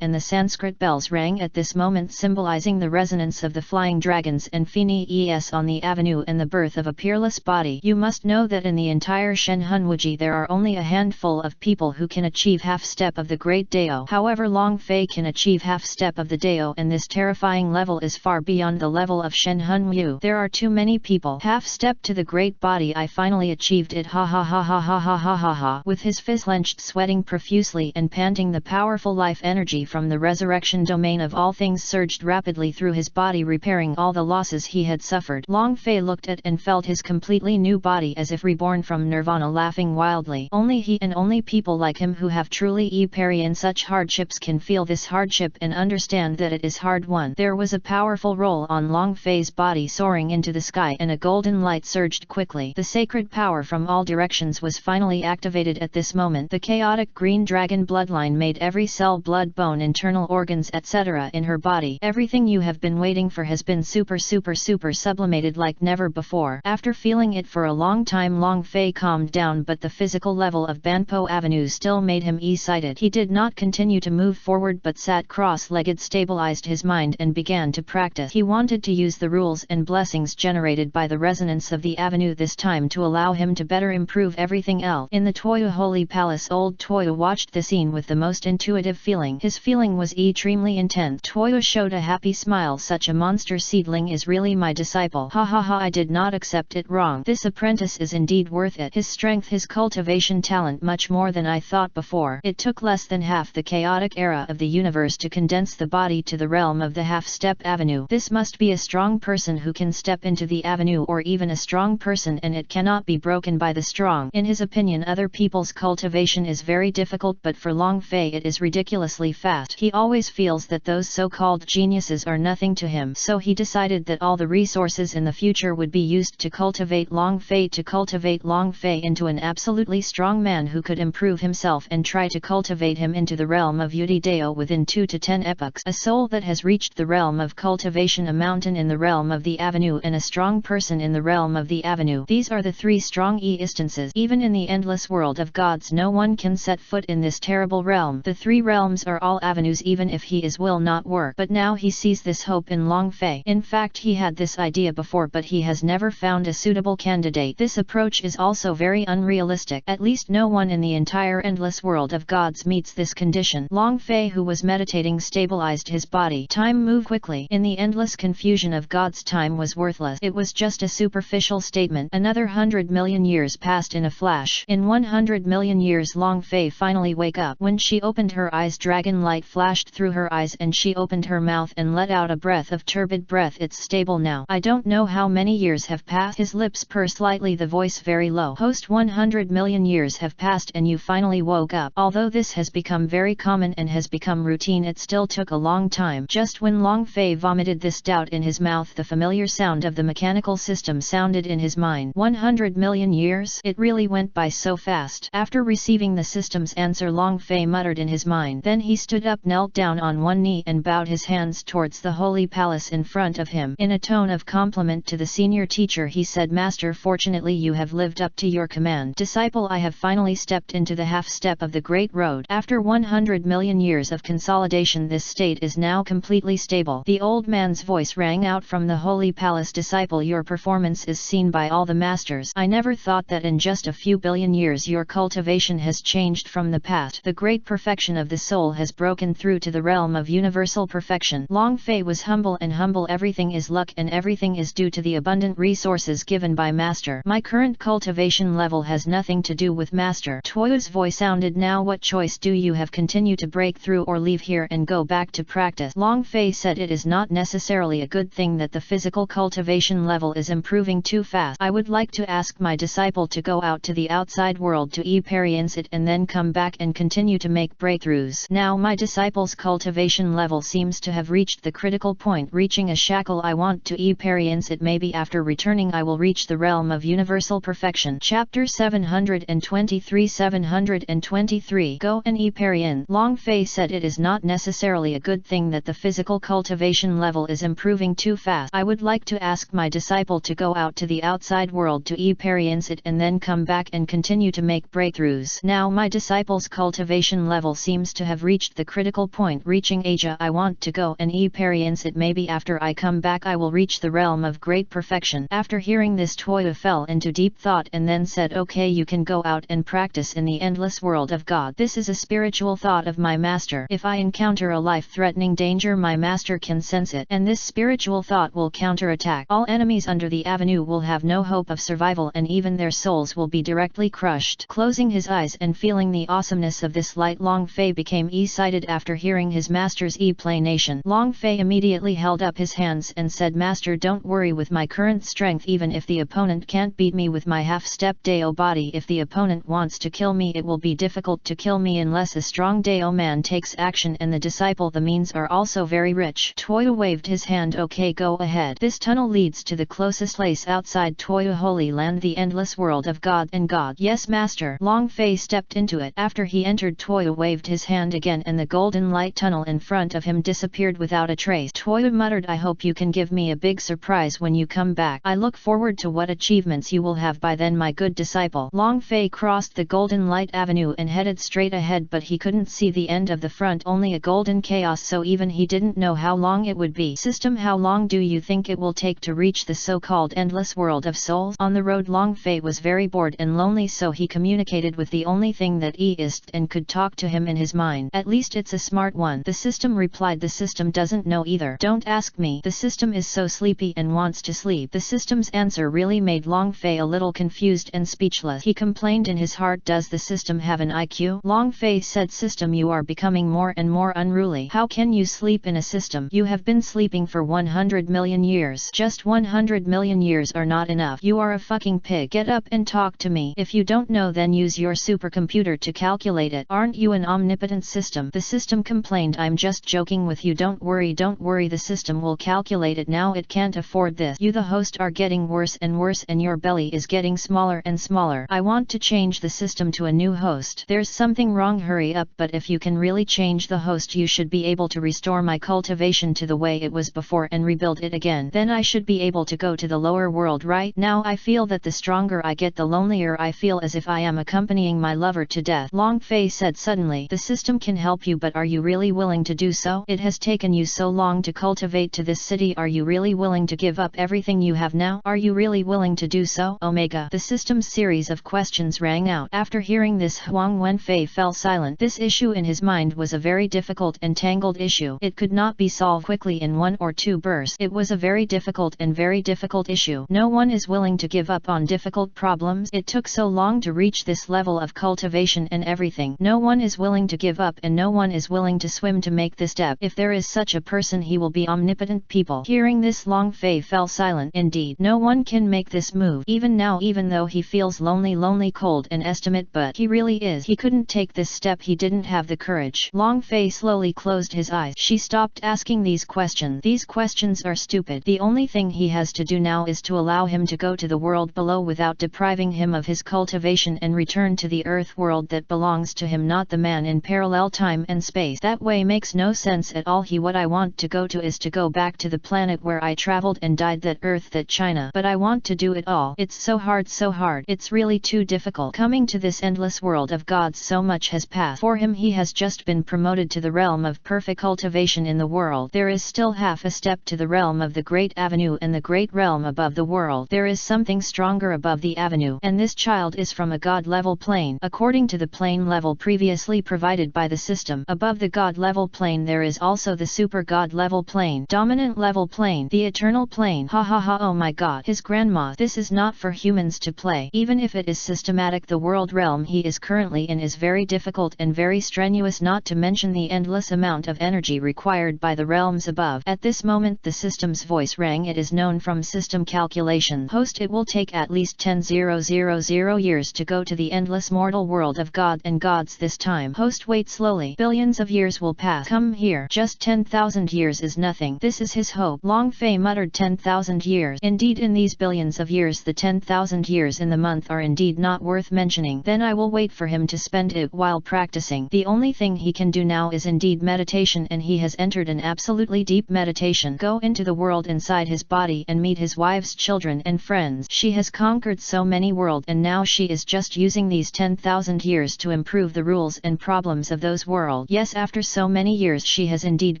and the Sanskrit bells rang at this moment, symbolizing the resonance of the flying dragons and Phoenix on the avenue and the birth of a peerless body. You must know that in the entire Shenhunwuji there are only a handful of people who can achieve half-step of the Great Dao. However, Long Fei can achieve half-step of the Dao, and this terrifying level is far beyond the level of Shenhunwu. There are too many people. Half-step to the great body, I finally achieved it, ha ha ha ha ha ha ha ha ha. With his fist clenched, sweating profusely and panting, the powerful life energy from the resurrection domain of all things surged rapidly through his body, repairing all the losses he had suffered. Long Fei looked at and felt his completely new body as if reborn from nirvana, laughing wildly. Only he and only people like him who have truly experienced such hardships can feel this hardship and understand that it is hard won. There was a powerful roll on Long Fei's body, soaring into the sky, and a golden light surged quickly. The sacred power from all directions was finally activated at this moment. The chaotic green dragon bloodline made every cell, blood, bone, internal organs, etc. in her body. Everything you have been waiting for has been super sublimated like never before. After feeling it for a long time, Long Fei calmed down, but the physical level of Banpo Avenue still made him excited. He did not continue to move forward but sat cross-legged, stabilized his mind and began to practice. He wanted to use the rules and blessings generated by the resonance of the avenue this time to allow him to better improve everything else. In the Toyo Holy Palace, old Toyo watched the scene with the most intuitive feeling. His feeling was extremely intense. Toyo showed a happy smile. Such a monster seedling is really my disciple. Ha ha ha, I did not accept it wrong. This apprentice is indeed worth it. His strength, his cultivation talent, much more than I thought before. It took less than half the chaotic era of the universe to condense the body to the realm of the half-step avenue. This must be a strong person who can step into the avenue, or even a strong person, and it cannot be broken by the strong. In his opinion, other people's cultivation is very difficult, but for Long Fei it is ridiculously fast. He always feels that those so-called geniuses are nothing to him, so he decided that all the resources in the future would be used to cultivate Long Fei into an absolutely strong man who could improve himself and try to cultivate him into the realm of Yudi Dao within 2 to 10 epochs. A soul that has reached the realm of cultivation, a mountain in the realm of the avenue, and a strong person in the realm of the avenue. These are the 3 strong instances. Even in the endless world of gods no one can set foot in this terrible realm. The 3 realms are all avenues, even if he is will not work. But now he sees this hope in Long Fei. In fact, he had this idea before, but he has never found a suitable candidate. This approach is also very unrealistic. At least no one in the entire endless world of gods meets this condition. Long Fei, who was meditating, stabilized his body. Time moved quickly. In the endless confusion of gods, time was worthless. It was just a superficial statement. Another 100 million years passed in a flash. In 100 million years Long Fei finally wake up. When she opened her eyes, dragon light flashed through her eyes and she opened her mouth and let out a breath of turbid breath. It's stable now. I don't know how many years have passed. His lips pursed slightly, the voice very low. Host, 100 million years have passed and you finally woke up. Although this has become very common and has become routine, it still took a long time. Just when Long Fei vomited this doubt in his mouth, the familiar sound of the mechanical system sounded in his mind. 100 million years? It really went by so fast. After receiving the system's answer, Long Fei muttered in his mind. Then he stood up, knelt down on one knee and bowed his hands towards the holy palace in front of him. In a tone of compliment to the senior teacher he said, Master, fortunately you have lived up to your command. Disciple, I have finally stepped into the half-step of the Great Road. After 100 million years of consolidation, this state is now completely stable. The old man's voice rang out from the holy palace. Disciple, your performance is seen by all the masters. I never thought that in just a few billion years your cultivation has changed from the past. The great perfection of the soul has broken through to the realm of universal perfection. Long Fei was humble, and humble everything is luck and everything is due to the abundant resources given by Master. My current cultivation level has nothing to do with Master. Toyo's voice sounded. Now what choice do you have? Continue to break through or leave here and go back to practice? Long Fei said, it is not necessarily a good thing that the physical cultivation level is improving too fast. I would like to ask my disciple to go out to the outside world to experience it and then come back and continue to make breakthroughs. Now my disciple's cultivation level seems to have reached the critical point, reaching a shackle. I want to experience it. Maybe after returning I will reach the realm of universal perfection. Chapter 723 723 Go and experience. Long Fei said, it is not necessarily a good thing that the physical cultivation level is improving too fast. I would like to ask my disciple to go out to the outside world to experience it and then come back and continue to make breakthroughs. Now my disciple's cultivation level seems to have reached the critical point, reaching Asia. I want to go and experience it. Maybe after I come back I will reach the realm of great perfection. After hearing this, Toya fell into deep thought and then said, okay, you can go out and practice in the endless world of God. This is a spiritual thought of my master. If I encounter a life-threatening danger, my master can sense it, and this spiritual thought will counterattack. All enemies under the avenue will have no hope of survival, and even their souls will be directly crushed. Closing his eyes and feeling the awesomeness of this light, Long Fei became excited after hearing his master's explanation. Long Fei immediately held up his hands and said, Master, don't worry. With my current strength, even if the opponent can't beat me with my half-step Dao body, if the opponent wants to kill me, it will be difficult to kill me unless a strong Dao man takes action, and the disciple, the means are also very rich. Toya waved his hand. Okay, go ahead. This tunnel leads to the closest place outside Toya Holy Land, the endless world of God and God. Yes, Master. Long Fei stepped into it. After he entered, Toya waved his hand again and the golden light tunnel in front of him disappeared without a trace. Toya muttered, I hope you can give me a big surprise when you come back. I look forward to what achievements you will have by then, my good disciple. Long Fei crossed the golden light avenue and headed straight ahead, but he couldn't see the end of the front, only a golden chaos, so even he didn't know how long it would be. System, how long do you think it will take to reach the so-called endless world of souls? On the road, Long Fei was very bored and lonely, so he communicated with the only thing that existed and could talk to him in his mind. At least it's a smart one. The system replied. The system doesn't know either. Don't ask me. The system is so sleepy and wants to sleep. The system's answer really made Long Fei a little confused and speechless. He complained in his heart, does the system have an IQ? Long Fei said, System, you are becoming more and more unruly. How can you sleep in a system? You have been sleeping for 100 million years. Just 100 million years are not enough. You are a fucking pig. Get up and talk to me. If you don't know, then use your supercomputer to calculate it. Aren't you an omnipotent system? The system complained, I'm just joking with you. Don't worry, the system will calculate it. Now it can't afford this. You, the host, are getting worse and worse, and your belly is getting smaller and smaller. I want to change the system to a new host. There's something wrong. Hurry up. But if you can really change the host, you should be able to restore my cultivation to the way it was before and rebuild it again. Then I should be able to go to the lower world. Right now I feel that the stronger I get, the lonelier I feel, as if I am accompanying my lover to death. Long Fei said suddenly, the system can help you, but are you really willing to do so? It has taken you so long to cultivate to this city. Are you really willing to give up everything you have now? Are you really willing to do so? Omega. The system's series of questions rang out. After hearing this, Huang Wenfei fell silent. This issue in his mind was a very difficult and tangled issue. It could not be solved quickly in one or two bursts. It was a very difficult issue. No one is willing to give up on difficult problems. It took so long to reach this level of cultivation and everything. No one is willing to give up, and no one is willing to swim to make this step. If there is such a person, he will be omnipotent. People. Hearing this, Long Fei fell silent. Indeed, no one can make this move. Even now, even though he feels lonely, cold and estimate, but he really is. He couldn't take this step. He didn't have the courage. Long Fei slowly closed his eyes. She stopped asking these questions. These questions are stupid. The only thing he has to do now is to allow him to go to the world below without depriving him of his cultivation and return to the earth world that belongs to him, not the man in parallel time and space. That way makes no sense at all. What I want to go to is to go back to the planet where I traveled and died, that earth, that China. But I want to do it all. It's so hard hard. It's really too difficult. Coming to this endless world of gods, so much has passed. For him, he has just been promoted to the realm of perfect cultivation in the world. There is still half a step to the realm of the great avenue and the great realm above the world. There is something stronger above the avenue, and this child is from a god level plane. According to the plane level previously provided by the system, above the god level plane there is also the super god level plane, dominant level plane, the eternal plane. Ha ha ha, oh my god, his grandma. This is not for humans to play. Even if it is systematic, the world realm he is currently in is very difficult and very strenuous, not to mention the endless amount of energy required by the realms above. At this moment the system's voice rang. It is known from system calculation. Host, it will take at least 10,000 years to go to the endless mortal world of God and gods this time. Host, wait slowly. Billions of years will pass. Come here. Just 10,000 years is nothing. This is his hope. Long Fei muttered. 10,000 years. Indeed, in these billions of years, the 10,000 years in the month are indeed not worth mentioning. Then I will wait for him to spend it while practicing. The only thing he can do now is indeed meditation, and he has entered an absolutely deep meditation. Go into the world inside his body and meet his wife's children and friends. She has conquered so many worlds, and now she is just using these 10,000 years to improve the rules and problems of those worlds. Yes, after so many years she has indeed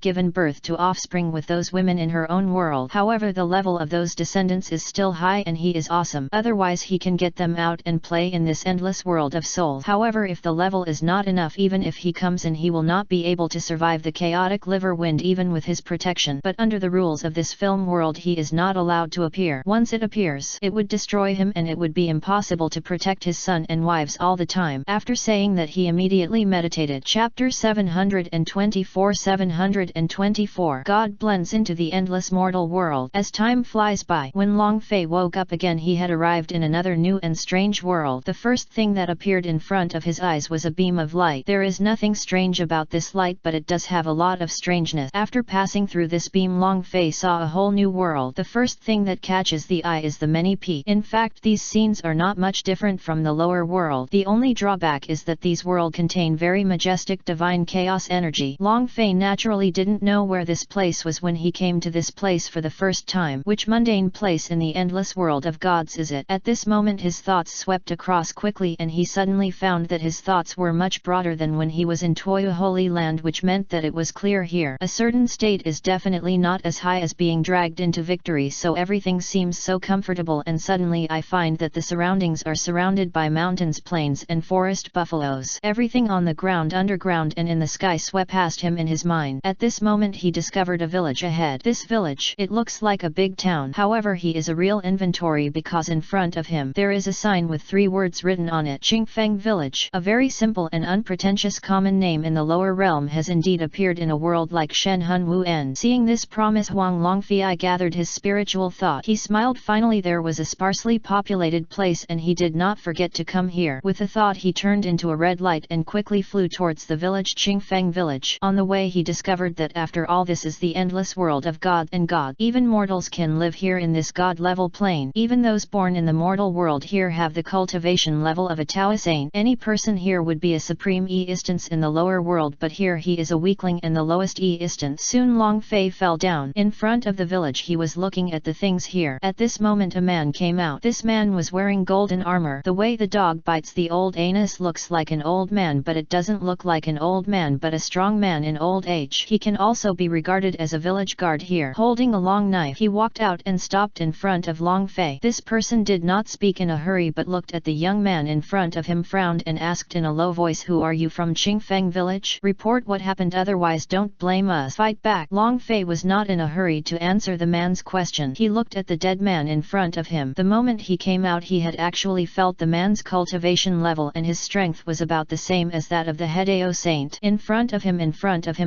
given birth to offspring with those women in her own world. However, the level of those descendants is still high and he is awesome. Otherwise he can get them out and play in this endless world of souls. However, if the level is not enough, even if he comes in, he will not be able to survive the chaotic liver wind even with his protection. But under the rules of this film world he is not allowed to appear. Once it appears, it would destroy him and it would be impossible to protect his son and wives all the time. After saying that, he immediately meditated. Chapter 724. 724. God blends into the endless mortal world. As time flies by, when Long Fei woke up again, he had arrived in another new and strange world. The first thing that appeared in front of his eyes was a beam of light. There is nothing strange about this light, but it does have a lot of strangeness. After passing through this beam, Long Fei saw a whole new world. The first thing that catches the eye is the many peaks. In fact, these scenes are not much different from the lower world. The only drawback is that these worlds contain very majestic divine chaos energy. Long Fei naturally didn't know where this place was when he came to this place for the first time. Which mundane place in the endless world of gods is it? At this moment his thoughts swept across quickly, and he suddenly found that his thoughts were much broader than when he was in Toya Holy Land, which meant that it was clear here. A certain state is definitely not as high as being dragged into victory, so everything seems so comfortable, and suddenly I find that the surroundings are surrounded by mountains, plains and forest buffaloes. Everything on the ground, underground and in the sky swept past him in his mind. At this moment he discovered a village ahead. This village, it looks like a big town. However, he is a real inventory because in front of him there is a sign with 3 words written on it: Qingfeng Village. A very simple and unpretentious common name in the lower realm has indeed appeared in a world like Shenhun Wuan. Seeing this promise, Huang Longfei gathered his spiritual thought. He smiled. Finally there was a sparsely populated place, and he did not forget to come here. With a thought he turned into a red light and quickly flew towards the village Qingfeng Village. On the way he discovered that after all this is the endless world of God and God. Even mortals can live here in this God level plane. Even those born in the mortal world here have the cultivation level of a Taoist saint. Any person here would be a supreme e-instance in the lower world, but here he is a weakling and the lowest e-instance. Soon Long Fei fell down. In front of the village he was looking at the things here. At this moment a man came out. This man was wearing golden armor. The way the dog bites the old anus looks like an old man, but it doesn't look like an old man but a strong man in old age. He can also be regarded as a village guard here. Holding a long knife, he walked out and stopped in front of Long Fei. This person did not speak in a hurry but looked at the young man in front of him, frowned and asked in a low voice, "Who are you, from Qingfeng Village? Report what happened, otherwise don't blame us. Fight back." Long Fei was not in a hurry to answer the man's question. He looked at the dead man in front of him. The moment he came out he had actually felt the man's cultivation level, and his strength was about the same as that of the Hedao saint. In front of him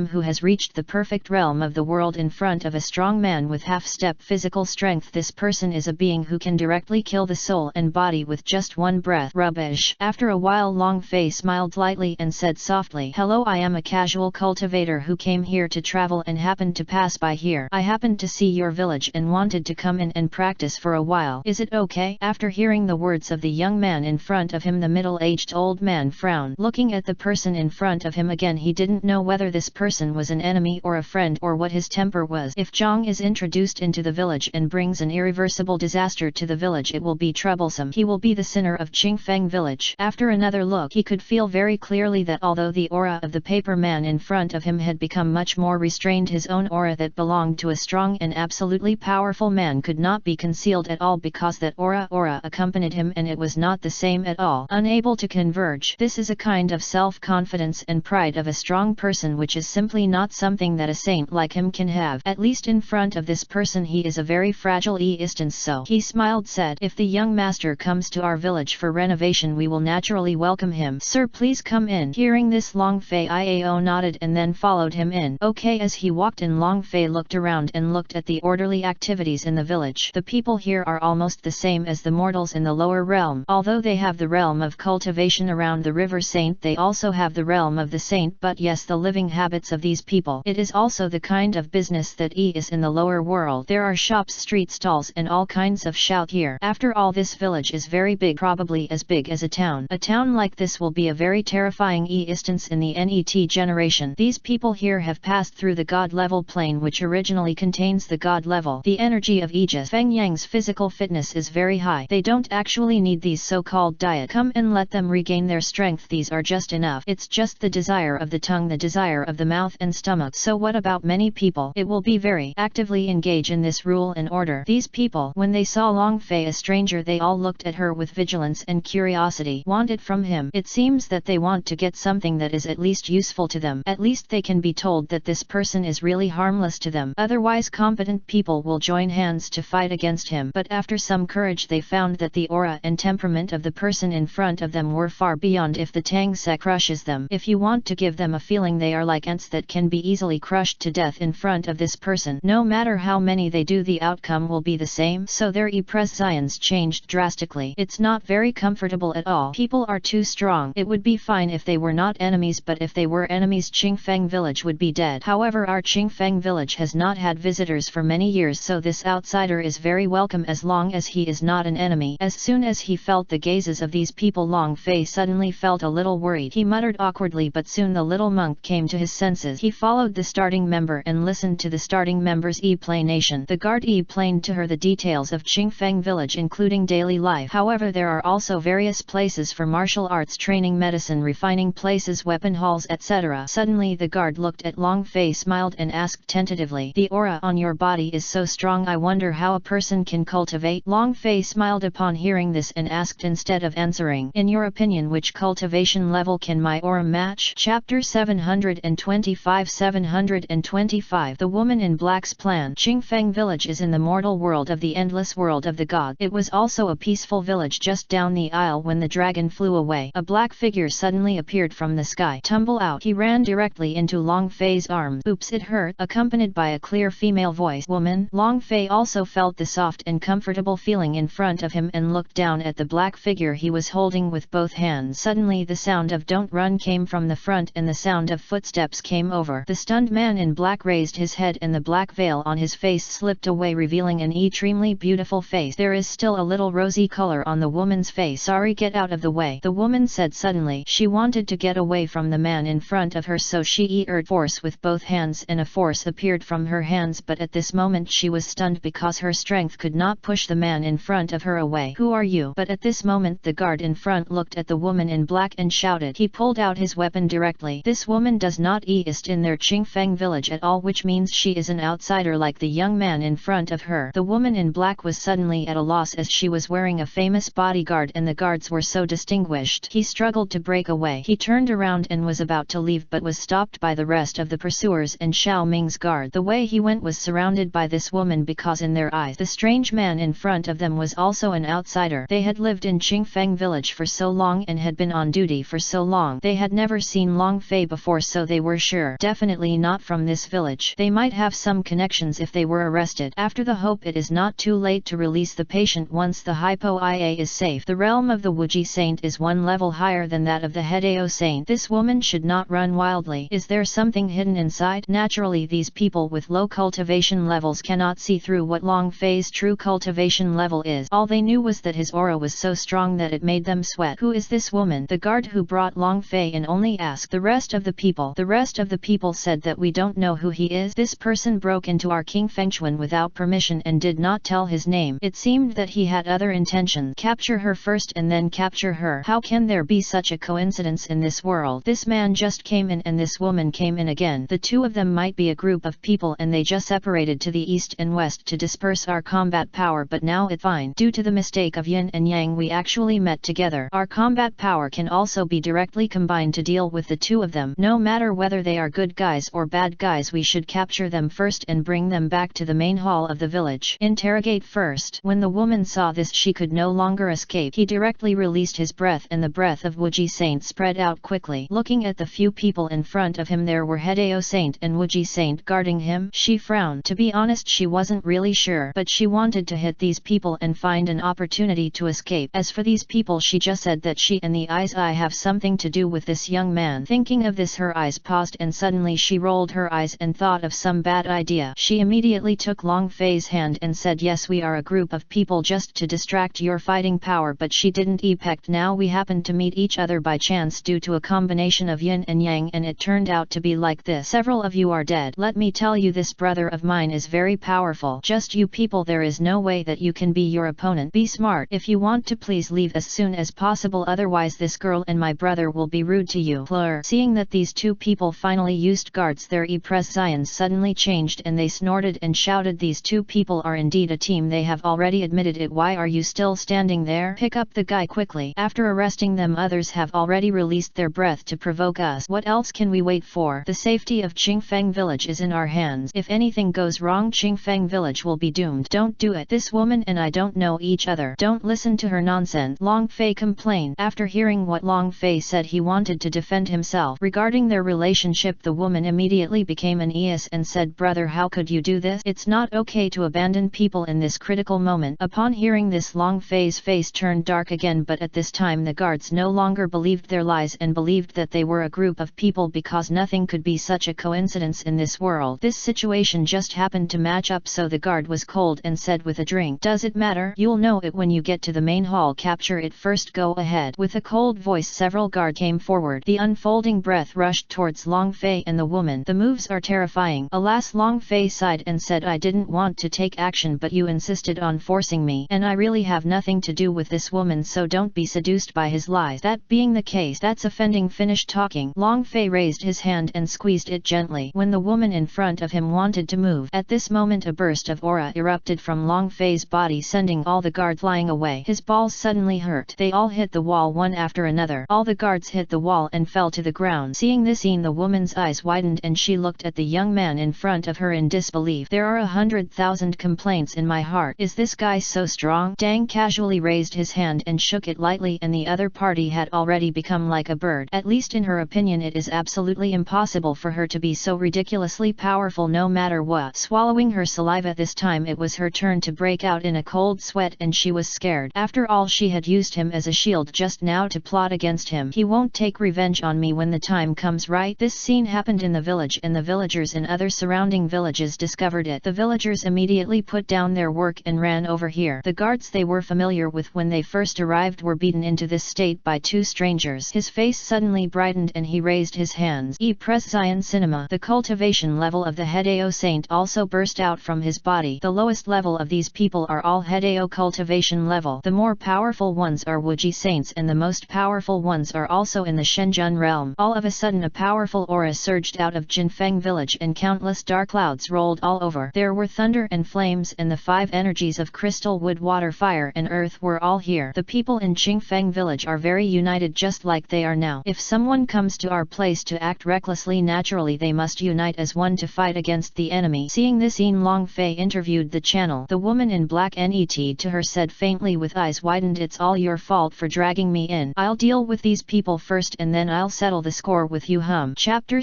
who has reached the perfect realm of the world, in front of a strong man with half-step physical strength. This person is a being who can directly kill the soul and body with just one breath. Rubbish. After a while Long Fei smiled lightly and said softly, "Hello, I am a casual cultivator who came here to travel and happened to pass by here. I happened to see your village and wanted to come in and practice for a while. Is it okay?" After hearing the words of the young man in front of him, the middle-aged old man frowned. Looking at the person in front of him again, he didn't know whether this person was an enemy or a friend or what his temper was. If Zhang is introduced into the village and brings an irreversible disaster to the village, it will be trouble troublesome. He will be the sinner of Qingfeng village. After another look, he could feel very clearly that although the aura of the paper man in front of him had become much more restrained, his own aura that belonged to a strong and absolutely powerful man could not be concealed at all, because that aura accompanied him and it was not the same at all. Unable to converge. This is a kind of self-confidence and pride of a strong person which is simply not something that a saint like him can have. At least in front of this person he is a very fragile instance. So he smiled, said, "If the young master comes to our village for renovation, we will naturally welcome him. Sir, please come in." Hearing this, Long Fei Iao nodded and then followed him in. Okay. As he walked in, Long Fei looked around and looked at the orderly activities in the village. The people here are almost the same as the mortals in the lower realm. Although they have the realm of cultivation around the river Saint, they also have the realm of the saint. But yes, the living habits of these people. It is also the kind of business that is in the lower world. There are shops, street stalls and all kinds of shout here. After all, this village is very big, probably as big as a town. A town like this will be a very terrifying instance in the NET generation. These people here have passed through the god level plane, which originally contains the god level. The energy of Aegis Feng Yang's physical fitness is very high. They don't actually need these so-called diet. Come and let them regain their strength. These are just enough. It's just the desire of the tongue, the desire of the mouth and stomach. So what about many people? It will be very actively engage in this rule and order. These people, when they saw Long Fei a stranger, they all looked at her with vigilance and curiosity. Want it from him. It seems that they want to get something that is at least useful to them. At least they can be told that this person is really harmless to them. Otherwise competent people will join hands to fight against him. But after some courage they found that the aura and temperament of the person in front of them were far beyond if the Tang Se crushes them. If you want to give them a feeling, they are like ants that can be easily crushed to death in front of this person. No matter how many they do, the outcome will be the same. So their presence changed drastically. It's not very comfortable at all. People are too strong. It would be fine if they were not enemies, but if they were enemies, Qingfeng village would be dead. However, our Qingfeng village has not had visitors for many years, so this outsider is very welcome as long as he is not an enemy. As soon as he felt the gazes of these people, Long Fei suddenly felt a little worried. He muttered awkwardly, but soon the little monk came to his senses. He followed the starting member and listened to the starting member's explanation. The guard explained to her the details of Qingfeng village, including daily life. However, there are also various places for martial arts training, medicine, refining places, weapon halls, etc. Suddenly the guard looked at Long Fei, smiled and asked tentatively, "The aura on your body is so strong, I wonder how a person can cultivate." Long Fei smiled upon hearing this and asked instead of answering, "In your opinion, which cultivation level can my aura match?" Chapter 725. The Woman in Black's Plan. Qingfeng village is in the mortal world of the endless world of the gods. It was also a peaceful village just down the aisle when the dragon flew away. A black figure suddenly appeared from the sky. Tumble out. He ran directly into Long Fei's arms. "Oops, it hurt," accompanied by a clear female voice. "Woman." Long Fei also felt the soft and comfortable feeling in front of him and looked down at the black figure he was holding with both hands. Suddenly the sound of "Don't run" came from the front and the sound of footsteps came over. The stunned man in black raised his head and the black veil on his face slipped away, revealing an extremely beautiful face. There is still a little rosy color on the woman's face. "Sorry, get out of the way," the woman said suddenly. She wanted to get away from the man in front of her, so she exerted force with both hands and a force appeared from her hands, but at this moment she was stunned because her strength could not push the man in front of her away. "Who are you?" But at this moment the guard in front looked at the woman in black and shouted. He pulled out his weapon directly. This woman does not exist in their Qingfeng village at all, which means she is an outsider like the young man in front of her. The woman in black was suddenly at a loss as she was wearing a famous bodyguard and the guards were so distinguished. He struggled to break away. He turned around and was about to leave but was stopped by the rest of the pursuers and Xiao Ming's guard. The way he went was surrounded by this woman because in their eyes the strange man in front of them was also an outsider. They had lived in Qingfeng village for so long and had been on duty for so long. They had never seen Long Fei before, so they were sure definitely not from this village. They might have some connections if they were arrested. After the hope, it is not too late to release the patient once the Hypo Ia is safe. The realm of the Wuji Saint is one level higher than that of the Hedao Saint. This woman should not run wildly. Is there something hidden inside? Naturally, these people with low cultivation levels cannot see through what Long Fei's true cultivation level is. All they knew was that his aura was so strong that it made them sweat. "Who is this woman?" The guard who brought Long Fei in only asked the rest of the people. The rest of the people said that we don't know who he is. This person broke into our King Fengchuan without permission and did not tell his name. It seemed that he had other intention. Capture her first and then capture her. How can there be such a coincidence in this world? This man just came in and this woman came in again. The two of them might be a group of people and they just separated to the east and west to disperse our combat power, but now it's fine. Due to the mistake of yin and yang, we actually met together. Our combat power can also be directly combined to deal with the two of them. No matter whether they are good guys or bad guys, we should capture them first and bring them back to the main hall of the village. Interrogate first. When the woman saw this, she could no longer escape. He directly released his breath and the breath of Wuji Saint spread out quickly. Looking at the few people in front of him, there were Hideo Saint and Wuji Saint guarding him. She frowned. To be honest, she wasn't really sure, but she wanted to hit these people and find an opportunity to escape. As for these people, she just said that she and the eyes I have something to do with this young man. Thinking of this, her eyes paused and suddenly she rolled her eyes and thought of some bad idea. She immediately took Long Fei's hand and said, yes, we are a group of people just to distract your fighting power, but she didn't expect. Now we happened to meet each other by chance due to a combination of yin and yang, and it turned out to be like this. Several of you are dead. Let me tell you, this brother of mine is very powerful. Just you people, there is no way that you can be your opponent. Be smart. If you want to, please leave as soon as possible, otherwise this girl and my brother will be rude to you. Plur. Seeing that these two people finally used guards, their expressions suddenly changed and they snorted and shouted, these two people are indeed a team. They have already admitted it. Why are you still standing there? Pick up the guy quickly. After arresting them, others have already released their breath to provoke us. What else can we wait for? The safety of Qingfeng village is in our hands. If anything goes wrong, Qingfeng village will be doomed. Don't do it. This woman and I don't know each other. Don't listen to her nonsense. Long Fei complained. After hearing what Long Fei said, he wanted to defend himself. Regarding their relationship, the woman immediately became an eas and said, brother, how could you do this? It's not okay to abandon people in this critical moment. Upon hearing this, Long Fei's face turned dark again, but at this time the guards no longer believed their lies and believed that they were a group of people, because nothing could be such a coincidence in this world. This situation just happened to match up, so the guard was cold and said with a drink, does it matter? You'll know it when you get to the main hall. Capture it first. Go ahead. With a cold voice, several guards came forward. The unfolding breath rushed towards Long Fei and the woman. The moves are terrifying. Alas, Long Fei sighed and said, I didn't want to take action, but you insisted on forcing me, and I really have nothing to do with this woman, so don't be seduced by his lies. That being the case, that's offending. Finished talking. Long Fei raised his hand and squeezed it gently. When the woman in front of him wanted to move, at this moment a burst of aura erupted from Long Fei's body, sending all the guards flying away. His balls suddenly hurt. They all hit the wall one after another. All the guards hit the wall and fell to the ground. Seeing this scene, the woman's eyes widened and she looked at the young man in front of her in disbelief. There are 100,000 complaints in my heart. Is this guy so strong? Dang casually raised his hand and shook it lightly, and the other party had already become like a bird. At least in her opinion, it is absolutely impossible for her to be so ridiculously powerful no matter what. Swallowing her saliva, this time it was her turn to break out in a cold sweat, and she was scared. After all, she had used him as a shield just now to plot against him. He won't take revenge on me when the time comes, right? This scene happened in the village, and the villagers in other surrounding villages discovered it. The villagers immediately put down their work and ran over here. The guards they were familiar with when they first arrived were beaten into this state by two strangers. His face suddenly brightened and he raised his hands. Zion Cinema. The cultivation level of the Hideo Saint also burst out from his body. The lowest level of these people are all Hideo cultivation level. The more powerful ones are Wuji Saints, and the most powerful ones are also in the Shenzhen realm. All of a sudden a powerful aura surged out of Jinfeng village and countless dark clouds rolled all over. There were thunder and flames, and the five energies of crystal, wood, water, fire and earth were all here. The people in Jinfeng village are very united, just like they are now. If someone comes to our place to act recklessly, naturally they must unite as one to fight against the enemy. Seeing this scene, Long Fei interviewed the channel. The woman in black net to her said faintly with eyes widened, it's all your fault for dragging me in. I'll deal with these people first and then I'll settle the score with you. Chapter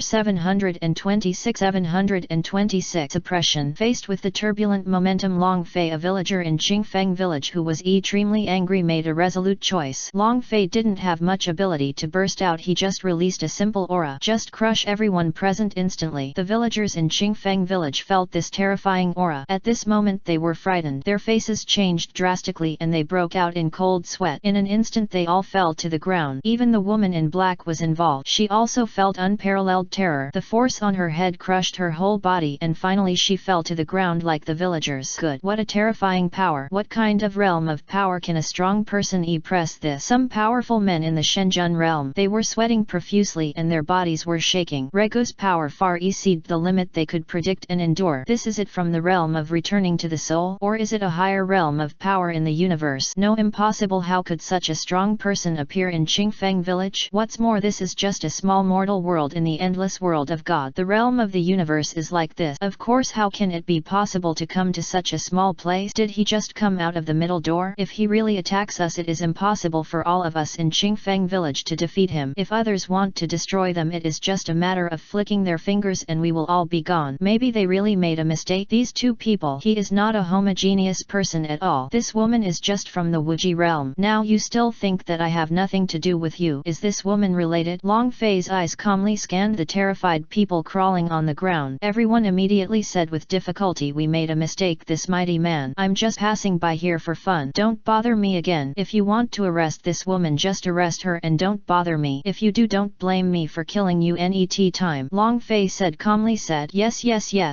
726. Suppression. Faced with the turbulent momentum, Long Fei, a villager in Qingfeng village who was extremely angry, made a resolute choice. Long Fei didn't have much ability to burst out. He just released a simple aura. Just crush everyone present instantly. The villagers in Qingfeng village felt this terrifying aura. At this moment they were frightened. Their faces changed drastically and they broke out in cold sweat. In an instant they all fell to the ground. Even the woman in black was involved. She also felt unparalleled terror. The force on her head crushed her whole body, and finally she fell to the ground like the villagers. Good. What a terrifying power. What kind of realm of power can a strong person press this? Some powerful men in the Shenzhen realm. They were sweating profusely and their bodies were shaking. Rego's power far exceeded the limit they could predict and endure. This is it from the realm of returning to the soul, or is it a higher realm of power in the universe? No, impossible. How could such a strong person appear in Qingfeng village? What's more, this is just a small mortal world in the endless world of God. The realm of the universe is like this. Of course, how can it be possible to come to such a small place? Did he just come out of the middle door? If he really attacks us, it is impossible for all of us in Qingfeng village to defeat him. If others want to destroy them, it is just a matter of flicking their fingers and we will all be gone. Maybe they really made a mistake. These two people. He is not a homogeneous person at all. This woman is just from the Wuji realm. Now you still think that I have nothing to do with you. Is this woman related? Long Fei's eyes calmly scanned the terrified people crawling on the ground. Everyone immediately said with difficulty, we made a mistake. This mighty man. I'm just passing by here for fun. Don't bother me again. If you want to arrest this woman, just arrest her and don't bother me. If you do, don't blame me for killing you. Net time. Long Fei said calmly. Yes.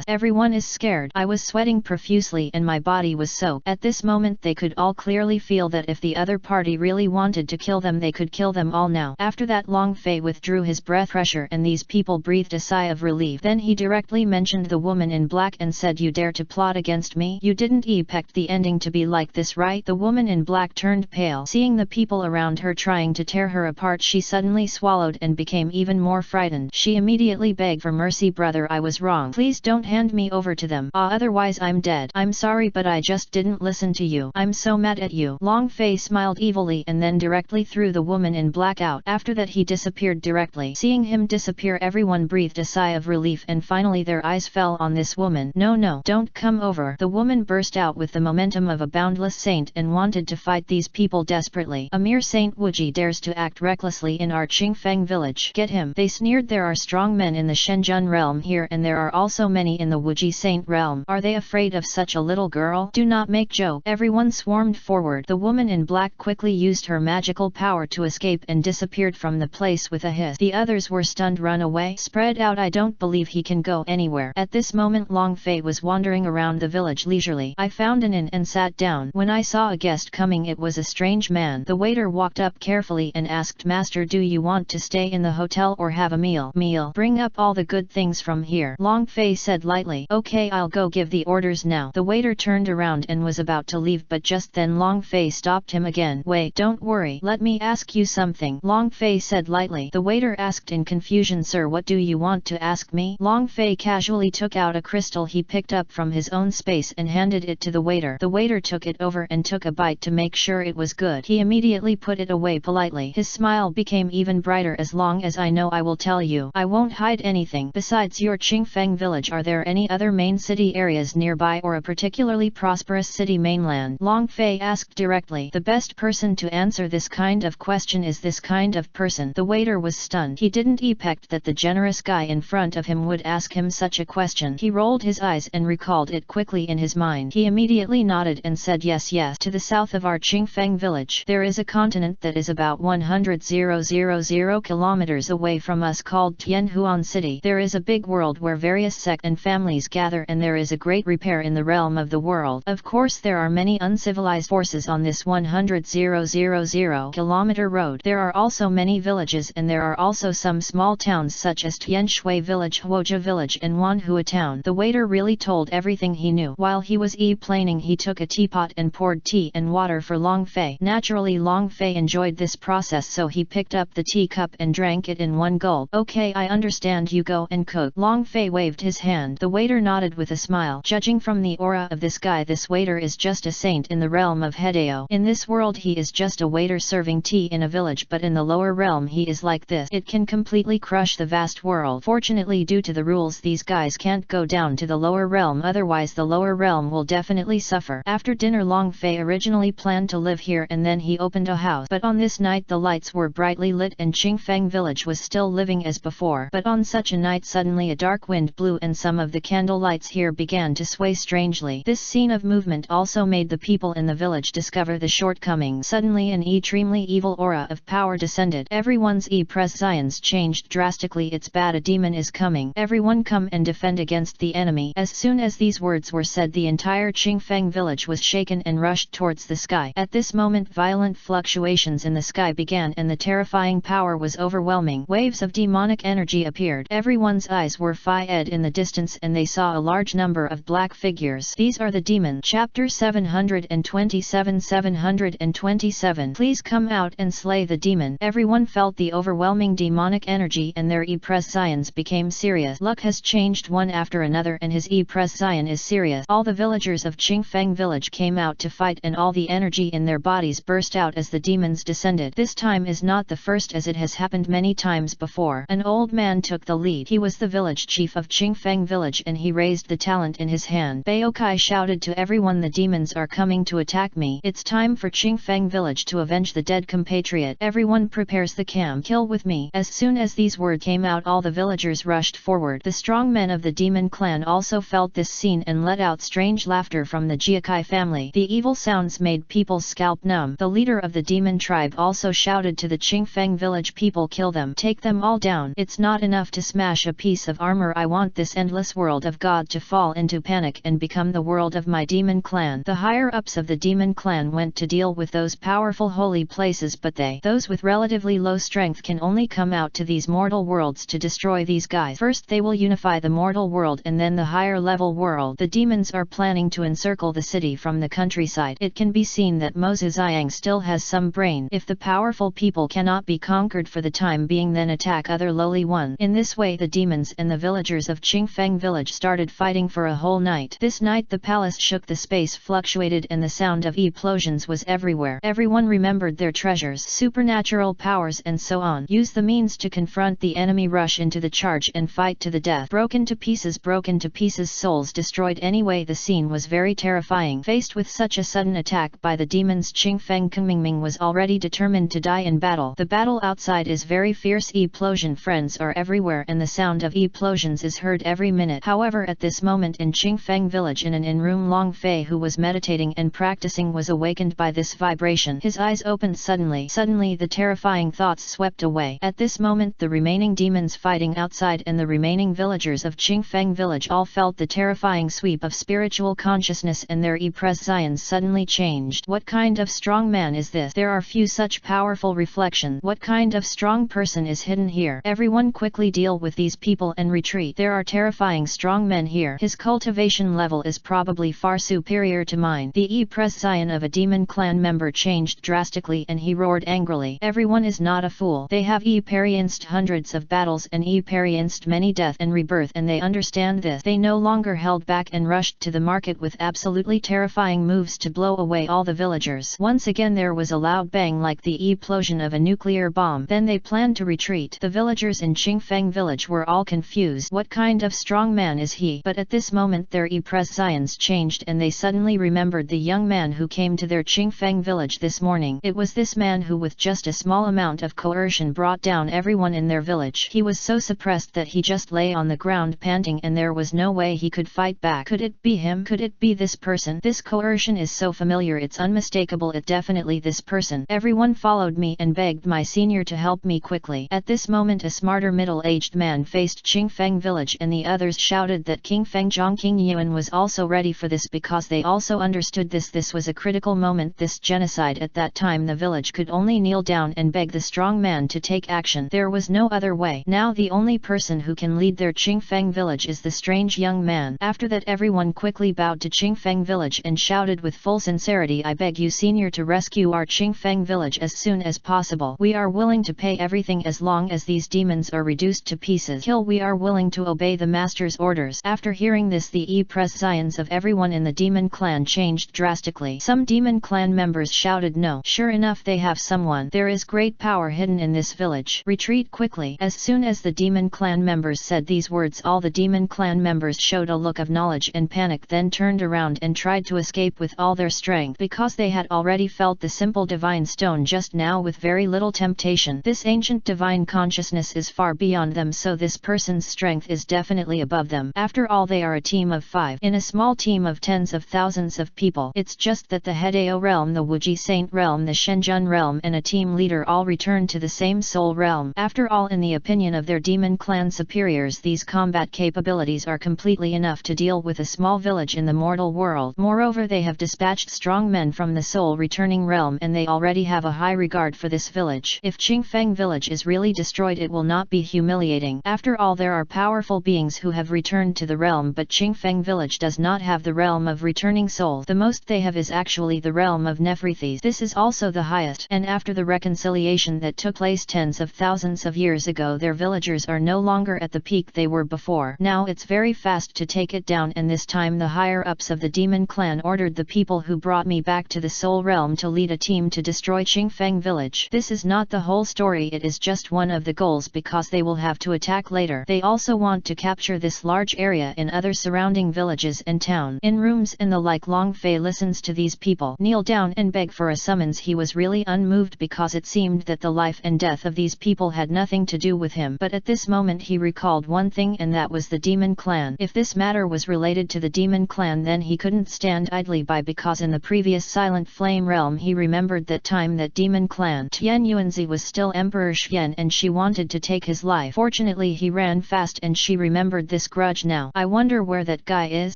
Everyone is scared. I was sweating profusely and my body was soaked. At this moment they could all clearly feel that if the other party really wanted to kill them, they could kill them all now. After that, Long Fei withdrew his breath pressure and these people breathed a sigh of relief. Then he directly mentioned the woman in black and said, you dare to plot against me? You didn't expect the ending to be like this, right? The woman in black turned pale. Seeing the people around her trying to tear her apart, she suddenly swallowed and became even more frightened. She immediately begged for mercy. Brother, I was wrong. Please don't hand me over to them. Otherwise I'm dead. I'm sorry, but I just didn't listen to you. I'm so mad at you. Long Fei smiled evilly and then directly threw the woman in black out. After that he disappeared directly. Seeing him disappear, everyone breathed a sigh of relief and finally their eyes fell on this woman. No, don't come over. The woman burst out with the momentum of a boundless saint and wanted to fight these people desperately. A mere Saint Wuji dares to act recklessly in our Qingfeng village. Get him, they sneered. There are strong men in the Shenzhen realm here and there are also many in the Wuji Saint realm. Are they afraid of such a little girl? Do not make joke. Everyone swarmed forward. The woman in black quickly used her magical power to escape and disappeared from the place with a hiss. The others were stunned. Run away? Spread out. I don't believe he can go anywhere. At this moment Long Fei was wandering around the village leisurely. I found an inn and sat down. When I saw a guest coming, it was a strange man. The waiter walked up carefully and asked, Master, do you want to stay in the hotel or have a meal? Bring up all the good things from here. Long Fei said lightly. Okay, I'll go give the orders now. The waiter turned around and was about to leave, but just then Long Fei stopped him again. Wait, don't worry. Let me ask you something. Long Fei said lightly. The waiter asked in confusion, Sir, what do you want to ask me? Long Fei casually took out a crystal he picked up from his own space and handed it to the waiter. The waiter took it over and took a bite to make sure it was good. He immediately put it away politely. His smile became even brighter. As long as I know, I will tell you. I won't hide anything. Besides your Qingfeng village, are there any other main city areas nearby or a particularly prosperous city mainland? Long Fei asked directly. The best person to answer this kind of question is this kind of person. The waiter was stunned. He didn't expect that the generous guy in front of him would ask him such a question. He rolled his eyes and recalled it quickly in his mind. He immediately nodded and said, yes. To the south of our Qingfeng village, there is a continent that is about 100,000 kilometers away from us called Tianhuan City. There is a big world where various sects and families gather, and there is a great repair in the realm of the world. Of course, there are many uncivilized forces on this 100,000 kilometer road. There are also many villages, and there are also some small towns such as Tianshui village, Huoja village and Wanhua town. The waiter really told everything he knew. While he was explaining, he took a teapot and poured tea and water for Long Fei. Naturally, Long Fei enjoyed this process, so he picked up the teacup and drank it in one gulp. Okay, I understand. You go and cook. Long Fei waved his hand. The waiter nodded with a smile. Judging from the aura of this guy, this waiter is just a saint in the realm of Hedao. In this world he is just a waiter serving tea in a village, but in the lower realm he is like this. It can completely crush the vast world. Fortunately, due to the rules, these guys can't go down to the lower realm, otherwise the lower realm will definitely suffer. After dinner, Long Fei originally planned to live here and then he opened a house, but on this night the lights were brightly lit and Qingfeng village was still living as before. But on such a night suddenly a dark wind blew and some of the candle lights here began to sway strangely. This scene of movement also made the people in the village discover the shortcomings. Suddenly an extremely evil aura of power descended. Everyone's presence changed drastically. It's bad, a demon is coming. Everyone come and defend against the enemy. As soon as these words were said, the entire Qingfeng village was shaken and rushed towards the sky. At this moment violent fluctuations in the sky began and the terrifying power was overwhelming. Waves of demonic energy appeared. Everyone's eyes were fired in the distance and they saw a large number of black figures. These are the demons. Chapter 727 727. Please come out and slay the demon. Everyone felt the overwhelming demonic energy and their presence became serious. Luck has changed one after another and his presence is serious. All the villagers of Qingfeng village came out to fight and all the energy in their bodies burst out as the demons descended. This time is not the first as it has happened many times before. An old man took the lead. He was the village chief of Qingfeng village and he raised the talent in his hand. Baokai shouted to everyone, the demons are coming to attack me. It's time for Qingfeng village to avenge the dead compatriot. Everyone prepares the kill with me. As soon as these words came out all the villagers rushed forward. The strong men of the demon clan also felt this scene and let out strange laughter from the Jiakai family. The evil sounds made people's scalp numb. The leader of the demon tribe also shouted to the Qingfeng village people, kill them, take them all down. It's not enough to smash a piece of armor. I want this endless world of God to fall into panic and become the world of my demon clan. The higher ups of the demon clan went to deal with those powerful holy places, but those with relatively low strength can only come out to these mortal worlds to destroy these guys. First they will unify the mortal world and then the higher level world. The demons are planning to encircle the city from the countryside. It can be seen that Mo Ziyang still has some brain. If the powerful people cannot be conquered for the time being, then attack other lowly one. In this way the demons and the villagers of Qingfeng village started fighting for a whole night. This night the palace shook, the space fluctuated and the sound of explosions was everywhere. Everyone remembered their treasures, supernatural powers and so on. Use the means to confront the enemy, rush into the charge and fight to the death. Broken to pieces, souls destroyed. Anyway, the scene was very terrifying. Faced with such a sudden attack by the demons, Qingfeng Kunmingming was already determined to die in battle. The battle outside is very fierce. Explosion friends are everywhere and the sound of explosions is heard every minute. However, at this moment in Qingfeng village in an in-room, Long Fei, who was meditating and practicing, was awakened by this vibration. His eyes opened suddenly. Suddenly the terrifying thoughts swept away. At this moment the remaining demons fighting outside and the remaining villagers of Qingfeng village all felt the terrifying sweep of spiritual consciousness and their presence suddenly changed. What kind of strong man is this? There are few such powerful reflections. What kind of strong person is hidden here? Everyone quickly deal with these people and retreat. There are terrifying strong men here. His cultivation level is probably far superior to mine. The presence of a demon clan member changed drastically and he roared angrily. Everyone is not a fool. They have experienced hundreds of battles and experienced many death and rebirth, and they understand this. They no longer held back and rushed to the market with absolutely terrifying moves to blow away all the villagers. Once again there was a loud bang like the explosion of a nuclear bomb. Then they planned to retreat. The villagers in Qingfeng village were all confused. What kind of strong man is he? But at this moment their presence changed and they suddenly remembered the young man who came to their Qingfeng village this morning. It was this man who with just a small amount of coercion brought down everyone in their village. He was so suppressed that he just lay on the ground panting and there was no way he could fight back. Could it be him? Could it be this person? This coercion is so familiar, it's unmistakable. It definitely this person. Everyone followed me and begged my senior to help me quickly. At this moment a smarter middle-aged man faced Qingfeng village and the others shouted that King Fengzhong King Yuan was also ready for this because they also understood this. This was a critical moment, this genocide. At that time the village could only kneel down and beg the strong man to take action. There was no other way. Now the only person who can lead their Qingfeng village is the strange young man. After that everyone quickly bowed to Qingfeng village and shouted with full sincerity, I beg you senior to rescue our Qingfeng village as soon as possible. We are willing to pay everything as long as these demons are reduced to pieces. Kill. We are willing to obey the master's orders. After hearing this the presence of everyone in the demon clan changed drastically. Some demon clan members shouted no. Sure enough they have someone. There is great power hidden in this village. Retreat quickly. As soon as the demon clan members said these words all the demon clan members showed a look of knowledge and panic, then turned around and tried to escape with all their strength because they had already felt the simple divine stone just now with very little temptation. This ancient divine consciousness is far beyond them, so this person's strength is definitely above them. After all they are a team of 5 in a small team of tens of thousands of people. It's just that the Hedao realm, the Wuji Saint realm, the Shenzhen realm and a team leader all returned to the same soul realm. After all, in the opinion of their demon clan superiors, these combat capabilities are completely enough to deal with a small village in the mortal world. Moreover, they have dispatched strong men from the soul returning realm, and they already have a high regard for this village. If Qingfeng village is really destroyed, it will not be humiliating. After all, there are powerful beings who have returned to the realm, but Qingfeng village does not have the realm of returning souls. The most they have is actually the realm of Nephrites. This is also the highest, and after the reconciliation that took place tens of thousands of years ago, their villagers are no longer at the peak they were before. Now it's very fast to take it down, and this time the higher-ups of the demon clan ordered the people who brought me back to the soul realm to lead a team to destroy Qingfeng village. This is not the whole story, it is just one of the goals, because they will have to attack later. They also want to capture this large area in other surrounding villages and town. In rooms and the like, Long Fei listens to these people kneel down and beg for a summons. He was really unmoved because it seemed that the life and death of these people had nothing to do with him. But at this moment he recalled one thing, and that was the demon clan. If this matter was related to the demon clan, then he couldn't stand idly by, because in the previous Silent Flame realm he remembered that time that demon clan Tian Yuanzi was still Emperor Xian and she wanted to take his life. Fortunately he ran fast and she remembered this grudge now. I wonder where that guy is,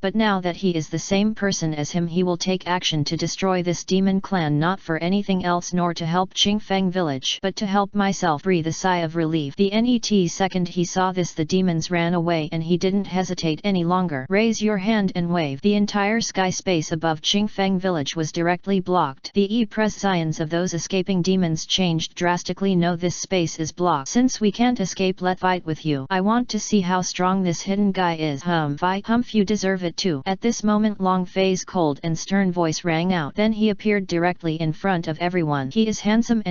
but now that he is the same person as him, he will take action to destroy this demon clan, not for anything else nor to help Qingfeng village, but to help myself. Breathe a sigh of relief. The second he saw this, the demons ran away and he didn't hesitate any longer. Raise your hand and wave. The entire sky space above Qingfeng village was directly blocked. The presence of those escaping demons changed drastically. No, this space is blocked. Since we can't escape, let's fight with you. I want to see how strong this hidden guy is. Fight. Humph, you deserve it too. At this moment Long Fei's cold and stern voice rang out. Then he appeared directly in front of everyone. He is handsome,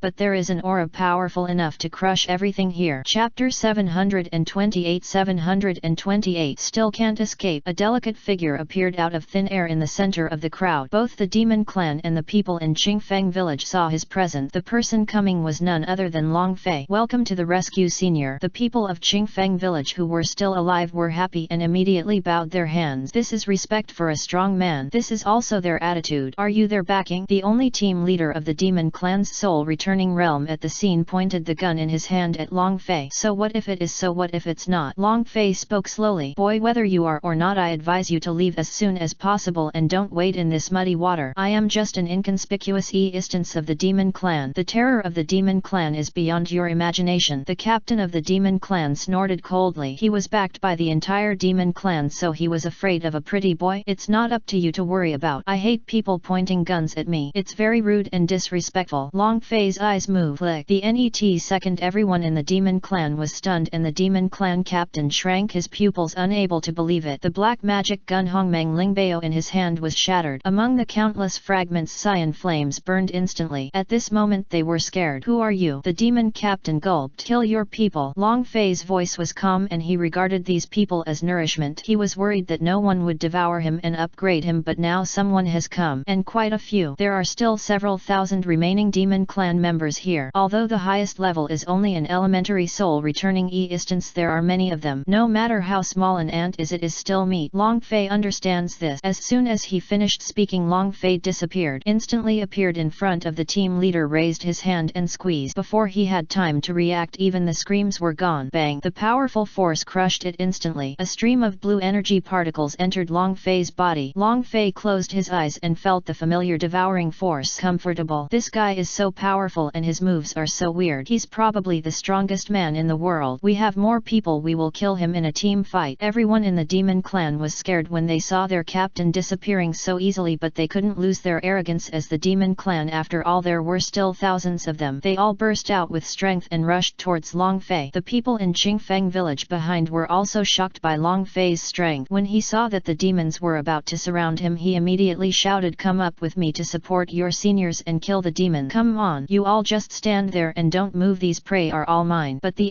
but there is an aura powerful enough to crush everything here. Chapter 728. 728. Still can't escape. A delicate figure appeared out of thin air in the center of the crowd. Both the demon clan and the people in Qingfeng village saw his presence. The person coming was none other than Long Fei. Welcome to the rescue, senior. The people of Qingfeng village who were still alive were happy and immediately bowed their hands. This is respect for a strong man. This is also their attitude. Are you their backing? The only team leader of the demon clan's soul returning realm at the scene pointed the gun in his hand at Long Fei. So what if it is? So what if it's not? Long Fei spoke slowly. Boy, whether you are or not, I advise you to leave as soon as possible and don't wade in this muddy water. I am just an inconspicuous instance of the demon clan. The terror of the demon clan is beyond your imagination. The captain of the demon clan snorted coldly. He was backed by the entire demon clan, so he was afraid of a pretty boy. It's not up to you to worry about. I hate people pointing guns at me. It's very rude and disrespectful. Long Fei's eyes moved. Click. The second. Everyone in the demon clan was stunned and the demon clan captain shrank his pupils, unable to believe it. The black magic gun Hongmeng Lingbao in his hand was shattered. Among the countless fragments, cyan flames burned instantly. At this moment they were scared. Who are you? The demon captain gulped. Kill your people. Long Fei's voice was calm and he regarded these people as nourishment. He was worried that no one would devour him and upgrade him, but now someone has come, and quite a few. There are still several thousand remaining demon clan members here. Although the highest level is only an elementary soul returning instance, there are many of them. No matter how small an ant is, it is still meat. Long Fei understands this. As soon as he finished speaking, Long Fei disappeared. Instantly appeared in front of the team leader, raised his hand and squeezed. Before he had time to react, even the screams were gone. Bang! The powerful force crushed it instantly. A stream of blue energy particles entered Long Fei's body. Long Fei closed his eyes and felt the familiar devouring force. Comfortable. This guy is so powerful and his moves are so weird. He's probably the strongest man in the world. We have more people. We will kill him in a team fight. Everyone in the demon clan was scared when they saw their captain disappearing so easily, but they couldn't lose their arrogance as the demon clan. After all, there were still thousands of them. They all burst out with strength and rushed towards Long Fei. The people in Qingfeng village behind were also shocked by Long Fei's strength. When he saw that the demons were about to surround him, he immediately shouted, "Come up with me to support your seniors and kill the demon. Come on, you all just stand there and don't move. These prey are all mine." But the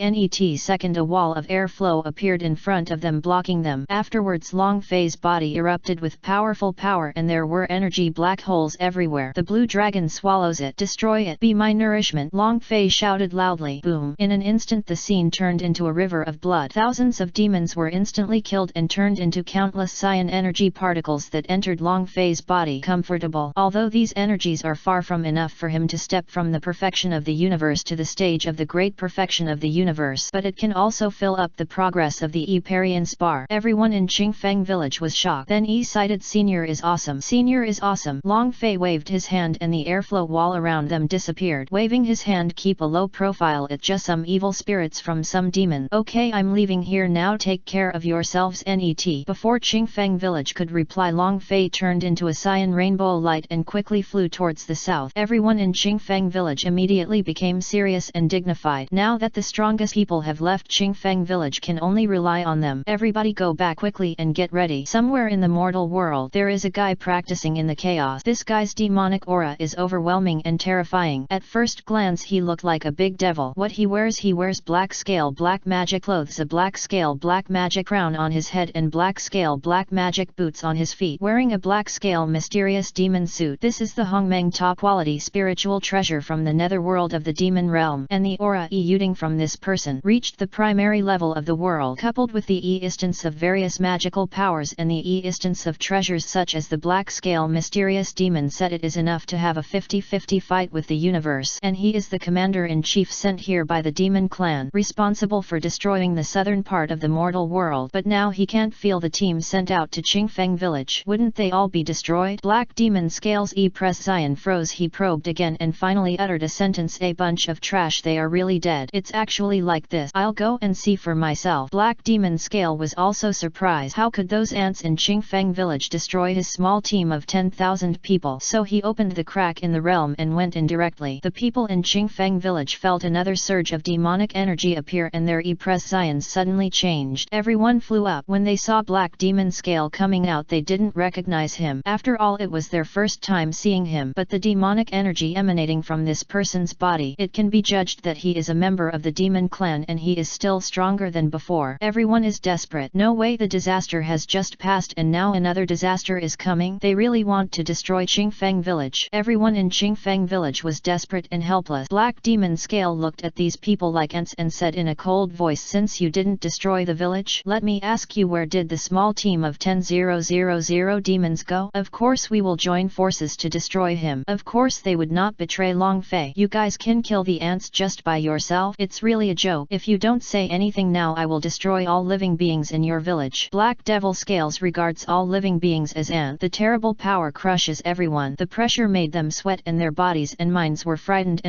second, a wall of airflow appeared in front of them, blocking them. Afterwards, Long Fei's body erupted with powerful power and there were energy black holes everywhere. The blue dragon swallows it. Destroy it. Be my nourishment. Long Fei shouted loudly. Boom! In an instant the scene turned into a river of blood. Thousands of demons were instantly killed and turned into countless cyan energy particles that entered Long Fei's body. Comfortable. Although these energies are far from enough for him to step from the perfection of the universe to the stage of the great perfection of the universe, but it can also fill up the progress of the Parian spar. Everyone in Qingfeng village was shocked. Then sighted senior is awesome. Senior is awesome. Long Fei waved his hand and the airflow wall around them disappeared. Waving his hand, keep a low profile, it's just some evil spirits from some demon. Okay, I'm leaving here now, take care of yourselves net. Before Qingfeng village could reply, Long Fei turned into a cyan rainbow light and quickly flew towards the south. Everyone in Qingfeng village immediately became serious and dignified. Now that the strongest people have left, Qingfeng village can only rely on them. Everybody go back quickly and get ready. Somewhere in the mortal world there is a guy practicing in the chaos. This guy's demonic aura is overwhelming and terrifying. At first glance he looked like a big devil. What he wears black scale black magic clothes, a black scale black magic crown on his head and black scale black magic boots on his feet, wearing a black scale mysterious demon suit. This is the Hongmeng top quality spiritual treasure from the netherworld of the demon realm, and the aura emanating from this person reached the primary level of the world, coupled with the existence of various magical powers and the existence of treasures such as the black scale mysterious demon set. It is enough to have a 50-50 fight with the universe, and he is the commander-in-chief sent here by the demon clan, responsible for destroying the southern part of the mortal world. But now he can't feel the team sent out to Qingfeng village. Wouldn't they all be destroyed? Black demon scales press Zion froze. He probed again and finally uttered a sentence, a bunch of trash, they are really dead. It's actually like this. I'll go and see for myself. Black demon scale was also surprised. How could those ants in Qingfeng village destroy his small team of 10,000 people? So he opened the crack in the realm and went in directly. The people in Qingfeng village felt another surge of demonic energy appear and their press Zions suddenly changed. Everyone flew up. When they saw black demon scale coming out, they didn't recognize him. After all, it was their first time seeing him, but the demonic energy emanating from this person's body, it can be judged that he is a member of the demon clan and he is still stronger than before. Everyone is desperate. No way, the disaster has just passed and now another disaster is coming. They really want to destroy Qingfeng village. Everyone in Qingfeng village was desperate and helpless. Black demon scale looked at these people like ants and said in a cold voice, since you didn't destroy the village, let me ask you, where did the small team of 10,000 demons go? Of course we will join forces to destroy him. Of course they would not betray Long Fei. You guys can kill the ants just by yourself. It's really a joke. If you don't say anything now, I will destroy all living beings in your village. Black devil scales regards all living beings as ant. The terrible power crushes everyone. The pressure made them sweat and their bodies and minds were frightened,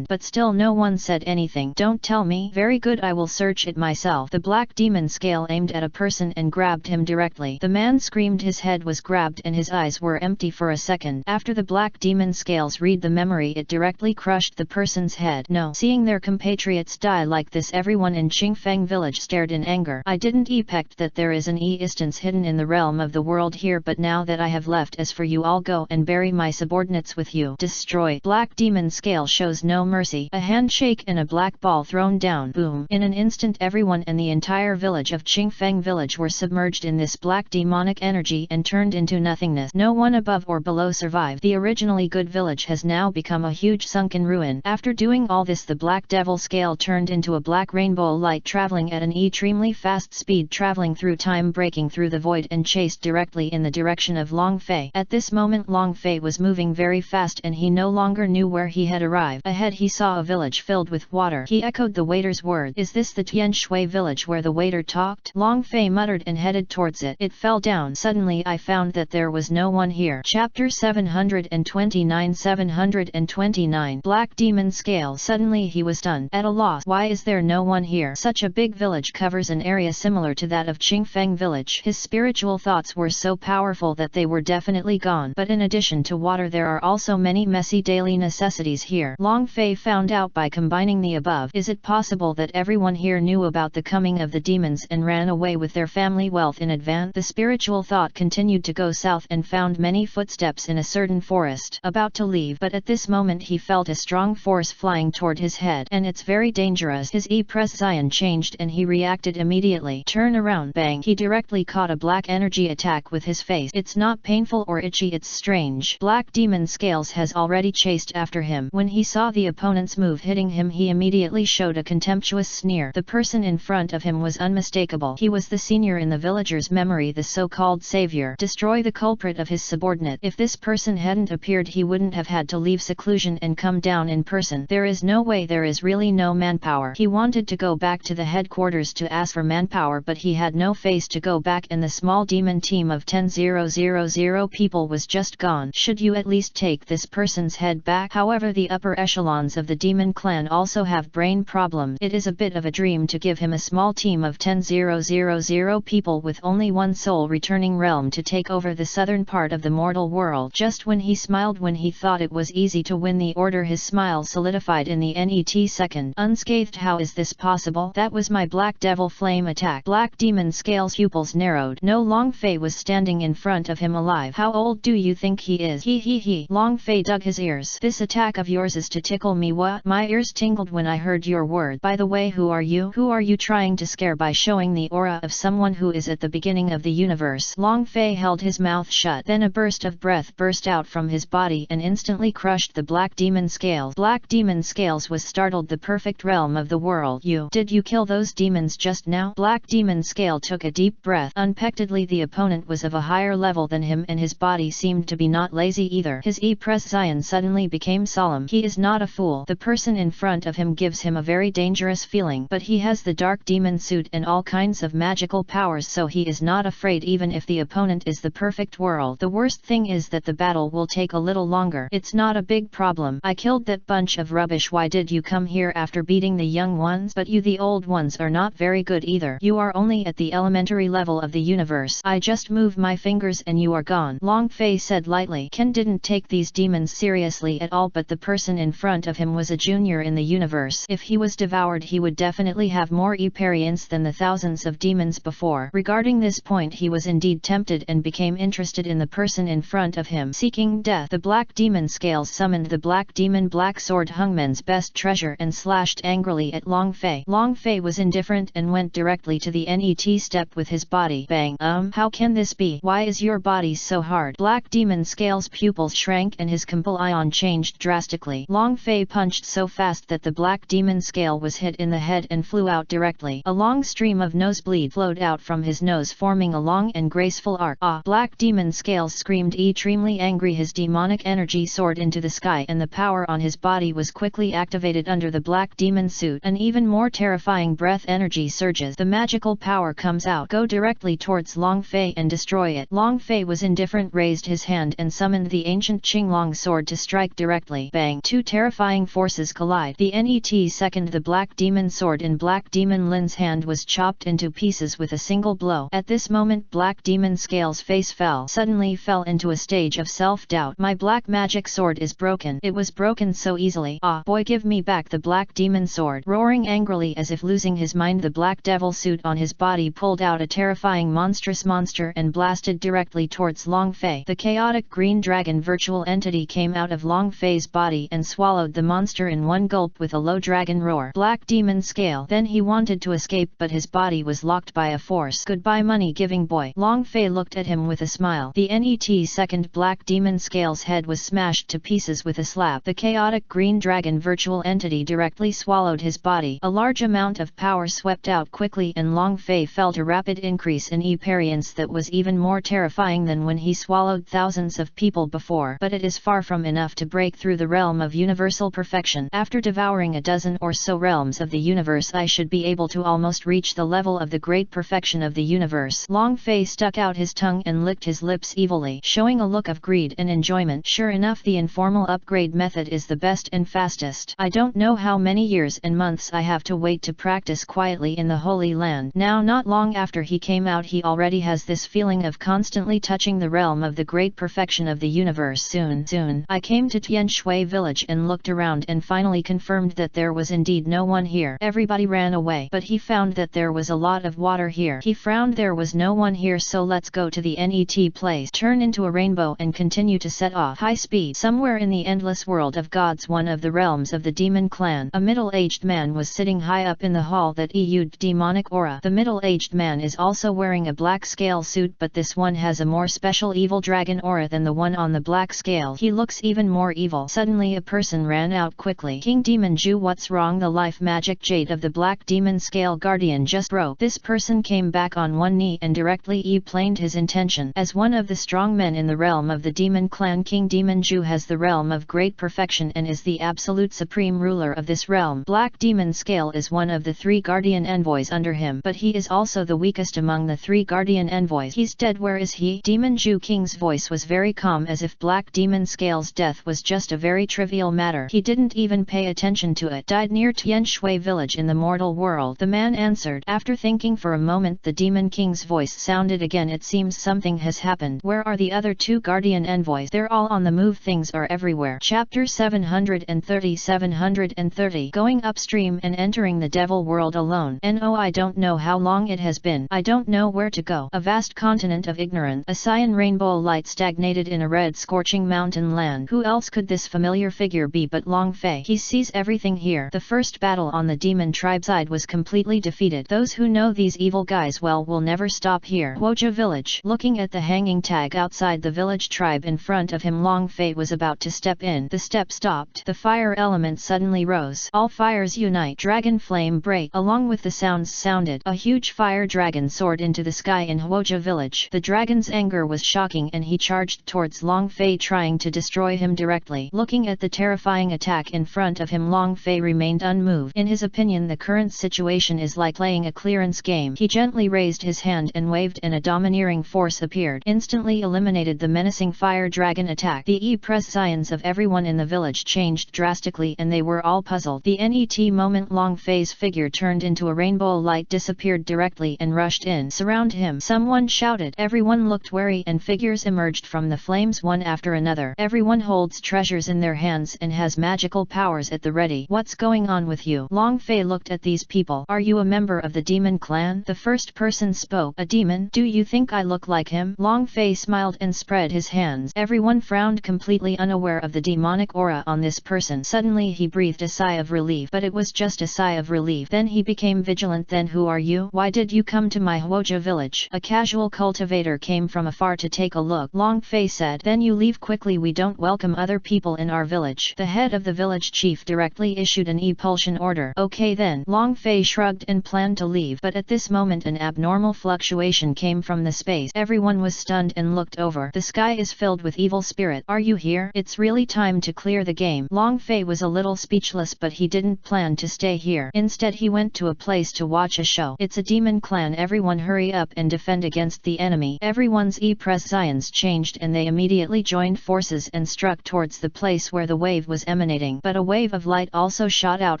but still no one said anything. Don't tell me. Very good, I will search it myself. The black demon scale aimed at a person and grabbed him directly. The man screamed, his head was grabbed and his eyes were empty for a second. After the black demon scales read the memory, it directly crushed the person's head. No. Seeing their compatriots die like this, everyone in Qingfeng village stared in anger. I didn't expect that there is an existence hidden in the realm of the world here, but now that I have left, as for you, all go and bury my subordinates with you. Destroy. Black demon scale shows no mercy. A handshake and a black ball thrown down. Boom. In an instant everyone and the entire village of Qingfeng village were submerged in this black demonic energy and turned into nothingness. No one above or below survived. The originally good village has now become a huge sunken ruin. After doing all this, the black devil scale turned into a black rainbow light traveling at an extremely fast speed, traveling through time, breaking through the void and chased directly in the direction of Long Fei. At this moment Long Fei was moving very fast and he no longer knew where he had arrived. Ahead he saw a village filled with water. He echoed the waiter's word. Is this the Tian Shui village where the waiter talked? Long Fei muttered and headed towards it. It fell down. Suddenly I found that there was no one here. Chapter 729. Black demon scale. Suddenly he was stunned, at a loss. Why is there no one here? Such a big village covers an area similar to that of Qingfeng village. His spiritual thoughts were so powerful that they were definitely gone. But in addition to water, there are also many messy daily necessities here. Long Fei found out by combining the above. Is it possible that everyone here knew about the coming of the demons and ran away with their family wealth in advance? The spiritual thought continued to go south and found many footsteps in a certain forest. About to leave, but at this moment he felt a strong force flying toward his head, and it's very dangerous. His press Zion changed and he reacted immediately. Turn around. Bang. He directly caught a black energy attack with his face. It's not painful or itchy, it's strange. Black demon scales has already chased after him. When he saw the opponent's move hitting him, he immediately showed a contemptuous sneer. The person in front of him was unmistakable. He was the senior in the villagers' memory, the so-called savior. Destroy the culprit of his subordinate. If this person hadn't appeared, he wouldn't have had to leave seclusion and come down in person. There is no way, there is really no manpower. He wanted to go back to the headquarters to ask for manpower, but he had no face to go back, and the small demon team of 10,000 10,000 people was just gone. Should you at least take this person's head back? However, the upper echelons of the demon clan also have brain problems. It is a bit of a dream to give him a small team of 10,000 people with only one soul returning realm to take over the southern part of the mortal world. Just when he smiled when he thought it was easy to win the order, his smile solidified in the net second. Unscathed. How is this possible? That was my black devil flame attack. Black demon scales pupils narrowed. No, Long Fei was standing in front of him alive. How old do you think he is? He. Long Fei dug his ears. This attack of yours is to tickle me. What? My ears tingled when I heard your word. By the way, who are you? Who are you trying to scare by showing the aura of someone who is at the beginning of the universe? Long Fei held his mouth shut. Then a burst of breath burst out from his body and instantly crushed the black demon scales. Black demon scales was startled. The perfect realm of the world. Did you kill those demons just now? Black demon scale took a deep breath. Unexpectedly, the opponent was of a higher level than him and his body seemed to be not lazy either. His expression suddenly became solemn. He is not a fool. The person in front of him gives him a very dangerous feeling, but he has the dark demon suit and all kinds of magical powers, so he is not afraid even if the opponent is the perfect world. The worst thing is that the battle will take a little longer. It's not a big problem. I killed that bunch of rubbish. Why did you come here after beating the young ones? But you, the old ones, are not very good either. You are only at the elementary level of the universe. I just move my fingers and you are gone. Long Fei said lightly. Ken didn't take these demons seriously at all, but the person in front of him was a junior in the universe. If he was devoured, he would definitely have more experience than the thousands of demons before. Regarding this point, he was indeed tempted and became interested in the person in front of him. Seeking death, the black demon scales summoned the black demon black sword, Hungman's best treasure, and slashed angrily at Long Fei. Long Fei was indifferent and went directly to the net step with his body. Bang. How can this be? Why is your body so hard? Black demon scales pupils shrank and his complexion changed drastically. Long Fei punched so fast that the black demon scale was hit in the head and flew out directly. A long stream of nosebleed flowed out from his nose, forming a long and graceful arc. Black demon scales screamed extremely angry. His demonic energy soared into the sky and the power on his body was quickly activated under the black demon suit. An even more terrifying breath energy surges. The magical power comes out. Go directly towards Long Fei and destroy it. Long Fei was indifferent, raised his hand and summoned the ancient Qinglong sword to strike directly. Bang. Two terrifying forces collide. The net second, the black demon sword in black demon Lin's hand was chopped into pieces with a single blow. At this moment, black demon scales face suddenly fell into a stage of self-doubt. My black magic sword is broken. It was broken so easily. Boy, give me back the black demon sword. Roaring angrily as if losing his mind, the black devil suit on his body pulled out a terrifying monstrous monster and blasted directly towards Long Fei. The chaotic green dragon virtual entity came out of Long Fei's body and swallowed the monster in one gulp with a low dragon roar. Black demon scale. Then he wanted to escape, but his body was locked by a force. Goodbye, money-giving boy. Long Fei looked at him with a smile. The net second black demon scale's head was smashed to pieces with a slap. The chaotic green dragon virtual entity directly swallowed his body. A large amount of power swept out quickly and Long Fei felt a rapid increase in experience that was even more terrifying than when he swallowed thousands of people before. But it is far from enough to break through the realm of universal perfection. After devouring a dozen or so realms of the universe, I should be able to almost reach the level of the great perfection of the universe. Long Fei stuck out his tongue and licked his lips evilly, showing a look of greed and enjoyment. Sure enough, the informal upgrade method is the best and fastest. I don't know how many years and months I have to wait to practice quietly in the Holy Land. Now, not long after he came out, he already has this feeling of constantly touching the realm of the great perfection of the universe. Soon, I came to Tianshui village and looked around and finally confirmed that there was indeed no one here. Everybody ran away, but he found that there was a lot of water here. He frowned. There was no one here, so let's go to the net place, turn into a rainbow and continue to set off high speed. Somewhere in the endless world of gods, one of the realms of the demon clan, a middle-aged man was sitting high up in the hall that exuded demonic aura. The middle-aged man is also wearing a black scale suit, but this one has a more special evil dragon aura than the one on the black scale. He looks even more evil. Suddenly a person ran out quickly. King Demon Ju, what's wrong? The life magic jade of the black demon scale guardian just broke. This person came back on one knee and directly explained his intention. As one of the strong men in the realm of the demon clan, King Demon Ju has the realm of great perfection and is the absolute supreme ruler of this realm. Black demon scale is one of the 3 guardian envoys under him, but he is also the weakest among the 3 guardian envoys. He's dead. Where is he? he? Demon Ju King's voice was very calm, as if Black Demon Scale's death was just a very trivial matter. He didn't even pay attention to it. Died near Tian Shui village in the mortal world, the man answered. After thinking for a moment, the Demon King's voice sounded again. It seems something has happened. Where are the other two guardian envoys? They're all on the move. Things are everywhere. Chapter 730. Going upstream and entering the devil world alone. No, I don't know how long it has been. I don't know where to go. A vast continent of ignorance. A cyan rainbow light stagnated in a red scorching mountain land. Who else could this familiar figure be but Long Fei? He sees everything here. The first battle on the demon tribe side was completely defeated. Those who know these evil guys well will never stop here. Huoja village. Looking at the hanging tag outside the village tribe in front of him, Long Fei was about to step in. The step stopped. The fire element suddenly rose. All fires unite. Dragon flame break. Along with the sounds sounded, a huge fire dragon soared into the sky in Huoja village. The dragon's anger was shocking and he charged towards Long Fei, trying to destroy him directly. Looking at the terrifying attack in front of him, Long Fei remained unmoved. In his opinion, the current situation is like playing a clearance game. He gently raised his hand and waved, and a domineering force appeared. Instantly eliminated the menacing fire dragon attack. The prescience of everyone in the village changed drastically and they were all puzzled. The net moment Long Fei's figure turned into a rainbow light, disappeared directly and rushed in. Surround him, someone shouted. Everyone looked wary and figures emerged from the flames one after another. Everyone holds treasures in their hands and has magical powers at the ready. What's going on with you? Long Fei looked at these people. Are you a member of the demon clan? The first person spoke. A demon? Do you think I look like him? Long Fei smiled and spread his hands. Everyone frowned, completely unaware of the demonic aura on this person. Suddenly he breathed a sigh of relief, but it was just a sigh of relief. Then he became vigilant. Then who are you? Why did you come to my Huoja village? A casual cultivator came from afar to take a look. Long Fei said, then you leave quickly. We don't welcome other people in our village. The head of the village chief directly issued an expulsion order. Okay then. Long Fei shrugged and planned to leave, but at this moment an abnormal fluctuation came from the space. Everyone was stunned and looked over. The sky is filled with evil spirit. Are you here? It's really time to clear the game. Long Fei was a little speechless, but he didn't plan to stay here. Instead he went to a place to watch a show. It's a demon clan. Everyone hurry up and defend against the enemy. Everyone's prescience changed and they immediately joined forces and struck towards the place where the wave was emanating. But a wave of light also shot out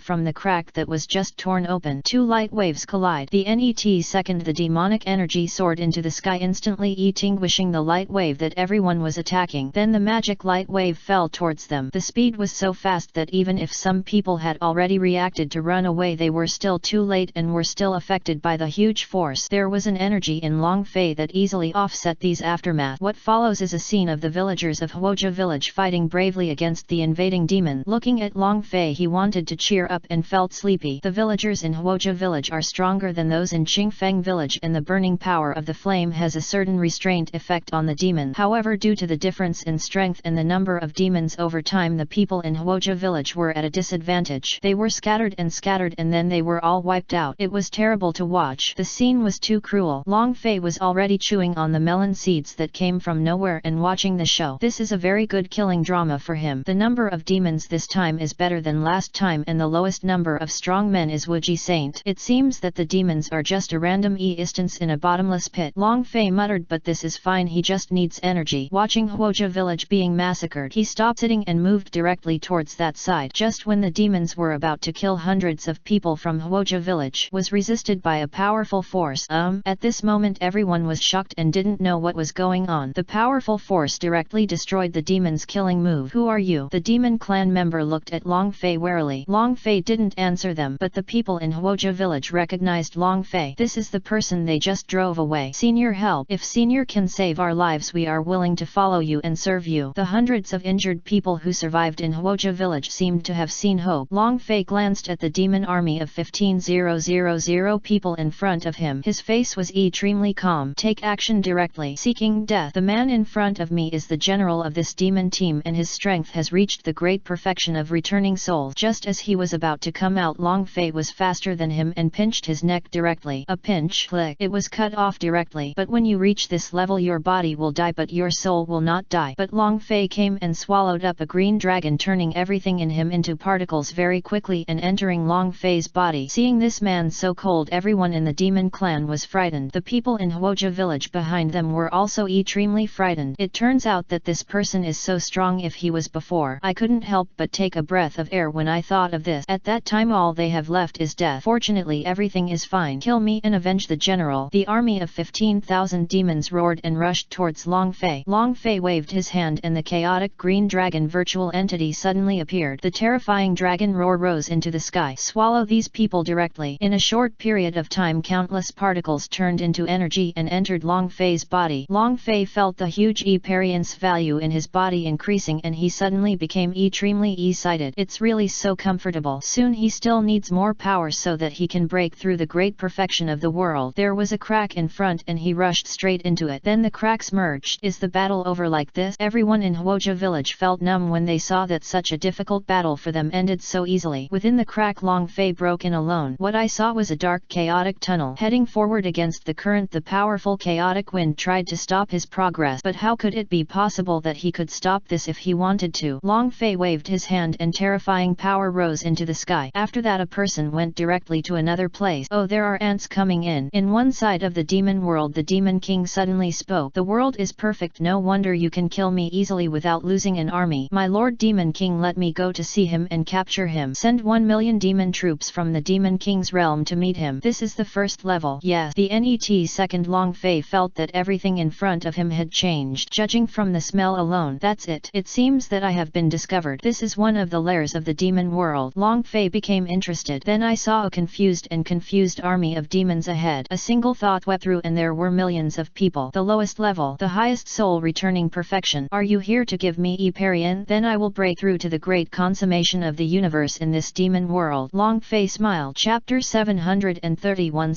from the crack that was just torn open. Two light waves collide. The net second, the demonic energy soared into the sky, instantly extinguishing the light wave that everyone was attacking. Then the magic light wave fell towards them. The speed was so fast that even if some people had already reacted to run away, they were still too late and were still affected by the huge force. There was an energy in Long Fei that easily offset these aftermath. What follows is a scene of the villagers of Huoja village fighting bravely against the invading demon. Looking at Long Fei, he wanted to cheer up and felt sleepy. The villagers in Huoja village are stronger than those in Qingfeng village, and the burning power of the flame has a certain restraint effect on the demon. However, due to the difference in strength and the number of demons over time, the people in Huoja village were at a disadvantage. They were scattered and then they were all wiped out. It was terrible to watch. The scene was too cruel. Long Fei was already chewing on the melon seeds that came from nowhere and watching the show. This is a very good killing drama for him. The number of demons this time is better than last time, and the lowest number of strong men is Wuji Saint. It seems that the demons are just a random instance in a bottomless pit. Long Fei muttered, but this is fine, he just needs energy. Watching Huoja village being massacred, he stopped sitting and moved directly towards that side. Just when the demons were about to kill hundreds of people from Huoja village, was resisted by a powerful force. At this moment everyone was shocked and didn't know what was going on. The powerful force directly destroyed the demon's killing move. Who are you? The demon clan member looked at Long Fei warily. Long Fei didn't answer them, but the people in Huoja village recognized Long Fei. This is the person they just drove away. Senior, help. If Senior can save our lives, we are willing to follow you and serve you. The hundreds of injured people who survived in Huoja village seemed to have seen hope. Long Fei glanced at the demon army of 15,000 people in front of him. His face was extremely calm. Take action directly. Seeking death. The man in front of me is the general of this demon team, and his strength has reached the great perfection of returning souls. Just as he was about to come out, Long Fei was faster than him and pinched his neck directly. A pinch. Click. It was cut off directly. But when you reach this level, your body will die, but your soul will not die. But Long Fei came and swallowed up a green dragon, turning everything in him into particles very quickly and entering Long Fei's body. Seeing this man so cold, everyone in the demon clan was frightened. The people in Huoja village behind behind them were also extremely frightened. It turns out that this person is so strong. If he was before, I couldn't help but take a breath of air when I thought of this. At that time all they have left is death. Fortunately everything is fine. Kill me and avenge the general. The army of 15,000 demons roared and rushed towards Long Fei. Long Fei waved his hand and the chaotic green dragon virtual entity suddenly appeared. The terrifying dragon roar rose into the sky. Swallow these people directly. In a short period of time countless particles turned into energy and entered Long Fei's body. Long Fei felt the huge experience value in his body increasing and he suddenly became extremely excited. It's really so comfortable. Soon he still needs more power so that he can break through the great perfection of the world. There was a crack in front and he rushed straight into it. Then the cracks merged. Is the battle over like this? Everyone in Huoja village felt numb when they saw that such a difficult battle for them ended so easily. Within the crack Long Fei broke in alone. What I saw was a dark chaotic tunnel heading forward against the current. The powerful chaotic wind tried to stop his progress, but how could it be possible that he could stop this if he wanted to? Long Fei waved his hand and terrifying power rose into the sky. After that a person went directly to another place. Oh, there are ants coming in. In one side of the demon world the demon king suddenly spoke. The world is perfect. No wonder you can kill me easily without losing an army. My lord demon king, let me go to see him and capture him. Send 1 million demon troops from the demon king's realm to meet him. This is the first level. Yes, the net second. Long Fei felt that everything in front of him had changed. Judging from the smell alone, that's it. It seems that I have been discovered. This is one of the lairs of the demon world. Long Fei became interested. Then I saw a confused army of demons ahead. A single thought went through and there were millions of people. The lowest level, the highest soul returning perfection. Are you here to give me Eparian? Then I will break through to the great consummation of the universe in this demon world. Long Fei smiled. Chapter 731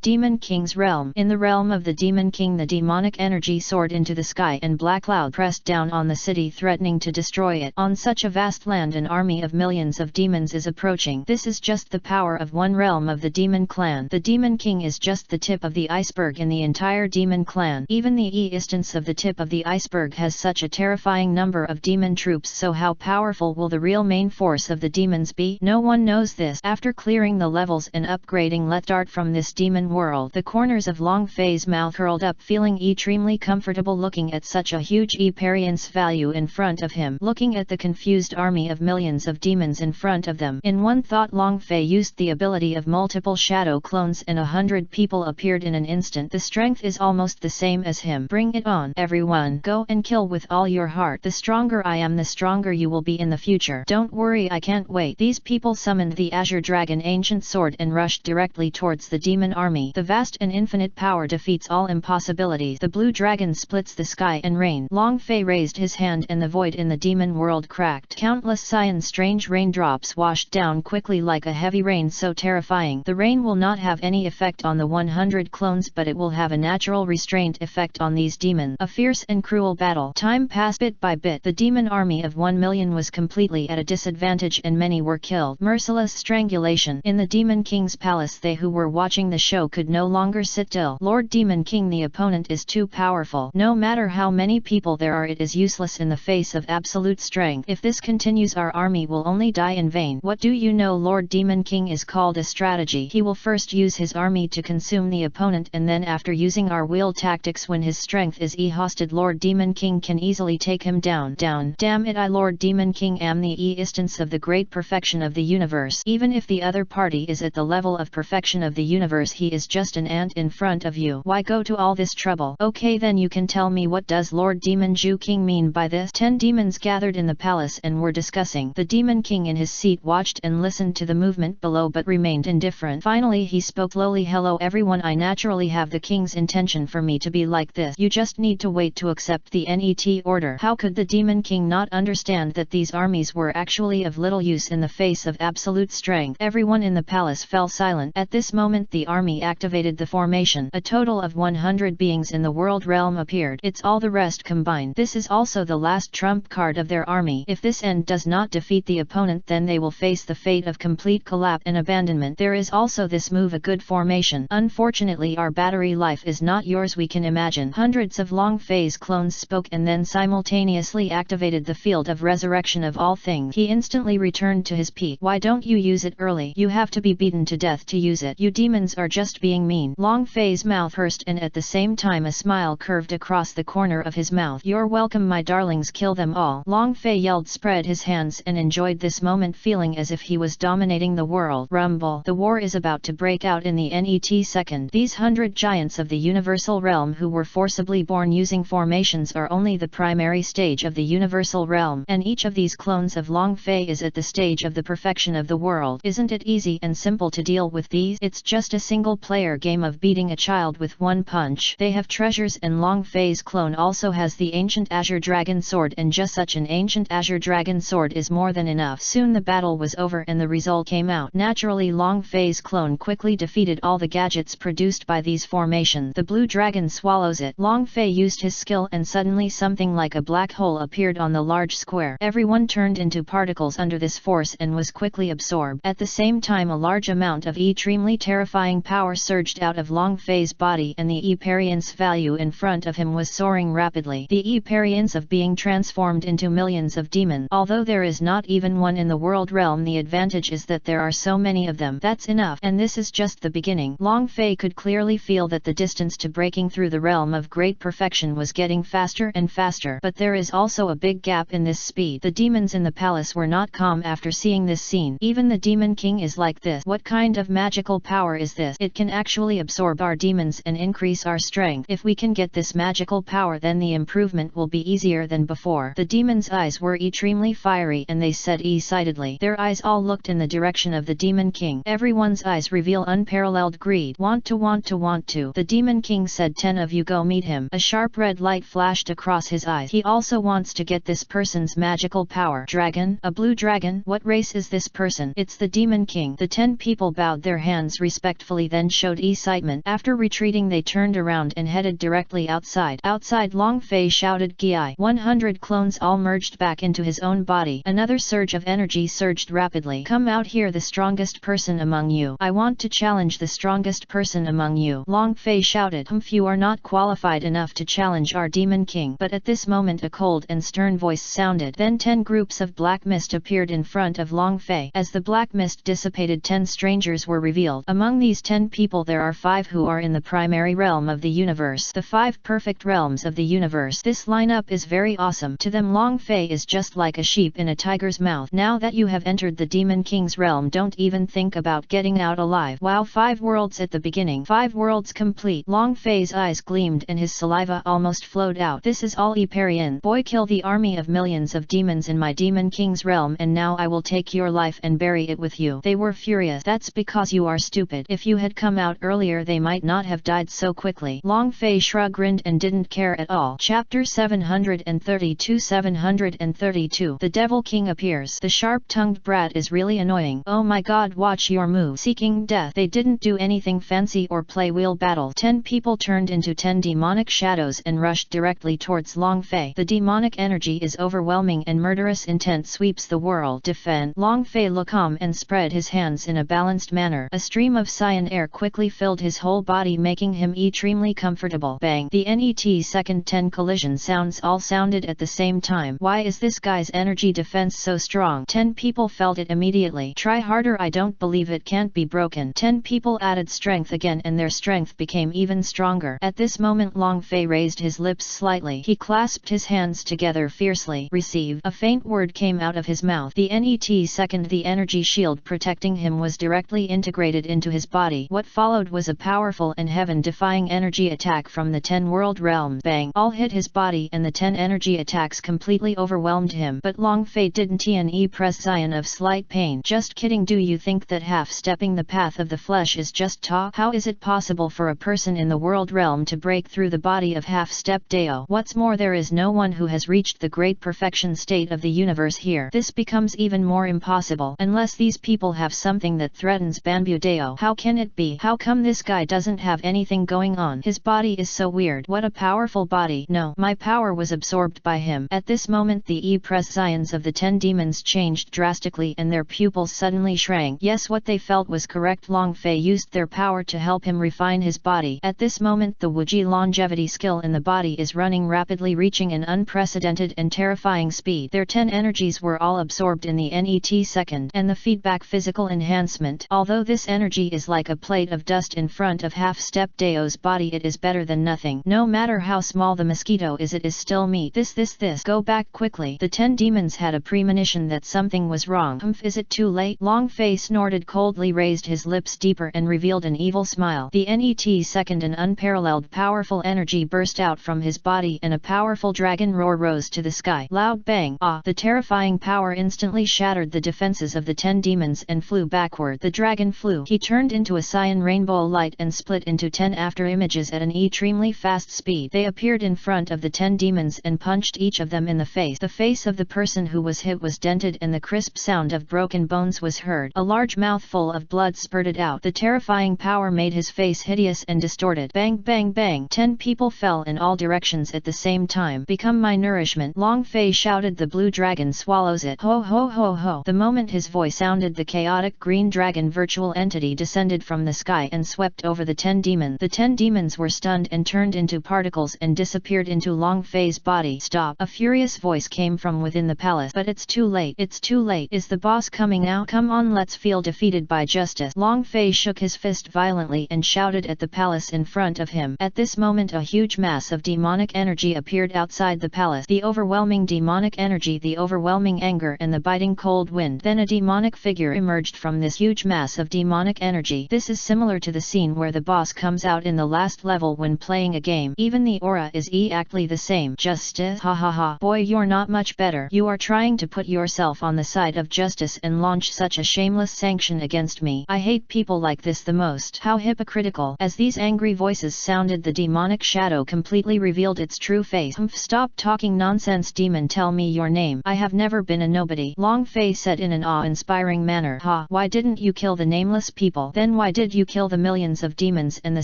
Demon King's Realm. In the realm of the Demon King the demonic energy soared into the sky and black cloud pressed down on the city threatening to destroy it. On such a vast land an army of millions of demons is approaching. This is just the power of one realm of the demon clan. The Demon King is just the tip of the iceberg in the entire demon clan. Even the instance of the tip of the iceberg has such a terrifying number of demon troops, so how powerful will the real main force of the demons be? No one knows this. After clearing the levels and upgrading, let's start from this demon world. The corners of Long Fei's mouth curled up, feeling extremely comfortable looking at such a huge experience value in front of him, looking at the confused army of millions of demons in front of them. In one thought Long Fei used the ability of multiple shadow clones and 100 people appeared in an instant. The strength is almost the same as him. Bring it on, everyone. Go and kill with all your heart. The stronger I am, the stronger you will be in the future. Don't worry, I can't wait. These people summoned the Azure Dragon ancient sword and rushed directly towards the demon army. The vast and infinite power defeats all impossibilities. The blue dragon splits the sky and rain. Long Fei raised his hand and the void in the demon world cracked. Countless cyan strange raindrops washed down quickly like a heavy rain, so terrifying. The rain will not have any effect on the 100 clones, but it will have a natural restraint effect on these demons. A fierce and cruel battle. Time passed bit by bit. The demon army of 1 million was completely at a disadvantage and many were killed. Merciless strangulation. In the Demon King's palace they who were watching the show could no longer sit still. Lord Demon King, the opponent is too powerful. No matter how many people there are, it is useless in the face of absolute strength. If this continues, our army will only die in vain. What do you know? Lord Demon King is called a strategy. He will first use his army to consume the opponent, and then after using our wheel tactics, when his strength is exhausted, Lord Demon King can easily take him down. Damn it, I Lord Demon King am the instance of the great perfection of the universe. Even if the other party is at the level of perfection of the universe, he is just an ant in front of you. Why go to all this trouble? Okay, then you can tell me, what does Lord Demon Ju King mean by this? 10 demons gathered in the palace and were discussing. The Demon King in his seat watched and listened to the movement below but remained indifferent. Finally he spoke lowly. Hello everyone, I naturally have the king's intention for me to be like this. You just need to wait to accept the net order. How could the Demon King not understand that these armies were actually of little use in the face of absolute strength? Everyone in the palace fell silent. At this moment the army activated the formation. A total of 100 beings in the world realm appeared. It's all the rest combined. This is also the last trump card of their army. If this end does not defeat the opponent, then they will face the fate of complete collapse and abandonment. There is also this move, a good formation. Unfortunately our battery life is not yours. We can imagine. Hundreds of Long Fei's clones spoke and then simultaneously activated the field of resurrection of all things. He instantly returned to his peak. Why don't you use it early? You have to be beaten to death to use it. You demons are just being mean. Long Fei's mouth mouth pursed and at the same time a smile curved across the corner of his mouth. "You're welcome my darlings, kill them all." Long Fei yelled, spread his hands and enjoyed this moment, feeling as if he was dominating the world. Rumble. The war is about to break out in the NET second. These 100 giants of the universal realm who were forcibly born using formations are only the primary stage of the universal realm, and each of these clones of Long Fei is at the stage of the perfection of the world. Isn't it easy and simple to deal with these? It's just a single player game of beating a child with one punch. They have treasures, and Long Fei's clone also has the ancient Azure Dragon Sword, and just such an ancient Azure Dragon Sword is more than enough. Soon the battle was over and the result came out. Naturally, Long Fei's clone quickly defeated all the gadgets produced by these formations. The blue dragon swallows it. Long Fei used his skill and suddenly something like a black hole appeared on the large square. Everyone turned into particles under this force and was quickly absorbed. At the same time, a large amount of extremely terrifying power surged out of Long Fei's body, and the experience value in front of him was soaring rapidly. The experience of being transformed into millions of demons. Although there is not even one in the world realm, the advantage is that there are so many of them. That's enough, and this is just the beginning. Long Fei could clearly feel that the distance to breaking through the realm of great perfection was getting faster and faster. But there is also a big gap in this speed. The demons in the palace were not calm after seeing this scene. Even the Demon King is like this. What kind of magical power is this? It can actually absorb our demons and increase our strength. If we can get this magical power, then the improvement will be easier than before. The demons' eyes were extremely fiery and they said excitedly. Their eyes all looked in the direction of the Demon King. Everyone's eyes reveal unparalleled greed. Want to. The Demon King said, 10 of you go meet him. A sharp red light flashed across his eyes. He also wants to get this person's magical power. Dragon? A blue dragon? What race is this person? It's the Demon King. The 10 people bowed their hands respectfully, then showed excitement. After retreating, they turned around and headed directly outside. Outside, Long Fei shouted, "Gi!" 100 clones all merged back into his own body. Another surge of energy surged rapidly. "Come out here, the strongest person among you. I want to challenge the strongest person among you." Long Fei shouted, "You are not qualified enough to challenge our Demon King." But at this moment a cold and stern voice sounded. Then 10 groups of black mist appeared in front of Long Fei. As the black mist dissipated, 10 strangers were revealed. Among these 10 people there are 5 who are in the primary realm of the universe. The 5 perfect realms of the universe. This lineup is very awesome. To them, Long Fei is just like a sheep in a tiger's mouth. Now that you have entered the Demon King's realm, don't even think about getting out alive. Wow, 5 worlds at the beginning. 5 worlds complete. Long Fei's eyes gleamed and his saliva almost flowed out. This is all Iparian. Boy, kill the army of millions of demons in my Demon King's realm, and now I will take your life and bury it with you. They were furious. That's because you are stupid. If you had come out earlier, they might not have died so quickly. Long Fei shrugged and didn't care at all. Chapter 732. The Devil King appears. The sharp-tongued brat is really annoying. Oh my god, watch your move. Seeking death. They didn't do anything fancy or play wheel battle. 10 people turned into 10 demonic shadows and rushed directly towards Long Fei. The demonic energy is overwhelming and murderous intent sweeps the world. Defend. Long Fei looked calm and spread his hands in a balanced manner. A stream of cyan air quickly filled his whole body, making him extremely comfortable. Bang. The NET second 10 collision sounds all sounded at the same time. Why is this guy's energy defense so strong? 10 people felt it immediately. Try harder, I don't believe it can't be broken. 10 people added strength again and their strength became even stronger. At this moment Long Fei raised his lips slightly. He clasped his hands together fiercely. Receive. A faint word came out of his mouth. The NET second, the energy shield protecting him was directly integrated into his body. What followed was a powerful and heaven-defying energy attack from the 10 world realms. Bang. All hit his body and the 10 energy attacks completely overwhelmed him. But Long Fei didn't even press Zion of slight pain. Just kidding. Do you think that half-stepping the path of the flesh is just talk? How is it possible for a person in the world realm to break through the body of half-step Dao? What's more, there is no one who has reached the great perfection state of the universe here. This becomes even more impossible unless these people have something that threatens Banbu Dao. How can it be? How come this guy doesn't have anything going on? His body is so weird. What a powerful body. No, my power was absorbed by him. At this moment the E-press scions of the 10 demons changed drastically and their pupils suddenly shrank. Yes, what they felt was correct. Long Fei used their power to help him refine his body. At this moment the Wuji longevity skill in the body is running rapidly, reaching an unprecedented and terrifying speed. Their 10 energies were all absorbed in the NET second, and the feedback physical enhancement. Although this energy is like a plate of dust in front of half-step step Dao's body, it is better than nothing. No matter how small the mosquito is, it is still meat. This. Go back quickly. The 10 demons had a premonition that something was wrong. Is it too late? Long Fei snorted coldly, raised his lips deeper and revealed an evil smile. The net second, an unparalleled powerful energy burst out from his body and a powerful dragon roar rose to the sky. Loud bang! Ah! The terrifying power instantly shattered the defenses of the 10 demons and flew backward. The dragon flew. He turned into a cyan rainbow light and split into 10 after images at an extremely fast speed. They appeared in front of the 10 demons and punched each of them in the face. The face of the person who was hit was dented and the crisp sound of broken bones was heard. A large mouthful of blood spurted out. The terrifying power made his face hideous and distorted. Bang bang bang! 10 people fell in all directions at the same time. Become my nourishment! Long Fei shouted. The blue dragon swallows it. Ho ho ho ho! The moment his voice sounded, the chaotic green dragon virtual entity descended from the sky and swept over the 10 demons. The 10 demons were stunned and turned into particles and disappeared into Long Fei's body. Stop! A furious voice came from within the palace. But it's too late. It's too late. Is the boss coming now? Come on, let's feel defeated by justice. Long Fei shook his fist violently and shouted at the palace in front of him. At this moment a huge mass of demonic energy appeared outside the palace. The overwhelming demonic energy, the overwhelming anger and the biting cold wind. Then a demonic figure emerged from this huge mass of demonic energy. This is similar to the scene where the boss comes out in the last level when playing a game. Even the aura is exactly the same. Justice? Ha ha ha. Boy, you're not much better. You are trying to put yourself on the side of justice and launch such a shameless sanction against me. I hate people like this the most. How hypocritical. As these angry voices sounded, the demonic shadow completely revealed its true face. Stop talking nonsense, demon. Tell me your name. I have never been a nobody. Long Fei said in an awe-inspiring manner. Ha! Why didn't you kill the nameless people? Then why did you kill the millions of demons and the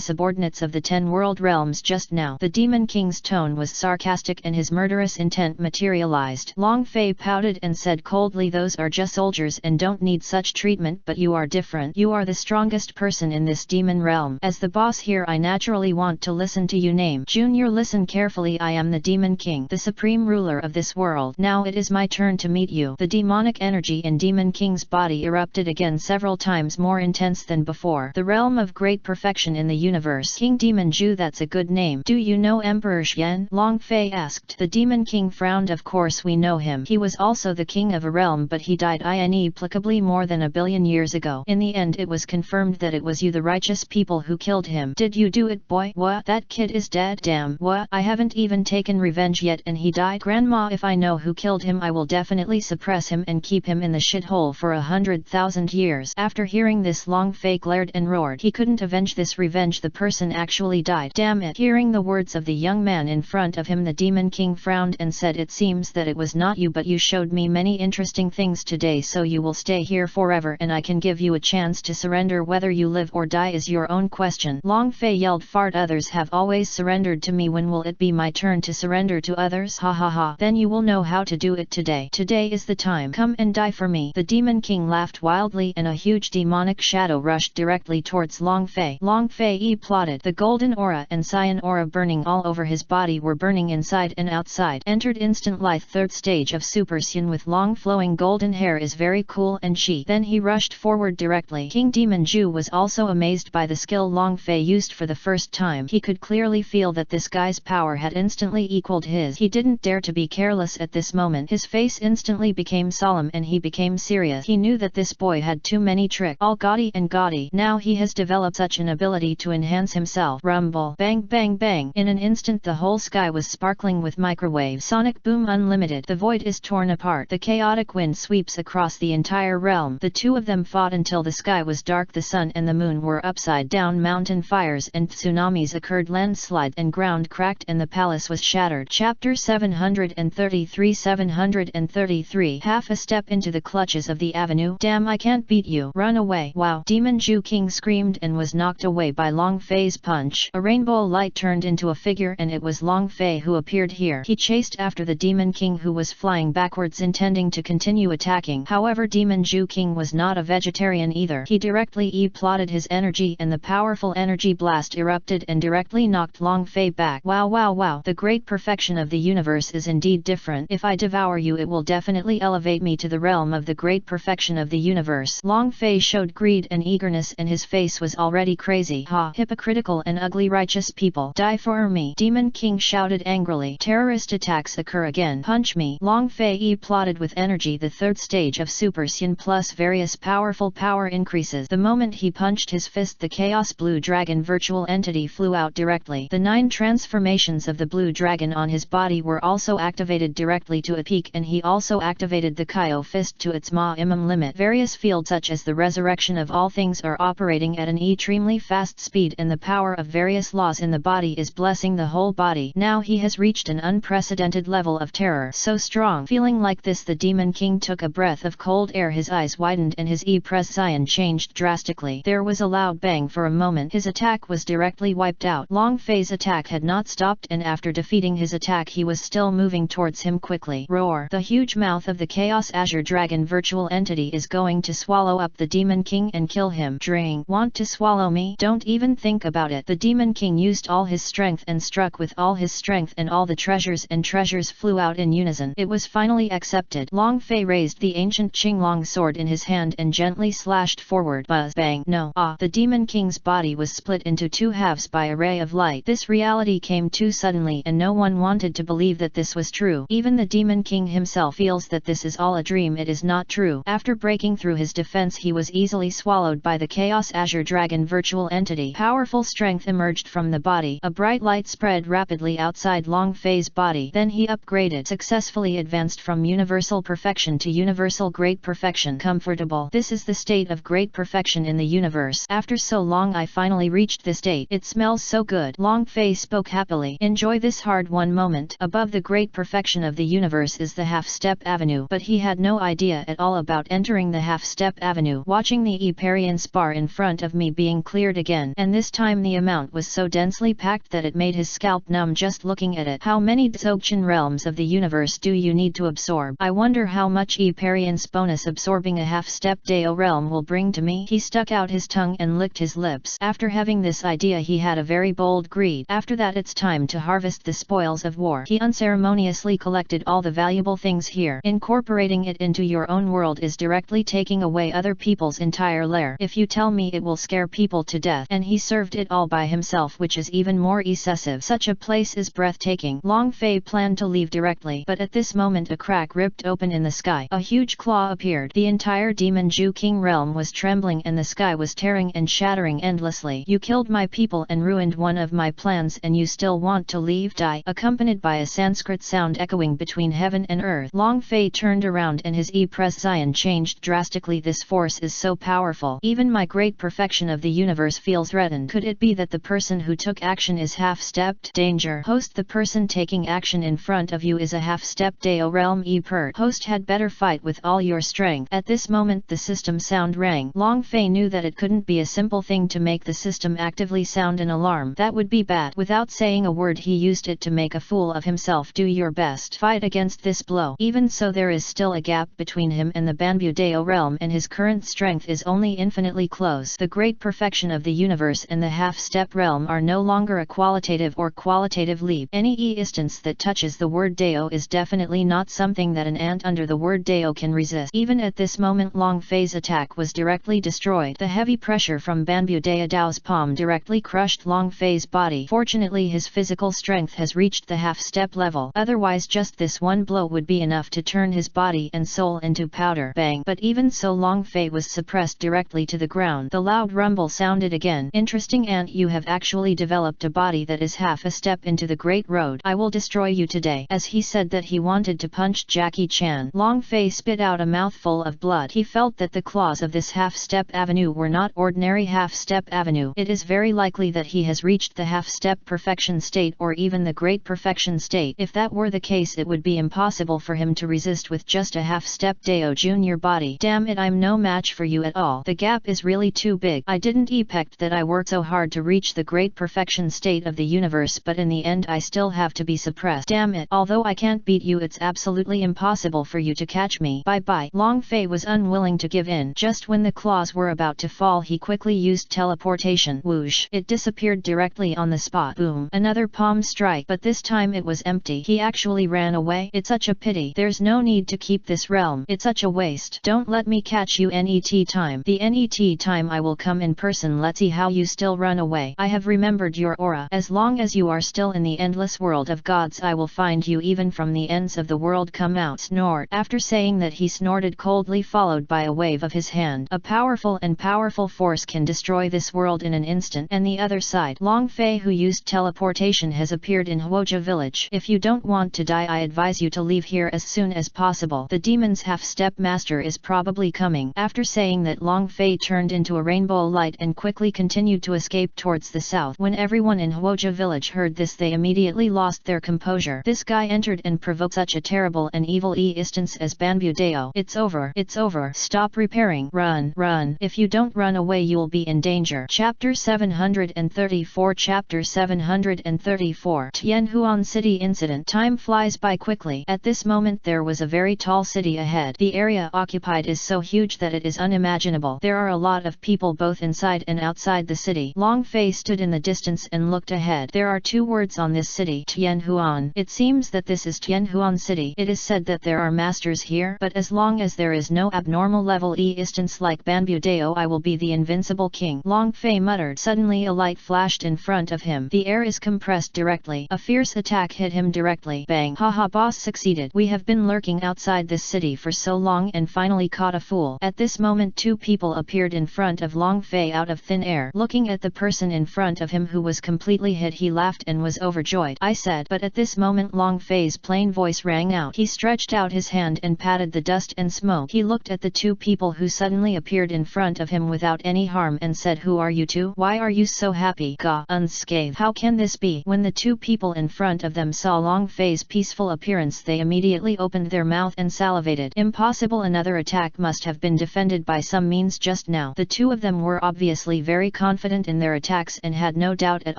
subordinates of the 10 world realms just now? The Demon King's tone was sarcastic and his murderous intent materialized. Long Fei pouted and said coldly, those are just soldiers and don't need such treatment, but you are different. You are the strongest person in this demon realm. As the boss here, I naturally want to listen to you. Name? Junior, listen carefully. I am the Demon King, the supreme ruler of this world. Now it is my turn to meet you. The demonic energy in Demon King's body erupted again, several times more intense than before. The realm of great perfection in the universe. King Demon Ju, that's a good name. Do you know Emperor Xian? Long Fei asked. The Demon King frowned. Of course we know him. He was also the king of a realm, but he died inexplicably more than 1 billion years ago. In the end it was confirmed that it was you, the righteous people, who killed him. Did you do it, boy? What? That kid is dead? Damn. What? I haven't even taken revenge yet and he died? Grandma, if I know who killed him I will definitely suppress him and keep him in the shithole for 100,000 years. After hearing this, Long Fei glared and roared. He couldn't avenge this revenge. The person actually died. Damn it. Hearing the words of the young man in front of him, the Demon King frowned and said, it seems that it was not you, but you showed me many interesting things today, so you will stay here forever and I can give you a chance to surrender. Whether you live or die is your own question. Long Fei yelled. Fart, others have always surrendered to me. When will it be my turn to surrender to others? Ha ha ha. Then you will know how to do it today. Today is the time. Come and die for me. The Demon King laughed wildly and a huge demonic shadow rushed directly towards Long Fei. Long Fei plotted. The golden aura and cyan aura burning all over his body were burning inside and outside. Entered instant life. Third stage of Super Saiyan with long flowing golden hair is very cool and chic. Then he rushed forward directly. King Demon Ju was also amazed by the skill Long Fei used for the first time. He could clearly feel that this guy's power had instantly equaled his. He didn't dare to be careless at this moment. His face instantly became solemn and he became serious. He knew that this boy had too many tricks. All gaudy and gaudy. Now he has developed such an ability to enhance himself. Rumble. Bang bang bang. In an instant the whole sky was sparkling with microwaves. Sonic boom unlimited. The void is torn apart. The chaotic wind sweeps across the entire realm. The two of them fought until the sky was dark. The sun and the moon were upside down. Mountain fires and tsunamis occurred. Landslide and ground cracked and the palace was shattered. Chapter 733. 733. Half a step into the clutches of the avenue. Damn, I can't beat you. Run away. Wow. Demon Ju King screamed and was knocked away by Long Fei's punch. A rainbow light turned into a figure and it was Long Fei who appeared here. He chased after the Demon King who was flying backwards intending to continue attacking. However, Demon Ju King was not a vegetarian either. He directly plotted his energy and the powerful energy blast erupted and directly knocked Long Fei back. Wow wow wow. The great perfection of the universe is indeed different. If I devour you it will definitely elevate me to the realm of the great perfection of the universe. Long Fei showed greed and eagerness and his face was already crazy. Ha Ah, hypocritical and ugly righteous people, die for me! Demon King shouted angrily. Terrorist attacks occur again. Punch me! Long Fei plotted with energy the third stage of Super Saiyan plus various powerful power increases. The moment he punched his fist, the Chaos Blue Dragon virtual entity flew out directly. The 9 transformations of the Blue Dragon on his body were also activated directly to a peak, and he also activated the Kaio Fist to its minimum limit. Various fields such as the resurrection of all things are operating at an extremely fast speed, and the power of various laws in the body is blessing the whole body. Now he has reached an unprecedented level of terror. So strong. Feeling like this, the Demon King took a breath of cold air. His eyes widened and his presence changed drastically. There was a loud bang. For a moment his attack was directly wiped out. Long Fei's attack had not stopped, and after defeating his attack he was still moving towards him quickly. Roar! The huge mouth of the Chaos Azure Dragon virtual entity is going to swallow up the Demon King and kill him. Drain! Want to swallow me? Don't even think about it. The Demon King used all his strength and struck with all his strength, and all the treasures flew out in unison. It was finally accepted. Long Fei raised the ancient Qinglong sword in his hand and gently slashed forward. Buzz! Bang! No! Ah! The Demon King's body was split into 2 halves by a ray of light. This reality came too suddenly, and no one wanted to believe that this was true. Even the Demon King himself feels that this is all a dream. It is not true. After breaking through his defense, he was easily swallowed by the Chaos Azure Dragon virtual entity. Powerful strength emerged from the body. A bright light spread rapidly outside Long Fei's body. Then he upgraded, successfully advanced from universal perfection to universal great perfection. Comfortable. This is the state of great perfection in the universe. After so long I finally reached this state. It smells so good. Long Fei spoke happily. Enjoy this hard-won moment. Above the great perfection of the universe is the half-step avenue, but he had no idea at all about entering the half-step avenue. Watching the Eparian bar in front of me being cleared again, and this time the amount was so densely packed that it made his scalp numb just looking at it. How many Dzogchen realms of the universe do you need to absorb? I wonder how much Eparian's bonus absorbing a half-step Dao realm will bring to me. He stuck out his tongue and licked his lips. After having this idea, he had a very bold greed. After that, it's time to harvest the spoils of war. He unceremoniously collected all the valuable things here. Incorporating it into your own world is directly taking away other people's entire lair. If you tell me it will scare people to death, and he served it all by himself, which is even more excessive. Such a place is breathtaking. Long Fei planned to leave directly, but at this moment a crack ripped open in the sky. A huge claw appeared. The entire Demon Ju King realm was trembling, and the sky was tearing and shattering endlessly. You killed my people and ruined one of my plans, and you still want to leave? Die! Accompanied by a Sanskrit sound echoing between heaven and earth. Long Fei turned around and his presence changed drastically. This force is so powerful. Even my great perfection of the universe feels threatened. Could it be that the person who took action is half-stepped? Danger! Host, the person taking action in front of you is a half-step Dao realm Pert. Host had better fight with all your strength. At this moment the system sound rang. Long Fei knew that it couldn't be a simple thing to make the system actively sound an alarm. That would be bad. Without saying a word, he used it to make a fool of himself. Do your best. Fight against this blow. Even so, there is still a gap between him and the Banbu Dao realm, and his current strength is only infinitely close. The great perfection of the universe and the half-step realm are no longer a qualitative or qualitative leap. Any instance that touches the word Dao is definitely not something that an ant under the word Dao can resist. Even at this moment, Long Fei's attack was directly destroyed. The heavy pressure from Banbu Dao's palm directly crushed Long Fei's body. Fortunately, his physical strength has reached the half-step level. Otherwise, just this one blow would be enough to turn his body and soul into powder. Bang! But even so, Long Fei was suppressed directly to the ground. The loud rumble sounded again. Interesting, ant, you have actually developed a body that is half a step into the Great Road. I will destroy you today. As he said that, he wanted to punch Jackie Chan. Long Fei spit out a mouthful of blood. He felt that the claws of this half-step avenue were not ordinary half-step avenue. It is very likely that he has reached the half-step perfection state, or even the great perfection state. If that were the case, it would be impossible for him to resist with just a half-step Dao Junior body. Damn it, I'm no match for you at all. The gap is really too big. I didn't expect that I worked so hard to reach the great perfection state of the universe, but in the end I still have to be suppressed. Damn it. Although I can't beat you, it's absolutely impossible for you to catch me. Bye-bye. Long Fei was unwilling to give in. Just when the claws were about to fall, he quickly used teleportation. Whoosh! It disappeared directly on the spot. Boom! Another palm strike, but this time it was empty. He actually ran away. It's such a pity. There's no need to keep this realm. It's such a waste. Don't let me catch you. NET time. The NET time I will come in person. Let's see how you still run away? I have remembered your aura. As long as you are still in the endless world of gods, I will find you even from the ends of the world. Come out. Snort. After saying that, he snorted coldly, followed by a wave of his hand. A powerful force can destroy this world in an instant. And the other side, Long Fei, who used teleportation, has appeared in Huoja village. If you don't want to die, I advise you to leave here as soon as possible. The demon's half-step master is probably coming. After saying that, Long Fei turned into a rainbow light and quickly continued to escape towards the south. When everyone in Huoja village heard this, they immediately lost their composure. This guy entered and provoked such a terrible and evil instance as Banbu Deo. It's over. It's over. Stop repairing. Run. Run. If you don't run away, you'll be in danger. Chapter 734. Chapter 734. Tianhuan City Incident. Time flies by quickly. At this moment there was a very tall city ahead. The area occupied is so huge that it is unimaginable. There are a lot of people both inside and outside the city. Long Fei stood in the distance and looked ahead. There are two words on this city: Tianhuan. It seems that this is Tianhuan City. It is said that there are masters here, but as long as there is no abnormal level instance like Banbu Deo, I will be the invincible king. Long Fei muttered. Suddenly a light flashed in front of him. The air is compressed directly. A fierce attack hit him directly. Bang. Haha, boss succeeded. We have been lurking outside this city for so long and finally caught a fool. At this moment two people appeared in front of Long Fei out of thin air. Looking at the person in front of him who was completely hid, he laughed and was overjoyed. I said. But at this moment Long Fei's plain voice rang out. He stretched out his hand and patted the dust and smoke. He looked at the two people who suddenly appeared in front of him without any harm and said, who are you two? Why are you so happy? Ga. Unscathed. How can this be? When the two people in front of them saw Long Fei's peaceful appearance, they immediately opened their mouth and salivated. Impossible, another attack must have been defended by some means just now. The two of them were obviously very confident in their attacks and had no doubt at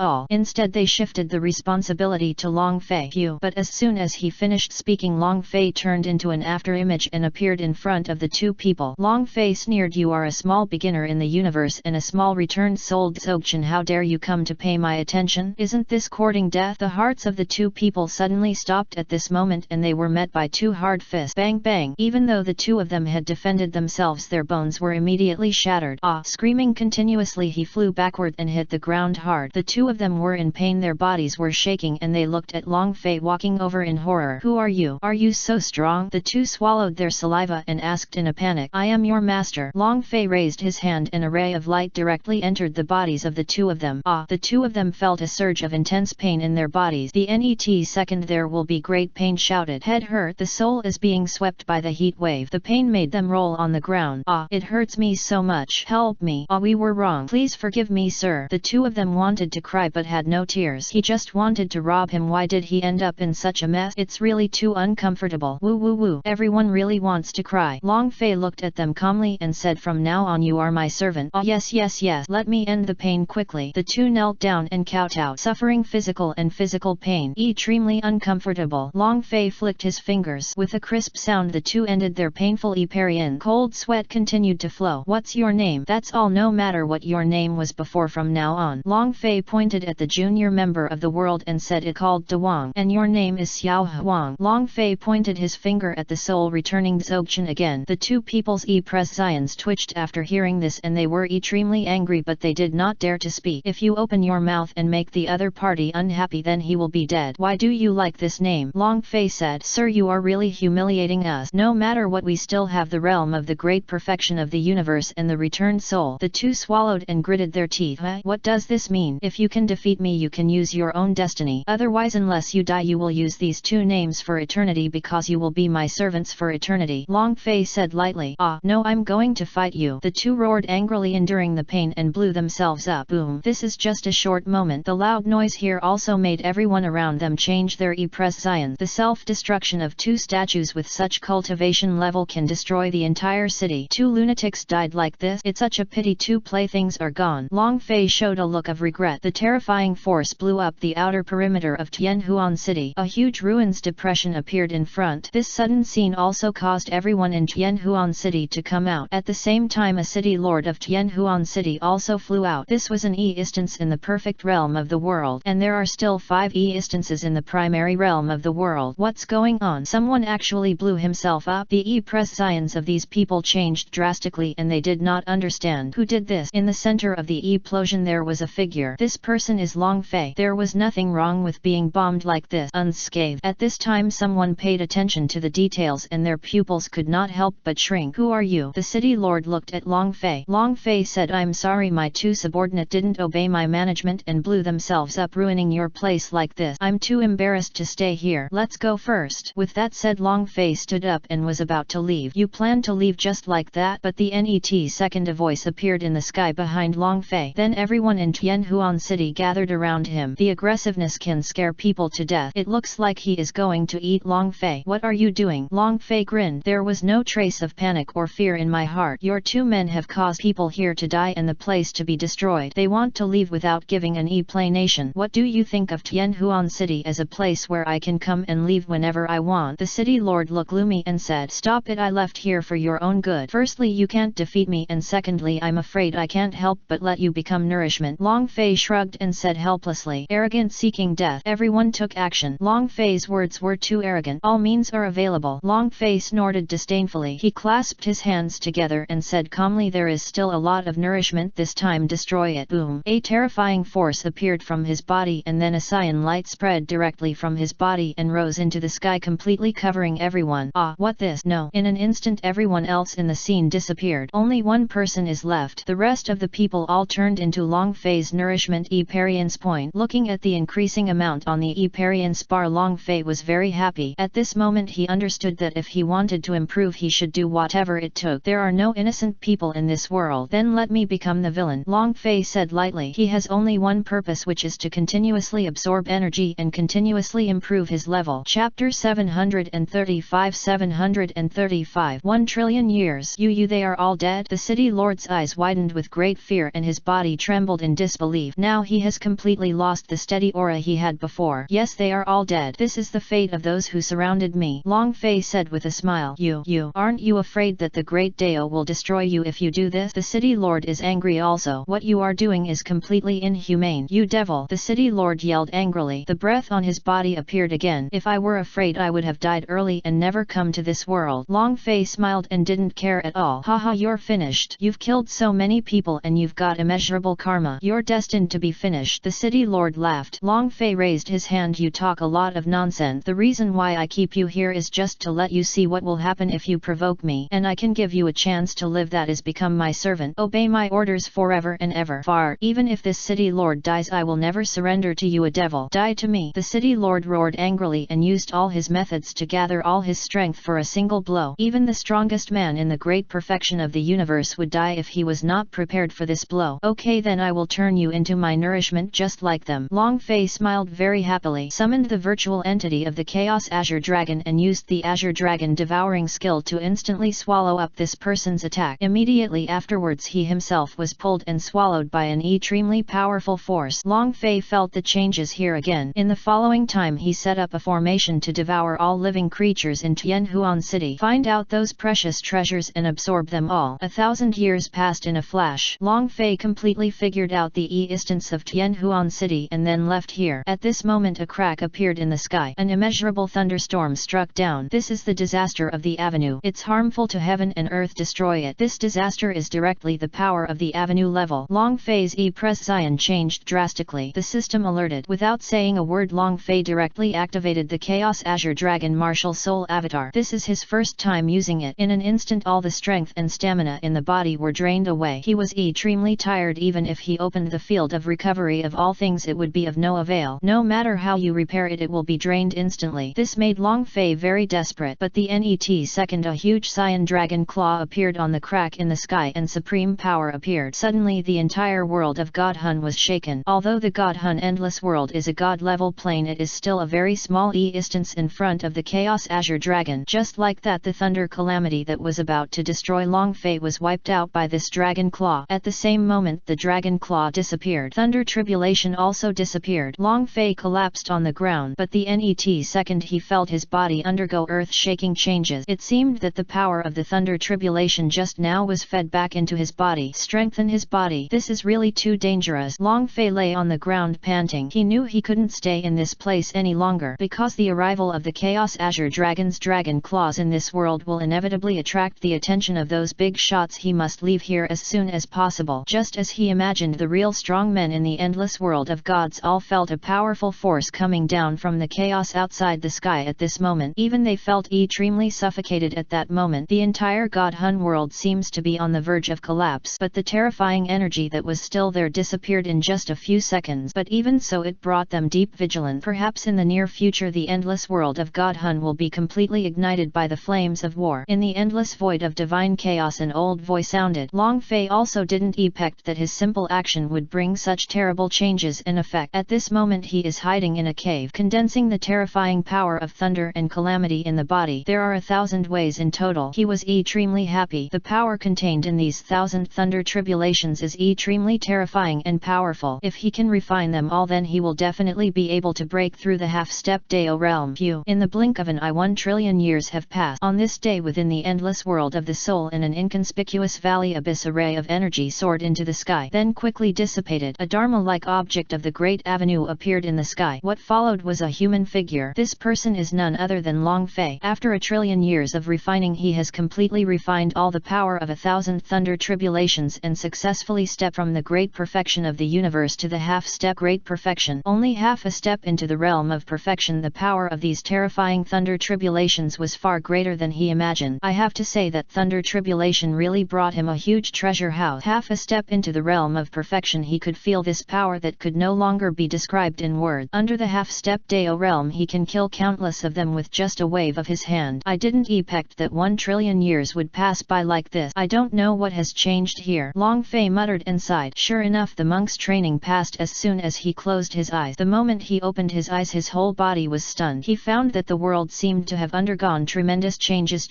all. Instead they shifted the responsibility to Long Fei. But as soon as he finished speaking, Long Fei turned into an afterimage and appeared in front of the two people. Long Fei sneered, you are a small beginner in the universe and a small returned soul Dzogchen. How dare you come to pay my attention? Isn't this courting death? The hearts of the two people suddenly stopped at this moment and they were met by two hard fists. Bang bang. Even though the two of them had defended themselves, their bones were immediately shattered. Ah! Screaming continuously, he flew backward and hit the ground hard. The two of them were in pain, their bodies were shaking and they looked at Long Fei walking over in horror. Who are you? Are you so strong? The two swallowed their saliva and asked in a panic. I am your master. Long Fei raised his hand and a ray of light directly entered the bodies of the two of them. Ah! The two of them felt a surge of intense pain in their bodies. The net second, there will be great pain, shouted. Head hurt. The soul is being swept by the heat wave. The pain made them roll on the ground. Ah! It hurts me so much. Help me. Ah! We were wrong. Please forgive me, sir. The two of them wanted to cry but had no tears. He just wanted to rob him. Why did he end up in such a mess? It's really too uncomfortable. Woo woo woo. Everyone really wants to cry. Long Fei looked at them calmly and said, from now on you are my servant. Ah, yes yes yes. Let me end the pain quickly. The two knelt down and kowtowed, suffering physical pain. Extremely uncomfortable. Long Fei flicked his fingers. With a crisp sound the two ended their painful period. Cold sweat continued to flow. What's your name? That's all, no matter what your name was before, from now on. Long Fei pointed at the junior member of the world and said, it called De Wang. And your name is Xiao Huang. Long Fei pointed his finger at the soul returning Dzogchen again. The two people's prescience twitched after hearing this and they were extremely angry, but they did not dare to speak. If you open your mouth and make the other party unhappy, then he will be dead. Why do you like this name? Long Fei said, sir, you are really humiliating us. No matter what, we still have the realm of the great perfection of the universe and the returned soul. The two swallowed and gritted their teeth. What does this mean? If you can defeat me, you can use your own destiny. Otherwise, unless you die, you will use these two names for eternity, because you will be my servants for eternity. Long Fei said lightly. Ah, no, I'm going to fight you. The two roared angrily, enduring the pain, and blew themselves up. Boom. This is just a short moment. The loud noise here also made everyone around them change their prescience. The self-destruction of two statues with such cultivation level can destroy the entire city. Two lunatics died like this. It's such a pity two playthings are gone. Long Fei showed a look of regret. The terrifying force blew up the outer perimeter of Tianhuan City. A huge ruins depression appeared in front. This sudden scene also caused everyone in Tianhuan City to come out. At the same time, a city lord of Tianhuan City also flew out. This was an instance in the perfect realm of the world, and there are still 5 instances in the primary realm of the world. What's going on? Someone actually blew himself up. The prescience of these people changed drastically and they did not understand who did this. In the center of the explosion there was a figure. This person is Long Fei. There was nothing wrong with being bombed like this unscathed. At this time someone paid attention to the details and their pupils could not help but shrink. Who are you? The city lord looked at Long Fei. Long Fei said, I'm sorry, my two subordinate didn't obey my management and blew themselves up, ruining your place like this. I'm too embarrassed to stay here. Let's go first. With that said, Long Fei stood up and was about to leave. You plan to leave just like that? But the net second a voice appeared in the sky behind Long Fei. Then everyone in Tianhuan City gathered around him. The aggressiveness can scare people to death. It looks like he is going to eat Long Fei. What are you doing? Long Fei grinned. There was no trace of panic or fear in my heart. Your two men have caused people here to die and the place to be destroyed. They want to leave without giving an explanation. What do you think of Tianhuan City as a place where I can come and leave whenever I want? The city lord looked gloomy and said, stop it, I left here for your own good. Firstly, you can't defeat me, and secondly, I'm afraid I can't help but let you become nourishment. Long Fei shrugged and said helplessly, arrogant, seeking death. Everyone took action. Long Fei's words were too arrogant. All means are available. Long Fei snorted disdainfully. He clasped his hands together and said calmly, there is still a lot of nourishment, this time destroy it. Boom! A terrifying force appeared from his body, and then a cyan light spread directly from his body and rose into the sky, completely covering everyone. Ah, what this? No! In an instant everyone else in the scene disappeared. Only one person is left. The rest of the people all turned into Long Fei's nourishment experience point. Looking at the increasing amount on the experience bar, Long Fei was very happy. At this moment he understood that if he wanted to improve he should do whatever it took. There are no innocent people in this world. Then let me become the villain, Long Fei said lightly. He has only one purpose, which is to continuously absorb energy and continuously improve his level. Chapter 735 735 1 trillion years. You they are all dead? The city lord's eyes widened with great fear and his body trembled in disbelief. Now he has completely lost the steady aura he had before. Yes, they are all dead. This is the fate of those who surrounded me, Long Fei said with a smile. You aren't you afraid that the great Douluo will destroy you if you do this? The city lord is angry also. What you are doing is completely inhumane. You devil! The city lord yelled angrily. The breath on his body appeared again. If I were afraid I would have died early and never come to this world. Long Fei smiled and didn't care at all. Haha, you're finished. You've killed so many people and you've got immeasurable karma. You're destined to be finished. The city lord laughed. Long Fei raised his hand. You talk a lot of nonsense. The reason why I keep you here is just to let you see what will happen if you provoke me, and I can give you a chance to live, that is become my servant. Obey my orders forever and ever. Far, even if this city lord dies I will never surrender to you. A devil, die to me! The city lord roared angrily and used all his methods to gather all his strength for a single blow. Even the strongest man in the great perfection of the universe would die if he was not prepared for this blow. Okay, then I will turn you into my nourishment just like them. Long Fei smiled very happily, summoned the virtual entity of the Chaos Azure Dragon and used the Azure Dragon devouring skill to instantly swallow up this person's attack. Immediately afterwards he himself was pulled and swallowed by an extremely powerful force. Long Fei felt the changes here again. In the following time he set up a formation to devour all living creatures in Tianhuan City. Find out those precious treasures and absorb them all. 1,000 years passed in a flash. Long Fei completely figured out the existence of Tianhuan City and then left here. At this moment a crack appeared in the sky. An immeasurable thunderstorm struck down. This is the disaster of the avenue. It's harmful to heaven and earth. Destroy it. This disaster is directly the power of the avenue level. Long Fei's presence changed drastically. The system alerted. Without saying a word, Long Fei directly activated the Chaos Azure Dragon Martial Soul Avatar. This is his first time using it. In an instant all the strength and stamina in the body were drained away. He was extremely tired. Even if he opened the field of recovery of all things it would be of no avail. No matter how you repair it, it will be drained instantly. This made Long Fei very desperate. But the net second a huge cyan dragon claw appeared on the crack in the sky and supreme power appeared. Suddenly the entire world of God Hun was shaken. Although the God Hun endless world is a god level plane, it is still a very small instance in front of the Chaos Azure Dragon. Just like that, the thunder calamity that was about to destroy Long Fei was wiped out by this dragon claw. At the same moment the dragon claw disappeared. Thunder tribulation also disappeared. Long Fei collapsed on the ground, but the net second he felt his body undergo earth-shaking changes. It seemed that the power of the thunder tribulation just now was fed back into his body. Strengthen his body. This is really too dangerous. Long Fei lay on the ground panting. He knew he couldn't stay in this place any longer, because the arrival of the Chaos Azure Dragon's dragon claws in this world will inevitably attract the attention of those big shots. He must leave here as soon as possible. Just as he imagined, the real strong men in the endless world of gods all felt a powerful force coming down from the chaos outside the sky at this moment. Even they felt extremely suffocated at that moment. The entire God Hun world seems to be on the verge of collapse, but the terrifying energy that was still there disappeared in just a few seconds. But even so, it brought them deep vigilance. Perhaps in the near future the endless world of God Hun will be completely ignited by the flames of war. In the endless void of divine chaos, an old voice sounded. Long Fei also didn't expect that his simple action would bring such terrible changes in effect. At this moment he is hiding in a cave, condensing the terrifying power of thunder and calamity in the body. There are 1,000 ways in total. He was extremely happy. The power contained in these 1,000 thunder tribulations is extremely terrifying and powerful. If he can refine them all, then he will definitely be able to break through the half-step Dao realm. In the blink of an eye 1 trillion years have passed. On this day, within the endless world of the soul, in an inconspicuous valley abyss, a ray of energy soared into the sky, then quickly dissipated. A dharma-like object of the great avenue appeared in the sky. What followed was a human figure. This person is none other than Long Fei. After a trillion years of refining, he has completely refined all the power of 1,000 thunder tribulations and successfully stepped from the great perfection of the universe to the half-step great perfection. Only half a step into the realm of perfection, the power of these terrifying thunder tribulations was far greater than he imagined. I have to say that thunder tribulation really brought him a huge treasure house. Half a step into the realm of perfection, he could feel this power that could no longer be described in words. Under the half-step Dao realm, he can kill countless of them with just a wave of his hand. I didn't expect that 1 trillion years would pass by like this. I don't know what has changed here. Long Fei muttered and sighed. Sure enough, the monk's training passed as soon as he closed his eyes. The moment he opened his eyes, his whole body was stunned. He found that the world seemed to have undergone tremendous changes.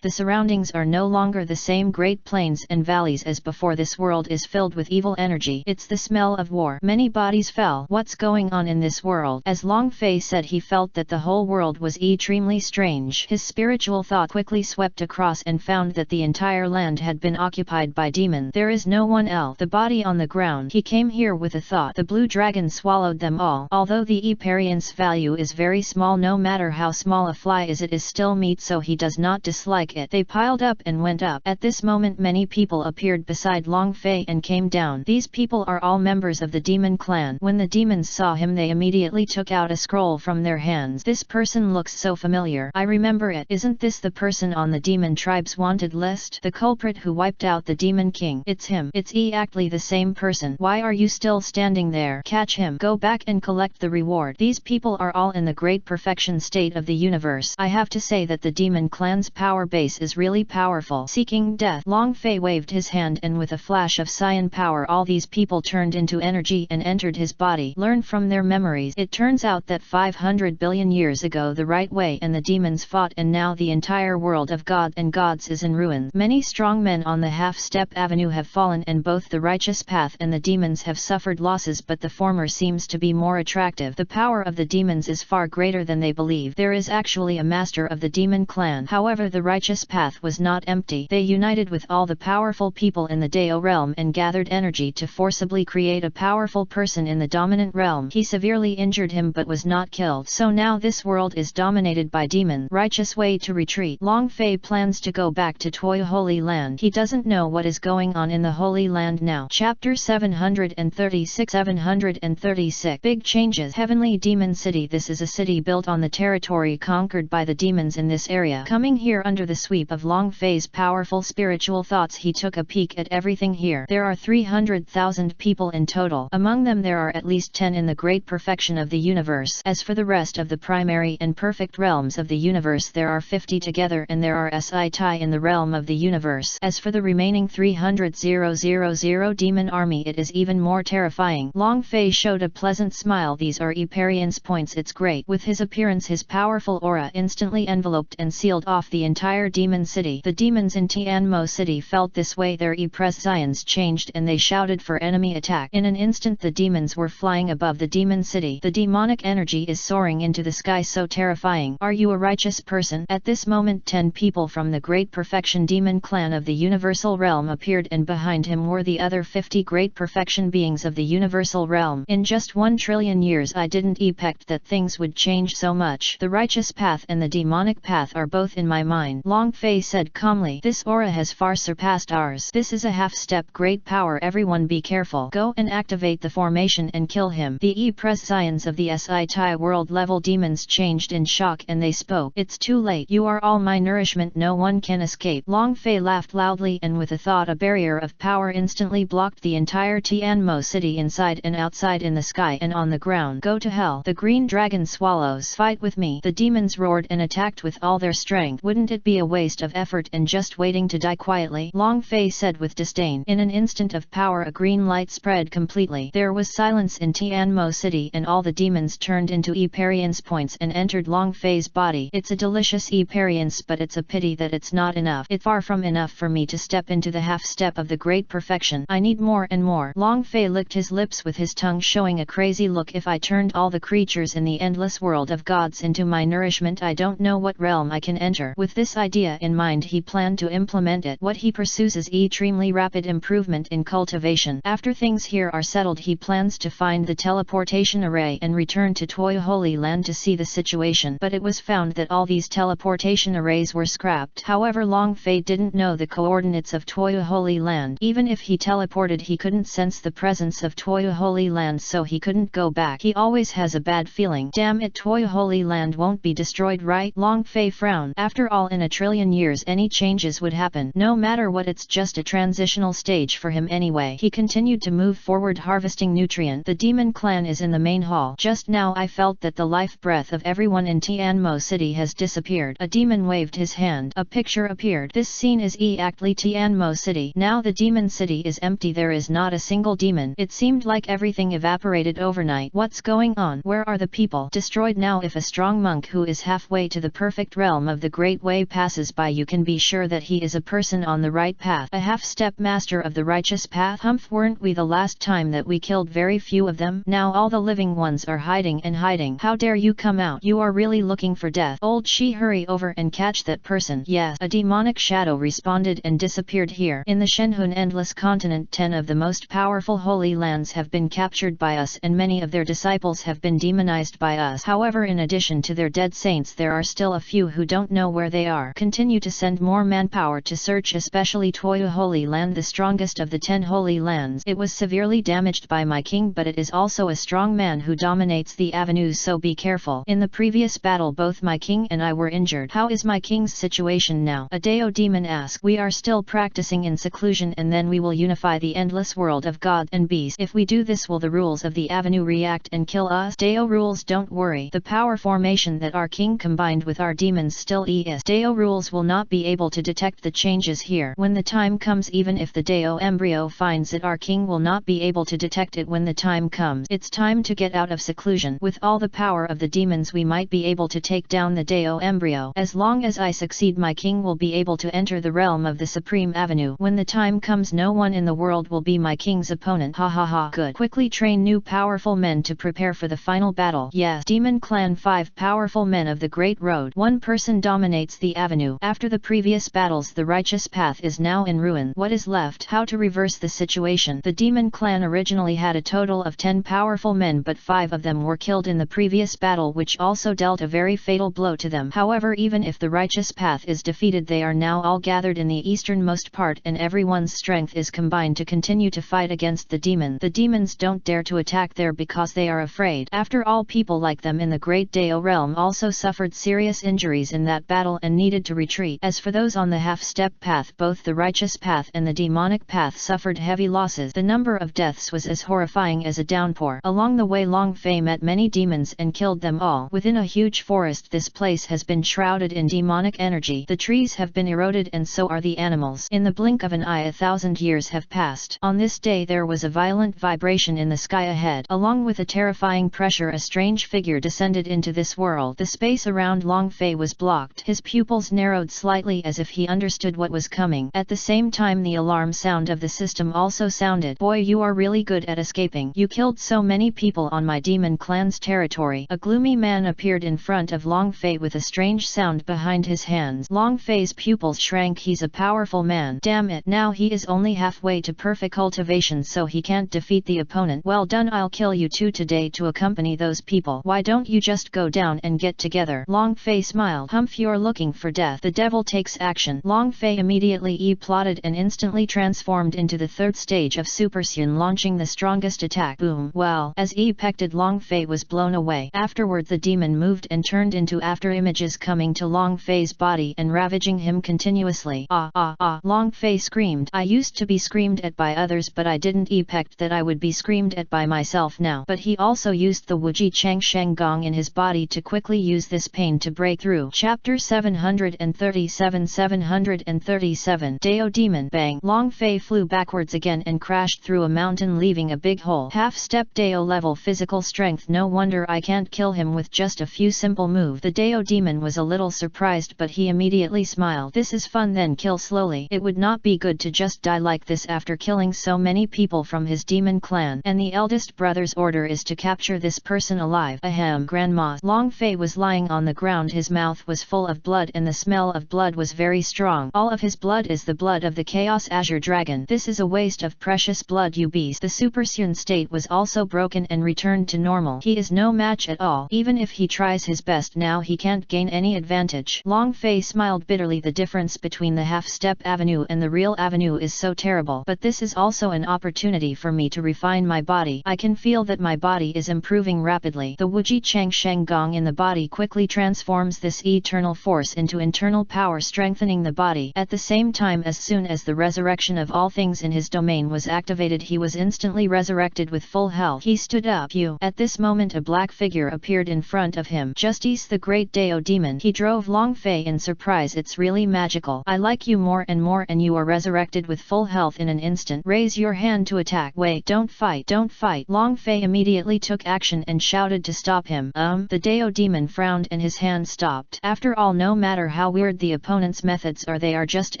The surroundings are no longer the same great plains and valleys as before. This world is filled with evil energy. It's the smell of war. Many bodies fell. What's going on in this world? As Long Fei said, he felt that the whole world was extremely strange. His spiritual thought quickly swept across and found that the entire land had been occupied by demons. There is no one else. The body on the ground. He came here with a thought. The blue dragon swallowed them all. Although the appearance value is very small, no matter how small a fly is, it is still meat, so he does not dislike it. They piled up and went up. At this moment many people appeared beside Long Fei and came down. These people are all members of the demon clan. When the demons saw him, they immediately took out a scroll from their hands. This person looks so familiar. I remember it. Isn't this the person on the demon tribe's wanted list? The culprit who wiped out the demon king. It's him. It's exactly the same person. Why are you still standing there? Catch him. Go back and collect the reward. These people are all in the great perfection state of the universe. I have to say that the demon clan's power base is really powerful. Seeking death. Long Fei waved his hand, and with a flash of cyan power, all these people turned into energy and entered his body. Learn from their memories. It turns out that 500 billion years ago the right way and the demons fought, and now the entire world of God and gods is in ruins. Many strong men on the half-step avenue have fallen, and both the righteous path and the demons have suffered losses, but the former seems to be more attractive. The power of the demons is far greater than they believe. There is actually a master of the demon clan. However, the righteous path was not empty. They united with all the powerful people in the Dao realm and gathered energy to forcibly create a powerful person in the dominant realm. He severely injured him but was not killed. So now this world is dominated by demons. Righteous way to retreat. Long Fei plans to go back to Toy Holy Land. He doesn't know what is going on in the Holy Land now. Chapter 736. Big changes. Heavenly Demon City. This is a city built on the territory conquered by the demons in this area. Coming here under the sweep of Long Fei's powerful spiritual thoughts, he took a peek at everything here. There are 300,000 people in total. Among them there are at least 10 in the great perfection of the universe. As for the rest of the primary and perfect realms of the universe, there are 50 together, and there are SI in the realm of the universe. As for the remaining 300,000 demon army, it is even more terrifying. Long Fei showed a pleasant smile. These are appearance points. It's great. With his appearance, his powerful aura instantly enveloped and sealed off the entire demon city. The demons in Tianmo City felt this way. Their presence changed and they shouted for enemy attack. In an instant the demons were flying above the demon city. The demonic energy is soaring into the sky, so terrifying. Are you a righteous person? At this moment 10 people from the great perfection demon clan of the universal realm appeared, and behind him were the other 50 great perfection beings of the universal realm. In just 1 trillion years I didn't expect that things would change so much. The righteous path and the demonic path are both in my mind. Long Fei said calmly. This aura has far surpassed ours. This is a half-step great power. Everyone be careful. Go and activate the formation and kill him. The E-Prescience of the SI world level demons changed in shock and they spoke. It's too late. You are all my nourishment. No one can escape. Long Fei laughed loudly and with a thought a barrier of power instantly blocked the entire Tianmo city inside and outside, in the sky and on the ground. Go to hell. The green dragon swallows. Fight with me. The demons roared and attacked with all their strength. Wouldn't it be a waste of effort and just waiting to die quietly? Long Fei said with disdain. In an instant of power a green light spread completely. There was silence in Tianmo city and all the demons turned into E-Perience points and entered Long Fei's body. It's a delicious E-Perience, but it's a pity that it's not enough. It's far from enough for me to step into the half step of the great perfection. I need more and more. Long Fei licked his lips with his tongue, showing a crazy look. If I turned all the creatures in the endless world of gods into my nourishment, I don't know what realm I can enter. With this idea in mind he planned to implement it. What he pursues is extremely rapid improvement in cultivation. After things here are settled he plans to find the teleportation array and return to Toya Holy Land to see the situation. But it was found that all these teleportation arrays were scrapped. However, Long Fei didn't know the coordinates of Toya Holy Land. Even if he teleported he couldn't sense the presence of Toya Holy Land, so he couldn't go back. He always has a bad feeling. Damn it, Toya Holy Land won't be destroyed, right? Long Fei frowned. After all, in a trillion years any changes would happen. No matter what, it's just a transitional stage for him anyway. He continued to move forward, harvesting nutrient. The demon clan is in the main hall. Just now I felt that the life breath of everyone in Tianmo city has disappeared. A demon waved his hand. A picture appeared. This scene is exactly Tianmo city. Now the demon city is empty. There is not a single demon. It seemed like everything evaporated overnight. What's going on? Where are the people? Destroyed now. If a strong monk who is halfway to the perfect realm of the Great Way passes by, you can be sure that he is a person on the right path, a half-step master of the righteous path. Humph, weren't we the last time that we killed very few of them? Now all the living ones are hiding and hiding. How dare you come out? You are really looking for death. Old Shi, hurry over and catch that person. Yes. A demonic shadow responded and disappeared here. In the Shenhun Endless Continent, 10 of the most powerful holy lands have been captured by us and many of their disciples have been demonized by us. However, in addition to their dead saints, there are still a few who don't know where they are. Continue to send more manpower to search, especially Toya Holy Land, the strongest of the 10 holy lands. It was severely damaged by my king, but it is also a strong man who dominates the avenues, so be careful. In the previous battle both my king and I were injured. How is my king's situation now? A Dao demon asked. We are still practicing in seclusion and then we will unify the endless world of God and beasts. If we do this, will the rules of the avenue react and kill us? Dao rules, don't worry. The power formation that our king combined with our demons still is. Dao rules will not be able to detect the changes here. When the time comes, even if the Dao embryo finds it, our king will not be able to detect it when the time comes. It's time to get out of seclusion. With all the power of the demons we might be able to take down the Dao embryo. As long as I succeed, my king will be able to enter the realm of the Supreme Avenue. When the time comes, no one in the world will be my king's opponent. Ha ha ha. Good. Quickly train new powerful men to prepare for the final battle. Yes. Demon Clan, 5 powerful men of the Great Road. One person dominates the avenue. After the previous battles, the righteous path is now in ruin. What is left? How to reverse the situation? The Demon Clan originally had a total of 10 powerful men, but 5 of them were killed in the previous battle, which also dealt a very fatal blow to them. However, even if the righteous path is defeated, they are now all gathered in the easternmost part and everyone's strength is combined to continue to fight against the demon. The demons don't dare to attack there because they are afraid. After all, people like them in the Great Dao realm also suffered serious injuries in that battle and needed to retreat. As for those on the half-step path, both the righteous path and the demonic path suffered heavy losses. The number of deaths was as horrifying as a downpour. Along the way, Long Fei met many demons and killed them all. Within a huge forest, this place has been shrouded in demonic energy. The trees have been eroded and so are the animals. In the blink of an eye, 1,000 years have passed. On this day there was a violent vibration in the sky ahead. Along with a terrifying pressure, a strange figure descended into this world. The space around Long Fei was blocked. His pupils narrowed slightly as if he understood what was coming. At the same time, the alarm sound of the system also sounded. Boy, you are really good at escaping. You killed so many people on my demon clan's territory. A gloomy man appeared in front of Long Fei with a strange sound behind his hands. Long Fei's pupils shrank. He's a powerful man. Damn it, now he is only halfway to perfect cultivation, so he can't defeat the opponent. Well done, I'll kill you too today to accompany those people. Why don't you just go down and get together? Long Fei smiled. Humph, you're looking for death. The devil takes action. Long Fei immediately plotted and instantly transformed transformed into the third stage of Super Saiyan, launching the strongest attack. Boom! Well, as ejected, Long Fei was blown away. Afterward the demon moved and turned into after images, coming to Long Fei's body and ravaging him continuously. Long Fei screamed. I used to be screamed at by others, but I didn't expect that I would be screamed at by myself now. But he also used the Wuji Chang Sheng Gong in his body to quickly use this pain to break through. Chapter 737. Dao Demon. Bang! Long Fei flew backwards again and crashed through a mountain, leaving a big hole. Half-step Dao level physical strength. No wonder I can't kill him with just a few simple moves. The Dao Demon was a little surprised, but he immediately smiled. This is fun, then kill slowly. It would not be good to just die like this after killing so many people from his demon clan. And the eldest brother's order is to capture this person alive. Ahem. Grandma. Long Fei was lying on the ground. His mouth was full of blood and the smell of blood was very strong. All of his blood is the blood of the Chaos Azure Dragon. This is a waste of precious blood, you beast. The Super Saiyan state was also broken and returned to normal. He is no match at all. Even if he tries his best now, he can't gain any advantage. Long Fei smiled bitterly. The difference between the half-step avenue and the real avenue is so terrible. But this is also an opportunity for me to refine my body. I can feel that my body is improving rapidly. The Wuji Chang Sheng Gong in the body quickly transforms this eternal force into internal power, strengthening the body. At the same time, as soon as the resurrection of all things in his domain was activated, he was instantly resurrected with full health. He stood up. At this moment a black figure appeared in front of him. Justice, the great Dao Demon. He drove Long Fei in surprise. It's really magical. I like you more and more, and you are resurrected with full health in an instant. Raise your hand to attack. Wait, don't fight, don't fight. Long Fei immediately took action and shouted to stop him. The Dao Demon frowned and his hand stopped. After all, no matter how weird the opponent's methods are, they are just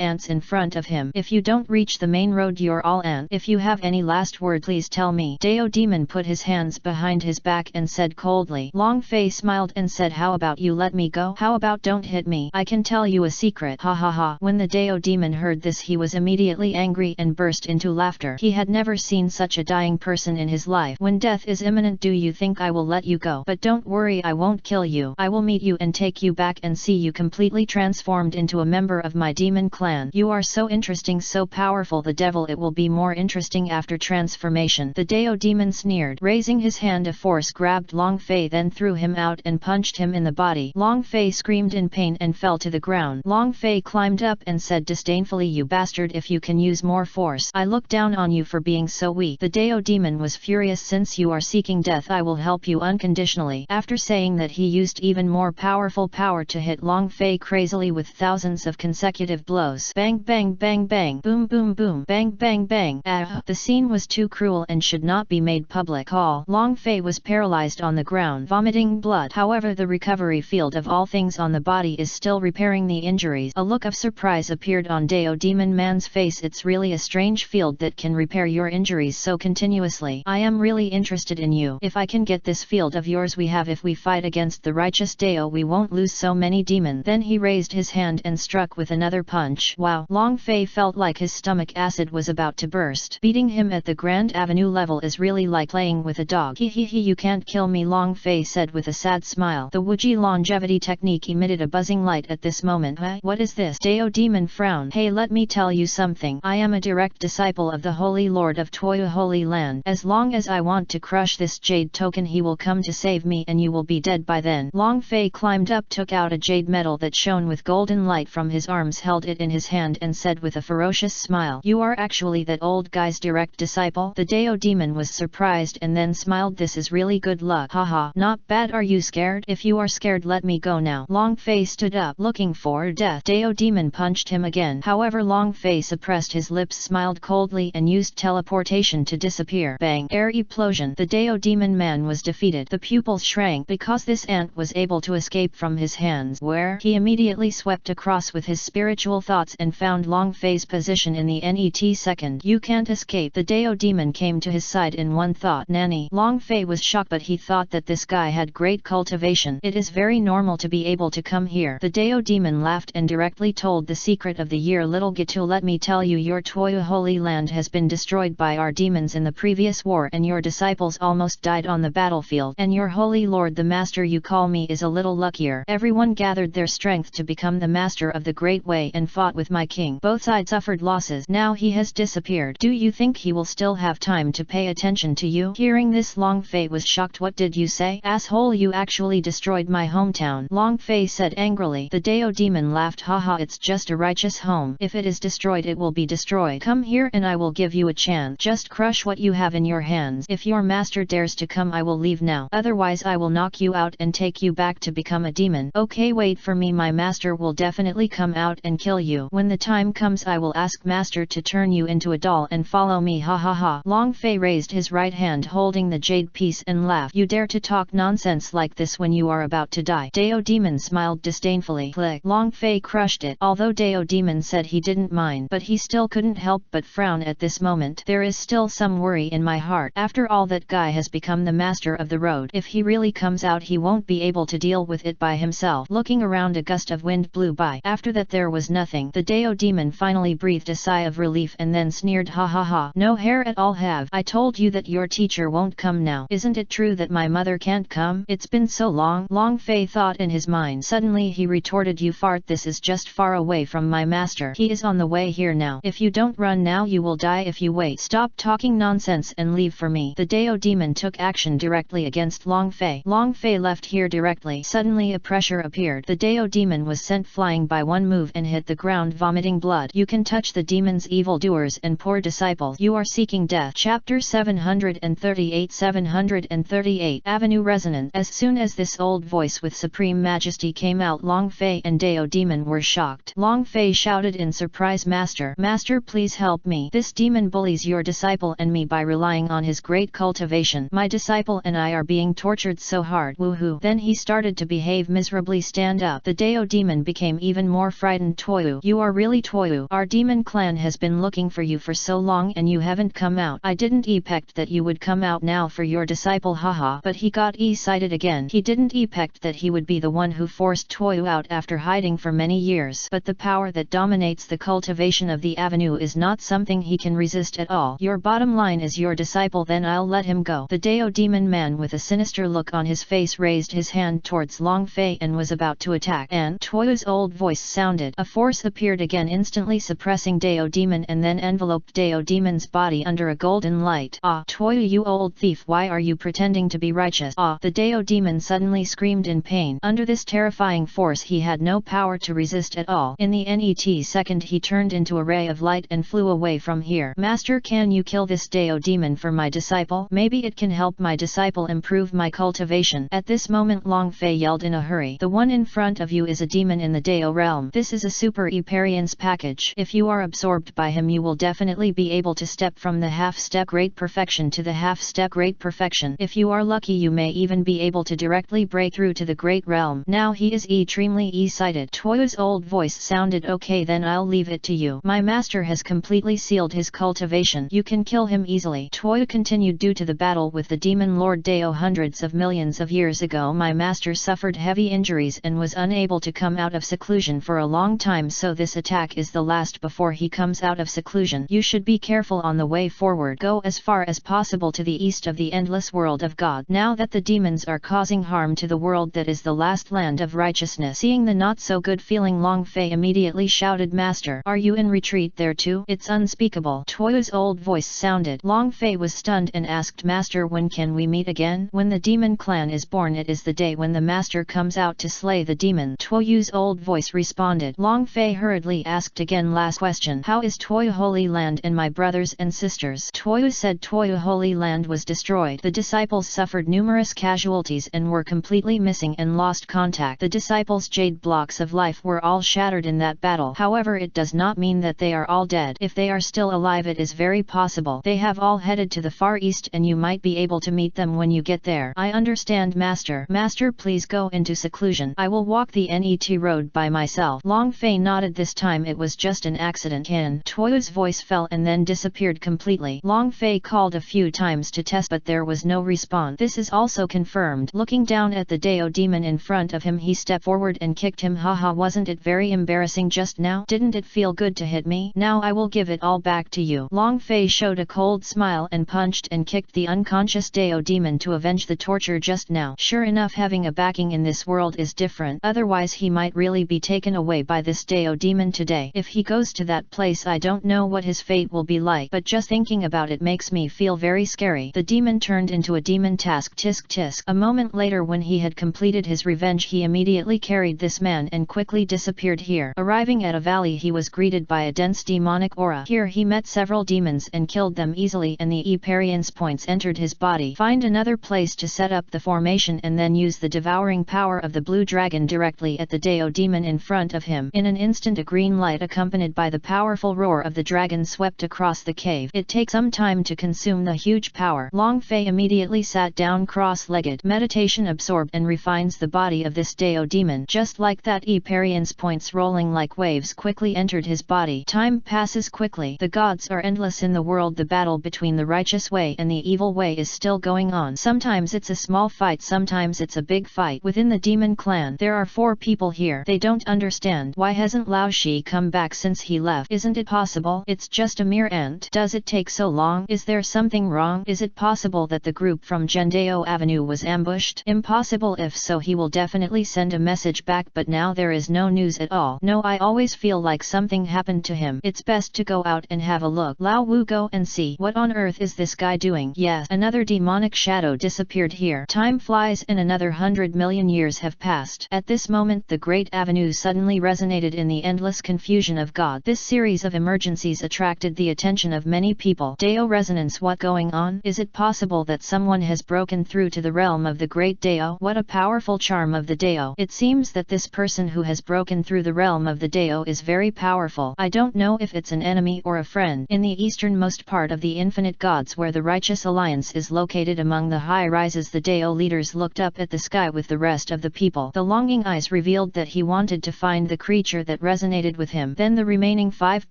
ants in front of him. If you don't reach the main road, you're all ant. If you have any last word, please tell me. Dao Demon put his hands behind his back and said coldly. Long Fei smiled and said, how about you let me go? How about don't hit me? I can tell you a secret. Ha ha ha. When the Dao Demon heard this, he was immediately angry and burst into laughter. He had never seen such a dying person in his life. When death is imminent, do you think I will let you go? But don't worry, I won't kill you. I will meet you and take you back and see you completely transformed into a member of my demon clan. You are so interesting, so powerful. The devil, it will be more interesting after transformation. The Dao Demon sneered. Raising his hand, a force grabbed Long Fei, then threw him out and punched him in the body. Long Fei screamed in pain and fell to the ground. Long Fei climbed up and said disdainfully, you bastard, if you can use more force, I look down on you for being so weak. The Dao Demon was furious. Since you are seeking death, I will help you unconditionally. After saying that, he used even more powerful power to hit Long Fei crazily with thousands of consecutive blows. Bang bang bang bang, boom boom boom, bang bang bang. The scene was too cruel and should not be made public. Long Fei was paralyzed on the ground, vomiting blood. However, the recovery field of all things on the body is still repairing the injuries. A look of surprise appeared on Dao Demon Man's face. It's really a strange field that can repair your injuries so continuously. I am really interested in you. If I can get this field of yours, we have. If we fight against the righteous Dao, we won't lose so many demons. Then he raised his hand and struck with another punch. Wow! Long Fei felt like his stomach acid was about to burst. Beating him at the Grand Avenue level is really like playing with a dog. You can't kill me, Long Fei said with a sad smile. The Wuji longevity technique emitted a buzzing light at this moment. What is this? Dao Demon frowned. Hey, let me tell you something. I am a direct disciple of the Holy Lord of Toya Holy Land. As long as I want to crush this jade token, he will come to save me and you will be dead by then. Long Fei climbed up, took out a jade medal that shone with golden light from his arms, held it in his hand and said with a ferocious smile, you are actually that old guy's direct disciple? The Dao Demon was surprised and then smiled. This is really good luck. Haha, not bad. Are you scared? If you are scared, let me go now. Long Fei stood up, looking for death. Dao Demon punched him again. However, Long Fei suppressed his lips, smiled coldly and used teleportation to disappear. Bang! Air explosion. The Dao Demon Man was defeated. The pupils shrank because this ant was able to escape from his hands, where he immediately swept across with his spiritual thoughts and found Long Fei's position in the net second. You can't escape. The Dao Demon came to his side in one thought. Nanny. Long Fei was shocked, but he thought that this guy had great cultivation. It is very normal to be able to come here. The Dao Demon laughed and directly told the secret of the year. Little Gitu, let me tell you, your Toya Holy Land has been destroyed by our demons in the previous war, and your disciples almost died on the battlefield, and your Holy Lord, the Master you call me, is a little luckier. Everyone gathered their strength to become the Master of the Great Way and fought with my king. Both sides suffered losses. Now he has disappeared. Do you think he will still have time to pay attention to you? Hearing this, Long Fei was shocked. What did you say? Asshole, you actually destroyed my hometown. Long Fei said angrily. The Dao demon laughed. Haha, it's just a righteous home. If it is destroyed, it will be destroyed. Come here and I will give you a chance. Just crush what you have in your hands. If your master dares to come, I will leave now. Otherwise I will knock you out and take you back to become a demon. Okay, wait for me. My master will definitely come out and kill you. When the time comes, I will ask master to turn you into a doll and follow me. Ha ha ha. Long Fei raised his right hand holding the jade piece and laughed. You dare to talk nonsense like this when you are about to die? Dao demon smiled disdainfully. Click. Long Fei crushed it. Although Dao demon said he didn't mind, but he still couldn't help but frown at this moment. There is still some worry in my heart. After all, that guy has become the master of the road. If he really comes out, he won't be able to deal with it by himself. Looking around, a gust of wind blew by. After that there was nothing. The Dao demon finally breathed a sigh of relief and then sneered. Ha ha ha. No hair at all have. I told you that your teacher won't come now. Isn't it true that my mother can't come? It's been so long. Long Fei thought in his mind. Suddenly he retorted. You fart. This is just far away from my master. He is on the way here now. If you don't run now, you will die if you wait. Stop talking nonsense and leave for me. The Dao demon took action directly against Long Fei. Long Fei left here directly. Suddenly a pressure appeared. The Dao demon was sent flying by one move and hit the ground, vomiting blood. You can touch the demon's evildoers and poor disciples. You are seeking death. Chapter 738. 738 Avenue Resonance. As soon as this old voice with supreme majesty came out, Long Fei and Dao demon were shocked. Long Fei shouted in surprise, Master, Master, please help me. This demon bullies your disciple and me by relying on his great cultivation. My disciple and I are being tortured so hard. Woohoo. Then he started to behave miserably. Stand up. The Dao demon became even more frightened. Toyu, you are really Toyu. Our demon clan has been looking for you for so long and you haven't come out. I didn't expect that you would come out now for your disciple. Haha. But he got excited again. He didn't expect that he would be the one who forced Toyu out after hiding for many years. But the power that dominates the cultivation of the avenue is not something he can resist at all. Your bottom line is your disciple, then I'll let him go. The Dao demon man with a sinister look on his face raised his hand towards Long Fei and was about to attack. And Toyu's old voice sounded. A force appeared again, instantly suppressing Dao demon and then enveloped Dao demon's body under a golden light. Ah, Toyu, you old thief, why are you pretending to be righteous? Ah, the Dao demon suddenly screamed in pain. Under this terrifying force he had no power to resist at all. In the net second he turned into a ray of light and flew away from here. Master, can you kill this Dao demon for my disciple? Maybe it can help my disciple improve my cultivation. At this moment Long Fei yelled in a hurry. The one in front of you is a demon in the Dao realm. This is a super experience package. If you are absorbed by him, you will definitely be able to step from the half-step great perfection to the half-step great perfection. If you are lucky, you may even be able to directly break through to the great realm. Now he is extremely excited. Toyu's old voice sounded. Okay, then I'll leave it to you. My master has completely sealed his cultivation. You can kill him easily. Toyu continued. Due to the battle with the demon lord Dao hundreds of millions of years ago, my master suffered heavy injuries and was unable to come out of seclusion for a long time, so this attack is the last before he comes out of seclusion. You should be careful on the way forward. Go as far as possible to the east of the endless world of God. Now that the demons are causing harm to the world that is the last land of righteousness. Seeing the not so good feeling, Long Fei immediately shouted, Master, are you in retreat there too? It's unspeakable. Toyu's old voice sounded. Long Fei was stunned and asked, Master, when can we meet again? When the demon clan is born, it is the day when the master comes out to slay the demon. Toyu's old voice responded. Long Fei hurriedly asked again, last question. How is Toyu Holy Land and my brothers and sisters? Toyu said. Toyu Holy Land was destroyed. The disciples suffered numerous casualties and were completely missing and lost contact. The disciples' jade blocks of life were all shattered in that battle. However, it does not mean that they are all dead. If they are still alive, it is very possible they have all headed to the far east and you might be able to meet them when you get there. I understand, Master. Master, please go into seclusion. I will walk the net road by myself. Long Fei nodded. This time it was just an accident. Toyu's voice fell and then disappeared completely. Long Fei called a few times to test, but there was no response. This is also confirmed. Looking down at the Dao demon in front of him, he stepped forward and kicked him. Haha, wasn't it very embarrassing just now? Didn't it feel good to hit me? Now I will give it all back to you. Long Fei showed a cold smile and punched and kicked the unconscious Dao demon to avenge the torture just now. Sure enough, having a backing in this world is different. Otherwise he might really be taken away by this Dao demon today. If he goes to that place, place. I don't know what his fate will be like, but just thinking about it makes me feel very scary. The demon turned into a demon task. Tisk tisk. A moment later, when he had completed his revenge, he immediately carried this man and quickly disappeared here. Arriving at a valley, he was greeted by a dense demonic aura. Here he met several demons and killed them easily, and the Eparian's points entered his body. Find another place to set up the formation and then use the devouring power of the blue dragon directly at the Dao demon in front of him. In an instant, a green light accompanied by the powerful roar of the dragon swept across the cave. It takes some time to consume the huge power. Long Fei immediately sat down cross-legged. Meditation absorbed and refines the body of this Dao demon. Just like that, Eparian's points rolling like waves quickly entered his body. Time passes quickly. The gods are endless in the world. The battle between the righteous way and the evil way is still going on. Sometimes it's a small fight, sometimes it's a big fight. Within the demon clan, there are 4 people here. They don't understand. Why hasn't Lao Shi come back since he left? Isn't it possible? It's just a mere ant. Does it take so long? Is there something wrong? Is it possible that the group from Jendao Avenue was ambushed? Impossible. If so, he will definitely send a message back, but now there is no news at all. No, I always feel like something happened to him. It's best to go out and have a look. Lao Wu, go and see. What on earth is this guy doing? Yes, another demonic shadow disappeared here. Time flies and another 100 million years have passed. At this moment, the Great Avenue suddenly resonated in the endless confusion of God. This series of emergencies attracted the attention of many people. Dao resonance. What going on? Is it possible that someone has broken through to the realm of the Great Dao? What a powerful charm of the Dao. It seems that this person who has broken through the realm of the Dao is very powerful. I don't know if it's an enemy or a friend. In the easternmost part of the infinite gods, where the righteous alliance is located among the high rises, the Dao leaders looked up at the sky with the rest of the people. The longing eyes revealed that he wanted to find the creature that resonated with him. Then the remaining 5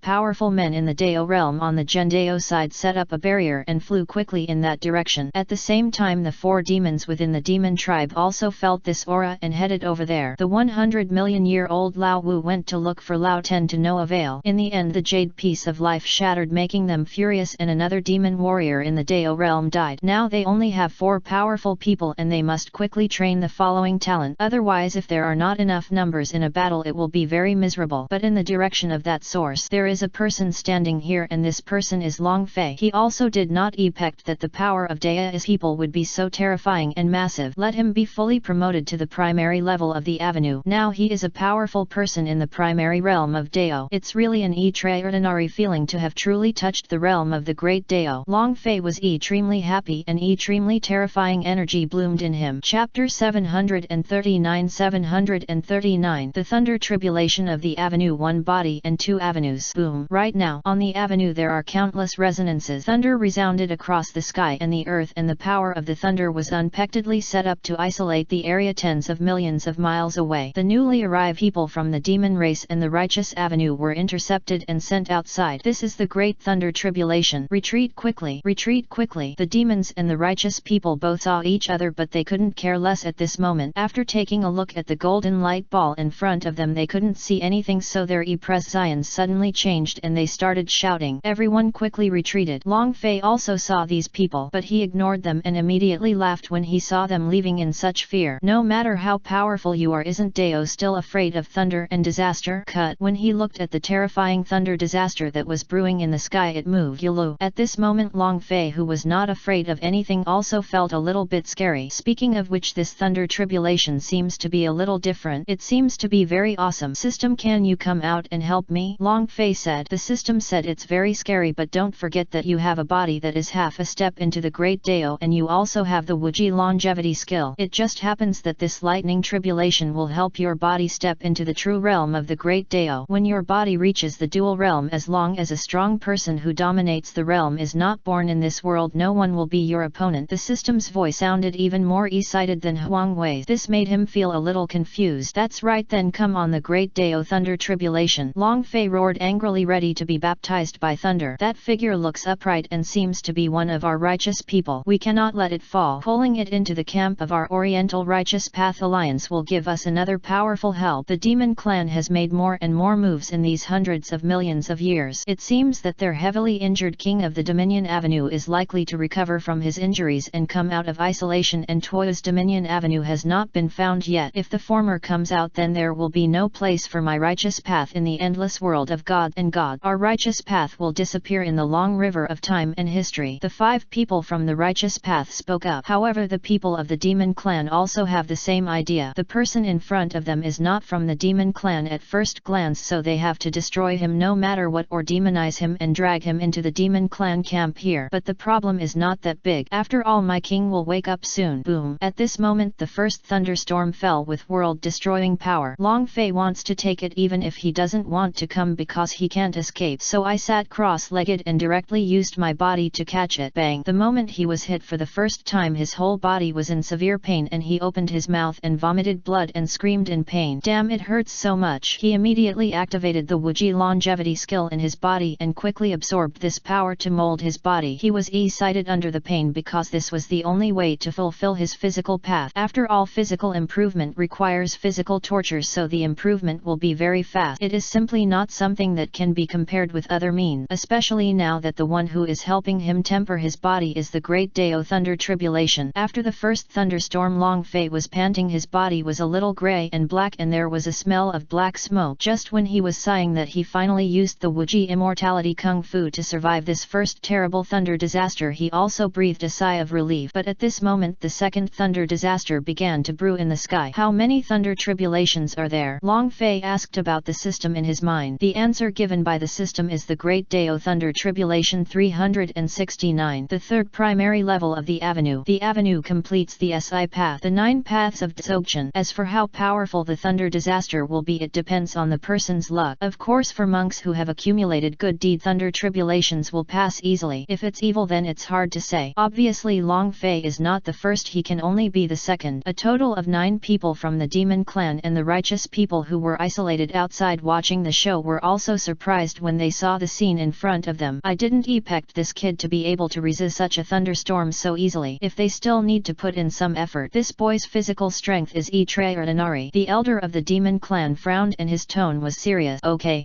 powerful men in the Dao realm on the Jendao side set up a barrier and flew quickly in that direction. At the same time, the 4 demons within the demon tribe also felt this aura and headed over there. The 100-million-year-old Lao Wu went to look for Lao Ten to no avail. In the end, the jade piece of life shattered, making them furious, and another demon warrior in the Dao realm died. Now they only have 4 powerful people and they must quickly train the following talent. Otherwise, if there are not enough numbers in a battle, it will be very miserable. But in the direction of that source, there is a person standing here, and this person is Long Fei. He also did not expect that the power of Dao's people would be so terrifying and massive. Let him be fully promoted to the primary level of the avenue. Now he is a powerful person in the primary realm of Dao. It's really an extraordinary feeling to have truly touched the realm of the Great Dao. Long Fei was extremely happy, and extremely terrifying energy bloomed in him. Chapter 739. The Thunder Tribulation of the Avenue. 1 body and 2 avenues. Boom. Right now, on the avenue there are countless resonances. Thunder resounded across the sky and the earth, and the power of the thunder was unexpectedly set up to isolate the area tens of millions of miles away. The newly arrived people from the demon race and the righteous avenue were intercepted and sent outside. This is the Great Thunder Tribulation. Retreat quickly. Retreat quickly. The demons and the righteous people both saw each other, but they couldn't care less at this moment. After taking a look at the golden light ball in front of them, they couldn't see anything, so their impressions suddenly changed and they started shouting. Everyone quickly retreated. Long Fei also saw these people, but he ignored them and immediately laughed when he saw them leaving in such fear. No matter how powerful you are, isn't Dao still afraid of thunder and disaster? Cut. When he looked at the terrifying thunder disaster that was brewing in the sky, it moved. Douluo. At this moment, Long Fei, who was not afraid of anything, also felt a little bit scary. Speaking of which, this thunder tribulation seems to be a little different. It seems to be very awesome. System, can you come out and help me? Long Fei said. The system said, it's very scary, but don't forget that you have a body that is half a step into the Great Dao, and you also have the Wuji longevity skill. It just happens that this lightning tribulation will help your body step into the true realm of the Great Dao. When your body reaches the dual realm, as long as a strong person who dominates the realm is not born in this world, no one will be your opponent. The system's voice sounded even more excited than Huang Wei's. This made him feel a little confused. That's right, then come on, the Great Dao Thunder Tribulation. Long Fei roared angrily, ready to be baptized by thunder. That figure looks upright and seems to be one of our righteous people. We cannot let it fall. Pulling it into the camp of our Oriental Righteous Path Alliance will give us another powerful help. The demon clan has made more and more moves in these hundreds of millions of years. It seems that their heavily injured king of the Dominion Avenue is likely to recover from his injuries and come out of isolation, and Toyo's Dominion Avenue has not been found yet. If the former comes out, then there will be no place for my righteous path in the endless world of gods. God and God. Our righteous path will disappear in the long river of time and history. The 5 people from the righteous path spoke up. However, the people of the demon clan also have the same idea. The person in front of them is not from the demon clan at first glance, so they have to destroy him no matter what or demonize him and drag him into the demon clan camp here. But the problem is not that big. After all, my king will wake up soon. Boom. At this moment the first thunderstorm fell with world-destroying power. Long Fei wants to take it even if he doesn't want to come because he can't escape. So I sat cross-legged and directly used my body to catch it. Bang. The moment he was hit for the first time, his whole body was in severe pain and he opened his mouth and vomited blood and screamed in pain. Damn, it hurts so much. He immediately activated the Wuji longevity skill in his body and quickly absorbed this power to mold his body. He was excited under the pain because this was the only way to fulfill his physical path. After all, physical improvement requires physical torture, so the improvement will be very fast. It is simply not something that can be compared with other means, especially now that the one who is helping him temper his body is the great Dao Thunder Tribulation. After the first thunderstorm, Long Fei was panting. His body was a little grey and black and there was a smell of black smoke. Just when he was sighing that he finally used the Wuji Immortality Kung Fu to survive this first terrible thunder disaster, he also breathed a sigh of relief. But at this moment the second thunder disaster began to brew in the sky. How many thunder tribulations are there? Long Fei asked about the system in his mind. The answer given by the system is the Great Dao Thunder Tribulation 369, the third primary level of the avenue. The avenue completes the SI path, the 9 paths of Dzogchen. As for how powerful the thunder disaster will be, it depends on the person's luck. Of course, for monks who have accumulated good deed, thunder tribulations will pass easily. If it's evil, then it's hard to say. Obviously Long Fei is not the first, he can only be the second. A total of 9 people from the demon clan and the righteous people who were isolated outside watching the show were also surprised when they saw the scene in front of them. I didn't expect this kid to be able to resist such a thunderstorm so easily. If they still need to put in some effort, this boy's physical strength is extraordinary. The elder of the demon clan frowned and his tone was serious. Okay.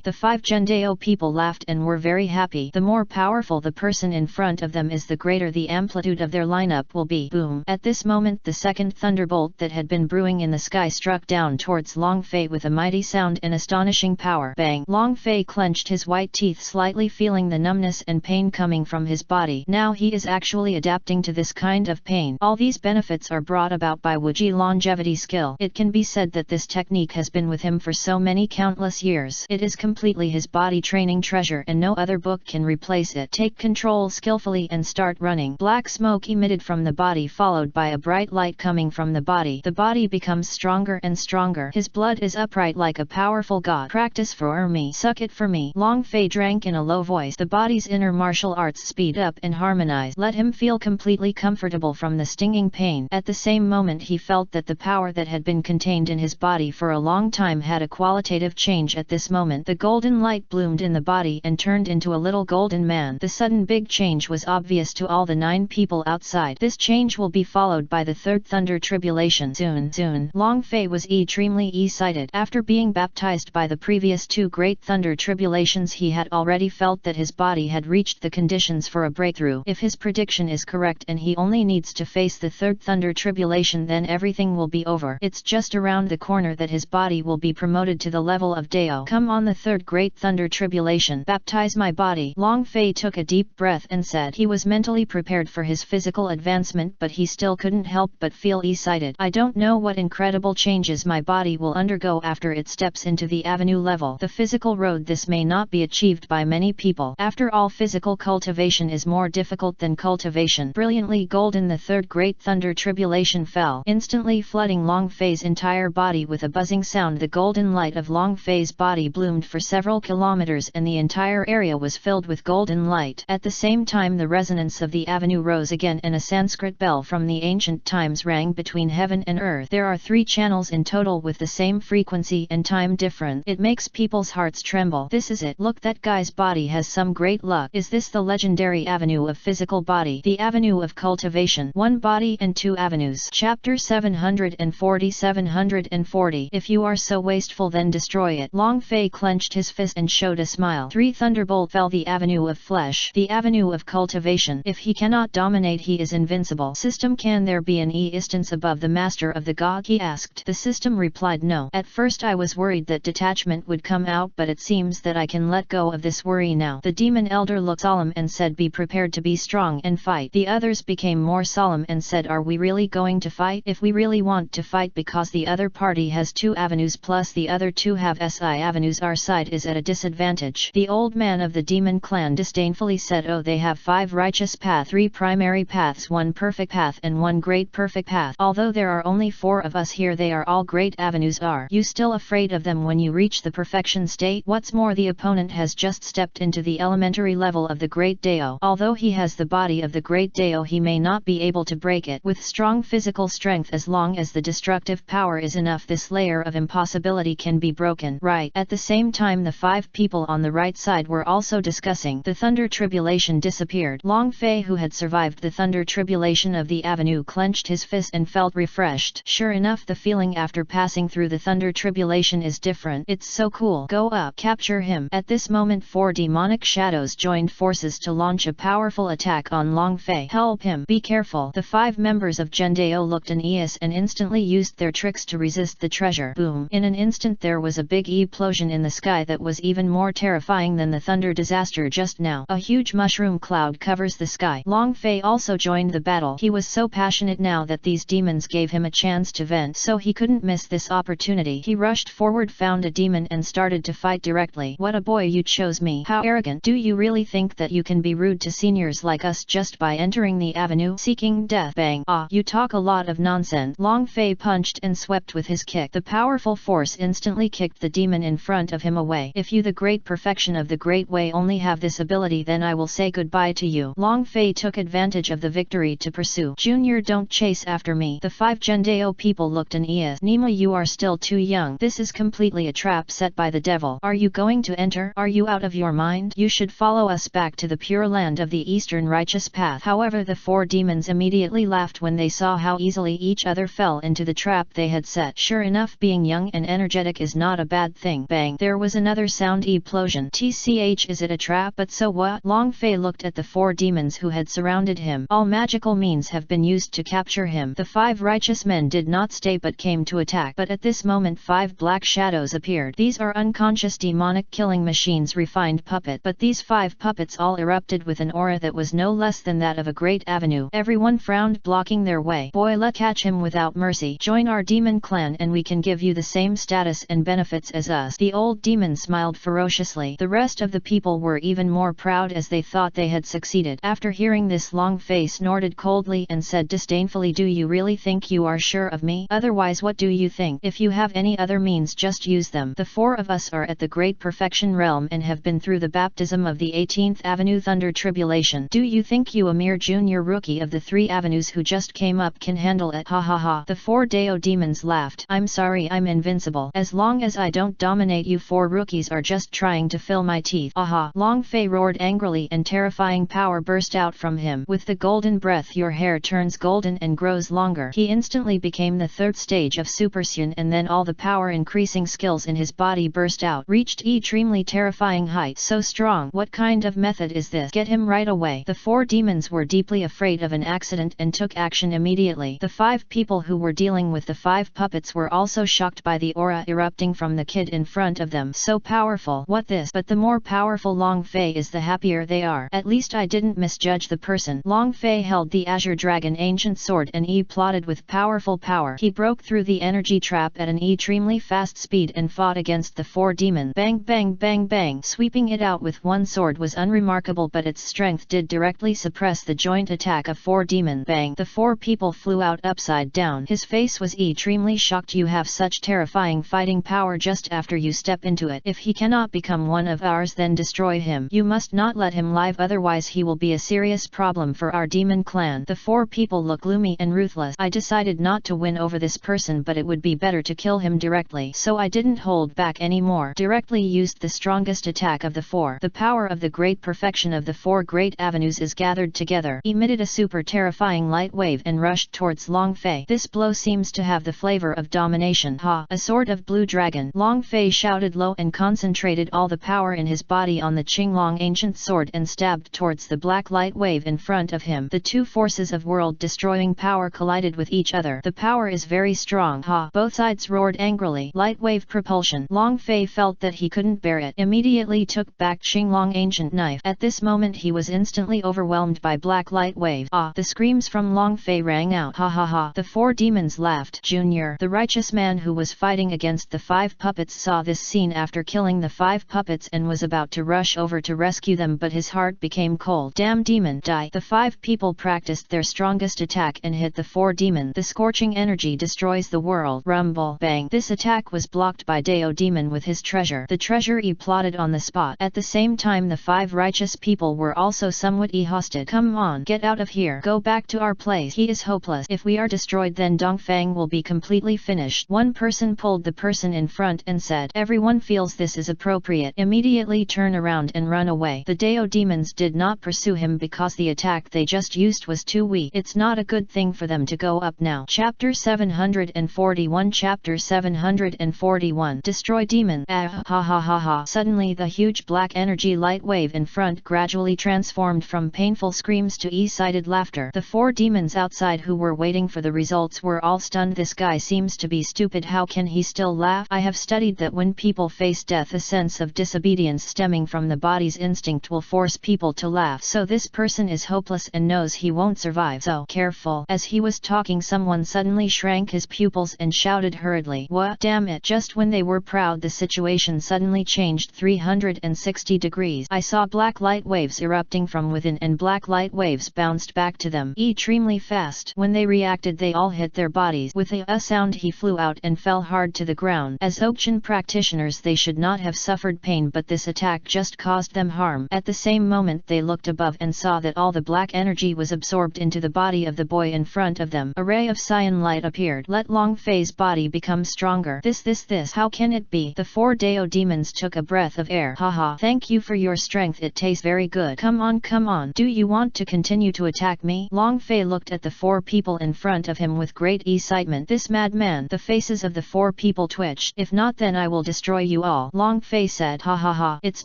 The 5 Gendao people laughed and were very happy. The more powerful the person in front of them is, the greater the amplitude of their lineup will be. Boom. At this moment the second thunderbolt that had been brewing in the sky struck down towards Long Fei with a mighty sound and astonishing power. Bang. Long Fei clenched his white teeth, slightly feeling the numbness and pain coming from his body. Now he is actually adapting to this kind of pain. All these benefits are brought about by Wuji longevity skill. It can be said that this technique has been with him for so many countless years. It is completely his body training treasure and no other book can replace it. Take control skillfully and start running. Black smoke emitted from the body followed by a bright light coming from the body. The body becomes stronger and stronger. His blood is upright like a powerful god. Practice for me. Suck it for me. Long Fei drank in a low voice. The body's inner martial arts speed up and harmonize. Let him feel completely comfortable from the stinging pain. At the same moment he felt that the power that had been contained in his body for a long time had a qualitative change. At this moment the golden light bloomed in the body and turned into a little golden man. The sudden big change was obvious to all the 9 people outside. This change will be followed by the third thunder tribulation soon. Long Fei was extremely excited. After being baptized by the previous 2 great thunder tribulations, he had already felt that his body had reached the conditions for a breakthrough. If his prediction is correct and he only needs to face the third thunder tribulation, then everything will be over. It's just around the corner that his body will be promoted to the level of Dao. Come on, the third great thunder tribulation. Baptize my body. Long Fei took a deep breath and said. He was mentally prepared for his physical advancement, but he still couldn't help but feel excited. I don't know what incredible changes my body will undergo after it steps into the avenue level. The physical road, this may not be achieved by many people. After all, physical cultivation is more difficult than cultivation. Brilliantly golden, the third great thunder tribulation fell, instantly flooding Long Fei's entire body with a buzzing sound. The golden light of Long Fei's body bloomed for several kilometers and the entire area was filled with golden light. At the same time the resonance of the avenue rose again and a Sanskrit bell from the ancient times rang between heaven and earth. There are 3 channels in total with the same frequency and time difference. It makes people's hearts tremble. This is it. Look, that guy's body has some great luck. Is this the legendary avenue of physical body? The avenue of cultivation. 1 body and 2 avenues. Chapter 740. If you are so wasteful, then destroy it. Long Fei clenched his fist and showed a smile. 3 thunderbolt fell. The avenue of flesh. The avenue of cultivation. If he cannot dominate, he is invincible. System, can there be an instance above the master of the god? He asked. The system replied, no. At first I was worried that detachment would come out, but but it seems that I can let go of this worry now. The demon elder looked solemn and said, be prepared to be strong and fight. The others became more solemn and said, are we really going to fight? If we really want to fight, because the other party has 2 avenues plus the other 2 have SI avenues, our side is at a disadvantage. The old man of the demon clan disdainfully said, oh, they have 5 righteous paths, 3 primary paths, 1 perfect path and 1 great perfect path. Although there are only 4 of us here, they are all great avenues. Are you still afraid of them when you reach the perfection state? What's more, the opponent has just stepped into the elementary level of the great Dao. Although he has the body of the great Dao, he may not be able to break it with strong physical strength. As long as the destructive power is enough, this layer of impossibility can be broken. Right. At the same time, the 5 people on the right side were also discussing. The thunder tribulation disappeared. Long Fei, who had survived the thunder tribulation of the avenue, clenched his fist and felt refreshed. Sure enough, the feeling after passing through the thunder tribulation is different. It's so cool. Go up, capture him. At this moment, 4 demonic shadows joined forces to launch a powerful attack on Long Fei. Help him. Be careful. The 5 members of Jendao looked an eas and instantly used their tricks to resist the treasure. Boom. In an instant there was a big explosion in the sky that was even more terrifying than the thunder disaster just now. A huge mushroom cloud covers the sky. Long Fei also joined the battle. He was so passionate now that these demons gave him a chance to vent, so he couldn't miss this opportunity. He rushed forward, found a demon and started to fight directly. What a boy, you chose me. How arrogant. Do you really think that you can be rude to seniors like us just by entering the avenue seeking death? Bang. Ah, you talk a lot of nonsense. Long Fei punched and swept with his kick. The powerful force instantly kicked the demon in front of him away. If you, the great perfection of the great way, only have this ability, then I will say goodbye to you. Long Fei took advantage of the victory to pursue. Junior, don't chase after me. The 5 Jendao people looked an eas. Nima, you are still too young. This is completely a trap set by the devil. Are you going to enter? Are you out of your mind? You should follow us back to the pure land of the eastern righteous path. However, the 4 demons immediately laughed when they saw how easily each other fell into the trap they had set. Sure enough, being young and energetic is not a bad thing. Bang. There was another sound explosion. TCH, is it a trap? But so what? Long Fei looked at the 4 demons who had surrounded him. All magical means have been used to capture him. The 5 righteous men did not stay but came to attack. But at this moment 5 black shadows appeared. These are unconscious demonic killing machines, refined puppet. But these 5 puppets all erupted with an aura that was no less than that of a great avenue. Everyone frowned, blocking their way. Boy, let's catch him without mercy. Join our demon clan and we can give you the same status and benefits as us. The old demon smiled ferociously. The rest of the people were even more proud as they thought they had succeeded. After hearing this, Long Fei snorted coldly and said disdainfully, do you really think you are sure of me? Otherwise, what do you think? If you have any other means, just use them. The 4 of us are at the great perfection realm and have been through the baptism of the 18th Avenue thunder tribulation. Do you think you, a mere junior rookie of the 3 avenues who just came up, can handle it? Ha ha ha. The 4 Dao demons laughed. I'm sorry, I'm invincible. As long as I don't dominate, you 4 rookies are just trying to fill my teeth. Aha. Long Fei roared angrily and terrifying power burst out from him. With the golden breath, your hair turns golden and grows longer. He instantly became the 3rd stage of Super Saiyan, and then all the power increasing skills in his body burst out, reached extremely terrifying height. So strong. What kind of method is this? Get him right away. The 4 demons were deeply afraid of an accident and took action immediately. The 5 people who were dealing with the 5 puppets were also shocked by the aura erupting from the kid in front of them. So powerful. What this? But the more powerful Long Fei is, the happier they are. At least I didn't misjudge the person. Long Fei held the Azure Dragon ancient sword and plotted with powerful power. He broke through the energy trap at an extremely fast speed and fought against the 4 demons. Bang bang bang bang. Sweeping it out with one sword was unremarkable, but its strength did directly suppress the joint attack of 4 demons. Bang. The 4 people flew out upside down. His face was extremely shocked. You have such terrifying fighting power just after you step into it. If he cannot become one of ours, then destroy him. You must not let him live, otherwise he will be a serious problem for our demon clan. The 4 people look gloomy and ruthless. I decided not to win over this person, but it would be better to kill him directly. So I didn't hold back anymore. Directly used the strongest attack of the 4. The power of the great perfection of the 4 great avenues is gathered together, emitted a super terrifying light wave and rushed towards Long Fei. This blow seems to have the flavor of domination. Ha! A sword of blue dragon. Long Fei shouted low and concentrated all the power in his body on the Qinglong ancient sword and stabbed towards the black light wave in front of him. The 2 forces of world-destroying power collided with each other. The power is very strong. Ha! Both sides roared angrily. Light wave propulsion. Long Fei felt that he couldn't bear it, immediately took back Xinglong ancient knife. At this moment he was instantly overwhelmed by black light wave. Ah! The screams from Long Fei rang out. Ha ha ha! The four demons laughed. Junior, the righteous man who was fighting against the 5 puppets, saw this scene after killing the 5 puppets and was about to rush over to rescue them, but his heart became cold. Damn demon, die! The 5 people practiced their strongest attack and hit the 4 demon. The scorching energy destroys the world. Rumble, bang! This attack was blocked by Dao demon with his treasure. The treasure he plotted on the spot. At the same time the 5 righteous people were also somewhat exhausted. Come on, get out of here. Go back to our place. He is hopeless. If we are destroyed, then Dongfang will be completely finished. One person pulled the person in front and said, everyone feels this is appropriate. Immediately turn around and run away. The Dao demons did not pursue him because the attack they just used was too weak. It's not a good thing for them to go up now. Chapter 741. Chapter 741. Destroy demon. Ah, ha ha ha ha. Suddenly the huge black energy light wave in front gradually transformed from painful screams to excited laughter. The 4 demons outside who were waiting for the results were all stunned. This guy seems to be stupid. How can he still laugh? I have studied that when people face death, a sense of disobedience stemming from the body's instinct will force people to laugh. So this person is hopeless and knows he won't survive. So careful. As he was talking, someone suddenly shrank his pupils and shouted hurriedly, what? Damn it! Just when they were proud, the situation suddenly changed 360 degrees. I saw black light waves erupting from within and black light waves bounced back to them extremely fast. When they reacted, they all hit their bodies. With a sound, he flew out and fell hard to the ground. As Okshan practitioners, they should not have suffered pain, but this attack just caused them harm. At the same moment they looked above and saw that all the black energy was absorbed into the body of the boy in front of them. A ray of cyan light appeared. Let Long Fei's body become stronger. This. How can it be? The 4 Dao demons took a breath of air. Haha, thank you for your strength. It tastes very good. Come on. Do you want to continue to attack me? Long Fei looked at the 4 people in front of him with great excitement. This madman. The faces of the 4 people twitched. If not, then I will destroy you all. Long Fei said. Ha ha ha. It's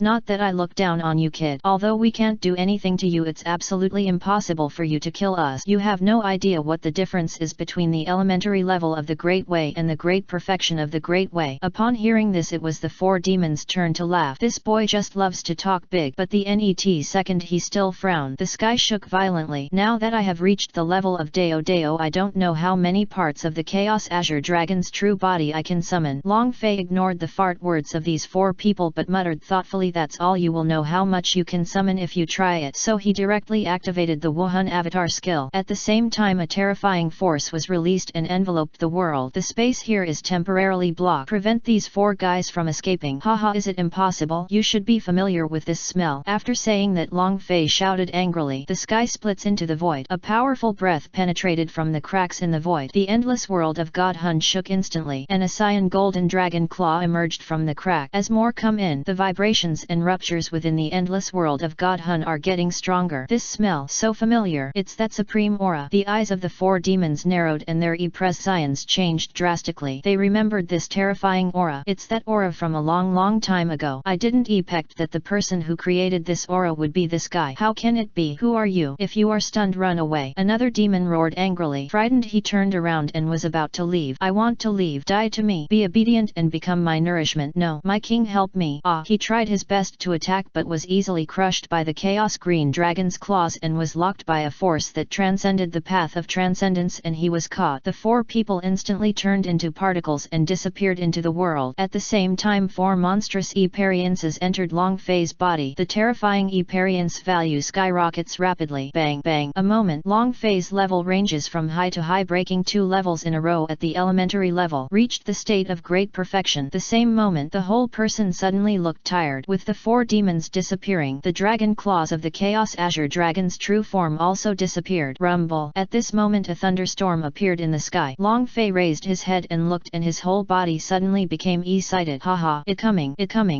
not that I look down on you, kid. Although we can't do anything to you, it's absolutely impossible for you to kill us. You have no idea what the difference is between the elementary level of the Great Way and the great perfection of the Great Way. Upon hearing this, it was the 4 demons' turn to laugh. This boy just loves to talk big. But the net second he still frowned. The sky shook violently. Now that I have reached the level of Dao, I don't know how many parts of the Chaos Azure Dragon's true body I can summon. Long Fei ignored the fart words of these 4 people but muttered thoughtfully, that's all you will know how much you can summon if you try it. So he directly activated the Wuhan avatar skill. At the same time, a terrifying force was released and enveloped the world. The space here is temporarily blocked. Prevent these 4 guys from escaping. Haha, is it impossible? You should be familiar with this smell. After saying that, Long Fei shouted angrily. The sky splits into the void. A powerful breath penetrated from the cracks in the void. The endless world of God Hun shook instantly, and a cyan golden dragon claw emerged from the crack. As more come in, the vibrations and ruptures within the endless world of God Hun are getting stronger. This smell, so familiar. It's that supreme aura. The eyes of the 4 demons narrowed and their e-prescience changed drastically. They remembered this terrifying aura. It's that aura from a long time ago. I didn't expect that the person who created this aura would be this guy. How can it be? Who are you? If you are stunned, run away. Another demon roared angrily. Frightened, he turned around and was about to leave. I want to leave. Die to me. Be obedient and become my nourishment. No, my king, help me. Ah! He tried his best to attack but was easily crushed by the Chaos Green Dragon's claws and was locked by a force that transcended the path of transcendence, and he was caught. The 4 people instantly turned into particles and disappeared into the world. At the same time, 4 monstrous e-periences entered Long Fei's body. The terrifying e-perience value skyrockets rapidly. Bang bang. A moment. Long Fei's level ranges from high to high, breaking 2 levels in a row at the elementary level. Reached the state of great perfection. The same moment, the whole person suddenly looked tired. With the 4 demons disappearing, the dragon claws of the Chaos Azure Dragon's true form also disappeared. Rumble. At this moment, a thunderstorm appeared in the sky. Long Fei raised his head and looked, and his whole body suddenly became excited. Haha, it coming.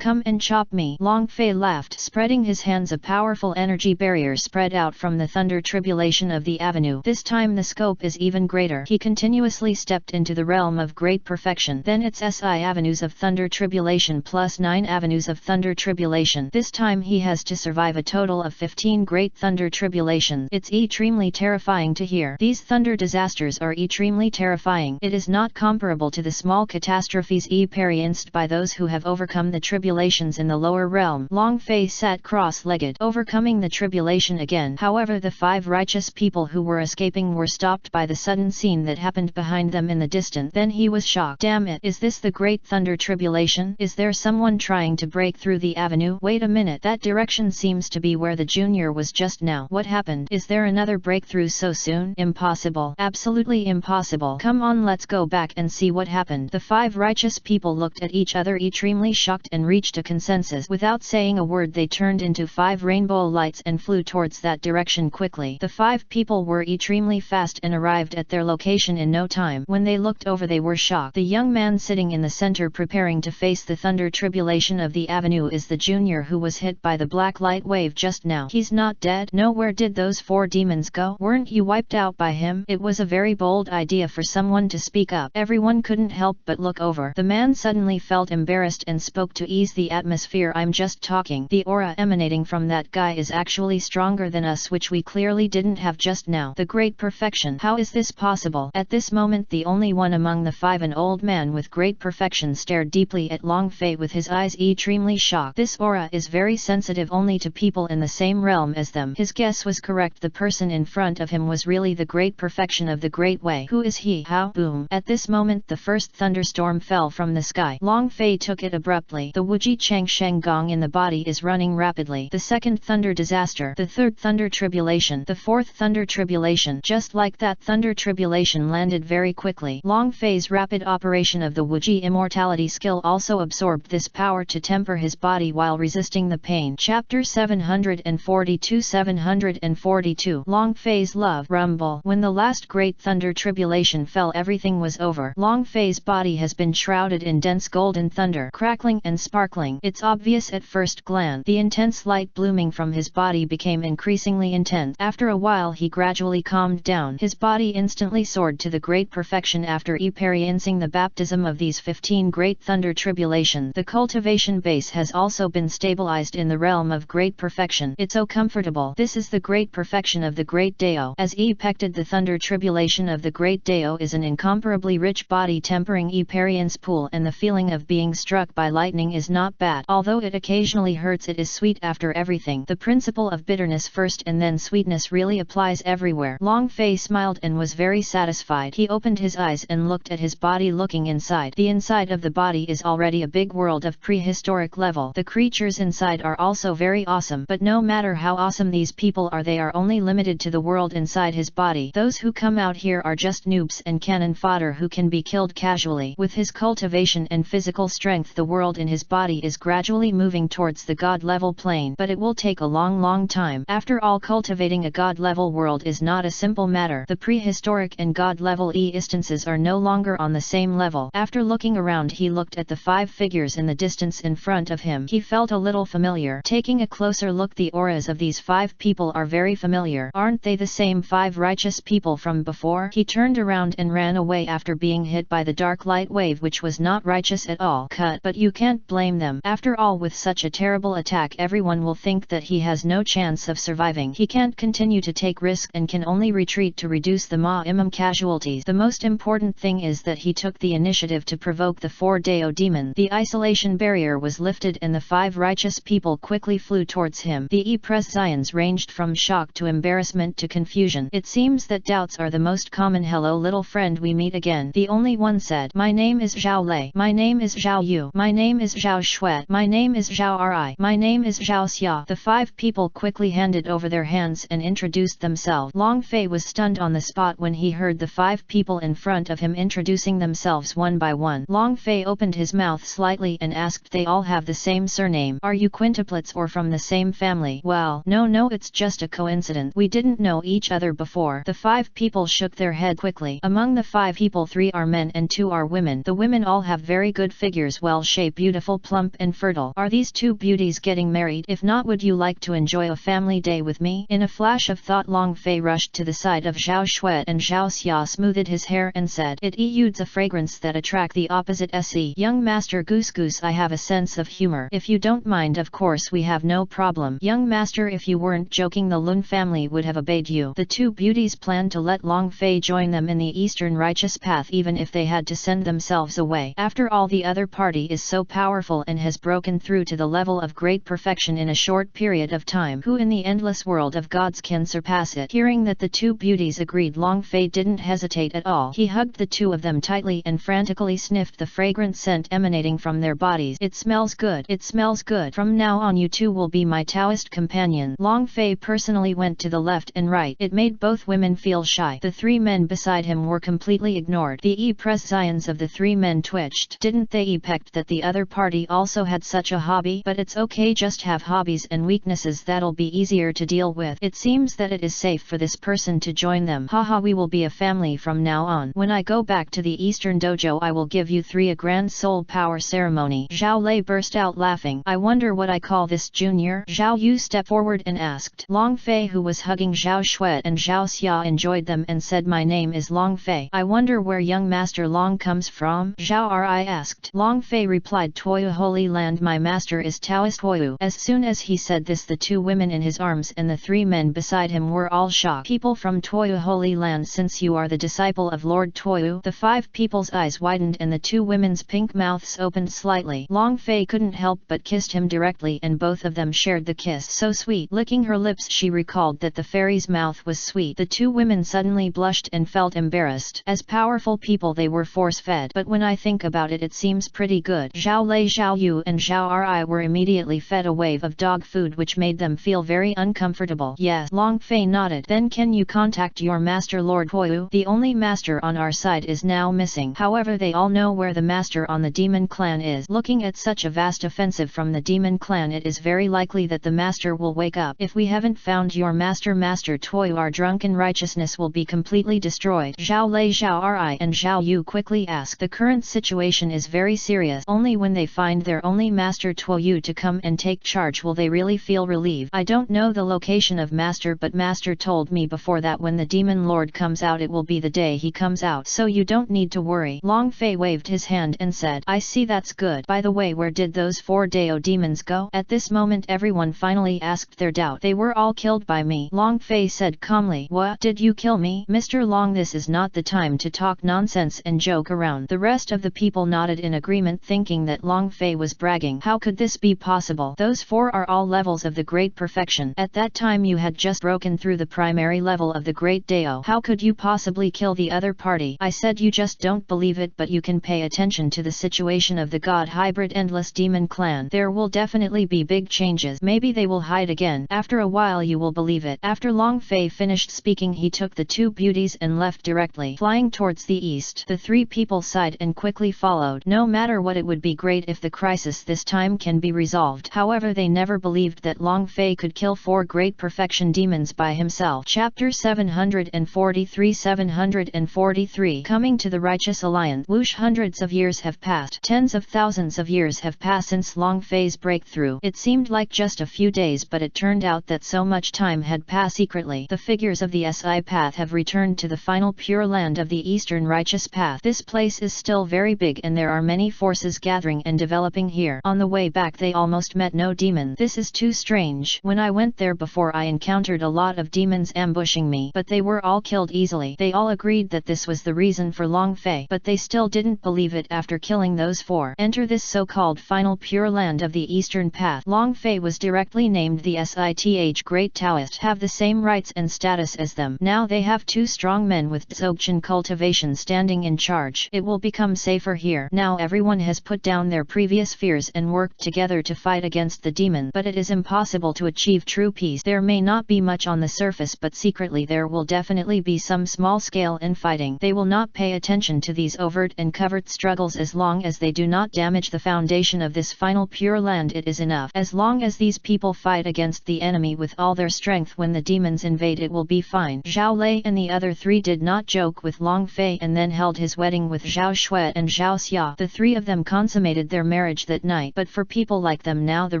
Come and chop me. Long Fei laughed. Spreading his hands, a powerful energy barrier spread out from the thunder tribulation of the avenue. This time the scope is even greater. He continuously stepped into the realm of great perfection. Then it's SI avenues of thunder tribulation plus 9 avenues of thunder tribulation. This time he has to survive a total of 15 great thunder tribulations. It's extremely terrifying to hear. These thunder disasters are extremely terrifying. It is not comparable to the small catastrophes experienced by those who who have overcome the tribulations in the lower realm. Long Fei sat cross-legged, overcoming the tribulation again. However, the 5 righteous people who were escaping were stopped by the sudden scene that happened behind them in the distance. Then he was shocked. Damn it, is this the Great Thunder Tribulation? Is there someone trying to break through the avenue? Wait a minute, that direction seems to be where the junior was just now. What happened? Is there another breakthrough so soon? Impossible. Absolutely impossible. Come on, let's go back and see what happened. The 5 righteous people looked at each other extremely shocked and reached a consensus. Without saying a word, they turned into 5 rainbow lights and flew towards that direction quickly. The 5 people were extremely fast and arrived at their location in no time. When they looked over, they were shocked. The young man sitting in the center preparing to face the thunder tribulation of the avenue is the junior who was hit by the black light wave just now. He's not dead? No, where did those 4 demons go? Weren't you wiped out by him? It was a very bold idea for someone to speak up. Everyone couldn't help but look over. The man suddenly felt embarrassed and spoke to ease the atmosphere. I'm just talking. The aura emanating from that guy is actually stronger than us, which we clearly didn't have just now. The great perfection. How is this possible? At this moment, the only one among the 5, an old man with great perfection, stared deeply at Long Fei with his eyes extremely shocked. This aura is very sensitive only to people in the same realm as them. His guess was correct. The person in front of him was really the great perfection of the Great Way. Who is he? How? Boom. At this moment, the first thunderstorm fell from the sky. Long Fei took it abruptly. The Wuji Chang Sheng Gong in the body is running rapidly. The second thunder disaster. The third thunder tribulation. The fourth thunder tribulation. Just like that, thunder tribulation landed very quickly. Long Fei's rapid operation of the Wuji immortality skill also absorbed this power to temper his body while resisting the pain. Chapter 742. Long Fei's love rumble. When the last great thunder tribulation fell, everything was over. Long Fei's body has been shrouded in dense golden thunder, crackling and sparkling. It's obvious at first glance. The intense light blooming from his body became increasingly intense. After a while, he gradually calmed down. His body instantly soared to the great perfection after experiencing the baptism of these 15 great thunder tribulations. The cultivation base has also been stabilized in the realm of great perfection. It's so comfortable. This is the great perfection of the great Dao. As expected, the thunder tribulation of the great Dao is an incomparably rich body tempering experience pool, and the feeling of being struck by lightning is not bad. Although it occasionally hurts, it is sweet after everything. The principle of bitterness first and then sweetness really applies everywhere. Long Fei smiled and was very satisfied. He opened his eyes and looked at his body. Looking inside, the inside of the body is already a big world of prehistoric level. The creatures inside are also very awesome, but no matter how awesome these people are, they are only limited to the world inside his body. Those who come out here are just noobs and cannon fodder who can be killed casually. With his cultivation and physical strength, the world in his body is gradually moving towards the god level plane, but it will take a long time. After all, cultivating a god level world is not a simple matter. The prehistoric and god level instances are no longer on the same level. After looking around, he looked at the 5 figures in the distance in front of him. He felt a little familiar. Taking a closer look, the auras of these 5 people are very familiar. Aren't they the same 5 righteous people from before? He turned around and ran away after being hit by the dark light wave, which was not righteous at all. Cut. But you can't blame them. After all, with such a terrible attack, everyone will think that he has no chance of surviving. He can't continue to take risk and can only retreat to reduce the minimum casualties. The most important thing is that he took the initiative to provoke the 4 Dao demons. The isolation barrier was lifted and the 5 righteous people quickly flew towards him. The expressions ranged from shock to embarrassment to confusion. It seems that doubts are the most common. Hello little friend, we meet again. The only one said, my name is Zhao Lei. My name is Zhao Yu. My name is Zhao Shuet. My name is Zhao Ri. My name is Zhao Xia. The 5 people quickly handed over their hands and introduced themselves. Long Fei was stunned on the spot when he heard the 5 people in front of him introducing themselves one by one. Long Fei opened his mouth slightly and asked, they all have the same surname. Are you quintuplets or from the same family? Well, no, it's just a coincidence. We didn't know each other before. The 5 people shook their head quickly. Among the 5 people, 3 are men and 2 are women. The women all have very good figures, well-shaped, beautiful, plump and fertile. Are these 2 beauties getting married? If not, would you like to enjoy a family day with me? In a flash of thought, Long Fei rushed to the side of Zhao Shuet and Zhao Xia, smoothed his hair and said, it exudes a fragrance that attract the opposite se. Young Master Goose, I have a sense of humor. If you don't mind, of course we have no problem. Young Master, if you weren't joking, the Lun family would have obeyed you. The 2 beauties planned to let Long Fei join them in the Eastern righteous path, even if they had to send themselves away. After all, the other part party is so powerful and has broken through to the level of great perfection in a short period of time. Who in the endless world of gods can surpass it? Hearing that the two beauties agreed, Long Fei didn't hesitate at all. He hugged the two of them tightly and frantically sniffed the fragrant scent emanating from their bodies. It smells good. It smells good. From now on you two will be my Taoist companion. Long Fei personally went to the left and right. It made both women feel shy. The three men beside him were completely ignored. The prescions of the three men twitched. Didn't they expect that the other party also had such a hobby? But it's okay, just have hobbies and weaknesses, that'll be easier to deal with. It seems that it is safe for this person to join them. Haha, we will be a family from now on. When I go back to the Eastern Dojo I will give you three a grand soul power ceremony. Zhao Lei burst out laughing. I wonder what I call this, Junior? Zhao Yu stepped forward and asked. Long Fei, who was hugging Zhao Shuai and Zhao Xia, enjoyed them and said, my name is Long Fei. I wonder where young Master Long comes from? Zhao Ri asked. Long Fei replied, Toyu Holy Land, my master is Taoist Toyu. As soon as he said this, the two women in his arms and the three men beside him were all shocked. People from Toyu Holy Land, since you are the disciple of Lord Toyu? The five people's eyes widened and the two women's pink mouths opened slightly. Long Fei couldn't help but kissed him directly, and both of them shared the kiss. So sweet. Licking her lips, she recalled that the fairy's mouth was sweet. The two women suddenly blushed and felt embarrassed. As powerful people they were force-fed, but when I think about it, it seems pretty good. Zhao Lei, Zhao Yu and Zhao Ri were immediately fed a wave of dog food which made them feel very uncomfortable. Yes, Long Fei nodded. Then can you contact your master Lord Toyu? The only master on our side is now missing. However, they all know where the master on the demon clan is. Looking at such a vast offensive from the demon clan, it is very likely that the master will wake up. If we haven't found your master Toyu, our drunken righteousness will be completely destroyed. Zhao Lei, Zhao Ri and Zhao Yu quickly asked. The current situation is very serious. Only when they find their only master Toyu to come and take charge will they really feel relieved. I don't know the location of master, but master told me before that when the demon lord comes out it will be the day he comes out, so you don't need to worry. Long Fei waved his hand and said, I see, that's good. By the way, where did those 4 Dao demons go? At this moment everyone finally asked their doubt. They were all killed by me. Long Fei said calmly. What? Did you kill me? Mr. Long, this is not the time to talk nonsense and joke around. The rest of the people nodded in agreement, thinking that Long Fei was bragging. How could this be possible? Those 4 are all levels of the great perfection. At that time you had just broken through the primary level of the great Dao. How could you possibly kill the other party? I said you just don't believe it, but you can pay attention to the situation of the god hybrid endless demon clan. There will definitely be big changes. Maybe they will hide again. After a while you will believe it. After Long Fei finished speaking, he took the 2 beauties and left directly, flying towards the east. The 3 people sighed and quickly followed. No matter what, it would be great if the crisis this time can be resolved. However, they never believed that Long Fei could kill 4 great perfection demons by himself. Chapter 743. Coming to the Righteous Alliance. Whoosh, hundreds of years have passed. Tens of thousands of years have passed since Long Fei's breakthrough. It seemed like just a few days, but it turned out that so much time had passed. Secretly, the figures of the SI path have returned to the final pure land of the Eastern Righteous Path. This place is still very big and there are many forces gathering and developing here. On the way back they almost met no demon. This is too strange. When I went there before I encountered a lot of demons ambushing me, but they were all killed easily. They all agreed that this was the reason for Long Fei, but they still didn't believe it after killing those 4. Enter this so-called final pure land of the Eastern Path. Long Fei was directly named the SITH Great Taoist, have the same rights and status as them. Now they have 2 strong men with Dzogchen cultivation standing in charge. It will become safer here. Now everyone has put down their previous fears and worked together to fight against the demon, but it is impossible to achieve true peace. There may not be much on the surface, but secretly there will definitely be some small scale infighting. They will not pay attention to these overt and covert struggles as long as they do not damage the foundation of this final pure land. It is enough. As long as these people fight against the enemy with all their strength, when the demons invade it will be fine. Zhao Lei and the other 3 did not joke with Long Fei and then held his wedding with Zhao Shuai and Zhao Xia. The 3 of them consummated their marriage that night, but for people like them now the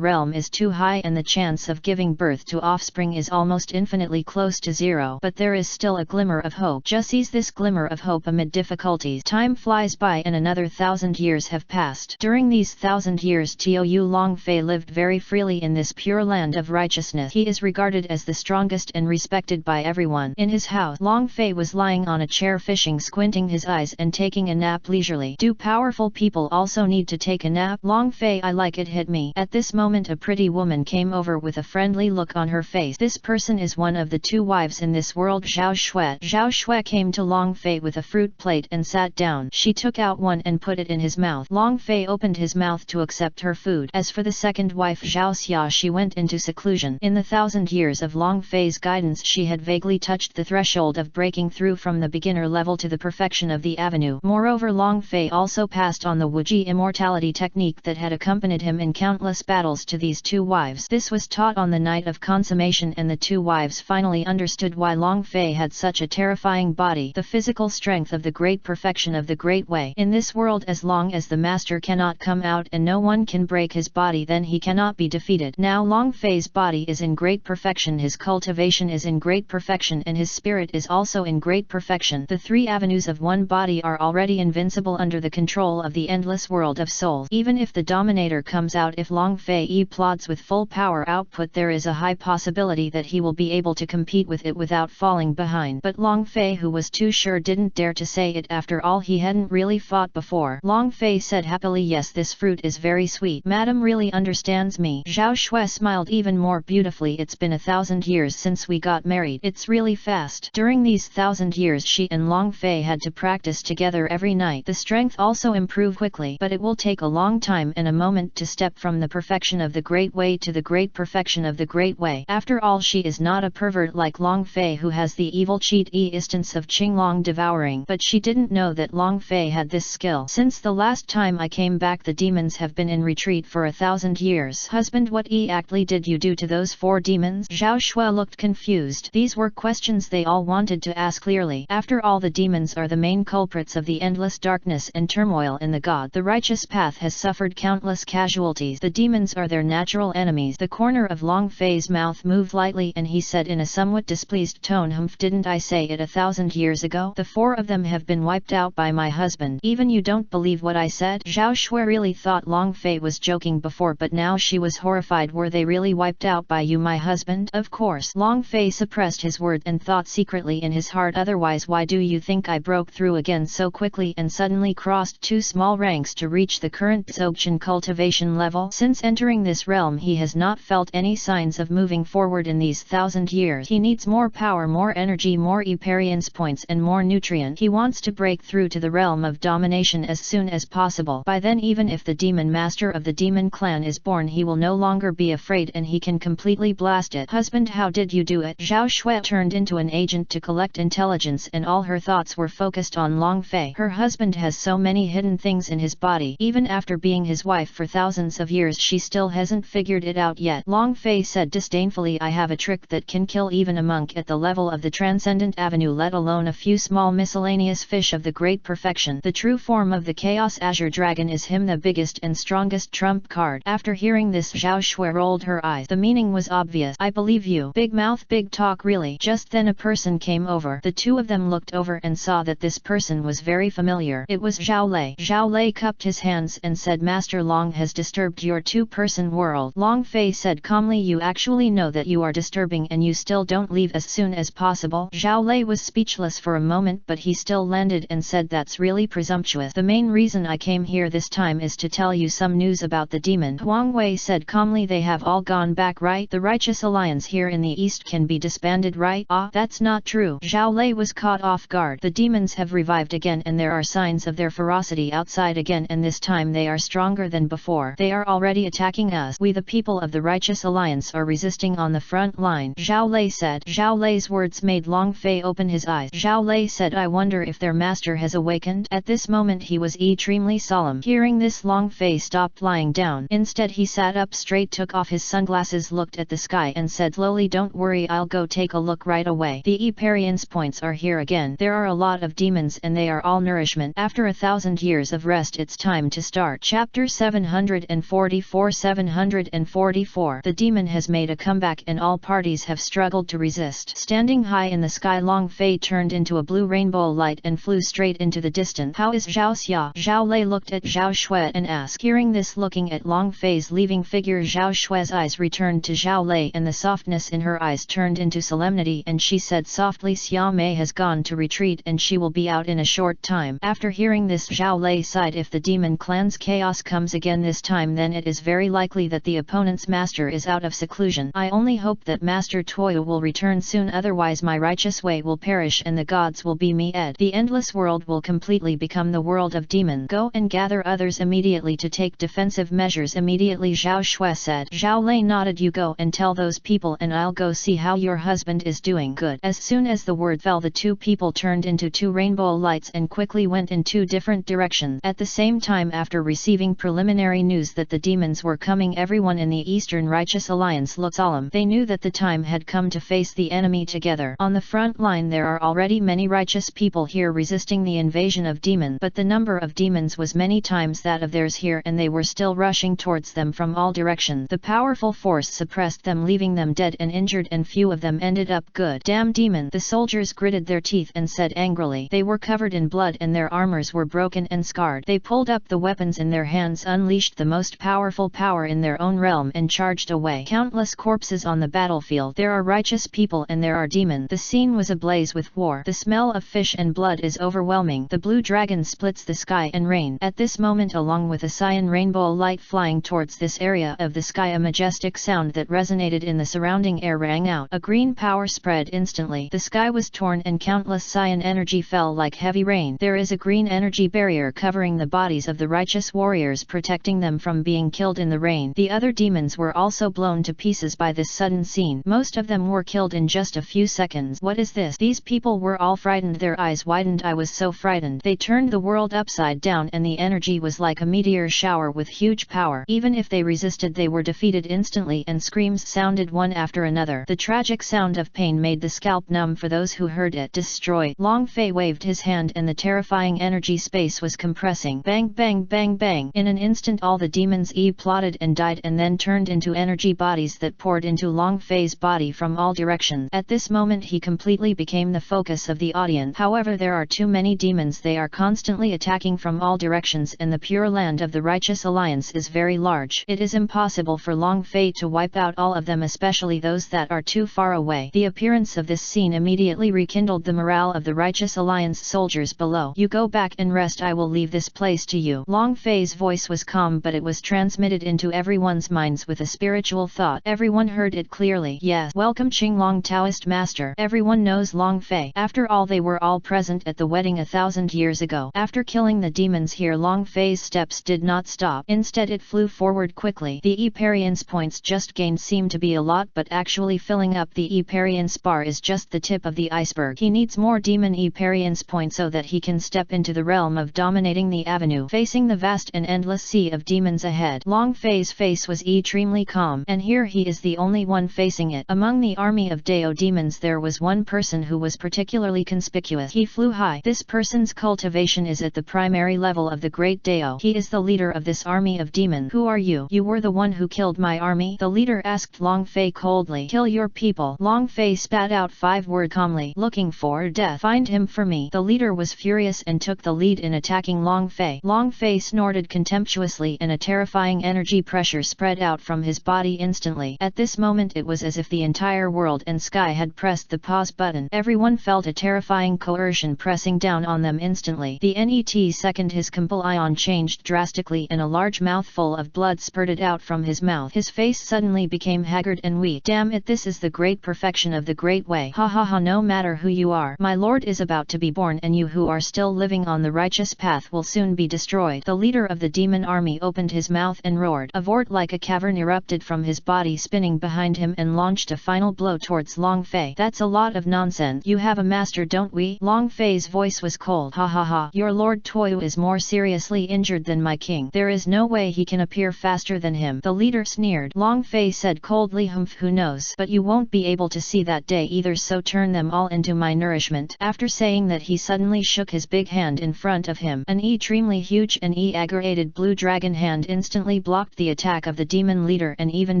realm is too high and the chance of giving birth to offspring is almost infinitely close to 0. But there is still a glimmer of hope. Just seize this glimmer of hope amid difficulties. Time flies by and another 1,000 years have passed. During these 1,000 years Toyu Long Fei lived very freely in this pure land of righteousness. He is regarded as the strongest and respected by everyone. In his house, Long Fei was lying on a chair fishing, squinting his eyes and taking a nap leisurely. Do powerful people also need to take a nap? Long Fei, I like it, hit me. At this moment a pretty woman came over with a friendly look on her face. This person is one of the two wives in this world, Zhao Shui. Zhao Shui came to Long Fei with a fruit plate and sat down. She took out one and put it in his mouth. Long Fei opened his mouth to accept her food. As for the second wife, Zhao Xia, she went into seclusion. In the 1,000 years of Long Fei's guidance, she had vaguely touched the threshold of breaking through from the beginner level to the perfection of the avenue. Moreover, Long Fei also passed on the Wuji immortality technique that had accompanied him in countless battles to these two wives. This was taught on the night of consummation, and the two wives finally understood why Long Fei had such a terrifying body. The physical strength of the great perfection of the Great Way. In this world, as long as the master cannot come out and no one can break his body, then he cannot be defeated. Now Long Fei's body is in great perfection, his cultivation is in great perfection, and his spirit is also in great perfection. The three avenues of one body are already invincible under the control of the endless world of souls. Even if the Dominator comes out, if Long Fei plods with full power output, there is a high possibility that he will be able to compete with it without falling behind. But Long Fei, who was too sure, didn't dare to say it. After all, he hadn't really fought before. Long Fei said happily, yes, this fruit is very sweet. Madam really understands me. Zhao Shui smiled even more beautifully. It's been 1,000 years since we got married. It's really fast. During these 1,000 years she and Long Fei had to practice together every night. The strength also improved quickly, but it will take a long time and a moment to step from the perfection of the Great Way to the great perfection of the Great Way. After all, she is not a pervert like Long Fei, who has the evil cheat instance of Qinglong devouring. But she didn't know that Long Fei had this skill. Since the last time I came back, the demons have been in retreat for 1,000 years. Husband, what exactly did you do to those 4 demons? Zhao Shui looked confused. These were questions they all wanted to ask clearly. After all, the demons are the main culprits of the endless darkness and turmoil in the God. The righteous path has suffered countless casualties. The demons are their natural enemies. The corner of Long Fei's mouth moved lightly and he said in a somewhat displeased tone, "Humph, didn't I say it 1,000 years ago? The 4 of them have been wiped out by my husband. Even you don't believe what I said?" Zhao Shui really thought Long Fei was joking before, but now she was horrified. Were they really wiped out by you, my husband? Of course. Long Fei suppressed his words and thought secretly in his heart, otherwise why do you think I broke through again so quickly and suddenly crossed 2 small ranks to reach the current Dzogchen cultivation level? Since entering this realm he has not felt any signs of moving forward in these 1,000 years. He needs more power, more energy, more experience points and more nutrient. He wants to break through to the realm of domination as soon as possible. By then, even if the demon master of the demon clan is born, he will no longer be afraid and he can completely blast it. Husband, how did you do it? Zhao Shui turned into an agent to collect intelligence and all her thoughts were focused on Long Fei. Her husband has so many hidden things in his body. Even after being his wife for thousands of years, she still hasn't figured it out yet. Long Fei said disdainfully, I have a trick that can kill even a monk at the level of the Transcendent Avenue, let alone a few small miscellaneous fish of the great perfection. The true form of the Chaos Azure Dragon is him, the biggest and strongest trump card. After hearing this, Zhao Shui rolled her eyes. The meaning was obvious. I believe you. Big mouth, big talk, really. Just then a person came over. The two of them looked over and saw that this person was very familiar. It was Zhao Lei. Zhao Lei cupped his hands and said, Master Long has disturbed your 2-person world. Long Fei said calmly, you actually know that you are disturbing and you still don't leave as soon as possible? Zhao Lei was speechless for a moment, but he still landed and said, that's really presumptuous. The main reason I came here this time is to tell you some news about the demon. Huang Wei said calmly, they have all gone back, right? The Righteous Alliance here in the east can be disbanded, right? Ah, that's not true. Zhao Lei was caught off guard. The demons have revived again and there are signs of their ferocity outside again, and this time they are stronger than before. They are already attacking us. We the people of the Righteous Alliance are resisting on the front line, Zhao Lei said. Zhao Lei's words made Long Fei open his eyes. Zhao Lei said, I wonder if their master has awakened. At this moment he was extremely solemn. Hearing this, Long Fei stopped lying down. Instead he sat up straight, took off his sunglasses, looked at the sky and said slowly, don't worry, I'll go take a look right away. The experience points are here again. There are a lot of demons and they are all nourishment. After 1,000 years of rest, it's time to start. Chapter 744. The demon has made a comeback and all parties have struggled to resist. Standing high in the sky, Long Fei turned into a blue rainbow light and flew straight into the distance. How is Zhao Xia? Zhao Lei looked at Zhao Shui and asked. Hearing this, looking at Long Fei's leaving figure, Zhao Shui's eyes returned to Zhao Lei and the softness in her eyes turned into solemnity, and she said softly, Xia Mei has gone to retreat and she will be out in a short time. After hearing this, Zhao Lei sighed if the demon clan's chaos comes again this time, then it is very likely that the opponent's master is out of seclusion. I only hope that Master Toyo will return soon, otherwise my righteous way will perish and the gods will be me ed. The endless world will completely become the world of demon. Go and gather others immediately to take defensive measures immediately, Zhao Shui said. Zhao Lei nodded. You go and tell those people and I'll go see how your husband is doing. Good. As soon as the word fell, the two people turned into two rainbow lights and quickly went in two different directions. At the same time, after receiving preliminary news that the demons were coming, everyone in the Eastern Righteous Alliance looked solemn. They knew that the time had come to face the enemy together. On the front line there are already many righteous people here resisting the invasion of demon, but the number of demons was many times that of theirs here, and they were still rushing towards them from all directions. The powerful force suppressed them, leaving them dead and injured, and few of them ended up good. Damn demon! The soldiers gritted their teeth and said angrily. They were covered in blood and their armors were broken and scarred. They pulled up the weapons in their hands, unleashed the most powerful power in their own realm, and charged away. Countless corpses on the battlefield. There are righteous people and there are demons. The scene was ablaze with war. The smell of fish and blood is overwhelming. The blue dragon splits the sky and rain. At this moment, along with a cyan rainbow light flying towards this area of the sky, a majestic sound that resonated in the surrounding air rang out. A green power spread instantly. The sky was torn and countless cyan energy fell like heavy rain. There is a green energy barrier covering the bodies of the righteous warriors, protecting them from being killed in the rain. The other demons were also blown to pieces by this sudden scene. Most of them were killed in just a few seconds. What is this? These people were all frightened. Their eyes widened. I was so frightened. They turned the world upside down, and the energy was like a meteor shower with huge power. Even if they resisted, they were defeated instantly, and screams sounded one after another. The tragic sound of pain made the scalp numb for those who heard it. Destroy! Long Fei waved his hand and the terrifying energy space was compressing. Bang bang bang bang! In an instant all the demons plotted and died, and then turned into energy bodies that poured into Long Fei's body from all directions. At this moment he completely became the focus of the audience. However, there are too many demons. They are constantly attacking from all directions, and the pure land of the Righteous Alliance is very large. It is impossible for Long Fei to wipe out all of them, especially those that are too far away. The appearance of this scene immediately rekindled the morale of the Righteous Alliance soldiers below. You go back and rest. I will leave this place to you. Long Fei's voice was calm, but it was transmitted into everyone's minds with a spiritual thought. Everyone heard it clearly. Yes, welcome Qinglong Taoist Master. Everyone knows Long Fei. After all, they were all present at the wedding 1,000 years ago. After killing the demons here, Long Fei's steps did not stop. Instead it flew forward quickly. The experience points just gained seem to be a lot, but actually filling up the experience bar is just the tip of the iceberg. He needs more demon experience points so that he can step into the realm of dominating the avenue, facing the vast and endless sea of demons ahead. Long Fei's face was extremely calm, and here he is the only one facing it. Among the army of Dao demons there was one person who was particularly conspicuous. He flew high. This person's cultivation is at the primary level of the great Dao. He is the leader of this army of demons. Who are you? You were the one who killed my army? The leader asked Long Fei coldly. Kill your people. Long Fei spat out 5 words calmly. Looking for death. Find him for me. The leader was furious and took the lead in attacking Long Fei. Long Fei snorted contemptuously, and a terrifying energy pressure spread out from his body instantly. At this moment it was as if the entire world and sky had pressed the pause button. Everyone felt a terrifying coercion pressing down on them instantly. The net second his complexion changed drastically and a large mouthful of blood spurted out from his mouth. His face suddenly became haggard and weak. Damn it, this is the great perfection of the great way. Ha ha ha, no matter who you are, my lord is about to be born, and you who are still living on the righteous path will soon be destroyed. The leader of the demon army opened his mouth and roared. A vortex like a cavern erupted from his body, spinning behind him, and launched a final blow towards Long Fei. That's a lot of nonsense. You have a master, don't we? Long Fei's voice was cold. Ha ha ha. Your Lord Toyo is more seriously injured than my king. There is no way he can appear faster than him. The leader sneered. Long Fei said coldly, humph, who knows? But you won't be able to see that day either, so turn them all into my nourishment. After saying that, he suddenly shook his big hand in front of him. An extremely huge and aggregated blue dragon hand instantly blocked the attack of the demon leader and even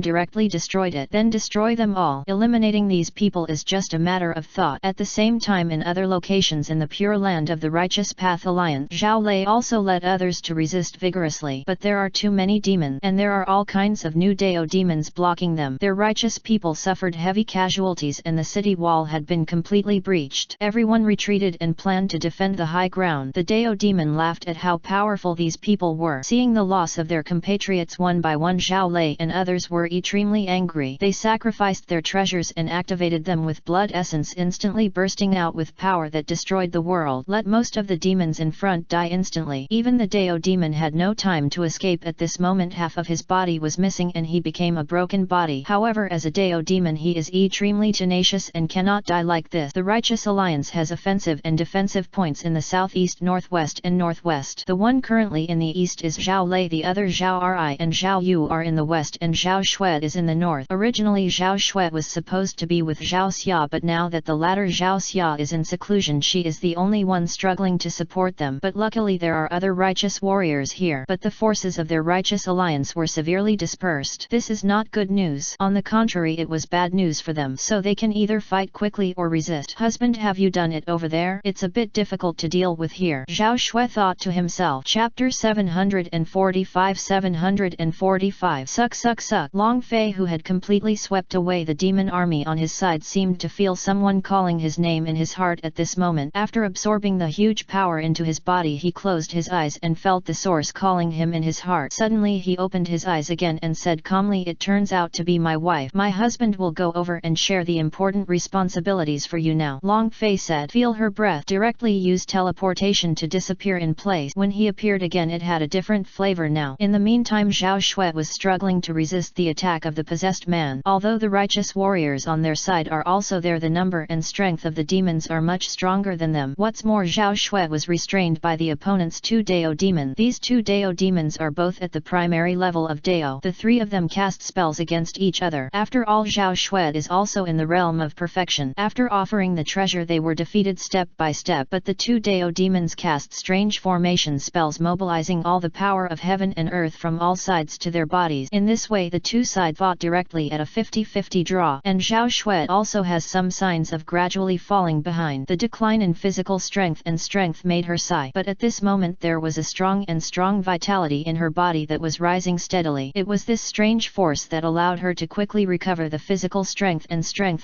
directly destroyed it. Then destroy them all. Eliminating these people is just a matter of thought. At the same time, in other locations in the pure land of the Righteous Path Alliance, Zhao Lei also led others to resist vigorously. But there are too many demons, and there are all kinds of new Dao demons blocking them. Their righteous people suffered heavy casualties and the city wall had been completely breached. Everyone retreated and planned to defend the high ground. The Dao demon laughed at how how powerful these people were. Seeing the loss of their compatriots one by one, Zhao Lei and others were extremely angry. They sacrificed their treasures and activated them with blood essence, instantly bursting out with power that destroyed the world. Let most of the demons in front die instantly. Even the Dao demon had no time to escape at this moment. Half of his body was missing and he became a broken body. However, as a Dao demon he is extremely tenacious and cannot die like this. The Righteous Alliance has offensive and defensive points in the southeast, northwest and northwest. The one currently in the east is Zhao Lei, the other Zhao Ri and Zhao Yu are in the west, and Zhao Shui is in the north. Originally Zhao Shui was supposed to be with Zhao Xia, but now that the latter Zhao Xia is in seclusion, she is the only one struggling to support them. But luckily there are other righteous warriors here. But the forces of their Righteous Alliance were severely dispersed. This is not good news. On the contrary, it was bad news for them. So they can either fight quickly or resist. Husband, have you done it over there? It's a bit difficult to deal with here, Zhao Shui thought to himself. Chapter 745. 745. Suck. Long Fei, who had completely swept away the demon army on his side, seemed to feel someone calling his name in his heart at this moment. After absorbing the huge power into his body, he closed his eyes and felt the source calling him in his heart. Suddenly he opened his eyes again and said calmly, it turns out to be my wife. My husband will go over and share the important responsibilities for you now. Long Fei said. Feel her breath. Directly use teleportation to disappear in place. When he appeared again, it had a different flavor now. In the meantime, Zhao Shui was struggling to resist the attack of the possessed man. Although the righteous warriors on their side are also there, the number and strength of the demons are much stronger than them. What's more, Zhao Shui was restrained by the opponent's two Dao demons. These two Dao demons are both at the primary level of Dao. The three of them cast spells against each other. After all, Zhao Shui is also in the realm of perfection. After offering the treasure, they were defeated step by step, but the two Dao demons cast strange formation spells, mobilizing all the power of heaven and earth from all sides to their bodies. In this way the two sides fought directly at a 50-50 draw, and Zhao Shui also has some signs of gradually falling behind. The decline in physical strength made her sigh, but at this moment there was a strong vitality in her body that was rising steadily. It was this strange force that allowed her to quickly recover the physical strength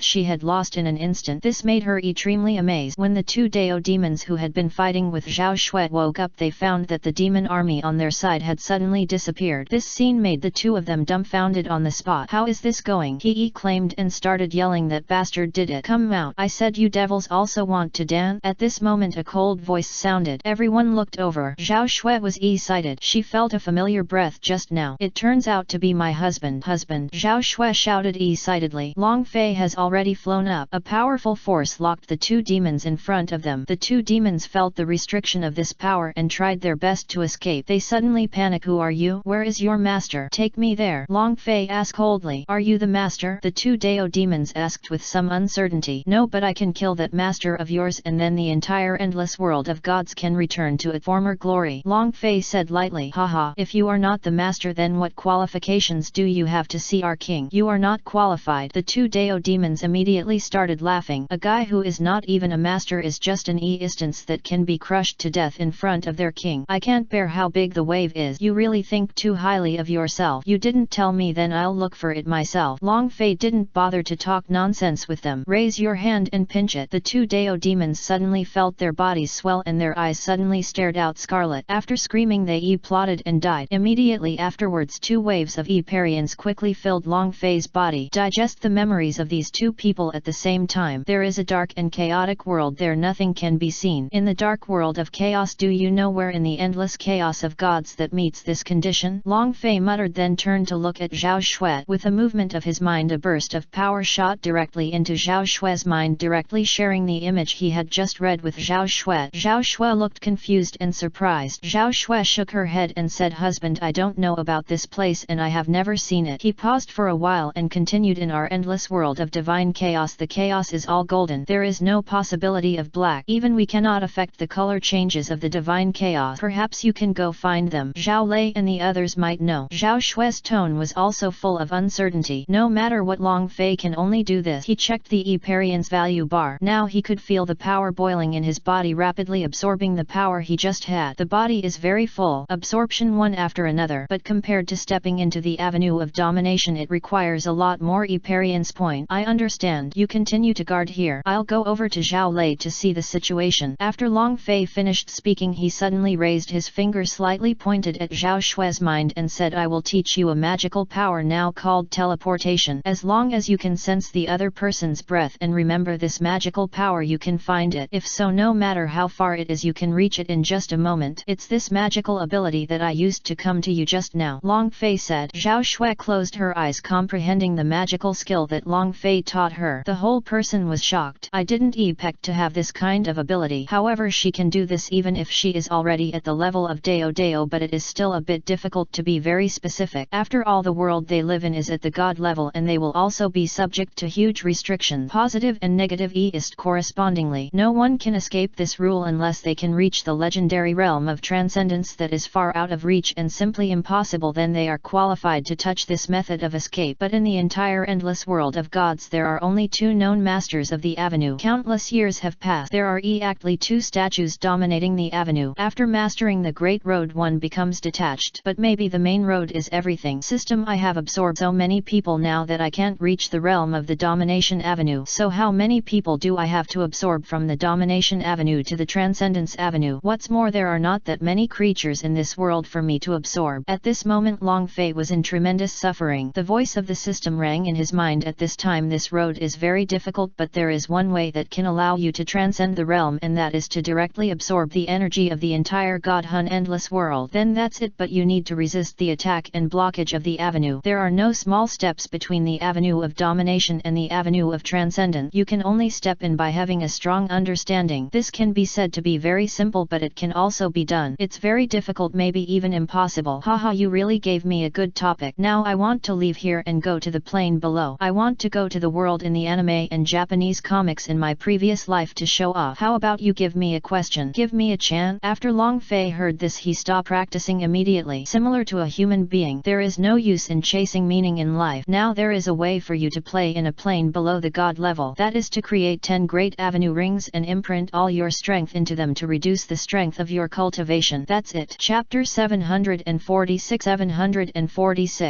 she had lost in an instant. This made her extremely amazed. When the two Dao demons who had been fighting with Zhao Shui woke up, they found that the demon army on their side had suddenly disappeared. This scene made the two of them dumbfounded on the spot. How is this going? He claimed and started yelling, that bastard did it. Come out. I said you devils also want to dance? At this moment a cold voice sounded. Everyone looked over. Zhao Shui was excited. She felt a familiar breath just now. It turns out to be my husband. Zhao Shui shouted excitedly. Long Fei has already flown up. A powerful force locked the two demons in front of them. The two demons felt the restriction of this power and tried their best to escape. They suddenly panic. Who are you? Where is your master? Take me there. Long Fei asked coldly. Are you the master? The two Dao demons asked with some uncertainty. No, but I can kill that master of yours and then the entire endless world of gods can return to its former glory. Long Fei said lightly. Haha, if you are not the master, then what qualifications do you have to see our king? You are not qualified. The two Dao demons immediately started laughing. A guy who is not even a master is just an instance that can be crushed to death in front of their king. I can't bear how big the wave is. You really think too highly of yourself. You didn't tell me, then I'll look for it myself. Long Fei didn't bother to talk nonsense with them. Raise your hand and pinch it. The two Dao demons suddenly felt their bodies swell and their eyes suddenly stared out scarlet. After screaming, they plotted and died. Immediately afterwards, two waves of Eparians quickly filled Long Fei's body. Digest the memories of these two people at the same time. There is a dark and chaotic world there. Nothing can be seen. In the dark world of chaos, do you know where in the endless chaos of gods that meets this condition? Long Fei muttered, then turned to look at Zhao Shui. With a movement of his mind, a burst of power shot directly into Zhao Shui's mind, directly sharing the image he had just read with Zhao Shui. Zhao Shui looked confused and surprised. Zhao Shui shook her head and said, husband, I don't know about this place and I have never seen it. He paused for a while and continued, in our endless world of divine chaos, the chaos is all golden. There is no possibility of black. Even we cannot affect the color changes of the divine chaos. Perhaps you can go find them. Zhao Lei and the others might know. Zhao Shui's tone was also full of uncertainty. No matter what, Long Fei can only do this. He checked the Eparian's value bar. Now he could feel the power boiling in his body, rapidly absorbing the power he just had. The body is very full. Absorption one after another. But compared to stepping into the avenue of domination, it requires a lot more Eparian's point. I understand. You continue to guard here. I'll go over to Zhao Lei to see the situation. After Long Fei finished speaking, he suddenly suddenly raised his finger, slightly pointed at Zhao Xue's mind and said, I will teach you a magical power now called teleportation. As long as you can sense the other person's breath and remember this magical power, you can find it. If so, no matter how far it is, you can reach it in just a moment. It's this magical ability that I used to come to you just now, Long Fei said. Zhao Xue closed her eyes, comprehending the magical skill that Long Fei taught her. The whole person was shocked. I didn't expect to have this kind of ability. However, she can do this even if she is already at the level of Douluo, but it is still a bit difficult to be very specific. After all, the world they live in is at the god level, and they will also be subject to huge restrictions, positive and negative east correspondingly. No one can escape this rule unless they can reach the legendary realm of transcendence that is far out of reach and simply impossible. Then they are qualified to touch this method of escape. But in the entire endless world of gods, there are only two known masters of the avenue. Countless years have passed. There are exactly two statues dominating the avenue. After mastering the Great Road, one becomes detached. But maybe the main road is everything. System, I have absorbed so many people now that I can't reach the realm of the Domination Avenue. So how many people do I have to absorb from the Domination Avenue to the Transcendence Avenue? What's more, there are not that many creatures in this world for me to absorb. At this moment, Long Fei was in tremendous suffering. The voice of the system rang in his mind at this time. This road is very difficult, but there is one way that can allow you to transcend the realm, and that is to directly absorb the energy of the entire God Hun endless world. Then that's it, but you need to resist the attack and blockage of the avenue. There are no small steps between the avenue of domination and the avenue of transcendence. You can only step in by having a strong understanding. This can be said to be very simple, but it can also be done. It's very difficult, maybe even impossible. Haha, you really gave me a good topic. Now I want to leave here and go to the plane below. I want to go to the world in the anime and Japanese comics in my previous life to show off. How about you give me a question? Give me a chance? After Long Fei heard this, he stopped practicing immediately. Similar to a human being, there is no use in chasing meaning in life. Now there is a way for you to play in a plane below the god level. That is to create 10 great avenue rings and imprint all your strength into them to reduce the strength of your cultivation. That's it. Chapter 746.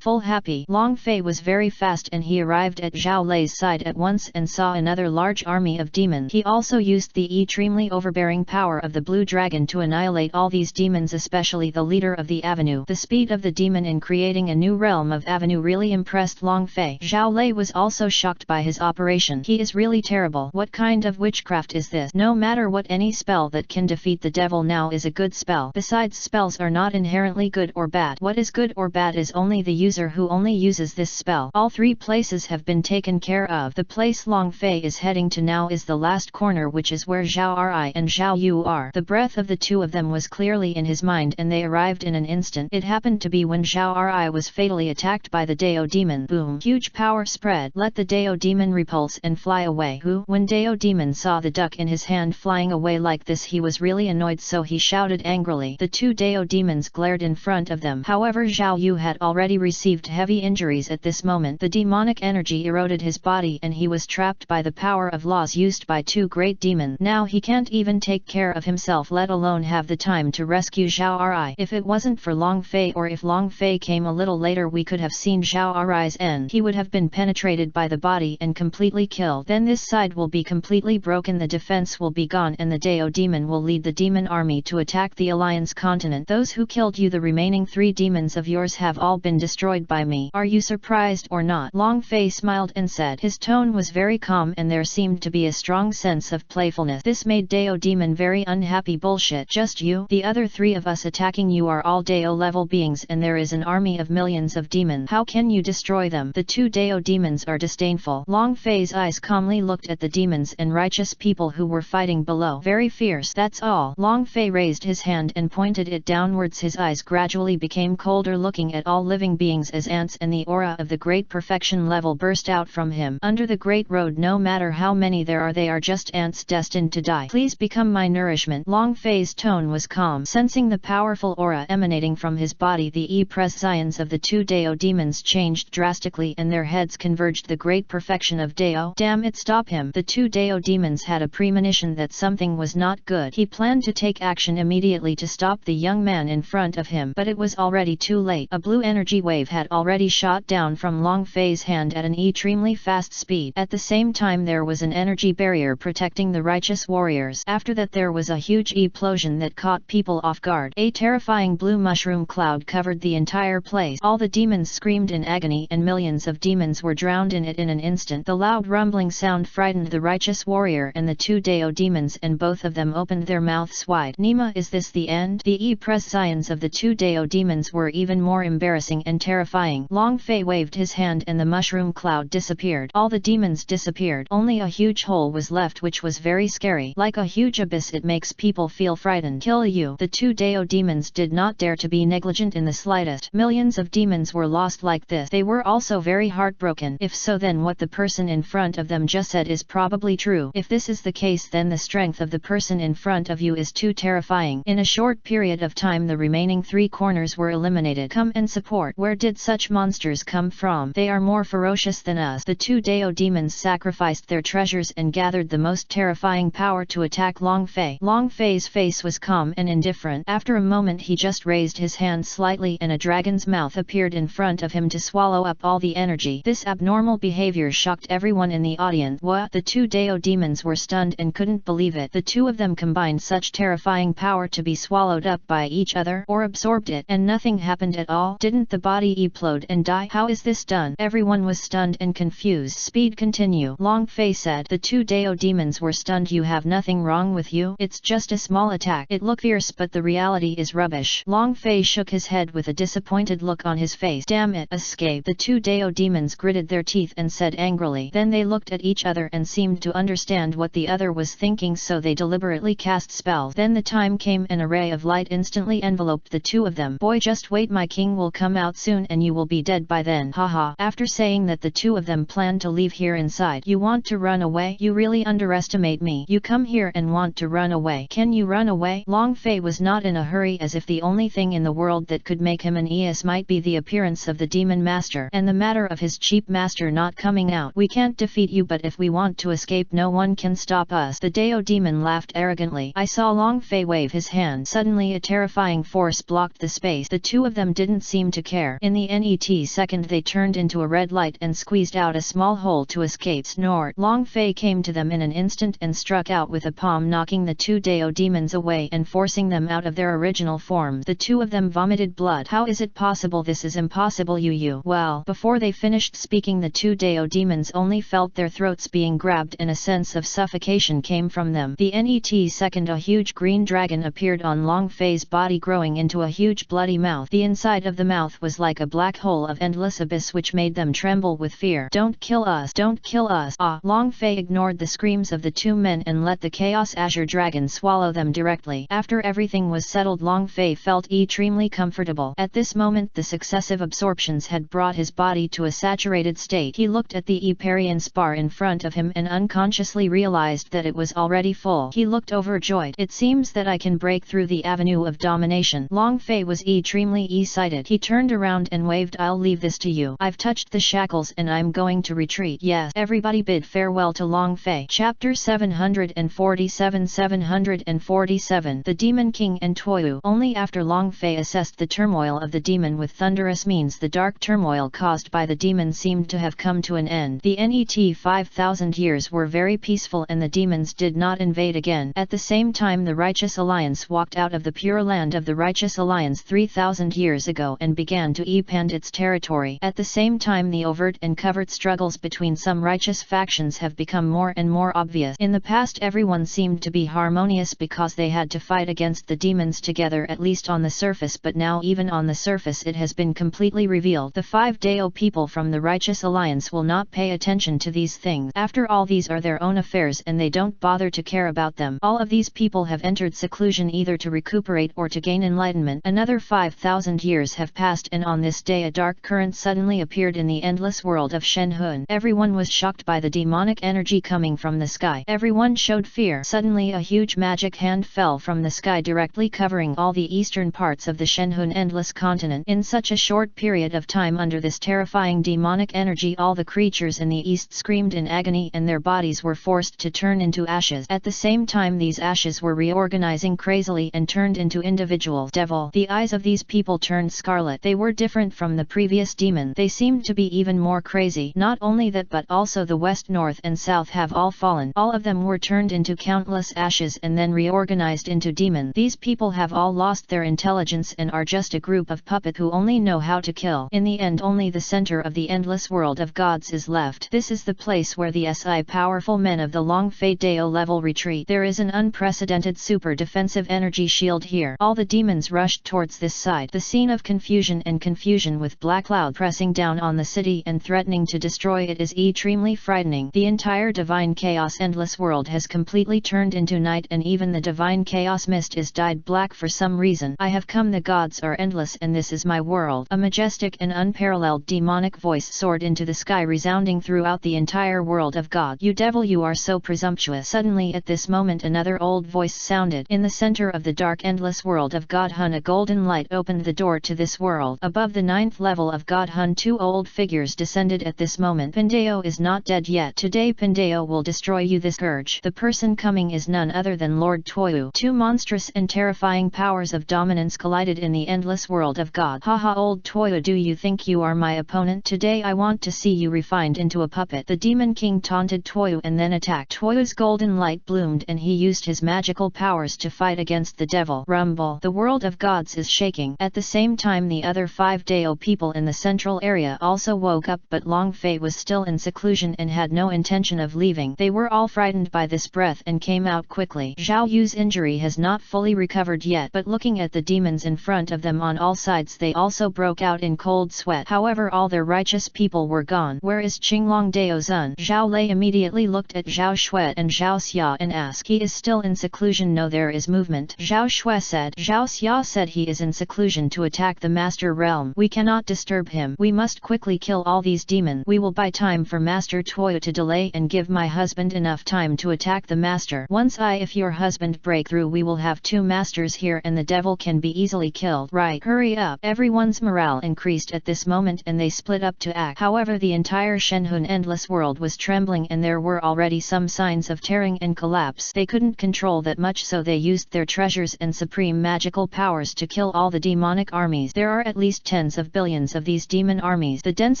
Full happy. Long Fei was very fast, and he arrived at Zhao Lei's side at once and saw another large army of demons. He also used the extremely overbearing power of the blue dragon to annihilate all these demons, especially the leader of the avenue. The speed of the demon in creating a new realm of avenue really impressed Long Fei. Zhao Lei was also shocked by his operation. He is really terrible. What kind of witchcraft is this? No matter what, any spell that can defeat the devil now is a good spell. Besides, spells are not inherently good or bad. What is good or bad is only the user who only uses this spell. All three places have been taken care of. The place Long Fei is heading to now is the last corner, which is where Zhao Ri and Zhao Yu are. The breath of the two of them was clearly in his mind, and they arrived in an instant. It happened to be when Zhao Ri was fatally attacked by the Dao demon. Boom! Huge power spread. Let the Dao demon repulse and fly away. When Dao demon saw the duck in his hand flying away like this, he was really annoyed, so he shouted angrily. The two Dao demons glared in front of them. However, Zhao Yu had already received heavy injuries at this moment. The demonic energy eroded his body, and he was trapped by the power of laws used by two great demons. Now he can't even take care of himself, let alone have the time to rescue Zhao Ri. If it wasn't for Long Fei, or if Long Fei came a little later, we could have seen Zhao Ri's end. He would have been penetrated by the body and completely killed. Then this side will be completely broken, the defense will be gone, and the Dao demon will lead the demon army to attack the Alliance continent. Those who killed you, the remaining 3 demons of yours, have all been destroyed by me. Are you surprised or not? Long Fei smiled and said. His tone was very calm, and there seemed to be a strong sense of playfulness. This made Dao demon very unhappy. Bullshit. Just you? The other 3 of us attacking you are all Dao level beings, and there is an army of millions of demons. How can you destroy them? The 2 Dao demons are disdainful. Long Fei's eyes calmly looked at the demons and righteous people who were fighting below. Very fierce. That's all. Long Fei raised his hand and pointed it downwards. His eyes gradually became colder, looking at all living beings as ants, and the aura of the great perfection level burst out from him. Under the great road, no matter how many there are, they are just ants destined to die. Please become my nourishment. Long Fei's tone was calm. Sensing the powerful aura emanating from his body, the prescience of the 2 Dao demons changed drastically, and their heads converged. The great perfection of Dao. Damn it, stop him. The 2 Dao demons had a premonition that something was not good. He planned to take action immediately to stop the young man in front of him, but it was already too late. A blue energy wave had already shot down from Long Fei's hand at an extremely fast speed. At the same time, there was an energy barrier protecting the righteous warriors. After that, there was a huge explosion. that caught people off guard. A terrifying blue mushroom cloud covered the entire place. All the demons screamed in agony and millions of demons were drowned in it in an instant. The loud rumbling sound frightened the righteous warrior and the two Dao demons, and both of them opened their mouths wide. Nima, is this the end? The prescience of the two Dao demons were even more embarrassing and terrifying. Long Fei waved his hand and the mushroom cloud disappeared. All the demons disappeared. Only a huge hole was left, which was very scary. Like a huge abyss, it makes people feel frightened. Kill you. The two Dao demons did not dare to be negligent in the slightest. Millions of demons were lost like this. They were also very heartbroken. If so, then what the person in front of them just said is probably true. If this is the case, then the strength of the person in front of you is too terrifying. In a short period of time, the remaining three corners were eliminated. Come and support. Where did such monsters come from? They are more ferocious than us. The two Dao demons sacrificed their treasures and gathered the most terrifying power to attack Long Fei. Long Fei's face was calm and indifferent. After a moment, he just raised his hand slightly and a dragon's mouth appeared in front of him to swallow up all the energy. This abnormal behavior shocked everyone in the audience. What? The two Dao demons were stunned and couldn't believe it. The two of them combined such terrifying power to be swallowed up by each other or absorbed it, and nothing happened at all. Didn't the body implode and die? How is this done? Everyone was stunned and confused. Speed, continue. Long Fei said. The two Dao demons were stunned. You have nothing wrong with you. It's just a small attack. It looked fierce, but the reality is rubbish. Long Fei shook his head with a disappointed look on his face. Damn it, escape. The two Dao demons gritted their teeth and said angrily. Then they looked at each other and seemed to understand what the other was thinking, so they deliberately cast spells. Then the time came. An array of light instantly enveloped the two of them. Boy, just wait, my king will come out soon and you will be dead by then. Haha. After saying that, the two of them planned to leave here inside. You want to run away? You really underestimate me. You come here and want to run away. Can you run away? Long Fei was not in a hurry, as if the only thing in the world that could make him an ES might be the appearance of the demon master and the matter of his cheap master not coming out. We can't defeat you, but if we want to escape, no one can stop us. The Dao demon laughed arrogantly. I saw Long Fei wave his hand. Suddenly a terrifying force blocked the space. The two of them didn't seem to care. In the net second, they turned into a red light and squeezed out a small hole to escape. Snort. Long Fei came to them in an instant and struck out with a palm, knocking the two Dao demons away and forcing them out of their original form. The two of them vomited blood. How is it possible? This is impossible. You. Well, before they finished speaking, the two Dao demons only felt their throats being grabbed and a sense of suffocation came from them. The net second, a huge green dragon appeared on Long Fei's body, growing into a huge bloody mouth. The inside of the mouth was like a black hole of endless abyss, which made them tremble with fear. Don't kill us! Don't kill us! Ah! Long Fei ignored the screams of the two men and let the Chaos Azure Dragon swallow them directly. After everything was settled, Long Fei felt extremely comfortable. At this moment, the successive absorptions had brought his body to a saturated state. He looked at the Eparian bar in front of him and unconsciously realized that it was already full. He looked overjoyed. It seems that I can break through the avenue of domination. Long Fei was extremely excited. He turned around and waved. I'll leave this to you. I've touched the shackles and I'm going to retreat. Yes. Everybody bid farewell to Long Fei. Chapter 747. The Demon King and Toyu. Only after Long Fei assessed the turmoil of the demon with thunderous means, the dark turmoil caused by the demon seemed to have come to an end. The net 5,000 years were very peaceful and the demons did not invade again. At the same time, the Righteous Alliance walked out of the Pure Land of the Righteous Alliance 3,000 years ago and began to expand its territory. At the same time, the overt and covert struggles between some righteous factions have become more and more obvious. In the past, everyone seemed to be harmonious because they had to fight against the demons together, at least on the surface, but now even on the surface it has been completely revealed. The 5 Dao people from the Righteous Alliance will not pay attention to these things. After all, these are their own affairs and they don't bother to care about them. All of these people have entered seclusion either to recuperate or to gain enlightenment. Another 5,000 years have passed and on this day a dark current suddenly appeared in the endless world of Shenhun. Everyone was shocked by the demonic energy coming from the sky. Everyone showed fear. Suddenly a huge magic hand fell from the sky, directly covering all the eastern parts of the Shenhun endless continent. In such a short period of time, under this terrifying demonic energy, all the creatures in the east screamed in agony and their bodies were forced to turn into ashes. At the same time, these ashes were reorganizing crazily and turned into individuals. Devil. The eyes of these people turned scarlet. They were different from the previous demon. They seemed to be even more crazy. Not only that, but also the west, north and south have all fallen. All of them were turned into countless ashes and then reorganized into demon. These people have all lost their intelligence and are just a group of puppet who only know how to kill. In the end only the center of the endless world of gods is left. This is the place where the powerful men of the Long Fei Dao level retreat. There is an unprecedented super defensive energy shield here. All the demons rushed towards this side. The scene of confusion with black cloud pressing down on the city and threatening to destroy it is extremely frightening. The entire divine chaos endless world has completely turned into night, and even the divine chaos mist is dyed black for some reason. I have come, the gods are endless and this is my world. A majestic and unparalleled demonic voice soared into the sky, resounding throughout the entire world of God. You devil, you are so presumptuous. Suddenly at this moment another old voice sounded. In the center of the dark endless world of God Hun, a golden light opened the door to this world. Above the 9th level of God Hun, 2 old figures descended at this moment. Pandeo is not dead yet. Today Pandeo will destroy you, this scourge. The person coming is none other than Lord Toyu. 2 monstrous and terrifying powers of dominance collided in the endless world of God. Haha, old Toyu, do you think you are my opponent? Today I want to see you refined into a puppet. The Demon King taunted Toyu and then attacked. Toyu's golden light bloomed and he used his magical powers to fight against the devil. Rumble. The world of gods is shaking. At the same time the other 5 Dao people in the central area also woke up, but Long Fei was still in seclusion and had no intention of leaving. They were all frightened by this breath and came out quickly. Zhao Yu's injury has not fully recovered yet, but looking at the demons in front of them on all sides, they also broke out in cold sweat. However, all their righteous people were gone. Where is Qinglong Dao Zun? Zhao Lei immediately looked at Zhao Shui and Zhao Xia and asked, he is still in seclusion? No, there is movement. Zhao Shui said. Zhao Xia said, he is in seclusion to attack the master realm. We cannot disturb him. We must quickly kill all these demons. We will buy time for Master Toyo to delay and give my husband enough time to attack the master. Once if your husband break through, we will have 2 masters here and the devil can be easily killed. Right, hurry up. Everyone's morale increased at this moment and they split up to act. However, the entire Shenhun endless world was trembling and there were already some signs of tearing and collapse. They couldn't control that much, so they used their treasures and supreme magical powers to kill all the demonic armies. There are at least tens of billions of these demon armies. The dense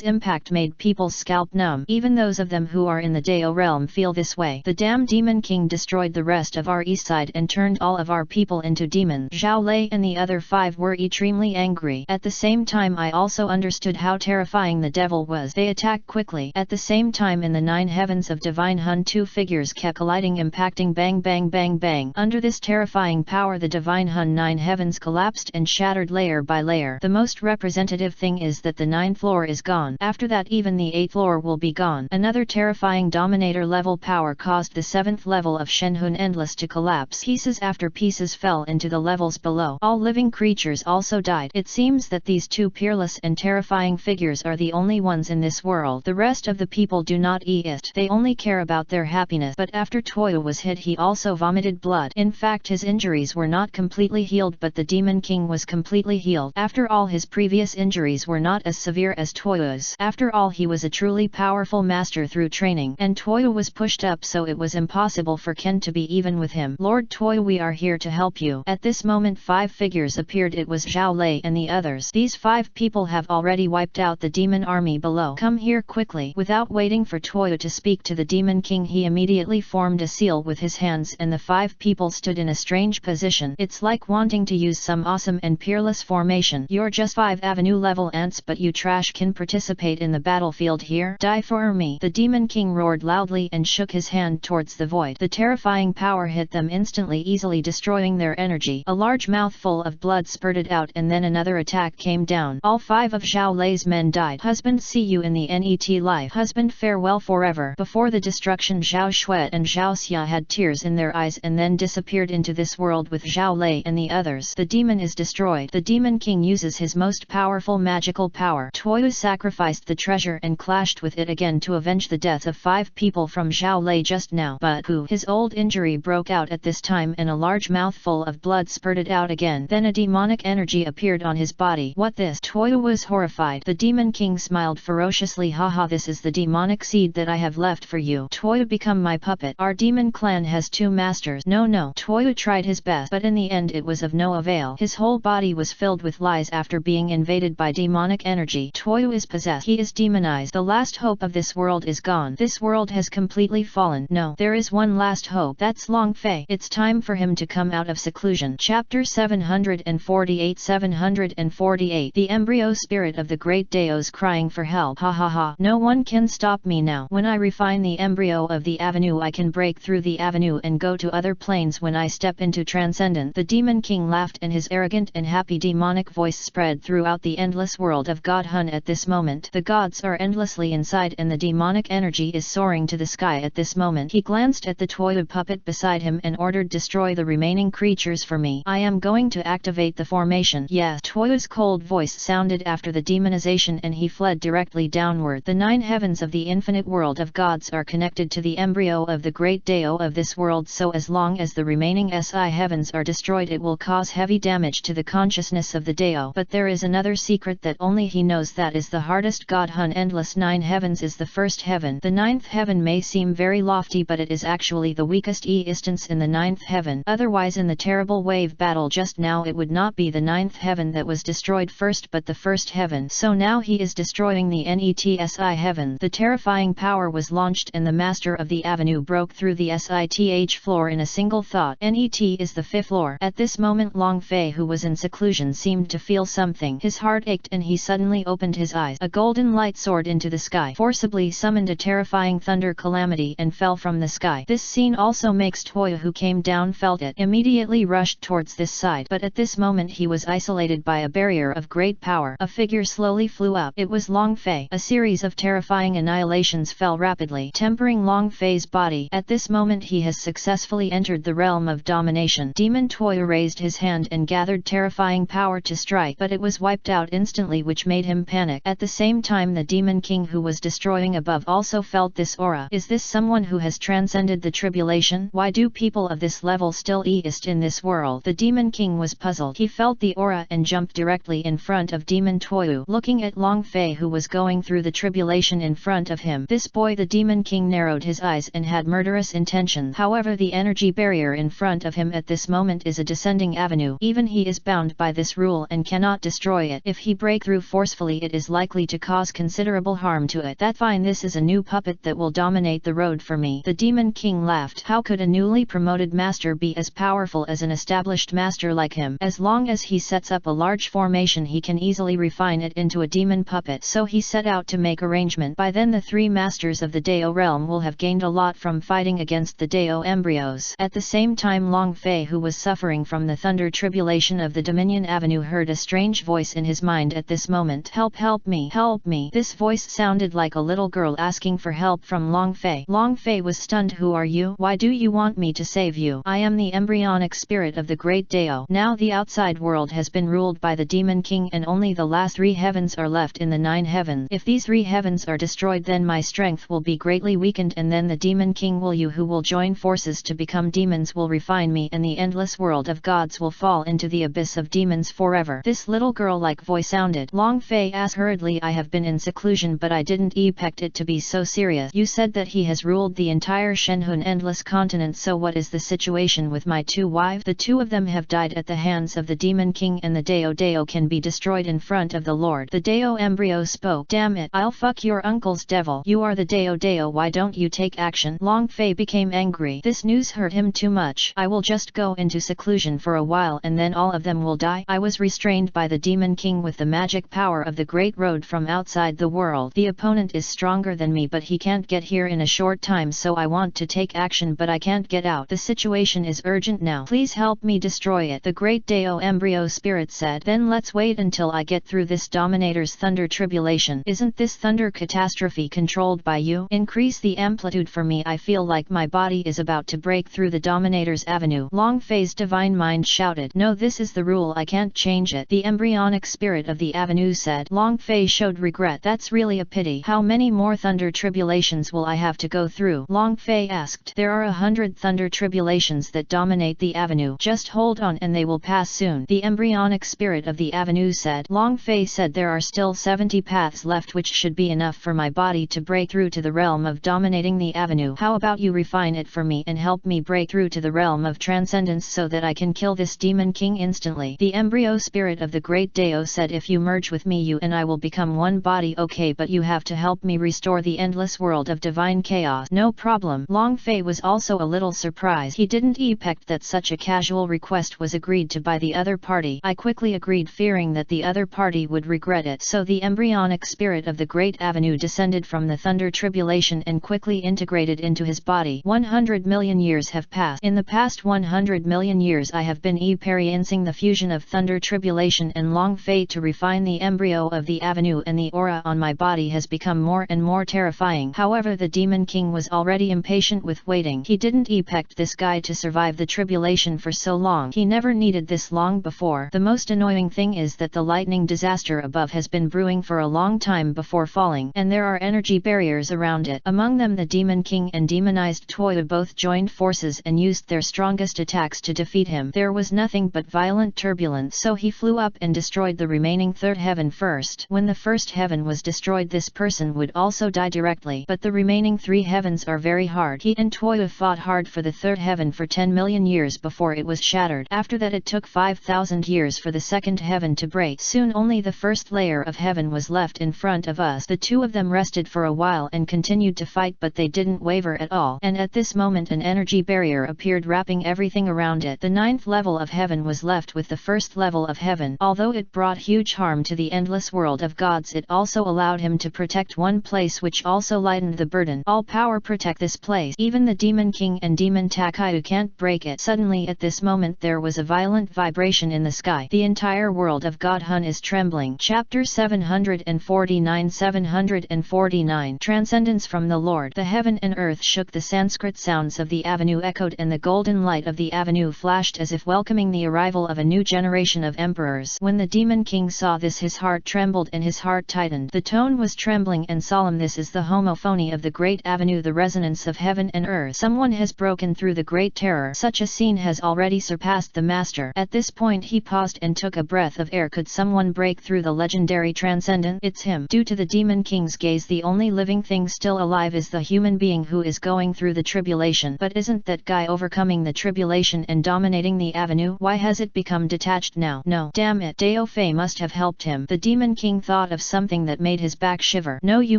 impact made people's scalp numb. Even those of them who are in the Dao realm feel this way. The damn Demon King destroyed the rest of our east side and turned all of our people into demons. Zhao Lei and the other 5 were extremely angry. At the same time I also understood how terrifying the devil was. They attacked quickly. At the same time in the 9 heavens of Divine Hun, 2 figures kept colliding, impacting, bang bang bang bang. Under this terrifying power the Divine Hun 9 heavens collapsed and shattered layer by layer. The most representative thing is that the 9th floor is gone. After that even the 8th floor will be gone. Another terrifying dominator level power caused the 7th level of Shenhun Endless to collapse. Pieces after pieces fell into the levels below. All living creatures also died. It seems that these 2 peerless and terrifying figures are the only ones in this world. The rest of the people do not eat. They only care about their happiness. But after Toyo was hit, he also vomited blood. In fact, his injuries were not completely healed, but the Demon King was completely healed. After all, his previous injuries were not as severe as Toyo's. After all, he was a truly powerful master through training, and Toyo was pushed up, so it was impossible for Ken to be even with him. Lord Toyo, we are here to help you. At this moment 5 figures appeared. It was Zhao Lei and the others. These 5 people have already wiped out the demon army below. Come here quickly. Without waiting for Toyo to speak to the Demon King, he immediately formed a seal with his hands and the 5 people stood in a strange position. It's like wanting to use some awesome and peerless formation. You're just 5 avenue level ants, but you trash can participate in the battlefield here. Die for me. The Demon King roared loudly and shook his hand towards the void. The terrifying power hit them instantly, easily destroying their energy. A large mouthful of blood spurted out and then another attack came down. All 5 of Zhao Lei's men died. Husband, see you in the net life. Husband, farewell forever. Before the destruction, Zhao Shui and Zhao Xia had tears in their eyes and then disappeared into this world with Zhao Lei and the others. The demon is destroyed. The Demon King uses his most powerful magical power. Toyo sacrificed the treasure and clashed with it again to avenge the death of 5 people from Zhao Lei just now. But his old injury broke out at this time and a large mouthful of blood spurted out again. Then a demonic energy appeared on his body. What this? Toyo was horrified. The Demon King smiled ferociously. Haha, this is the demonic seed that I have left for you. Toyo, become my puppet. Our demon clan has 2 masters. No. Toyo tried his best, but in the end it was of no avail. His whole body was filled with lies after being invaded by demonic energy. Toyo is possessed. He is demonized. The last hope of this world is gone. This world has completely fallen. No, there is one last hope. That's Long Fei. It's time for him to come out of seclusion. Chapter 748 748 The embryo spirit of the great Daos crying for help. Ha ha ha. No one can stop me now. When I refine the embryo of the avenue, I can break through the avenue and go to other planes when I step into transcendent. The Demon King laughed, and his arrogant and happy demonic voice spread throughout the endless world of Godhun. At this moment, the gods are endlessly inside and the demonic energy is soaring to the sky. At this moment, he glanced at the Toyu puppet beside him and ordered, destroy the remaining creatures for me. I am going to activate the formation. Yes. Toyu's cold voice sounded after the demonization, and he fled directly downward. The 9 heavens of the infinite world of gods are connected to the embryo of the great Dao of this world, so as long as the remaining SI heavens are destroyed, it will cause heavy damage to the consciousness of the Dao. But there is another secret that only he knows, that is the hardest. Godhun endless 9 heavens is the first heaven. The 9th heaven may seem very lofty, but it is actually the weakest instance in the 9th heaven. Otherwise, in the terrible wave battle just now, it would not be the 9th heaven that was destroyed first, but the first heaven. So now he is destroying the NETSI heaven. The terrifying power was launched, and the master of the avenue broke through the SITH floor in a single thought. NET is the 5th floor. At this moment, Long Fei, who was in seclusion, seemed to feel something. His heart ached and he suddenly opened his eyes. A golden light soared into the sky, forcibly summoned a terrifying thunder calamity, and fell from the sky. This scene also makes Toya, who came down, felt it, immediately rushed towards this side. But at this moment he was isolated by a barrier of great power. A figure slowly flew up. It was Long Fei. A series of terrifying annihilations fell rapidly, tempering Long Fei's body. At this moment he has successfully entered the realm of domination. Demon Toya raised his hand and gathered terrifying power to strike, but it was wiped out instantly, which made him panic. At the same time, the Demon King, who was destroying above, also felt this aura. Is this someone who has transcended the tribulation? Why do people of this level still exist in this world? The Demon King was puzzled. He felt the aura and jumped directly in front of Demon Toyu, looking at Long Fei, who was going through the tribulation in front of him. This boy, the Demon King, narrowed his eyes and had murderous intentions. However, the energy barrier in front of him at this moment is a descending avenue. Even he is bound by this rule and cannot destroy it. If he break through forcefully, it is likely to cause considerable harm to it. That fine, this is a new puppet that will dominate the road for me. The Demon King laughed. How could a newly promoted master be as powerful as an established master like him? As long as he sets up a large formation, he can easily refine it into a demon puppet. So he set out to make arrangement. By then the 3 masters of the Dao realm will have gained a lot from fighting against the Dao embryos. At the same time, Long Fei, who was suffering from the thunder tribulation of the Dominion Avenue, heard a strange voice in his mind at this moment. Help, help me, help me. This voice sounded like a little girl asking for help from Long Fei. Long Fei was stunned. Who are you? Why do you want me to save you? I am the embryonic spirit of the great Dao. Now the outside world has been ruled by the Demon King, and only the last 3 heavens are left in the 9 heavens. If these 3 heavens are destroyed, then my strength will be greatly weakened, and then the Demon King who will join forces to become demons will refine me, and the endless world of gods will fall into the abyss of demons forever. This little girl-like voice sounded. Long Fei asked hurriedly, I have been in seclusion, but I didn't expect it to be so serious. You said that he has ruled the entire Shenhun endless continent, so what is the situation with my 2 wives? The 2 of them have died at the hands of the Demon King, and the Dao can be destroyed in front of the Lord. The Dao embryo spoke. Damn it, I'll fuck your uncle's devil. You are the Dao, why don't you take action? Long Fei became angry. This news hurt him too much. I will just go into seclusion for a while and then all of them will die. I was restrained by the Demon King with the magic power of the Great Road from outside the world. The opponent is stronger than me, but he can't get here in a short time, so I want to take action, but I can't get out. The situation is urgent now. Please help me destroy it. The great Dao embryo spirit said. Then let's wait until I get through this Dominator's thunder tribulation. Isn't this thunder catastrophe controlled by you? Increase the amplitude for me. I feel like my body is about to break through the Dominator's avenue. Long Fei's divine mind shouted. No, this is the rule. I can't change it. The embryonic spirit of the avenue said. Long Fei showed regret. That's really a pity. How many more thunder tribulations will I have to go through? Long Fei asked. There are 100 thunder tribulations that dominate the avenue. Just hold on and they will pass soon. The embryonic spirit of the avenue said. Long Fei said there are still 70 paths left, which should be enough for my body to break through to the realm of dominating the avenue. How about you refine it for me and help me break through to the realm of transcendence so that I can kill this Demon King instantly? The embryo spirit of the great Dao said. If you merge with me, you and I will become one body. Okay, but you have to help me restore the endless world of divine chaos. No problem. Long Fei was also a little surprised. He didn't pecked that such a casual request was agreed to by the other party. I quickly agreed, fearing that the other party would regret it. So the embryonic spirit of the Great Avenue descended from the thunder tribulation and quickly integrated into his body. 100 million years have passed. In the past 100 million years I have been experiencing the fusion of thunder tribulation and long fate to refine the embryo of the Avenue, and the aura on my body has become more and more terrifying. However, the Demon King was already impatient with waiting. He didn't expect this guy to survive the tribulation for so long. He never needed this long before. The most annoying thing is that the lightning disaster above has been brewing for a long time before falling, and there are energy barriers around it. Among them the Demon King and demonized Toya both joined forces and used their strongest attacks to defeat him. There was nothing but violent turbulence, so he flew up and destroyed the remaining third heaven first. When the first heaven was destroyed, this person would also die directly, but the remaining 3 heavens are very hard. He and Toya fought hard for the third heaven for 10 million years before it was shattered. After that it took 5,000 years for the second heaven to break. Soon only the first layer of heaven was left in front of us. The two of them rested for a while and continued to fight, but they didn't waver at all. And at this moment an energy barrier appeared, wrapping everything around it. The 9th level of heaven was left with the first level of heaven. Although it brought huge harm to the endless world of gods, it also allowed him to protect one place, which also lightened the burden. All power protect this place. Even the Demon King and Demon Takayu can't break it. Suddenly at this moment there was a violent vibration in the sky. The entire world of God Hun is trembling. Chapter 749 749 Transcendence from the Lord. The heaven and earth shook. The Sanskrit sounds of the Avenue echoed, and the golden light of the Avenue flashed as if welcoming the arrival of a new generation of emperors. When the Demon King saw this, his heart trembled and his heart tightened. The tone was trembling and solemn. This is the homophony of the Great Avenue, the resonance of heaven and earth. Someone has broken through the Great Terror. Such a scene has already surpassed the master. At this point he paused and took a breath of air. Could someone break through the legendary transcendent? It's him. Due to the Demon King's gaze, the only living thing still alive is the human being who is going through the tribulation. But isn't that guy overcoming the tribulation and dominating the Avenue? Why has it become detached now? No, damn it, Dao Fei must have helped him. The Demon King thought of something that made his back shiver. No, you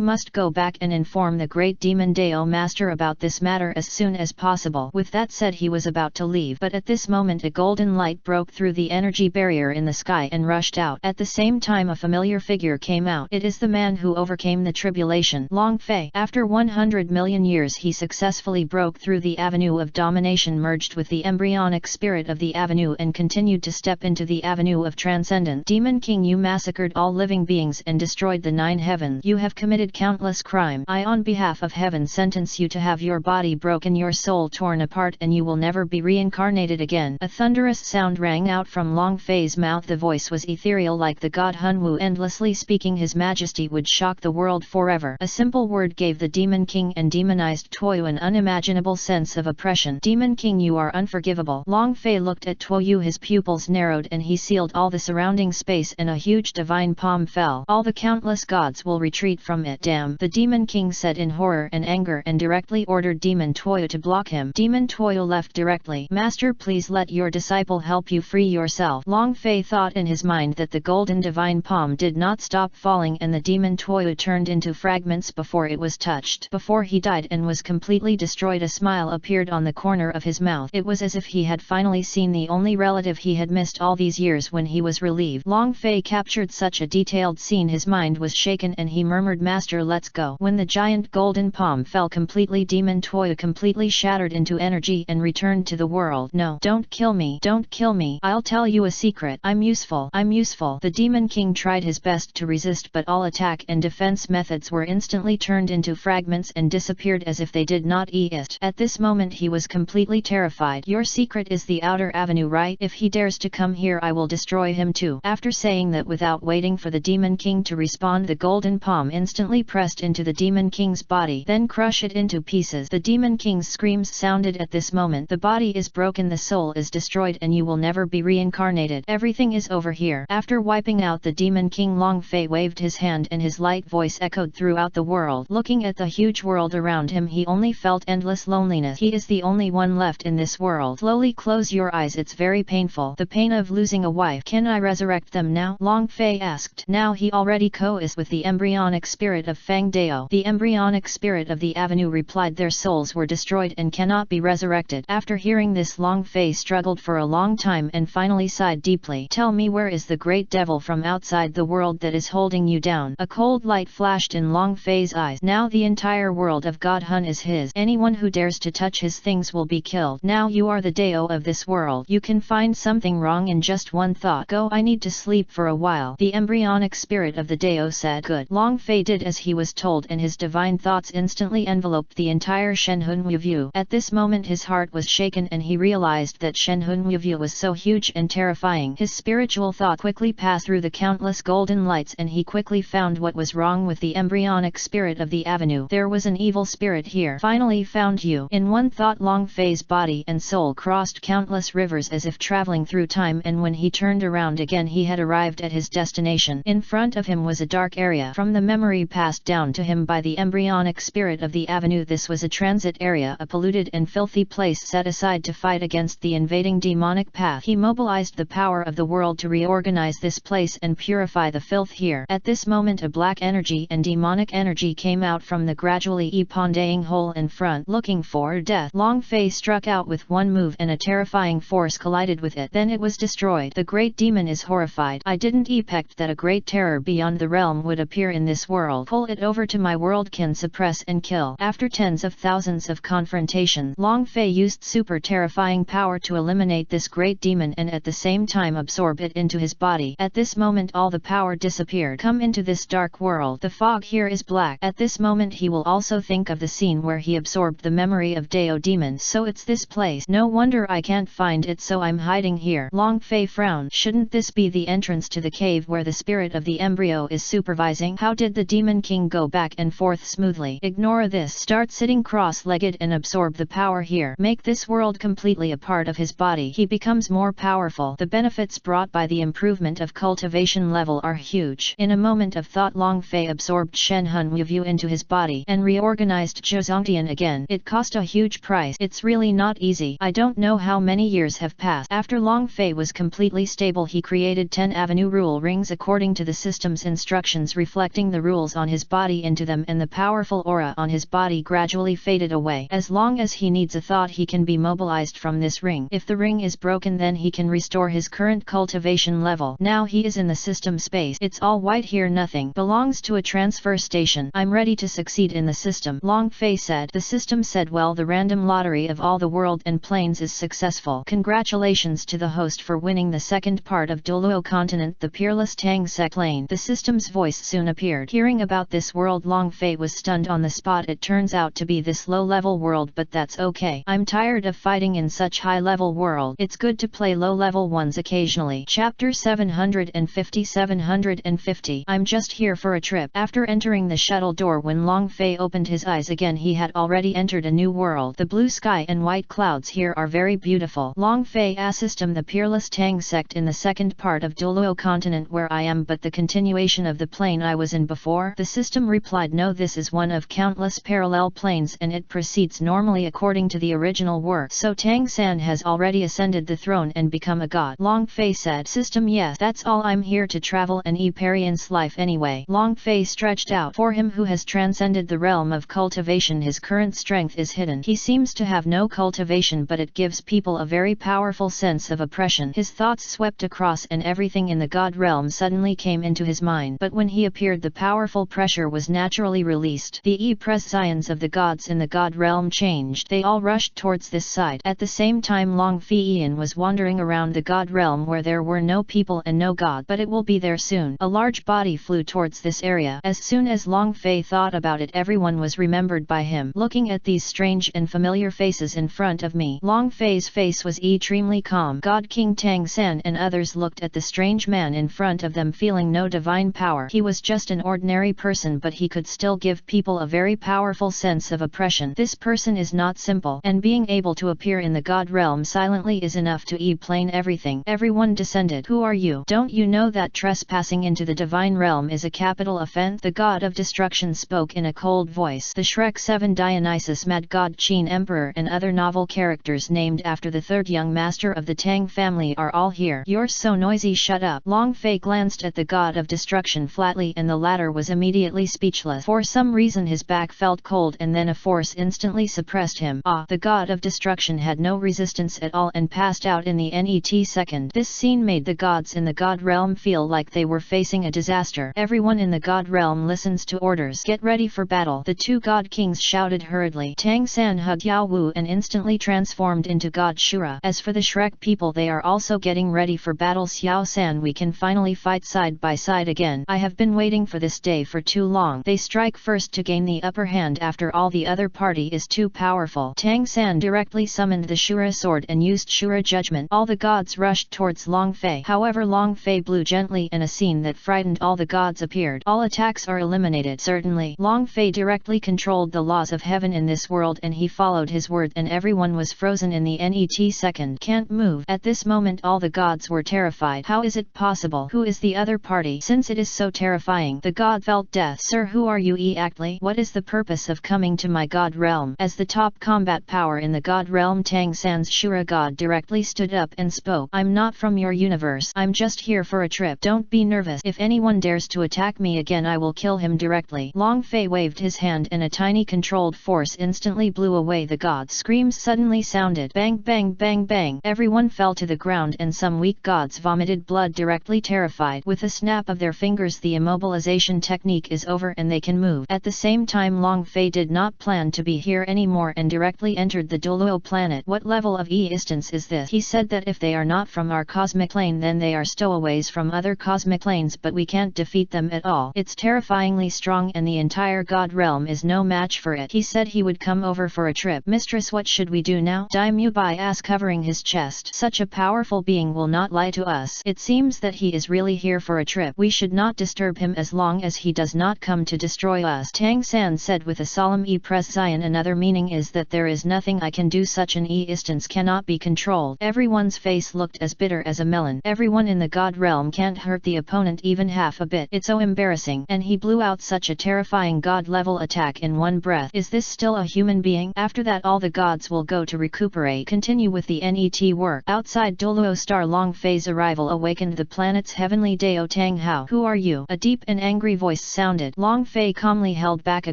must go back and inform the great demon Dao Master about this matter as soon as possible. With that said, he was about to leave, but at this moment a golden light broke through the energy barrier in the sky and rushed out. At the same time a familiar figure came out. It is the man who overcame the tribulation, Long Fei. After 100 million years he successfully broke through the Avenue of domination, merged with the embryonic spirit of the Avenue, and continued to step into the Avenue of transcendence. Demon King, you massacred all living beings and destroyed the 9 heavens. You have committed countless crimes. I on behalf of heaven sentence you to have your body broken, your soul torn apart, and you will never be reincarnated again. A thunderous sound rang out from Long Fei's mouth. The voice was ethereal like the god Hunwu endlessly speaking. His majesty would shock the world forever. A simple word gave the Demon King and demonized Toyu an unimaginable sense of oppression. Demon King, you are unforgivable. Long Fei looked at Toyu. His pupils narrowed and he sealed all the surrounding space, and a huge divine palm fell. All the countless gods will retreat from it. Damn, the Demon King said in horror and anger, and directly ordered Demon Toyu to block him. Demon Toyu left directly. Master, please let your disciple help you free yourself. Long Fei thought in his mind that the golden divine palm did not stop falling, and the Demon Toyu turned into fragments before it was touched. Before he died and was completely destroyed, a smile appeared on the corner of his mouth. It was as if he had finally seen the only relative he had missed all these years. When he was relieved, Long Fei captured such a detailed scene. His mind was shaken and he murmured, Master, let's go. When the giant golden palm fell completely, Demon Toyu completely shattered into energy and returned to the world. No, don't kill me. Don't kill me. I'll tell you a secret. I'm useful. I'm useful. The Demon King tried his best to resist, but all attack and defense methods were instantly turned into fragments and disappeared as if they did not exist. At this moment he was completely terrified. Your secret is the outer avenue, right? If he dares to come here, I will destroy him too. After saying that, without waiting for the Demon King to respond, the golden palm instantly pressed into the Demon King's body, then crush it into pieces. The Demon King's screams sounded at this moment. The body is broken, the soul is destroyed, and you will never be reincarnated. Everything is over here. After wiping out the Demon King, Long Fei waved his hand and his light voice echoed throughout the world. Looking at the huge world around him, he only felt endless loneliness. He is the only one left in this world. Slowly close your eyes, it's very painful. The pain of losing a wife. Can I resurrect them now? Long Fei asked. Now he already coexisted with the embryonic spirit of Fang Dao. The embryonic spirit of the Avenue replied, their souls were destroyed and cannot be resurrected. After After hearing this, Long Fei struggled for a long time and finally sighed deeply. Tell me, where is the great devil from outside the world that is holding you down? A cold light flashed in Long Fei's eyes. Now the entire world of God Hun is his. Anyone who dares to touch his things will be killed. Now you are the Dao of this world. You can find something wrong in just one thought. Go, I need to sleep for a while. The embryonic spirit of the Dao said. Good. Long Fei did as he was told, and his divine thoughts instantly enveloped the entire Shenhunhui view. At this moment his heart was shaken and he realized that Shenhunhui view was so huge and terrifying. His spiritual thought quickly passed through the countless golden lights and he quickly found what was wrong with the embryonic spirit of the avenue. There was an evil spirit here. Finally found you. In one thought, Long Fei's body and soul crossed countless rivers as if traveling through time, and when he turned around again he had arrived at his destination. In front of him was a dark area. From the memory passed down to him by the embryonic spirit of the avenue, this was a transit area, a polluted and filthy place set aside to fight against the invading demonic path. He mobilized the power of the world to reorganize this place and purify the filth here. At this moment a black energy and demonic energy came out from the gradually epondaying hole in front, looking for death. Long Fei struck out with one move and a terrifying force collided with it. Then it was destroyed. The great demon is horrified. I didn't expect that a great terror beyond the realm would appear in this world. Pull it over to my world, can suppress and kill. After tens of thousands of confrontations, Long Fei used super terrifying power to eliminate this great demon and at the same time absorb it into his body. At this moment all the power disappeared. Come into this dark world. The fog here is black. At this moment he will also think of the scene where he absorbed the memory of Dao demon. So it's this place. No wonder I can't find it, so I'm hiding here. Long Fei frowned. Shouldn't this be the entrance to the cave where the spirit of the embryo is supervising? How did the demon king go back and forth smoothly? Ignore this. Start sitting cross-legged and absorb the power here. Make this world completely a part of his body. He becomes more powerful. The benefits brought by the improvement of cultivation level are huge. In a moment of thought, Long Fei absorbed Shen Hun Yu into his body and reorganized Zhongtian again. It cost a huge price. It's really not easy. I don't know how many years have passed. After Long Fei was completely stable, he created 10 avenue rule rings according to the system's instructions, reflecting the rules on his body into them, and the powerful aura on his body gradually faded away. As long as he needs a thought, he can be mobilized from this ring. If the ring is broken, then he can restore his current cultivation level. Now he is in the system space. It's all white here. Nothing belongs to a transfer station. I'm ready to succeed in the system. Long Fei said. The system said, well, the random lottery of all the world and planes is successful. Congratulations to the host for winning the second part of Douluo continent, the peerless Tang Sek Lane. The system's voice soon appeared. Hearing about this world, Long Fei was stunned on the spot. It turns out to be this low-level world, but that's okay. I'm tired of fighting in such high-level world. It's good to play low-level ones occasionally. Chapter 750. I'm just here for a trip. After entering the shuttle door, when Long Fei opened his eyes again, he had already entered a new world. The blue sky and white clouds here are very beautiful. Long Fei system, the peerless Tang sect in the second part of Douluo continent where I am, but the continuation of the plane I was in before? The system replied, no, this is one of countless parallel planes and it proceeds normally according to the original work. So Tang San has already ascended the throne and become a god. Long Fei said. System, yes, that's all. I'm here to travel an experience life anyway. Long Fei stretched out. For him who has transcended the realm of cultivation, his current strength is hidden. He seems to have no cultivation, but it gives people a very powerful sense of oppression. His thoughts swept across and everything in the god realm suddenly came into his mind. But when he appeared, the powerful pressure was naturally released. The prescience of the gods in the god realm changed. They all rushed towards this side. At the same time, Long Feiyan was wandering around the god realm where there were no people and no god, but it will be there soon. A large body flew towards this area. As soon as Long Fei thought about it, everyone was remembered by him. Looking at these strange and familiar faces in front of me, Long Fei's face was extremely calm. God King Tang San and others looked at the strange man in front of them, feeling no divine power. He was just an ordinary person, but he could still give people a very powerful sense of oppression. This person is not simple, and being able to appear in the god realm silently is enough to explain everything. Everyone descended. Who are you? Don't you know that trespassing into the divine realm is a capital offense? The god of destruction spoke in a cold voice. The Shrek 7 Dionysus, Mad God Qin Emperor, and other novel characters named after the third young master of the Tang family are all here. You're so noisy, shut up. Long Fei glanced at the god of destruction flatly, and the latter was immediately speechless. For some reason his back felt cold, and then a force instantly suppressed him. Ah! The god of destruction had no resistance at all and passed out in the net second. This scene made the gods in the god realm feel like they were facing a disaster. Everyone in the god realm listens to orders. Get ready for battle. The two god kings shouted hurriedly. Tang San hugged Yao Wu and instantly transformed into god Shura. As for the Shrek people, they are also getting ready for battle. Xiao San, we can finally fight side by side again. I have been waiting for this day for too long. They strike first to gain the upper hand. After all, the other party is too powerful. Tang San directly summoned the Shura sword and used Shura judgment. All the gods rushed towards Long Fei. However, Long Fei blew gently and a scene that frightened all the gods appeared. All attacks are eliminated. Certainly, Long Fei directly controlled the laws of heaven in this world and he followed his word, and everyone was frozen in the net second. Can't move. At this moment all the gods were terrified. How is it possible? Who is the other party? Since it is so terrifying, the god felt death. Sir, who are you exactly? What is the purpose of coming to my god realm? As the top combat power in the god realm, Tang San's Shura god directly stood up and spoke. I'm not from your universe. I'm just here for a trip. Don't be nervous. If anyone dares to attack me again, I will kill him directly. Long Fei waved his hand and a tiny controlled force instantly blew away the gods. Screams suddenly sounded. Bang bang bang bang. Everyone fell to the ground and some weak gods vomited blood directly terrified. With a snap of their fingers the immobilization technique is over and they can move. At the same time, Long Fei did not plan to be here anymore and directly entered the Douluo planet. What level of existence is this? He said that if they are not from our cosmic plane then they are stowaways from other cosmic planes, but we can't defeat them at all. It's terrifyingly strong and the entire god realm is no match for it. He said he would come over for a trip. Mistress, what should we do now? Daimyo Bai asked, covering his chest. Such a powerful being will not lie to us. It seems that he is really here for a trip. We should not disturb him as long as he does not come to destroy us. Tang San said with a solemn presence. Another meaning is that there is nothing I can do. Such an instance cannot be controlled. Everyone's face looked as bitter as a melon. Everyone in the god realm can't hurt the opponent even half a bit. It's so embarrassing. And he blew out such a terrifying god level attack in one breath. Is this still a human being? After that all the gods will go to recuperate. Continue with the net work. Outside Douluo star, Long Fei's arrival awakened the planet's heavenly Dao. Tang Hao, who are you? A deep and angry voice sounded. Long Fei calmly held back a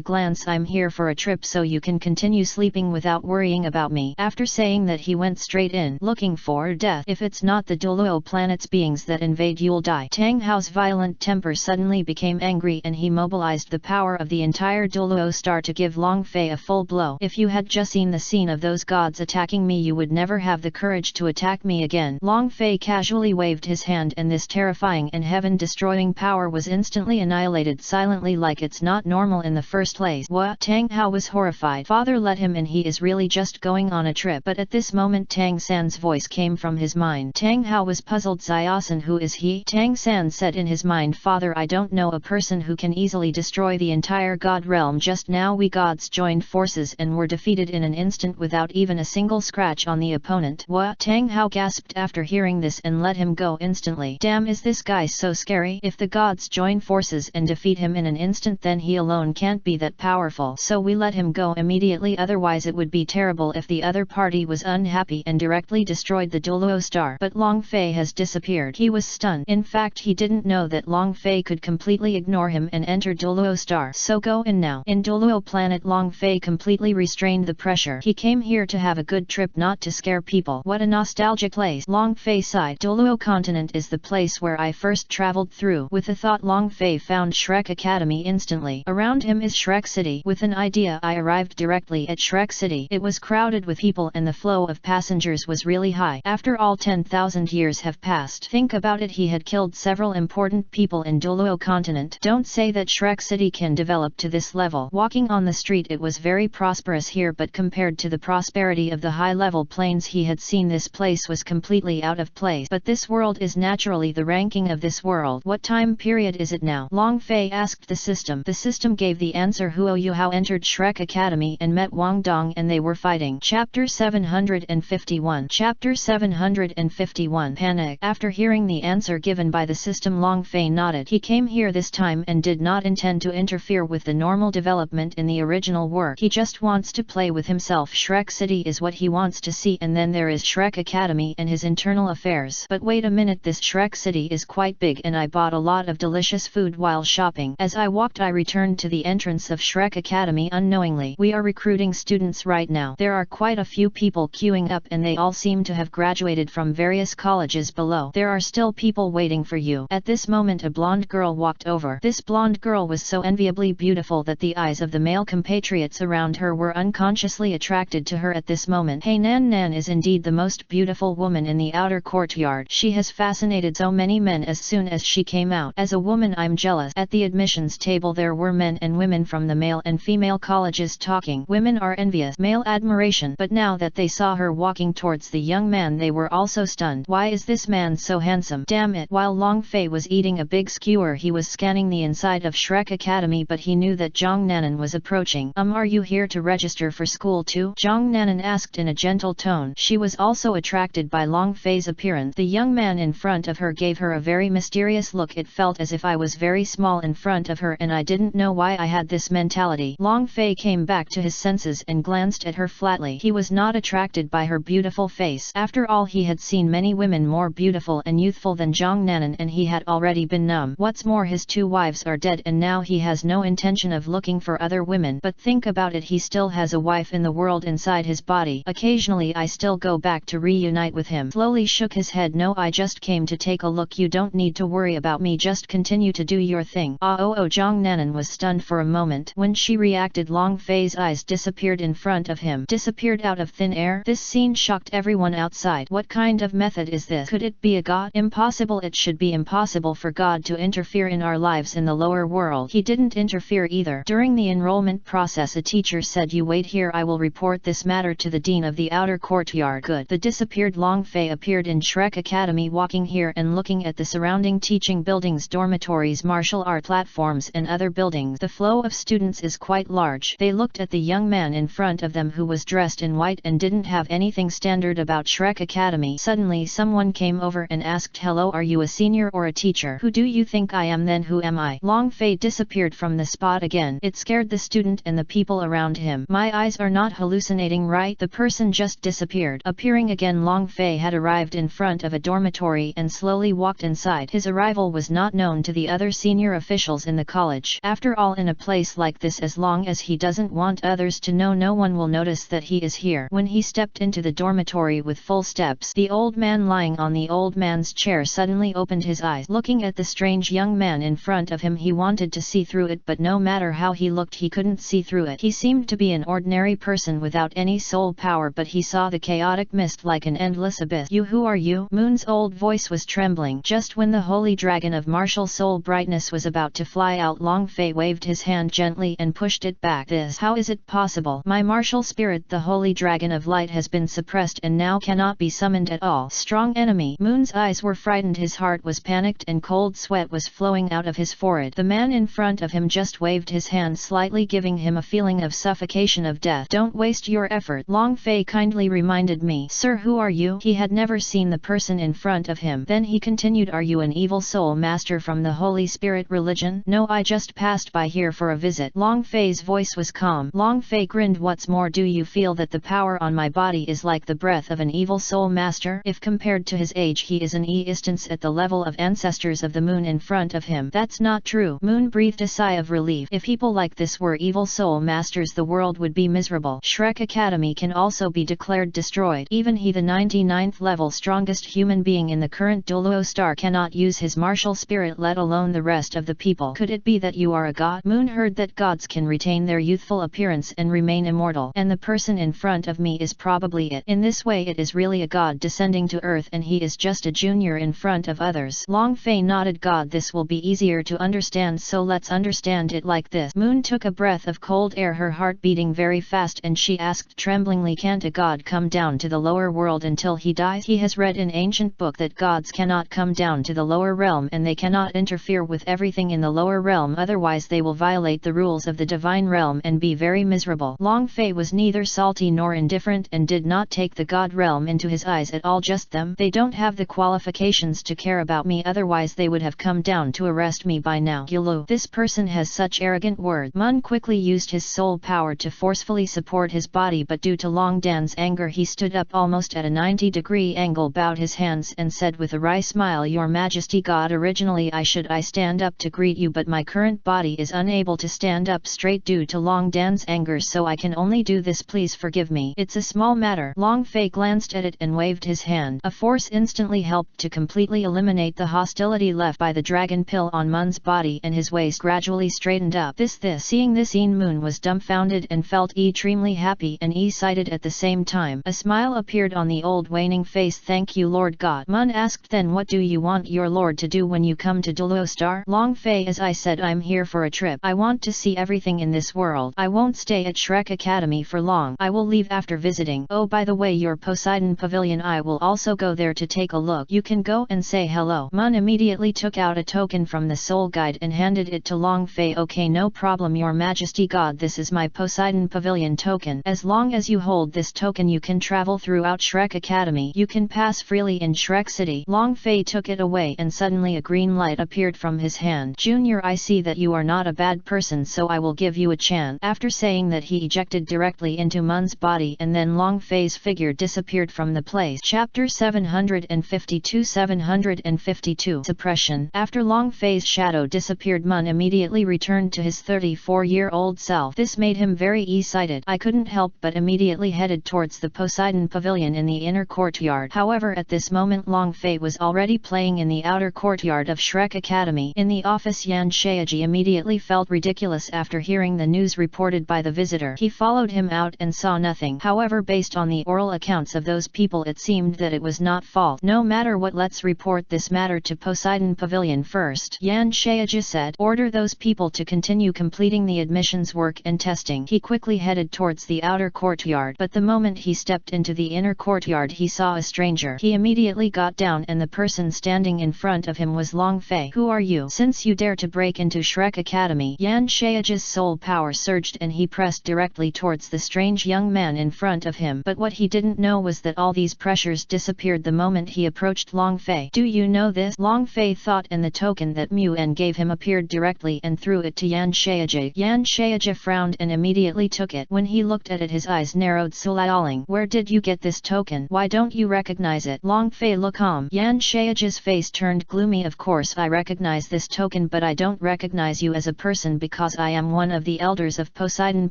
glance. I'm here for a trip so you can continue sleeping without worrying about me. After saying that he went straight in, looking for death. If it's not the Douluo planet's beings that invade, you'll die. Tang Hao's violent temper suddenly became angry and he mobilized the power of the entire Douluo star to give Long Fei a full blow. If you had just seen the scene of those gods attacking me, you would never have the courage to attack me again. Long Fei casually waved his hand and this terrifying and heaven-destroying power was instantly annihilated silently, like it's not normal in the first place. What? Tang Hao was horrified. Father, let him in, he is really just going on a trip. But at this moment Tang San's voice came from his mind. Tang Hao was puzzled. Xiaosan, who is he? Tang San said in his mind, Father, I don't know a person who can easily destroy the entire god realm. Just now we gods joined forces and were defeated in an instant without even a single scratch on the opponent. What? Tang Hao gasped after hearing this and let him go instantly. Damn, is this guy so scary? If the gods join forces and defeat him in an instant, then he alone can't be that powerful. So we let him go immediately, otherwise it would be terrible if the other party was unhappy and directly destroyed the Douluo star. But Long Fei has disappeared. He was stunned. In fact, he didn't know that Long Fei could completely ignore him and enter Douluo star. So go in now. In Douluo planet, Long Fei completely restrained the pressure. He came here to have a good trip, not to scare people. What a nostalgic place. Long Fei sighed. Douluo continent is the place where I first traveled through. With a thought, Long Fei found Shrek Academy instantly. Around him is Shrek City. With an idea, I arrived directly at Shrek City. It was crowded with people and the flow of passengers was really high. After all, 10,000 years have passed. Think about it, he had killed several important people in Douluo continent. Don't say that Shrek City can develop to this level. Walking on the street, it was very prosperous here, but compared to the prosperity of the high-level planes he had seen, this place was completely out of place. But this world is naturally the ranking of this world. What time period is it now? Long Fei asked the system. The system gave the answer. Huo Yuhao entered Shrek Academy and met Wang Dong and they were fighting. Chapter 751. Chapter 751. Panic. After hearing the answer given by the system, Long Fei nodded. He came here this time and did not intend to interfere with the normal development in the original work. He just wants to play with himself. Shrek City is what he wants to see, and then there is Shrek Academy and his internal affairs. But wait a minute, this Shrek City is quite big and I bought a lot of delicious food while shopping. As I walked, I returned to the entrance of Shrek Academy unknowingly. We are recruiting students right now. There are are quite a few people queuing up and they all seem to have graduated from various colleges below. There are still people waiting for you. At this moment a blonde girl walked over. This blonde girl was so enviably beautiful that the eyes of the male compatriots around her were unconsciously attracted to her at this moment. Hey, Nan Nan is indeed the most beautiful woman in the outer courtyard. She has fascinated so many men as soon as she came out. As a woman I'm jealous. At the admissions table there were men and women from the male and female colleges talking. Women are envious, male admiration, but now that they saw her walking towards the young man they were also stunned. Why is this man so handsome? Damn it! While Long Fei was eating a big skewer he was scanning the inside of Shrek Academy, but he knew that Zhang Nanan was approaching. Are you here to register for school too? Zhang Nanan asked in a gentle tone. She was also attracted by Long Fei's appearance. The young man in front of her gave her a very mysterious look. It felt as if I was very small in front of her and I didn't know why I had this mentality. Long Fei came back to his senses and glanced at her flatly. He was not attracted by her beautiful face. After all, he had seen many women more beautiful and youthful than Zhang Nanan and he had already been numb. What's more, his 2 wives are dead and now he has no intention of looking for other women. But think about it, he still has a wife in the world inside his body. Occasionally I still go back to reunite with him. Slowly shook his head. No, I just came to take a look. You don't need to worry about me, just continue to do your thing. Zhang Nanan was stunned for a moment. When she reacted, Long Fei's eyes disappeared in front of him. Disappeared out of thin air? This scene shocked everyone outside. What kind of method is this? Could it be a god? Impossible. It should be impossible for God to interfere in our lives in the lower world. He didn't interfere either. During the enrollment process a teacher said, you wait here, I will report this matter to the dean of the outer courtyard. Good. The disappeared Long Fei appeared in Shrek Academy, walking here and looking at the surrounding teaching buildings, dormitories, martial art platforms and other buildings. The flow of students is quite large. They looked at the young man in front of them who was dressed in white and didn't have anything standard about Shrek Academy. Suddenly someone came over and asked, hello, are you a senior or a teacher? Who do you think I am? Then who am I? Long Fei disappeared from the spot again. It scared the student and the people around him. My eyes are not hallucinating, right? The person just disappeared. Appearing again, Long Fei had arrived in front of a dormitory and slowly walked inside. His arrival was not known to the other senior officials in the college. After all, in a place like this, as long as he doesn't want others to know, no one will notice that he is here. When he stepped into the dormitory with full steps, the old man lying on the old man's chair suddenly opened his eyes. Looking at the strange young man in front of him, he wanted to see through it, but no matter how he looked he couldn't see through it. He seemed to be an ordinary person without any soul power, but he saw the chaotic mist like an endless abyss. You, who are you? Moon's old voice was trembling. Just when the holy dragon of martial soul brightness was about to fly out, Long Fei waved his hand gently and pushed it back. This, how is it possible? My martial spirit, the holy dragon of light, has been suppressed and now cannot be summoned at all. Strong enemy. Moon's eyes were frightened, his heart was panicked and cold sweat was flowing out of his forehead. The man in front of him just waved his hand slightly, giving him a feeling of suffocation, of death. Don't waste your effort, Long Fei kindly reminded me. Sir, who are you? He had never seen the person in front of him. Then he continued, are you an evil soul master from the Holy Spirit religion? No, I just passed by here for a visit. Long Fei's voice was calm. Long Fei grinned. What's more, do you feel that the power on my body is like the breath of an evil soul master? If compared to his age, he is an instance at the level of ancestors of the moon in front of him. That's not true. Moon breathed a sigh of relief. If people like this were evil soul masters, the world would be miserable. Shrek Academy can also be declared destroyed. Even he, the 99th level strongest human being in the current Douluo star, cannot use his martial spirit, let alone the rest of the people. Could it be that you are a god? Moon heard that gods can retain their youthful appearance and remain immortal, and the person in front of me is probably it. In this way it is really a god descending to earth and he is just a junior in front of others. Long Fei nodded. God, this will be easier to understand, so let's understand it like this. Moon took a breath of cold air, her heart beating very fast, and she asked tremblingly, can't a god come down to the lower world until he dies? He has read in ancient book that gods cannot come down to the lower realm and they cannot interfere with everything in the lower realm, otherwise they will violate the rules of the divine realm and be very miserable. Long Fei was neither salty nor indifferent and did not take the god realm into his eyes at all. Just them. They don't have the qualifications to care about me, otherwise they would have come down to arrest me by now. Douluo. This person has such arrogant words. Mun quickly used his soul power to forcefully support his body, but due to Long Dan's anger he stood up almost at a 90-degree angle, bowed his hands and said with a wry smile, Your Majesty God, originally I stand up to greet you, but my current body is unable to stand up straight due to Long Dan's anger, so I can only do this. Please please forgive me. It's a small matter. Long Fei glanced at it and waved his hand. A force instantly helped to completely eliminate the hostility left by the dragon pill on Mun's body, and his waist gradually straightened up. Seeing this, Moon was dumbfounded and felt extremely happy and excited at the same time. A smile appeared on the old waning face. Thank you, Lord God. Mun asked, then what do you want your lord to do when you come to Douluo Star? Long Fei, as I said, I'm here for a trip. I want to see everything in this world. I won't stay at Shrek Academy for long. I will leave after visiting. Oh, by the way, your Poseidon Pavilion, I will also go there to take a look. You can go and say hello. Mun immediately took out a token from the soul guide and handed it to Long Fei. Okay, no problem, your majesty. God, this is my Poseidon Pavilion token. As long as you hold this token, you can travel throughout Shrek Academy. You can pass freely in Shrek City. Long Fei took it away and suddenly a green light appeared from his hand. Junior, I see that you are not a bad person, so I will give you a chance. After saying that, he ejected directly into Mun's body, and then Long Fei's figure disappeared from the place. Chapter 752 Suppression. After Long Fei's shadow disappeared, Mun immediately returned to his 34-year-old self. This made him very excited. I couldn't help but immediately headed towards the Poseidon Pavilion in the inner courtyard. However, at this moment Long Fei was already playing in the outer courtyard of Shrek Academy. In the office, Yan Shaiji immediately felt ridiculous after hearing the news reported by the visitor. He followed him out and saw nothing. However, based on the oral accounts of those people, it seemed that it was not false. No matter what, let's report this matter to Poseidon Pavilion first. Yan Shaiji said, order those people to continue completing the admissions work and testing. He quickly headed towards the outer courtyard, but the moment he stepped into the inner courtyard, he saw a stranger. He immediately got down, and the person standing in front of him was Long Fei. Who are you? Since you dare to break into Shrek Academy? Yan Shaiji's soul power surged and he pressed directly towards the strange young man in front of him. But what he didn't know was that all these pressures disappeared the moment he approached Long Fei. Do you know this? Long Fei thought, and the token that Muan gave him appeared directly and threw it to Yan Shaiji. Yan Shaiji frowned and immediately took it. When he looked at it, his eyes narrowed. Sulaoling, where did you get this token? Why don't you recognize it? Long Fei, look calm. Yan Shaiji's face turned gloomy. Of course I recognize this token, but I don't recognize you as a person because I am one of the elders of Poseidon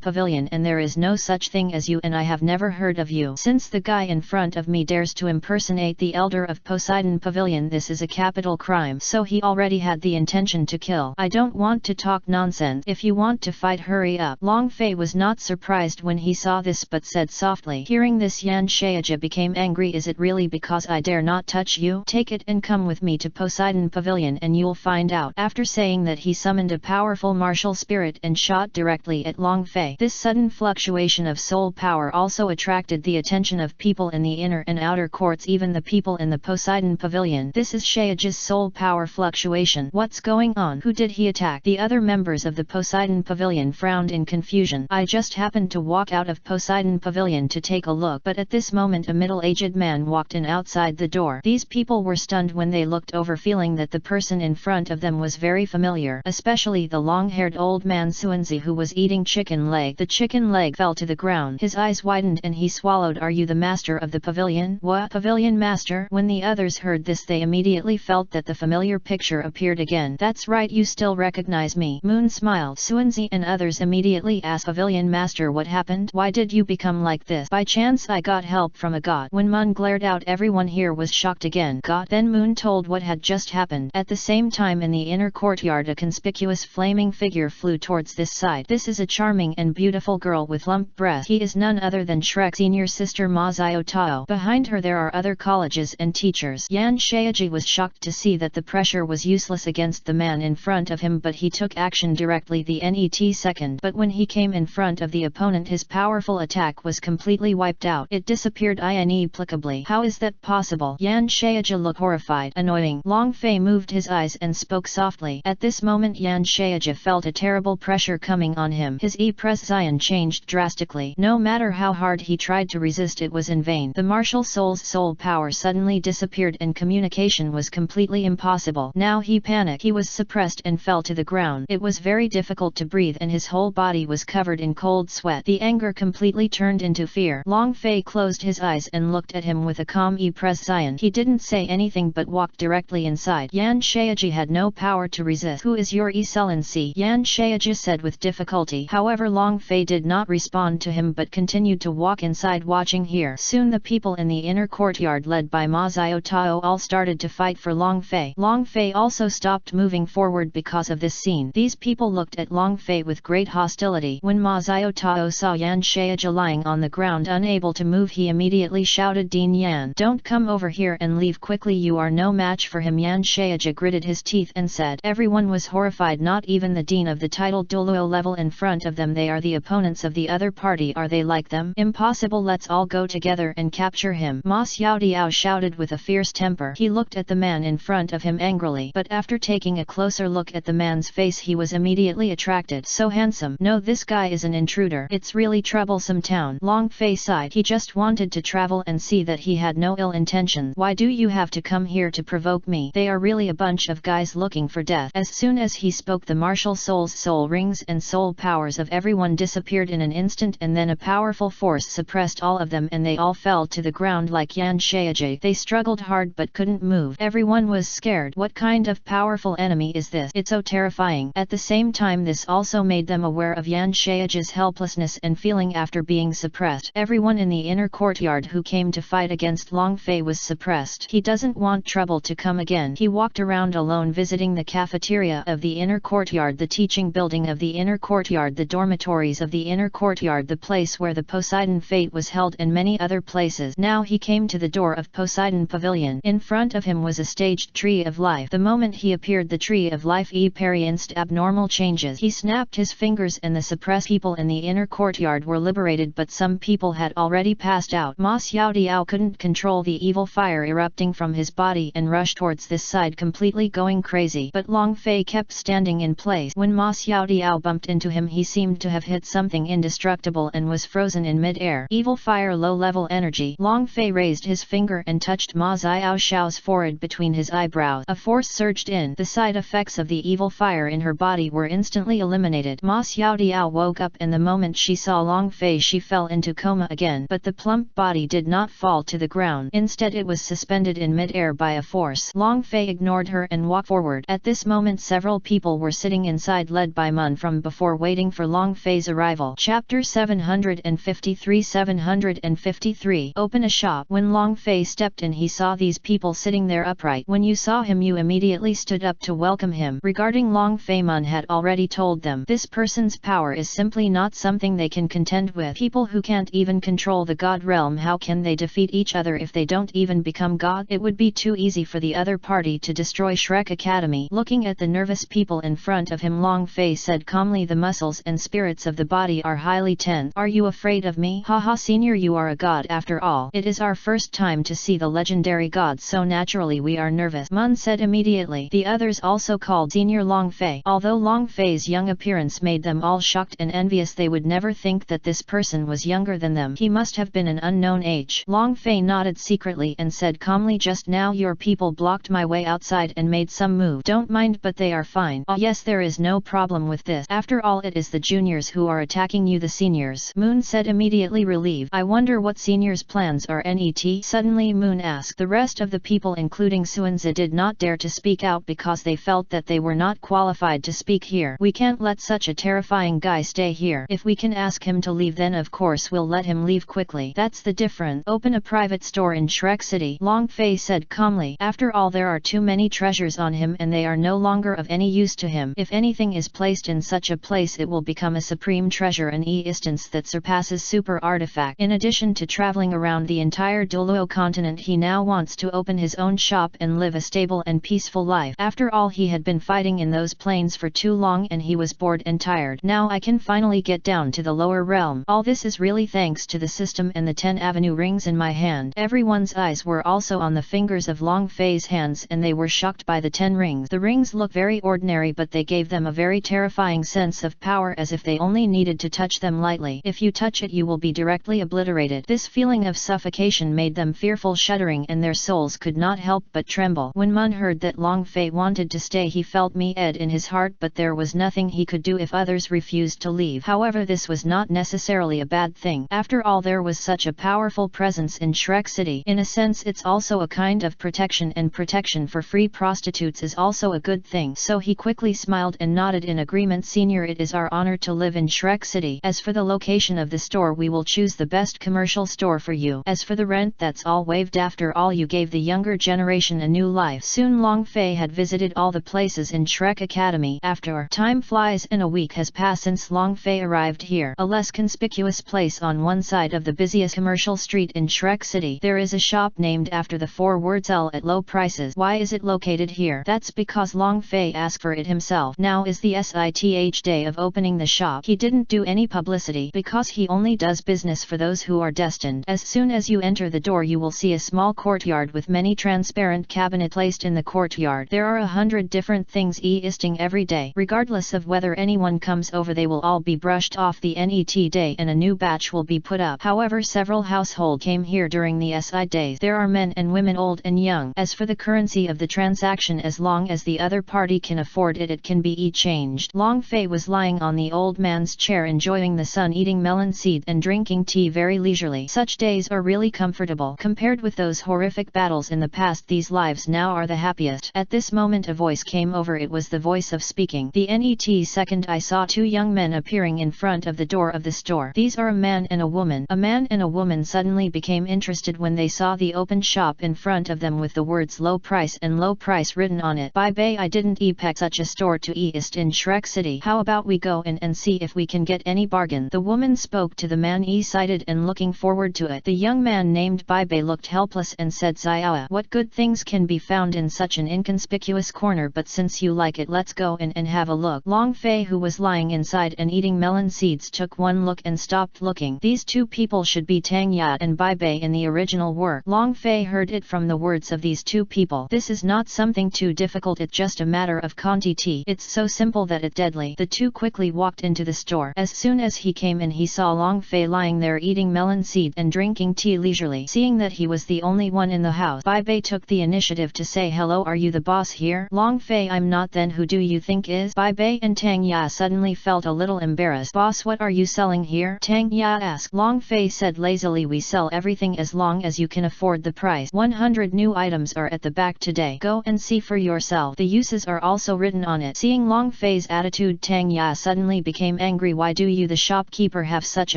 Pavilion, and there is no such thing as you, and I have never heard of you. Since the guy in front of me dares to impersonate the elder of Poseidon Pavilion, this is a capital crime. So he already had the intention to kill. I don't want to talk nonsense. If you want to fight, hurry up. Long Fei was not surprised when he saw this, but said softly. Hearing this, Yan Shaiji became angry. Is it really because I dare not touch you? Take it and come with me to Poseidon Pavilion and you'll find out. After saying that, he summoned a powerful martial spirit and shot directly at Long Fei. This sudden fluctuation of soul power also attracted the attention of people in the inner and outer courts, even the people in the Poseidon Pavilion. This is Shaiji's soul power fluctuation. What's going on? Who did he attack? The other members of the Poseidon Pavilion frowned in confusion. I just happened to walk out of Poseidon Pavilion to take a look, but at this moment a middle-aged man walked in outside the door. These people were stunned when they looked over, feeling that the person in front of them was very familiar, especially the long-haired old man Suanzi who was eating chicken leg. The chicken leg fell to the ground. His eyes widened and he swallowed. Are you the master of the pavilion? What? Pavilion master? When the others heard this, they immediately felt that the familiar picture appeared again. That's right, you still recognize me. Moon smiled. Suanzi and others immediately asked, Pavilion master, what happened? Why did you become like this? By chance I got help from a god. When Moon glared out, everyone here was shocked again. God? Then Moon told what had just happened. At the same time, in the inner courtyard, a conspicuous flaming figure flew towards this side. This is a charming and beautiful girl with lump breast. He is none other than Shrek's senior sister Masayo Tao. Behind her there are other colleges and teachers. Yan Shaiji was shocked to see that the pressure was useless against the man in front of him, but he took action directly the net second. But when he came in front of the opponent, his powerful attack was completely wiped out. It disappeared inexplicably. How is that possible? Yan Shaiji looked horrified. Annoying. Long Fei moved his eyes and spoke softly. At this moment Yan Shaiji felt a terrible pressure coming on him. His presence changed drastically. No matter how hard he tried to resist, it was in vain. The martial soul's soul power suddenly disappeared and communication was completely impossible. Now he panicked. He was suppressed and fell to the ground. It was very difficult to breathe and his whole body was covered in cold sweat. The anger completely turned into fear. Long Fei closed his eyes and looked at him with a calm presence. He didn't say anything but walked directly inside. Yan Shaiji had no power to resist. Who is your excellency? Yan Shaiji said with difficulty. However, Long Fei did not respond to him him but continued to walk inside watching here. Soon the people in the inner courtyard led by Ma Xiaotao all started to fight for Long Fei. Long Fei also stopped moving forward because of this scene. These people looked at Long Fei with great hostility. When Ma Xiaotao saw Yan Shaija lying on the ground unable to move, he immediately shouted, "Dean Yan, don't come over here and leave quickly, you are no match for him." Yan Shaija gritted his teeth and said. Everyone was horrified, not even the dean of the titled Douluo level in front of them. They are the opponents of the other party. Are they like them? Impossible, let's all go together and capture him. Ma Xiaodiao shouted with a fierce temper. He looked at the man in front of him angrily, but after taking a closer look at the man's face he was immediately attracted. So handsome. No, this guy is an intruder. It's really troublesome town. Long Fei sighed. He just wanted to travel and see that he had no ill intentions. Why do you have to come here to provoke me? They are really a bunch of guys looking for death. As soon as he spoke, the martial soul's soul rings and soul powers of everyone disappeared in an instant, and then a powerful force suppressed all of them and they all fell to the ground like Yan Shaija. They struggled hard but couldn't move. Everyone was scared. What kind of powerful enemy is this? It's so terrifying. At the same time, this also made them aware of Yan Shaija's helplessness and feeling after being suppressed. Everyone in the inner courtyard who came to fight against Long Fei was suppressed. He doesn't want trouble to come again. He walked around alone, visiting the cafeteria of the inner courtyard, the teaching building of the inner courtyard, the dormitories of the inner courtyard, the place where the Poseidon fete was held, and many other places. Now he came to the door of Poseidon Pavilion. In front of him was a staged tree of life. The moment he appeared, the tree of life experienced abnormal changes. He snapped his fingers and the suppressed people in the inner courtyard were liberated, but some people had already passed out. Ma Xiaodiao couldn't control the evil fire erupting from his body and rushed towards this side, completely going crazy. But Long Fei kept standing in place. When Ma Xiaodiao bumped into him, he seemed to have hit something indestructible and was frozen in mid-air. Evil fire, low-level energy. Long Fei raised his finger and touched Ma Xiaoshao's forehead between his eyebrows. A force surged in. The side effects of the evil fire in her body were instantly eliminated. Ma Xiaodiao woke up, and the moment she saw Long Fei she fell into coma again. But the plump body did not fall to the ground. Instead it was suspended in mid-air by a force. Long Fei ignored her and walked forward. At this moment several people were sitting inside, led by Mun from before, waiting for Long Fei's arrival. Chapter 753. Open a shop. When Long Fei stepped in, he saw these people sitting there upright. When you saw him, you immediately stood up to welcome him. Regarding Long Fei, Mun had already told them, this person's power is simply not something they can contend with. People who can't even control the god realm, how can they defeat each other if they don't even become god? It would be too easy for the other party to destroy Shrek Academy. Looking at the nervous people in front of him, Long Fei said calmly, the muscles and spirits of the body are highly tense. Are you afraid of me? Haha, senior, you are a god after all. It is our first time to see the legendary gods, so naturally we are nervous, Mun said immediately. The others also called senior Long Fei. Although Long Fei's young appearance made them all shocked and envious, they would never think that this person was younger than them. He must have been an unknown age. Long Fei nodded secretly and said calmly, just now your people blocked my way outside and made some move. Don't mind, but they are fine. Oh yes, there is no problem with this. After all, it is the juniors who are attacking you, the seniors. Moon said immediately, relieved. I wonder what seniors' plans are. Net. Suddenly Moon asked. The rest of the people, including Suanzi, did not dare to speak out because they felt that they were not qualified to speak here. We can't let such a terrifying guy stay here. If we can ask him to leave, then of course we'll let him leave quickly. That's the difference. Open a private store in Shrek City, Long Fei said calmly. After all, there are too many treasures on him and they are no longer of any use to him. If anything is placed in such a place, it will become a supreme treasure, an instance that surpasses super artifact. In addition to traveling around the entire Douluo continent, he now wants to open his own shop and live a stable and peaceful life. After all, he had been fighting in those plains for too long and he was bored and tired. Now I can finally get down to the lower realm. All this is really thanks to the system and the 10 avenue rings in my hand. Everyone's eyes were also on the fingers of Long Fei's hands and they were shocked by the 10 rings. The rings look very ordinary, but they gave them a very terrifying sense of power, as if they only needed to touch them lightly. If you touch it, you will be directly obliterated. This feeling of suffocation made them fearful, shuddering, and their souls could not help but tremble. When Mun heard that Long Fei wanted to stay, he felt mad in his heart, but there was nothing he could do if others refused to leave. However, this was not necessarily a bad thing. After all, there was such a powerful presence in Shrek City. In a sense, it's also a kind of protection, and protection for free prostitutes is also a good thing. So he quickly smiled and nodded in agreement. Senior, it is our honor to live in Shrek City. As for the location location of the store we will choose the best commercial store for you. As for the rent, that's all waived. After all, you gave the younger generation a new life. Soon Long Fei had visited all the places in Shrek Academy. After time flies and a week has passed since Long Fei arrived here. A less conspicuous place on one side of the busiest commercial street in Shrek City. There is a shop named after the 4 words "L" at low prices. Why is it located here? That's because Long Fei asked for it himself. Now is the SITH day of opening the shop. He didn't do any publicity because he only does business for those who are destined. As soon as you enter the door, you will see a small courtyard with many transparent cabinets placed in the courtyard. There are 100 different things existing every day. Regardless of whether anyone comes over, they will all be brushed off the NET day and a new batch will be put up. However, several households came here during the SI days. There are men and women, old and young. As for the currency of the transaction, as long as the other party can afford it, it can be changed. Long Fei was lying on the old man's chair enjoying the sun, eating melon seed and drinking tea very leisurely. Such days are really comfortable. Compared with those horrific battles in the past, these lives now are the happiest. At this moment a voice came over. It was the voice of speaking. The NET second, I saw 2 young men appearing in front of the door of the store. These are a man and a woman. A man and a woman suddenly became interested when they saw the open shop in front of them with the words low price and low price written on it. By Bay, I didn't expect such a store to exist in Shrek City. How about we go in and see if we can get any bargain? The woman spoke to the man excited and looking forward to it. The young man named Bai Bei looked helpless and said, Xiao, what good things can be found in such an inconspicuous corner? But since you like it, let's go in and have a look. Long Fei, who was lying inside and eating melon seeds, took one look and stopped looking. These 2 people should be Tang Ya and Bai Bei in the original work. Long Fei heard it from the words of these 2 people. This is not something too difficult, it's just a matter of quantity. It's so simple that it's deadly. The 2 quickly walked into the store. As soon as he came in, he saw Long Fei lying there eating melon seed and drinking tea leisurely. Seeing that he was the only one in the house, Bai Bei took the initiative to say, hello, are you the boss here? Long Fei, I'm not. Then who do you think is? Bai Bei and Tang Ya suddenly felt a little embarrassed. Boss, what are you selling here? Tang Ya asked. Long Fei said lazily, we sell everything as long as you can afford the price. 100 new items are at the back today. Go and see for yourself. The uses are also written on it. Seeing Long Fei's attitude, Tang Ya suddenly became angry. Why do you, the shopkeeper, have such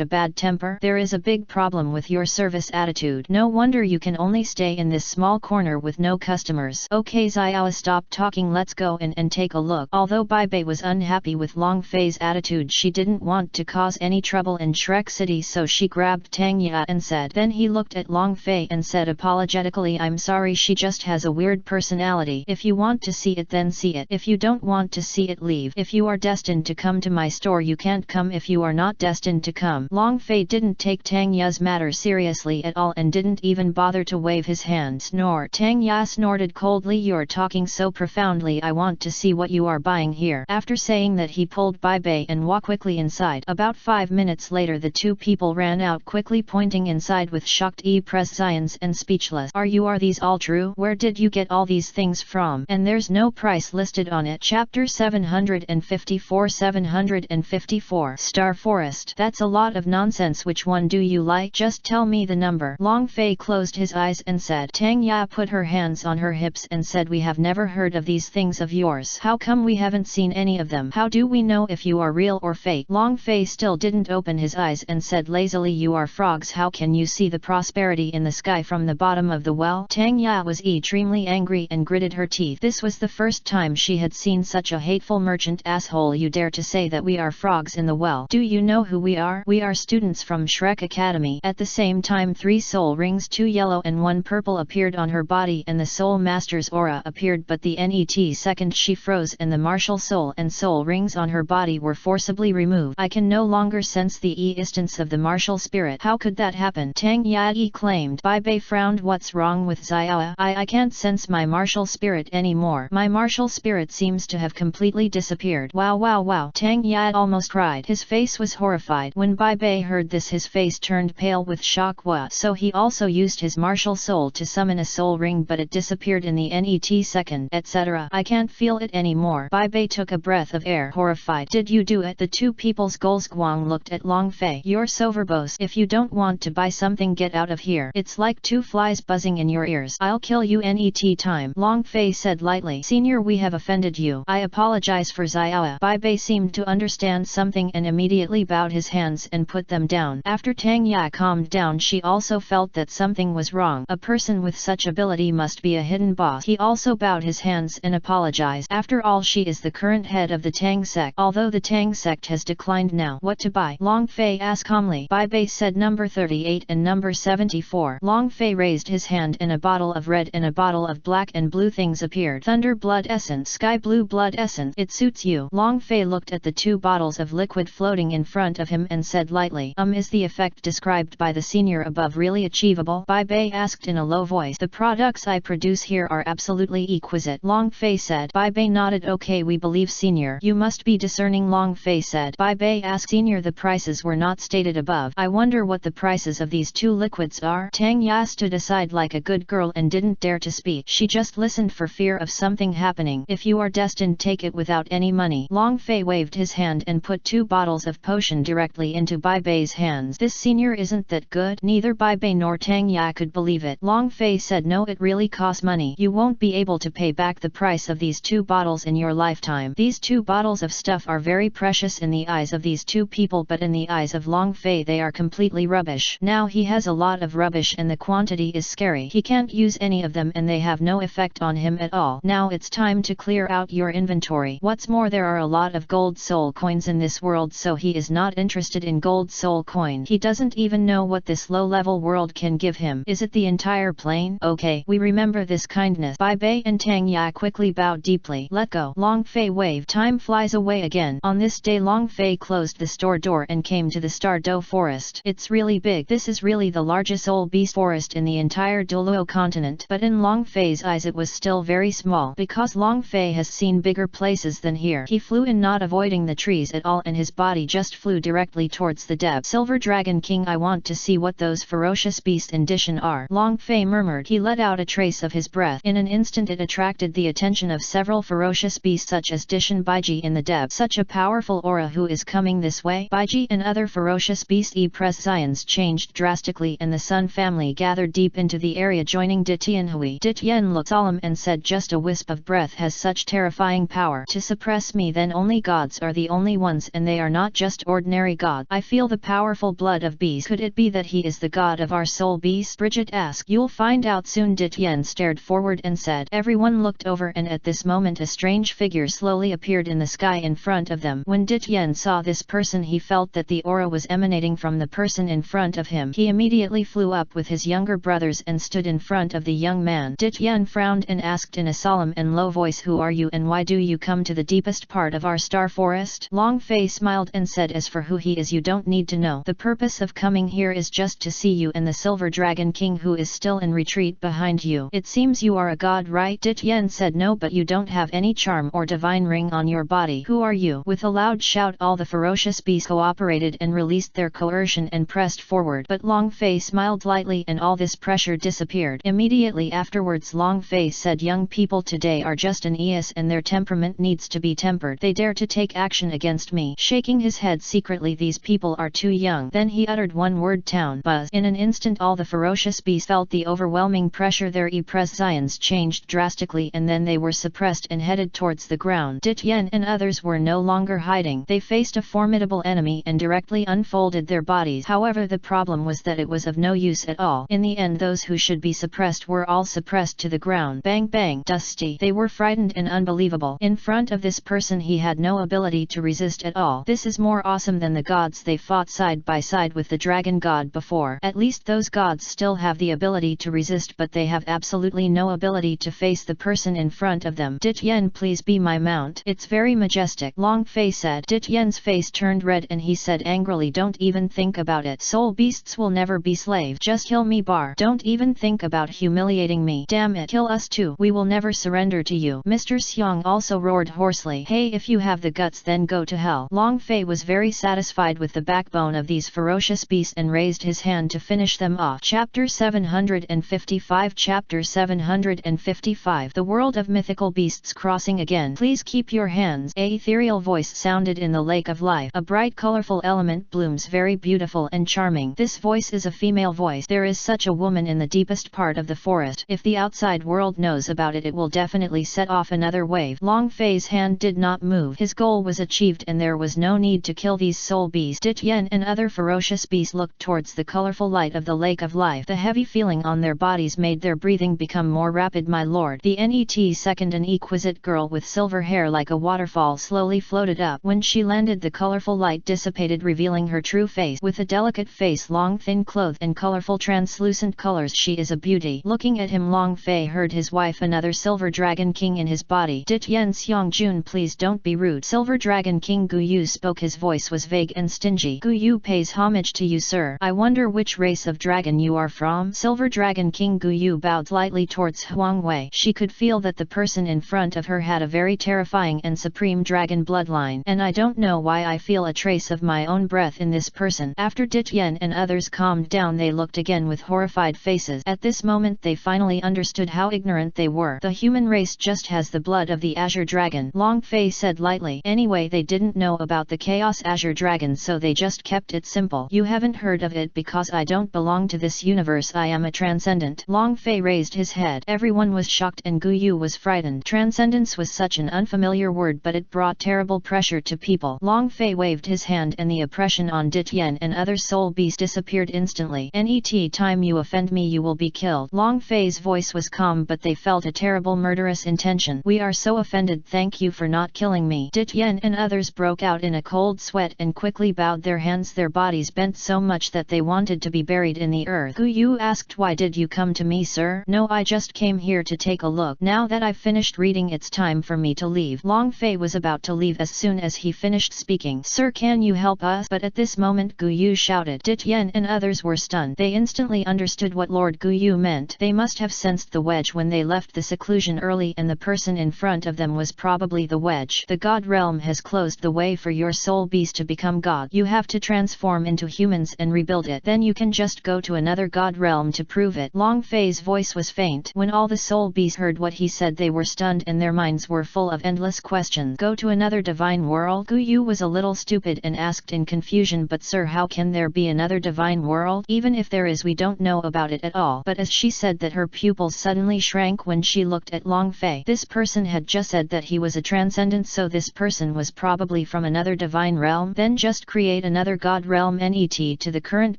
a bad temper? There is a big problem with your service attitude. No wonder you can only stay in this small corner with no customers. Okay Xiao, stop talking, let's go in and take a look. Although Bai Bei was unhappy with Long Fei's attitude, she didn't want to cause any trouble in Shrek City, so she grabbed Tang Ya and said. Then he looked at Long Fei and said apologetically, I'm sorry, she just has a weird personality. If you want to see it, then see it. If you don't want to see it, leave. If you are destined to come to my store, you can't come. If you are not destined to come. Long Fei didn't take Tang Ya's matter seriously at all and didn't even bother to wave his hand. Snore. Tang Ya snorted coldly, you're talking so profoundly, I want to see what you are buying here. After saying that, he pulled Bai Bei and walked quickly inside. About 5 minutes later, the 2 people ran out quickly, pointing inside with shocked expressions and speechless. Are these all true? Where did you get all these things from? And there's no price listed on it. Chapter 754 754 Star Forest. That's a lot of nonsense. Which one do you like? Just tell me the number. Long Fei closed his eyes and said. Tang Ya put her hands on her hips and said, we have never heard of these things of yours. How come we haven't seen any of them? How do we know if you are real or fake? Long Fei still didn't open his eyes and said lazily, you are frogs. How can you see the prosperity in the sky from the bottom of the well? Tang Ya was extremely angry and gritted her teeth. This was the first time she had seen such a hateful merchant. Asshole, you dare to say that we are frogs in the well? Do you know who we are? We are students from Shrek Academy. At the same time, 3 soul rings, 2 yellow and 1 purple, appeared on her body and the soul master's aura appeared, but the NET second she froze and the martial soul and soul rings on her body were forcibly removed. I can no longer sense the existence of the martial spirit. How could that happen? Tang Ya claimed. Bai Bei frowned. What's wrong with Xiao? I can't sense my martial spirit anymore. My martial spirit seems to have completely disappeared. Wow wow wow. Tang Ya almost cried. His face was horrified. When Bai Bei heard this, his face turned pale with shock. So he also used his martial soul to summon a soul ring, but it disappeared in the NET second, etc. I can't feel it anymore. Bai Bei took a breath of air, horrified. Did you do it? The 2 people's goals. Guang looked at Long Fei. You're so verbose. If you don't want to buy something, get out of here. It's like 2 flies buzzing in your ears. I'll kill you NET time. Long Fei said lightly. Senior, we have offended you. I apologize for Xiao. Bai Bei seemed to understand something and immediately bowed his his hands and put them down. After Tang Ya calmed down, she also felt that something was wrong. A person with such ability must be a hidden boss. He also bowed his hands and apologized. After all, she is the current head of the Tang sect, although the Tang sect has declined now. What to buy? Long Fei asked calmly. Bai Bei said number 38 and number 74. Long Fei raised his hand and a bottle of red and a bottle of black and blue things appeared. Thunder blood essence, sky blue blood essence. It suits you. Long Fei looked at the two bottles of liquid floating in front of him and said lightly, is the effect described by the senior above really achievable? Bai Bei asked in a low voice. The products I produce here are absolutely exquisite. Long Fei said. Bai Bei nodded. Okay, we believe senior. You must be discerning. Long Fei said. Bai Bei asked senior. The prices were not stated above. I wonder what the prices of these two liquids are. Tang Ya stood aside like a good girl and didn't dare to speak. She just listened for fear of something happening. If you are destined, take it without any money. Long Fei waved his hand and put two bottles of potion directly into Bai Bei's hands. This senior isn't that good. Neither Bai Bei nor Tang Ya could believe it. Long Fei said, no, it really costs money. You won't be able to pay back the price of these two bottles in your lifetime. These two bottles of stuff are very precious in the eyes of these two people, but in the eyes of Long Fei they are completely rubbish. Now he has a lot of rubbish and the quantity is scary. He can't use any of them and they have no effect on him at all. Now it's time to clear out your inventory. What's more, there are a lot of gold soul coins in this world, so he is not interested in gold soul coin. He doesn't even know what this low-level world can give him. Is it the entire plane? Okay, we remember this kindness. Bai Bei and Tang Ya quickly bowed deeply. Let go. Long Fei waved. Time flies away again. On this day, Long Fei closed the store door and came to the Stardo forest. It's really big. This is really the largest soul beast forest in the entire Douluo continent. But in Long Fei's eyes it was still very small, because Long Fei has seen bigger places than here. He flew in, not avoiding the trees at all, and his body just flew directly towards the depth. Silver Dragon King, I want to see what those ferocious beasts in Dishan are. Long Fei murmured. He let out a trace of his breath. In an instant it attracted the attention of several ferocious beasts such as Dishan Baiji in the depth. Such a powerful aura. Who is coming this way? Baiji and other ferocious beasts' presence changed drastically and the Sun family gathered deep into the area, joining Di Tianhui. Di Tian looked solemn and said, just a wisp of breath has such terrifying power to suppress me. Then only gods are the only ones, and they are not just ordinary gods. I feel the powerful blood of beasts. Could it be that he is the god of our soul beast? Bridget asked. You'll find out soon. Di Tian stared forward and said. Everyone looked over, and at this moment a strange figure slowly appeared in the sky in front of them. When Di Tian saw this person, he felt that the aura was emanating from the person in front of him. He immediately flew up with his younger brothers and stood in front of the young man. Di Tian frowned and asked in a solemn and low voice, who are you and why do you come to the deepest part of our star forest? Long Fei smiled and said, as for who he is, you don't need to know. The purpose of coming here is just to see you and the Silver Dragon King, who is still in retreat behind you. It seems you are a god, right? Di Tian said, no, but you don't have any charm or divine ring on your body. Who are you? With a loud shout all the ferocious beasts cooperated and released their coercion and pressed forward. But Long Fei smiled lightly and all this pressure disappeared. Immediately afterwards Long Fei said, young people today are just an ES and their temperament needs to be tempered. They dare to take action against me. Shaking his head secretly, these people are too young. Then he uttered one word, town. Buzz. In an instant all the ferocious beasts felt the overwhelming pressure. Their presence changed drastically and then they were suppressed and headed towards the ground. Di Tian and others were no longer hiding. They faced a formidable enemy and directly unfolded their bodies. However, the problem was that it was of no use at all. In the end, those who should be suppressed were all suppressed to the ground. Bang bang. Dusty. They were frightened and unbelievable. In front of this person he had no ability to resist at all. This is more awesome than the gods they fought side by side with the dragon god before. At least those gods still have the ability to resist, but they have absolutely no ability to face the person in front of them. Di Tian, please be my mount. It's very majestic. Long Fei said. Di Tian's face turned red and he said angrily, don't even think about it. Soul beasts will never be slaves. Just kill me, bar. Don't even think about humiliating me. Damn it. Kill us too. We will never surrender to you. Mr. Xiong also roared hoarsely. Hey, if you have the guts, then go to hell. Long Fei was very satisfied with the backbone of these ferocious beasts and raised his hand to finish them off. Chapter 755. Chapter 755. The world of mythical beasts crossing again. Please keep your hands. A ethereal voice sounded in the lake of life. A bright colorful element blooms, very beautiful and charming. This voice is a female voice. There is such a woman in the deepest part of the forest. If the outside world knows about it, it will definitely set off another wave. Long Fei's hand did not move. His goal was achieved and there was no need to kill these soul soul beast. Dit Yen and other ferocious beasts looked towards the colorful light of the lake of life. The heavy feeling on their bodies made their breathing become more rapid. My lord. The net second, an exquisite girl with silver hair like a waterfall, slowly floated up. When she landed, the colorful light dissipated, revealing her true face. With a delicate face, long thin clothes and colorful translucent colors, she is a beauty. Looking at him, Long Fei heard his wife, another silver dragon king in his body. Dit Yen Xiang Jun, please don't be rude. Silver Dragon King Gu Yu spoke. His voice was vague and stingy. Gu Yu pays homage to you, sir. I wonder which race of dragon you are from. Silver Dragon King Gu Yu bowed slightly towards Huang Wei. She could feel that the person in front of her had a very terrifying and supreme dragon bloodline, and I don't know why I feel a trace of my own breath in this person. After Dit Yen and others calmed down, they looked again with horrified faces. At this moment they finally understood how ignorant they were. The human race just has the blood of the Azure Dragon, Long Fei said lightly. Anyway, they didn't know about the Chaos Azure Dragon, so they just kept it simple. You haven't heard of it because I don't belong to this universe. I am a transcendent. Long Fei raised his head. Everyone was shocked and Gu Yu was frightened. Transcendence was such an unfamiliar word, but it brought terrible pressure to people. Long Fei waved his hand and the oppression on Dit Yen and other soul beasts disappeared instantly. Net time you offend me, you will be killed. Long Fei's voice was calm, but they felt a terrible murderous intention. We are so offended. Thank you for not killing me. Dit Yen and others broke out in a cold sweat and quickly bowed their hands. Their bodies bent so much that they wanted to be buried in the earth. Gu Yu asked, why did you come to me, sir? No, I just came here to take a look. Now that I've finished reading, it's time for me to leave. Long Fei was about to leave as soon as he finished speaking. Sir, can you help us? But at this moment Gu Yu shouted. Dit Yen and others were stunned. They instantly understood what Lord Gu Yu meant. They must have sensed the wedge when they left the seclusion early, and the person in front of them was probably the wedge. The God realm has closed the way for your soul beast to become God. You have to transform into humans and rebuild it. Then you can just go to another God realm to prove it. Long Fei's voice was faint. When all the soul beasts heard what he said, they were stunned and their minds were full of endless questions. Go to another divine world? Gu Yu was a little stupid and asked in confusion, but sir, how can there be another divine world? Even if there is, we don't know about it at all. But as she said that, her pupils suddenly shrank when she looked at Long Fei. This person had just said that he was a transcendent, so this person was probably from another divine realm. Then just create another God realm net to the current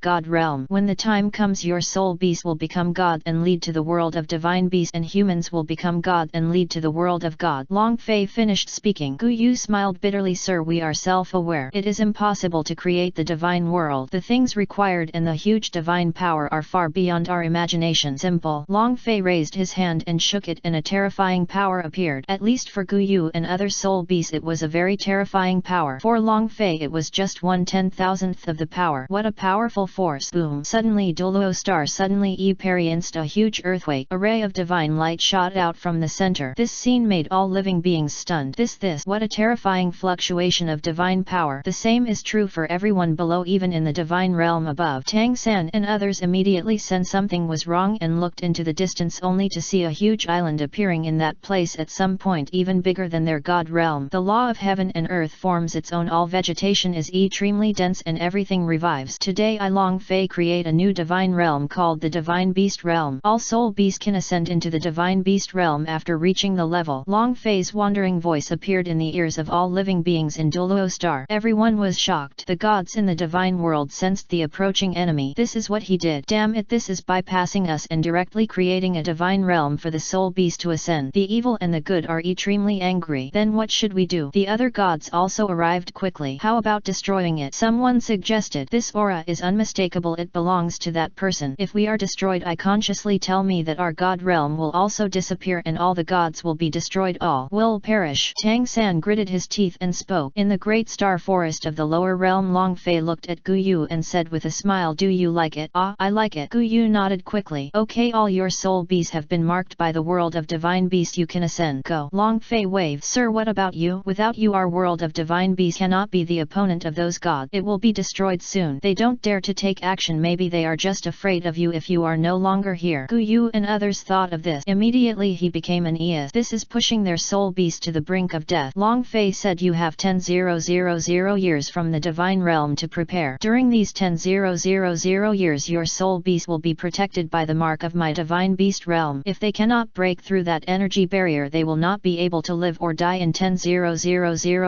God realm. When the time comes, your soul beast will become God and lead to the world of divine beasts, and humans will become God and lead to the world of God. Long Fei finished speaking. Gu Yu smiled bitterly. Sir, we are self-aware. It is impossible to create the divine world. The things required and the huge divine power are far beyond our imagination. Simple. Long Fei raised his hand and shook it, and a terrifying power appeared. At least for Gu Yu and other soul beasts it was a very terrifying power. For Long Fei it was just 1/10,000th of the power. What a powerful force. Boom. Suddenly Douluo star suddenly experienced a huge earthquake. A ray of divine light shot out from the center. This scene made all living beings stunned. What a terrifying fluctuation of divine power. The same is true for everyone below, even in the divine realm above. Tang San and others immediately sensed something was wrong and looked into the distance, only to see a huge island appearing in that place at some point even bigger than their God realm. The law of heaven and earth forms its own. All vegetation is extremely dense and everything revives. Today I, Long Fei, create a new divine realm called the Divine Beast Realm. All soul beasts can ascend into the Divine Beast Realm after reaching the level. Long Fei's wandering voice appeared in the ears of all living beings in Douluo Star. Everyone was shocked. The gods in the divine world sensed the approaching enemy. This is what he did. Damn it, this is bypassing us and directly creating a divine realm for the soul beast to ascend. The evil and the good are extremely angry. Then what should we do? The other gods also arrived quickly. How about destroying it? Someone suggested. This aura is unmistakable. It belongs to that person. If we are destroyed, I consciously tell me that our god realm will also disappear and all the gods will be destroyed. All will perish. Tang San gritted his teeth and spoke. In the great star forest of the lower realm, Long Fei looked at Gu Yu and said with a smile, do you like it? Ah, I like it. Gu Yu nodded quickly. Okay, all your soul beasts have been marked by the world of divine beasts. You can ascend. Go. Long Fei waved. Sir, what about you? Without you, our world of divine beasts cannot be the opponent of those gods. It will be destroyed soon. They don't dare to take action. Maybe they are just afraid of you if you are no longer here. Gu Yu and others thought of this. Immediately he became an ease. This is pushing their soul beast to the brink of death. Long Fei said, you have 10,000 years from the divine realm to prepare. During these 10,000 years your soul beast will be protected by the mark of my divine beast realm. If they cannot break through that energy barrier, they will not be able to live or die in 10,000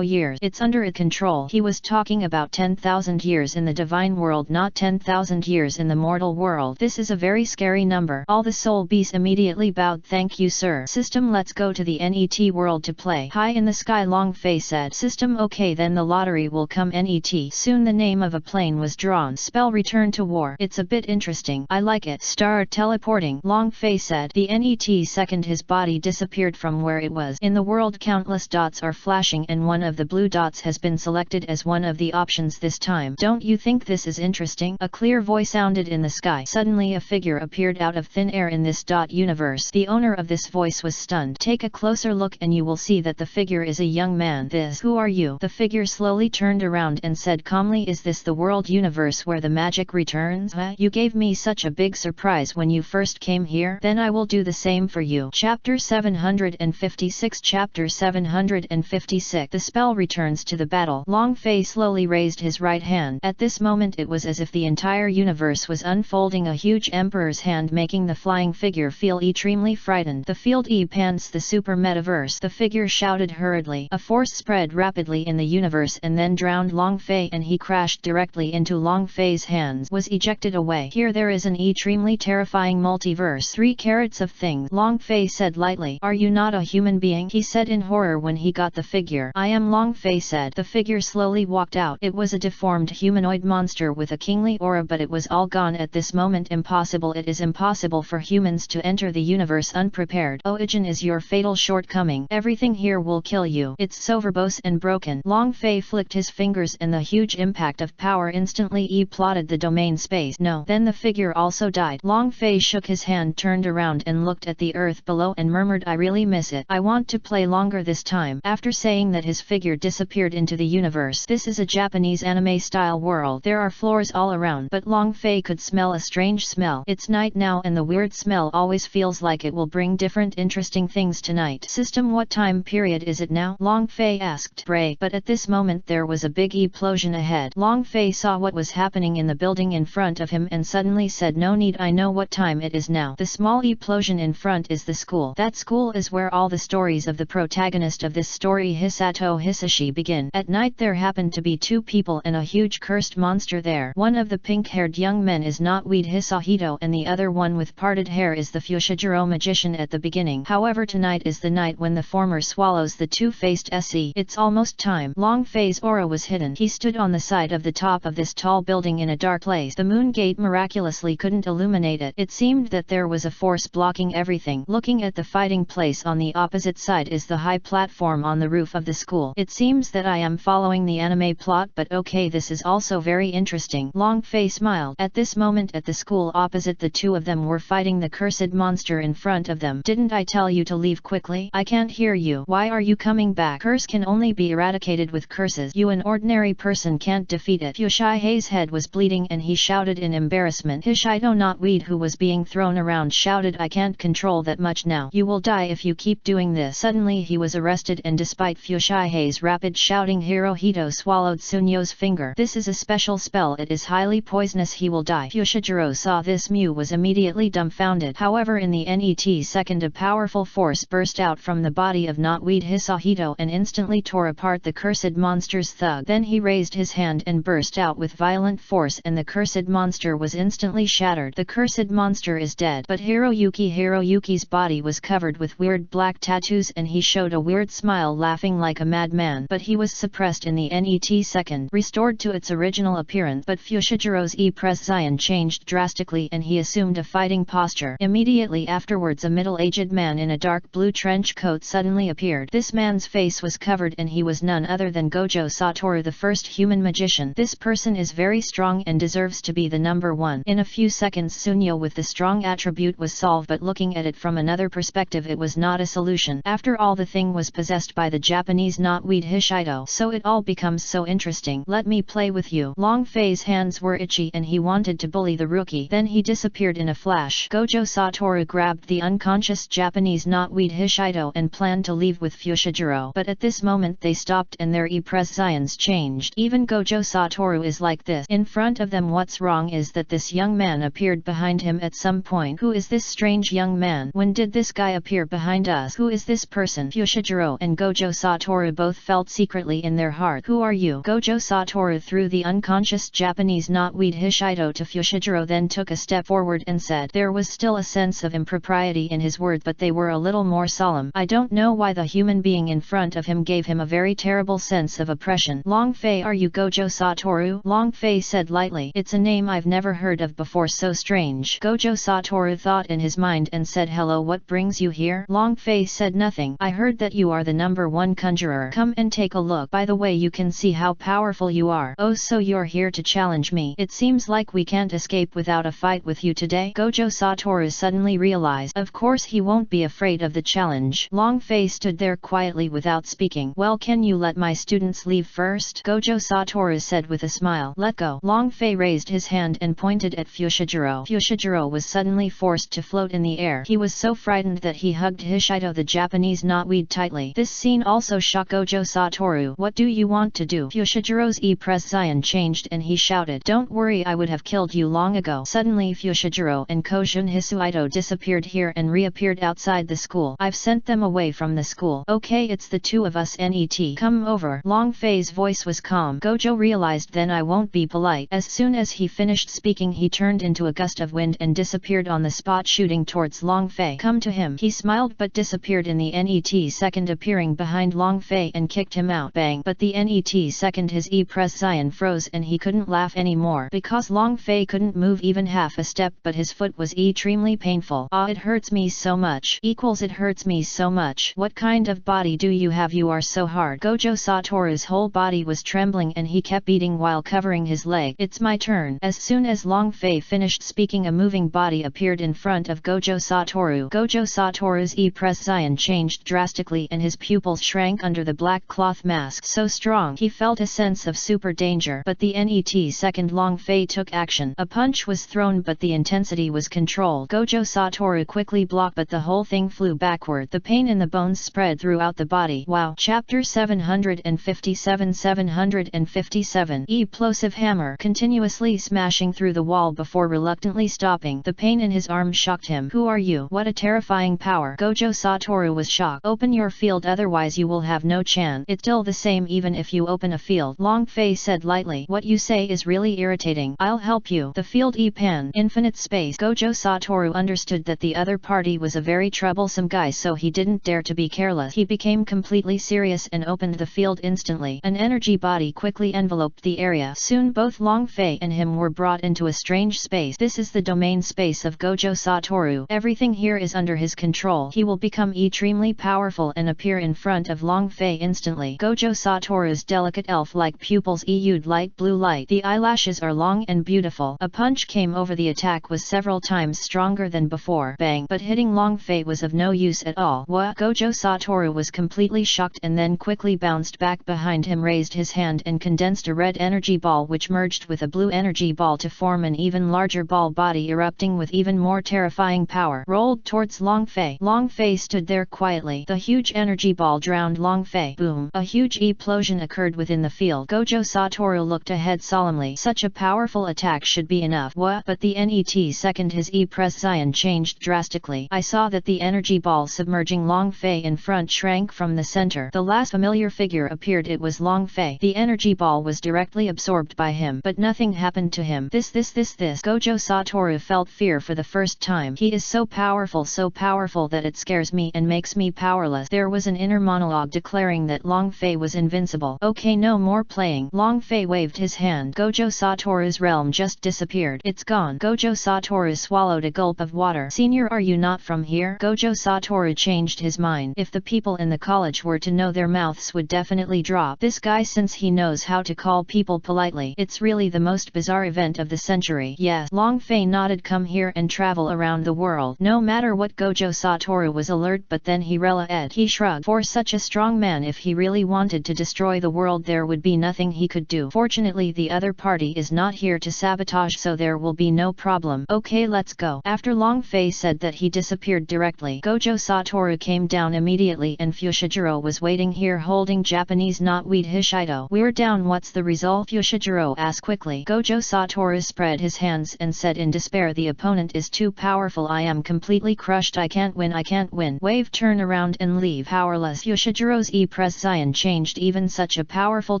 years. It's under its control. He was talking talking about 10,000 years in the divine world, not 10,000 years in the mortal world. This is a very scary number. All the soul beasts immediately bowed. Thank you, sir. System, let's go to the NET world to play. High in the sky, Long Fei said. System, okay, then the lottery will come. NET. Soon the name of a plane was drawn. Spell, return to war. It's a bit interesting. I like it. Start teleporting, Long Fei said. The NET second, his body disappeared from where it was. In the world, countless dots are flashing and one of the blue dots has been selected as one of the options this time. Don't you think this is interesting? A clear voice sounded in the sky. Suddenly a figure appeared out of thin air in this dot universe. The owner of this voice was stunned. Take a closer look and you will see that the figure is a young man. This, who are you? The figure slowly turned around and said calmly, is this the world universe where the magic returns? You gave me such a big surprise when you first came here. Then I will do the same for you. Chapter 756. Chapter 756. The spell returns to the battle. Long Fei slowly raised his right hand. At this moment it was as if the entire universe was unfolding a huge emperor's hand, making the flying figure feel extremely frightened. The field pants the super metaverse. The figure shouted hurriedly. A force spread rapidly in the universe and then drowned Long Fei, and he crashed directly into Long Fei's hands. Was ejected away. Here there is an extremely terrifying multiverse. 3 carats of things, Long Fei said lightly. Are you not a human being? He said in horror when he got the figure. I am, Long Fei said. The figure slowly walked out. It was a deformed humanoid monster with a kingly aura, but it was all gone at this moment. Impossible. It is impossible for humans to enter the universe unprepared. Origin is your fatal shortcoming. Everything here will kill you. It's so verbose and broken. Long Fei flicked his fingers and the huge impact of power instantly plotted the domain space. No. Then the figure also died. Long Fei shook his hand, turned around and looked at the earth below and murmured, I really miss it. I want to play longer this time. After saying that, his figure disappeared into the universe. This is a Japanese anime style world. There are floors all around, but Long Fei could smell a strange smell. It's night now and the weird smell always feels like it will bring different interesting things tonight. System, what time period is it now? Long Fei asked. Bray. But at this moment there was a big explosion ahead. Long Fei saw what was happening in the building in front of him and suddenly said, no need, I know what time it is now. The small explosion in front is the school. That school is where all the stories of the protagonist of this story, Hisato Hisashi, begin. At night there happened to be 2 people and a huge cursed monster there. One of the pink-haired young men is Knotweed Hisahito and the other one with parted hair is the Fushiguro magician at the beginning. However, tonight is the night when the former swallows the two-faced SE. It's almost time. Long Fei's aura was hidden. He stood on the side of the top of this tall building in a dark place. The moon gate miraculously couldn't illuminate it. It seemed that there was a force blocking everything. Looking at the fighting place on the opposite side is the high platform on the roof of the school. It seems that I am following the anime plot, but okay, this is also very interesting. Long Fei smiled. At this moment at the school opposite, the 2 of them were fighting the cursed monster in front of them. Didn't I tell you to leave quickly? I can't hear you. Why are you coming back? Curse can only be eradicated with curses. You, an ordinary person, can't defeat it. Fushihei's head was bleeding and he shouted in embarrassment. Hisahito Knotweed, who was being thrown around, shouted, I can't control that much now. You will die if you keep doing this. Suddenly he was arrested, and despite Fushihei's rapid shouting, Hirohito swallowed Sunyo's finger. This is a special spell. It is highly poisonous. He will die. Fushiguro saw this. Mew was immediately dumbfounded. However, in the NET second, a powerful force burst out from the body of Knotweed Hisahito and instantly tore apart the cursed monster's thug. Then he raised his hand and burst out with violent force, and the cursed monster was instantly shattered. The cursed monster is dead, but Hiroyuki's body was covered with weird black tattoos and he showed a weird smile, laughing like a madman, but he was suppressed in the NET second, restored to its original appearance. But Fushigiro's presence changed drastically and he assumed a fighting posture. Immediately afterwards, a middle-aged man in a dark blue trench coat suddenly appeared. This man's face was covered and he was none other than Gojo Satoru, the first human magician. This person is very strong and deserves to be the number 1. In a few seconds, Sunyo with the strong attribute was solved, but looking at it from another perspective, it was not a solution. After all, the thing was possessed by the Japanese Knotweed Hisahito, so it all becomes so interesting. Let me play with you. Long Fei's hands were itchy and he wanted to bully the rookie. Then he disappeared in a flash. Gojo Satoru grabbed the unconscious Japanese Knotweed Hisahito and planned to leave with Fushiguro, but at this moment they stopped and their presence changed. Even Gojo Satoru is like this. In front of them, what's wrong is that this young man appeared behind him at some point. Who is this strange young man? When did this guy appear behind us? Who is this person? Fushiguro and Gojo Satoru both felt secretly in their heart. Who are you? you? Gojo Satoru threw the unconscious Japanese knotweed Hishido to Fushiguro, then took a step forward and said. There was still a sense of impropriety in his words, but they were a little more solemn. I don't know why the human being in front of him gave him a very terrible sense of oppression. Long Fei, are you Gojo Satoru? Long Fei said lightly. It's a name I've never heard of before, so strange. Gojo Satoru thought in his mind and said, hello, what brings you here? Long Fei said nothing. I heard that you are the #1 conjurer. Come and take a look. By the way, you can see how powerful you are. Oh, so you're here to challenge me. It seems like we can't escape without a fight with you today. Gojo Satoru suddenly realized. Of course he won't be afraid of the challenge. Long Fei stood there quietly without speaking. Well, can you let my students leave first? Gojo Satoru said with a smile. Let go. Long Fei raised his hand and pointed at Fushiguro. Fushiguro was suddenly forced to float in the air. He was so frightened that he hugged Hishido the Japanese knotweed tightly. This scene also shocked Gojo Satoru. What do you want to do? Fushigiro's expression changed and he shouted. Don't worry, I would have killed you long ago. Suddenly Fushiguro and Kojun Hisuido disappeared here and reappeared outside the school. I've sent them away from the school. Okay, it's the two of us, net. Come over. Long Fei's voice was calm. Gojo realized then I won't be polite. As soon as he finished speaking, he turned into a gust of wind and disappeared on the spot, shooting towards Long Fei. Come to him. He smiled but disappeared in the net second, appearing behind Long Fei and kicked him out. Bang! But the net second his expression froze and he couldn't laugh anymore because Long Fei couldn't move even half a step, but his foot was extremely painful. Ah, it hurts me so much. It hurts me so much. What kind of body do you have? You are so hard. Gojo Satoru's whole body was trembling and he kept beating while covering his leg. It's my turn. As soon as Long Fei finished speaking, a moving body appeared in front of Gojo Satoru. Gojo Satoru's expression changed drastically and his pupils shrank under the black cloth mask. So strong, he felt a sense of super danger. But the net second Long Fei took action. A punch was thrown but the intensity was controlled. Gojo Satoru quickly blocked but the whole thing flew backward. The pain in the bones spread throughout the body. Wow. Chapter 757. Explosive hammer continuously smashing through the wall before reluctantly stopping. The pain in his arm shocked him. Who are you? What a terrifying power. Gojo Satoru was shocked. Open your field, otherwise you will have no chance. It's still the same even if you open a field. Long Fei said lightly. What you say is really irritating. I'll help you. The field pan. Infinite space. Gojo Satoru understood that the other party was a very troublesome guy, so he didn't dare to be careless. He became completely serious and opened the field instantly. An energy body quickly enveloped the area. Soon both Long Fei and him were brought into a strange space. This is the domain space of Gojo Satoru. Everything here is under his control. He will become extremely powerful and appear in front of Long Fei instantly. Gojo Satoru's delicate elf-like pupils exude light blue light. The eyelashes are long and beautiful. A punch came over. The attack was several times stronger than before. Bang! But hitting Long Fei was of no use at all. What? Gojo Satoru was completely shocked and then quickly bounced back behind him, raised his hand and condensed a red energy ball which merged with a blue energy ball to form an even larger ball body erupting with even more terrifying power. Rolled towards Long Fei. Long Fei stood there quietly. The huge energy ball drowned Long Fei. Boom! A huge explosion occurred within the field. Gojo Satoru looked ahead solemnly. Such a powerful attack should be enough. What? But the net second his expression changed drastically. I saw that the energy ball submerging Long Fei in front shrank from the center. The last familiar figure appeared. It was Long Fei. The energy ball was directly absorbed by him, but nothing happened to him. This. Gojo Satoru felt fear for the first time. He is so powerful that it scares me and makes me powerless. There was an inner monologue declaring that Long Fei was invincible. Okay, no more playing. Long Fei waved his hand. Gojo Satoru's realm just disappeared. It's gone. Gojo Satoru swallowed a gulp of water. Senior, are you not from here? Gojo Satoru changed his mind. If the people in the college were to know, their mouths would definitely drop. This guy, since he knows how to call people politely. It's really the most bizarre event of the century. Yes. Long Fei nodded. Come here and travel around the world. No matter what, Gojo Satoru was alert, but then he shrugged. For such a strong man, if he really wanted to destroy the world, there would be nothing he could do. Fortunately, the other party is not here to sabotage, so there will be no problem. Okay, let's go. After Long Fei said that, he disappeared directly. Gojo Satoru came down immediately and Fushiguro was waiting here holding Japanese knotweed Hishido. We're down. What's the result? Fushiguro asked quickly. Gojo Satoru spread his hands and said in despair, the opponent is too powerful. I am completely crushed. I can't win. Wave, turn around and leave. Powerless. Fushigiro's expression changed. Even such a powerful powerful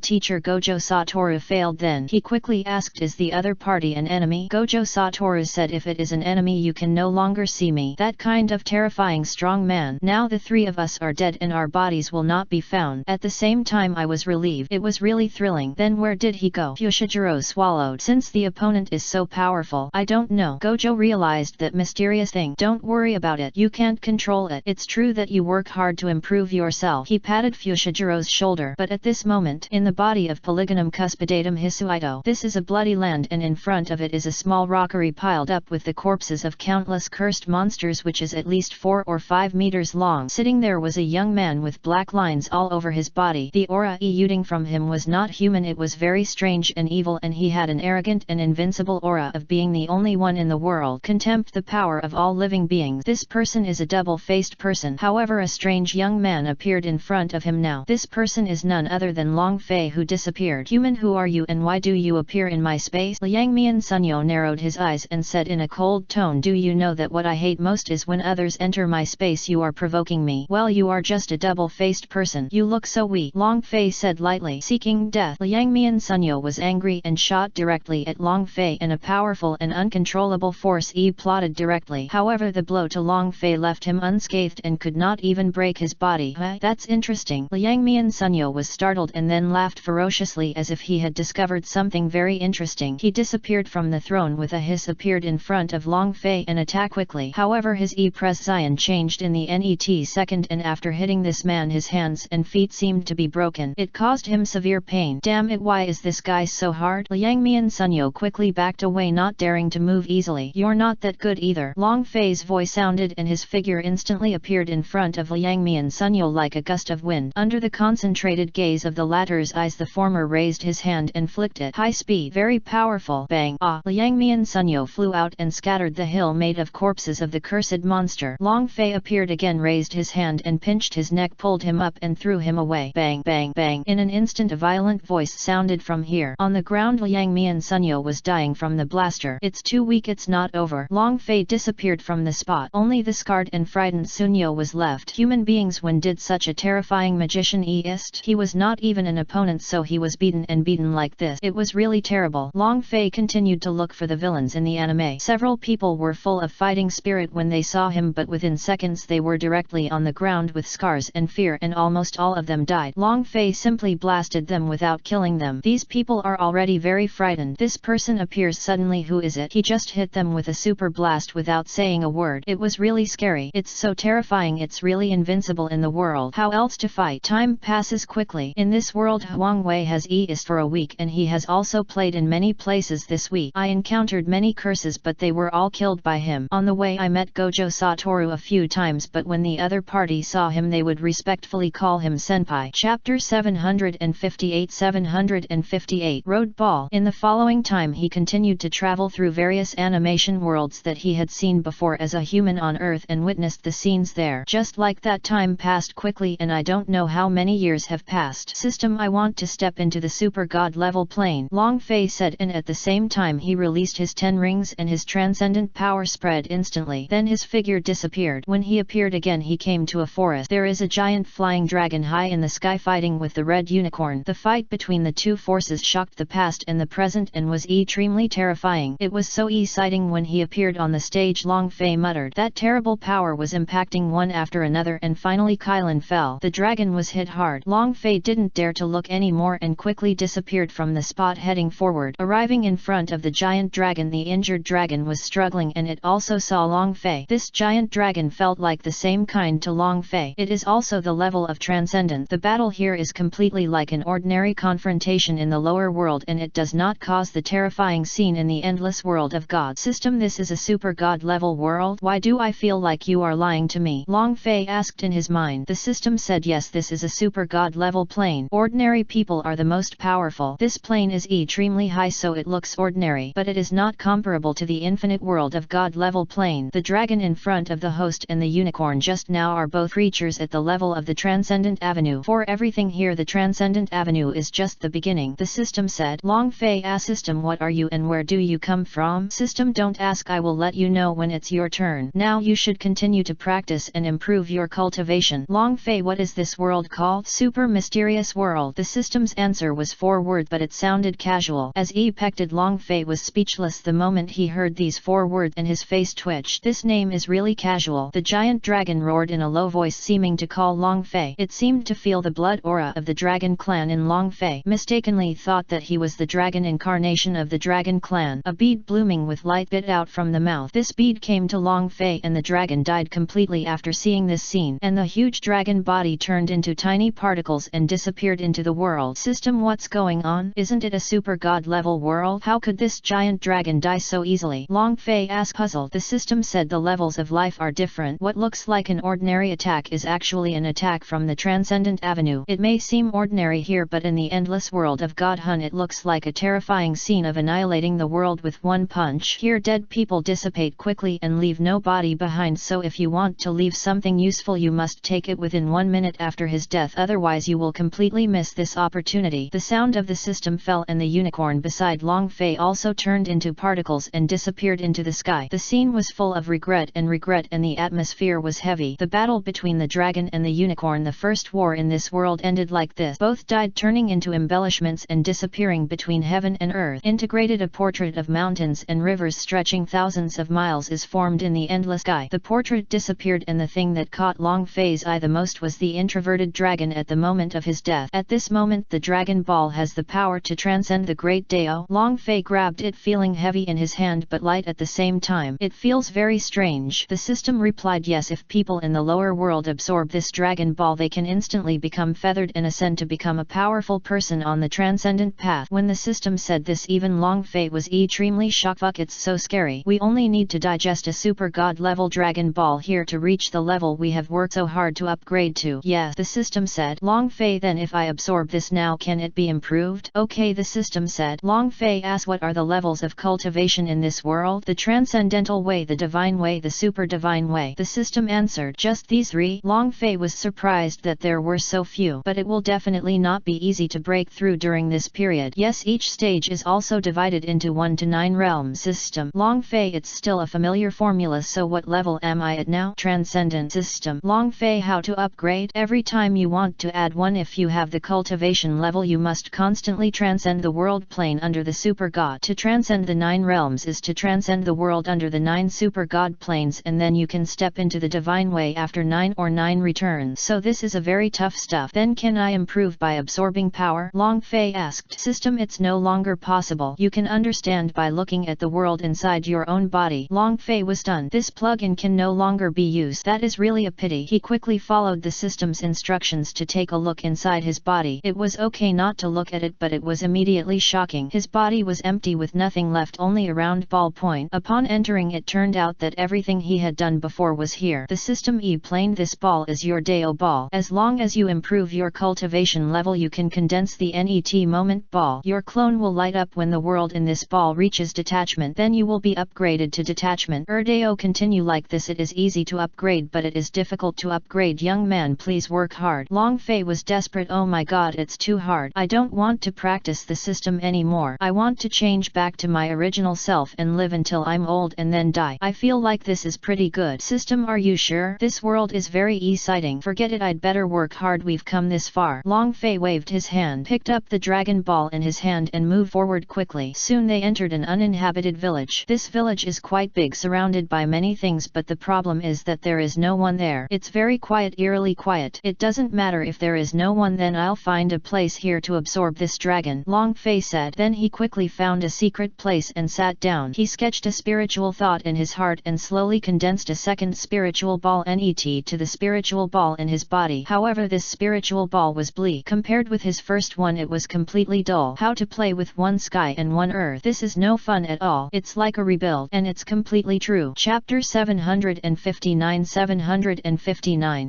teacher Gojo Satoru failed. Then he quickly asked, is the other party an enemy? Gojo Satoru said, if it is an enemy you can no longer see me. That kind of terrifying strong man. Now the three of us are dead and our bodies will not be found. At the same time I was relieved. It was really thrilling. Then where did he go? Fushiguro swallowed. Since the opponent is so powerful, I don't know. Gojo realized that mysterious thing. Don't worry about it. You can't control it. It's true that you work hard to improve yourself. He patted Fushigiro's shoulder. But at this moment, in the body of Polygonum cuspidatum Hisuito, this is a bloody land and in front of it is a small rockery piled up with the corpses of countless cursed monsters which is at least 4 or 5 meters long. Sitting there was a young man with black lines all over his body. The aura emanating from him was not human, it was very strange and evil, and he had an arrogant and invincible aura of being the only one in the world. Contempt the power of all living beings. This person is a double-faced person. However, a strange young man appeared in front of him now. This person is none other than Long Fei, who disappeared. Human, who are you and why do you appear in my space? Liang Mian Sunyo narrowed his eyes and said in a cold tone, do you know that what I hate most is when others enter my space? You are provoking me. Well, you are just a double-faced person. You look so weak, Long Fei said lightly. Seeking death. Liang Mian Sunyo was angry and shot directly at Long Fei, and a powerful and uncontrollable force plotted directly. However, the blow to Long Fei left him unscathed and could not even break his body. Huh? That's interesting. Liang Mian Sunyo was startled and then laughed ferociously as if he had discovered something very interesting. He disappeared from the throne with a hiss, appeared in front of Long Fei and attacked quickly. However, his prescience changed in the net second, and after hitting this man his hands and feet seemed to be broken. It caused him severe pain. Damn it, why is this guy so hard? Liang Mian Sunyo quickly backed away, not daring to move easily. You're not that good either. Long Fei's voice sounded and his figure instantly appeared in front of Liang Mian Sunyo like a gust of wind. Under the concentrated gaze of the latter's eyes, the former raised his hand and flicked it. High speed, very powerful. Bang! Ah! Liang Mian Sunyo flew out and scattered the hill made of corpses of the cursed monster. Long Fei appeared again, raised his hand and pinched his neck, pulled him up and threw him away. Bang! Bang! Bang! In an instant a violent voice sounded from here. On the ground, Liang Mian Sunyo was dying from the blaster. It's too weak, it's not over. Long Fei disappeared from the spot. Only the scarred and frightened Sunyo was left. Human beings, when did such a terrifying magician exist? He was not even an opponent, so he was beaten and beaten like this. It was really terrible. Long Fei continued to look for the villains in the anime. Several people were full of fighting spirit when they saw him, but within seconds they were directly on the ground with scars and fear, and almost all of them died. Long Fei simply blasted them without killing them. These people are already very frightened. This person appears suddenly. Who is it? He just hit them with a super blast without saying a word. It was really scary. It's so terrifying. It's really invincible in the world. How else to fight? Time passes quickly. In this world, Huang Wei has eased for a week, and he has also played in many places this week. I encountered many curses, but they were all killed by him. On the way I met Gojo Satoru a few times, but when the other party saw him they would respectfully call him senpai. Chapter 758 Road Ball. In the following time he continued to travel through various animation worlds that he had seen before as a human on Earth and witnessed the scenes there. Just like that, time passed quickly and I don't know how many years have passed. System, I want to step into the super god level plane, Long Fei said, and at the same time he released his 10 rings and his transcendent power spread instantly. Then his figure disappeared. When he appeared again he came to a forest. There is a giant flying dragon high in the sky fighting with the red unicorn. The fight between the two forces shocked the past and the present and was extremely terrifying. It was so exciting. When he appeared on the stage, Long Fei muttered that terrible power was impacting one after another, and finally Kylan fell. The dragon was hit hard. Long Fei didn't dare to look anymore and quickly disappeared from the spot, heading forward. Arriving in front of the giant dragon, the injured dragon was struggling and it also saw Long Fei. This giant dragon felt like the same kind to Long Fei. It is also the level of transcendent. The battle here is completely like an ordinary confrontation in the lower world, and it does not cause the terrifying scene in the endless world of God. System, this is a super god level world. Why do I feel like you are lying to me? Long Fei asked in his mind. The system said, yes, this is a super god level plane. Ordinary people are the most powerful. This plane is extremely high, so it looks ordinary, but it is not comparable to the infinite world of god level plane. The dragon in front of the host and the unicorn just now are both creatures at the level of the transcendent avenue. For everything here, the transcendent avenue is just the beginning, the system said. Long Fei asked, system, what are you and where do you come from? System, don't ask, I will let you know when it's your turn. Now you should continue to practice and improve your cultivation. Long Fei, what is this world called? Super mysterious world. world? The system's answer was 4 words, but it sounded casual. As Epected, Long Fei was speechless the moment he heard these 4 words and his face twitched. This name is really casual. The giant dragon roared in a low voice, seeming to call Long Fei. It seemed to feel the blood aura of the dragon clan in Long Fei. Mistakenly thought that he was the dragon incarnation of the dragon clan. A bead blooming with light bit out from the mouth. This bead came to Long Fei and the dragon died completely after seeing this scene, and the huge dragon body turned into tiny particles and disappeared into the world. System, what's going on? Isn't it a super god level world? How could this giant dragon die so easily? Long Fei asked, puzzled. The system said the levels of life are different. What looks like an ordinary attack is actually an attack from the Transcendent Avenue. It may seem ordinary here, but in the endless world of God Hun it looks like a terrifying scene of annihilating the world with one punch. Here dead people dissipate quickly and leave no body behind, so if you want to leave something useful you must take it within 1 minute after his death, otherwise you will completely miss this opportunity. The sound of the system fell and the unicorn beside Long Fei also turned into particles and disappeared into the sky. The scene was full of regret and the atmosphere was heavy. The battle between the dragon and the unicorn, the first war in this world, ended like this. Both died, turning into embellishments and disappearing between heaven and earth. Integrated, a portrait of mountains and rivers stretching thousands of miles is formed in the endless sky. The portrait disappeared and the thing that caught Long Fei's eye the most was the introverted dragon at the moment of his death. At this moment the Dragon Ball has the power to transcend the Great Dao. Long Fei grabbed it, feeling heavy in his hand but light at the same time. It feels very strange. The system replied, yes, if people in the lower world absorb this Dragon Ball they can instantly become feathered and ascend to become a powerful person on the transcendent path. When the system said this, even Long Fei was extremely shocked. Fuck, it's so scary. We only need to digest a super god level Dragon Ball here to reach the level we have worked so hard to upgrade to. Yes, the system said. Long Fei, then if I absorb this now, can it be improved? Okay, the system said. Long Fei asked, what are the levels of cultivation in this world? The transcendental way, the divine way, the super divine way. The system answered, just these 3. Long Fei was surprised that there were so few, but it will definitely not be easy to break through during this period. Yes, each stage is also divided into 1 to 9 realms. System. Long Fei, it's still a familiar formula, so what level am I at now? Transcendent. System. Long Fei, how to upgrade? Every time you want to add 1, if you have the cultivation level, you must constantly transcend the world plane under the super god. To transcend the 9 realms is to transcend the world under the 9 super god planes, and then you can step into the divine way after 9 or 9 returns. So this is a very tough stuff. Then can I improve by absorbing power? Long Fei asked. System, it's no longer possible. You can understand by looking at the world inside your own body. Long Fei was stunned. This plugin can no longer be used. That is really a pity. He quickly followed the system's instructions to take a look inside his body. It was okay not to look at it, but it was immediately shocking. His body was empty with nothing left, only a round ball point. Upon entering, it turned out that everything he had done before was here. The system explained, this ball is your Dao ball. As long as you improve your cultivation level, you can condense the NET moment ball. Your clone will light up when the world in this ball reaches detachment. Then you will be upgraded to detachment. Dao continue like this. It is easy to upgrade, but it is difficult to upgrade. Young man, please work hard. Long Fei was desperate. Oh my god, it's too hard. I don't want to practice the system anymore. I want to change back to my original self and live until I'm old and then die. I feel like this is pretty good. System, are you sure? This world is very exciting. Forget it, I'd better work hard. We've come this far. Long Fei waved his hand, picked up the Dragon Ball in his hand and moved forward quickly. Soon they entered an uninhabited village. This village is quite big, surrounded by many things, but the problem is that there is no one there. It's very quiet, eerily quiet. It doesn't matter if there is no one, then I'll find a place here to absorb this dragon. Long Fei said. Then he quickly found a secret place and sat down. He sketched a spiritual thought in his heart and slowly condensed a second spiritual ball NET to the spiritual ball in his body. However, this spiritual ball was bleak. Compared with his first one, it was completely dull. How to play with one sky and one earth? This is no fun at all. It's like a rebuild, and it's completely true. Chapter 759.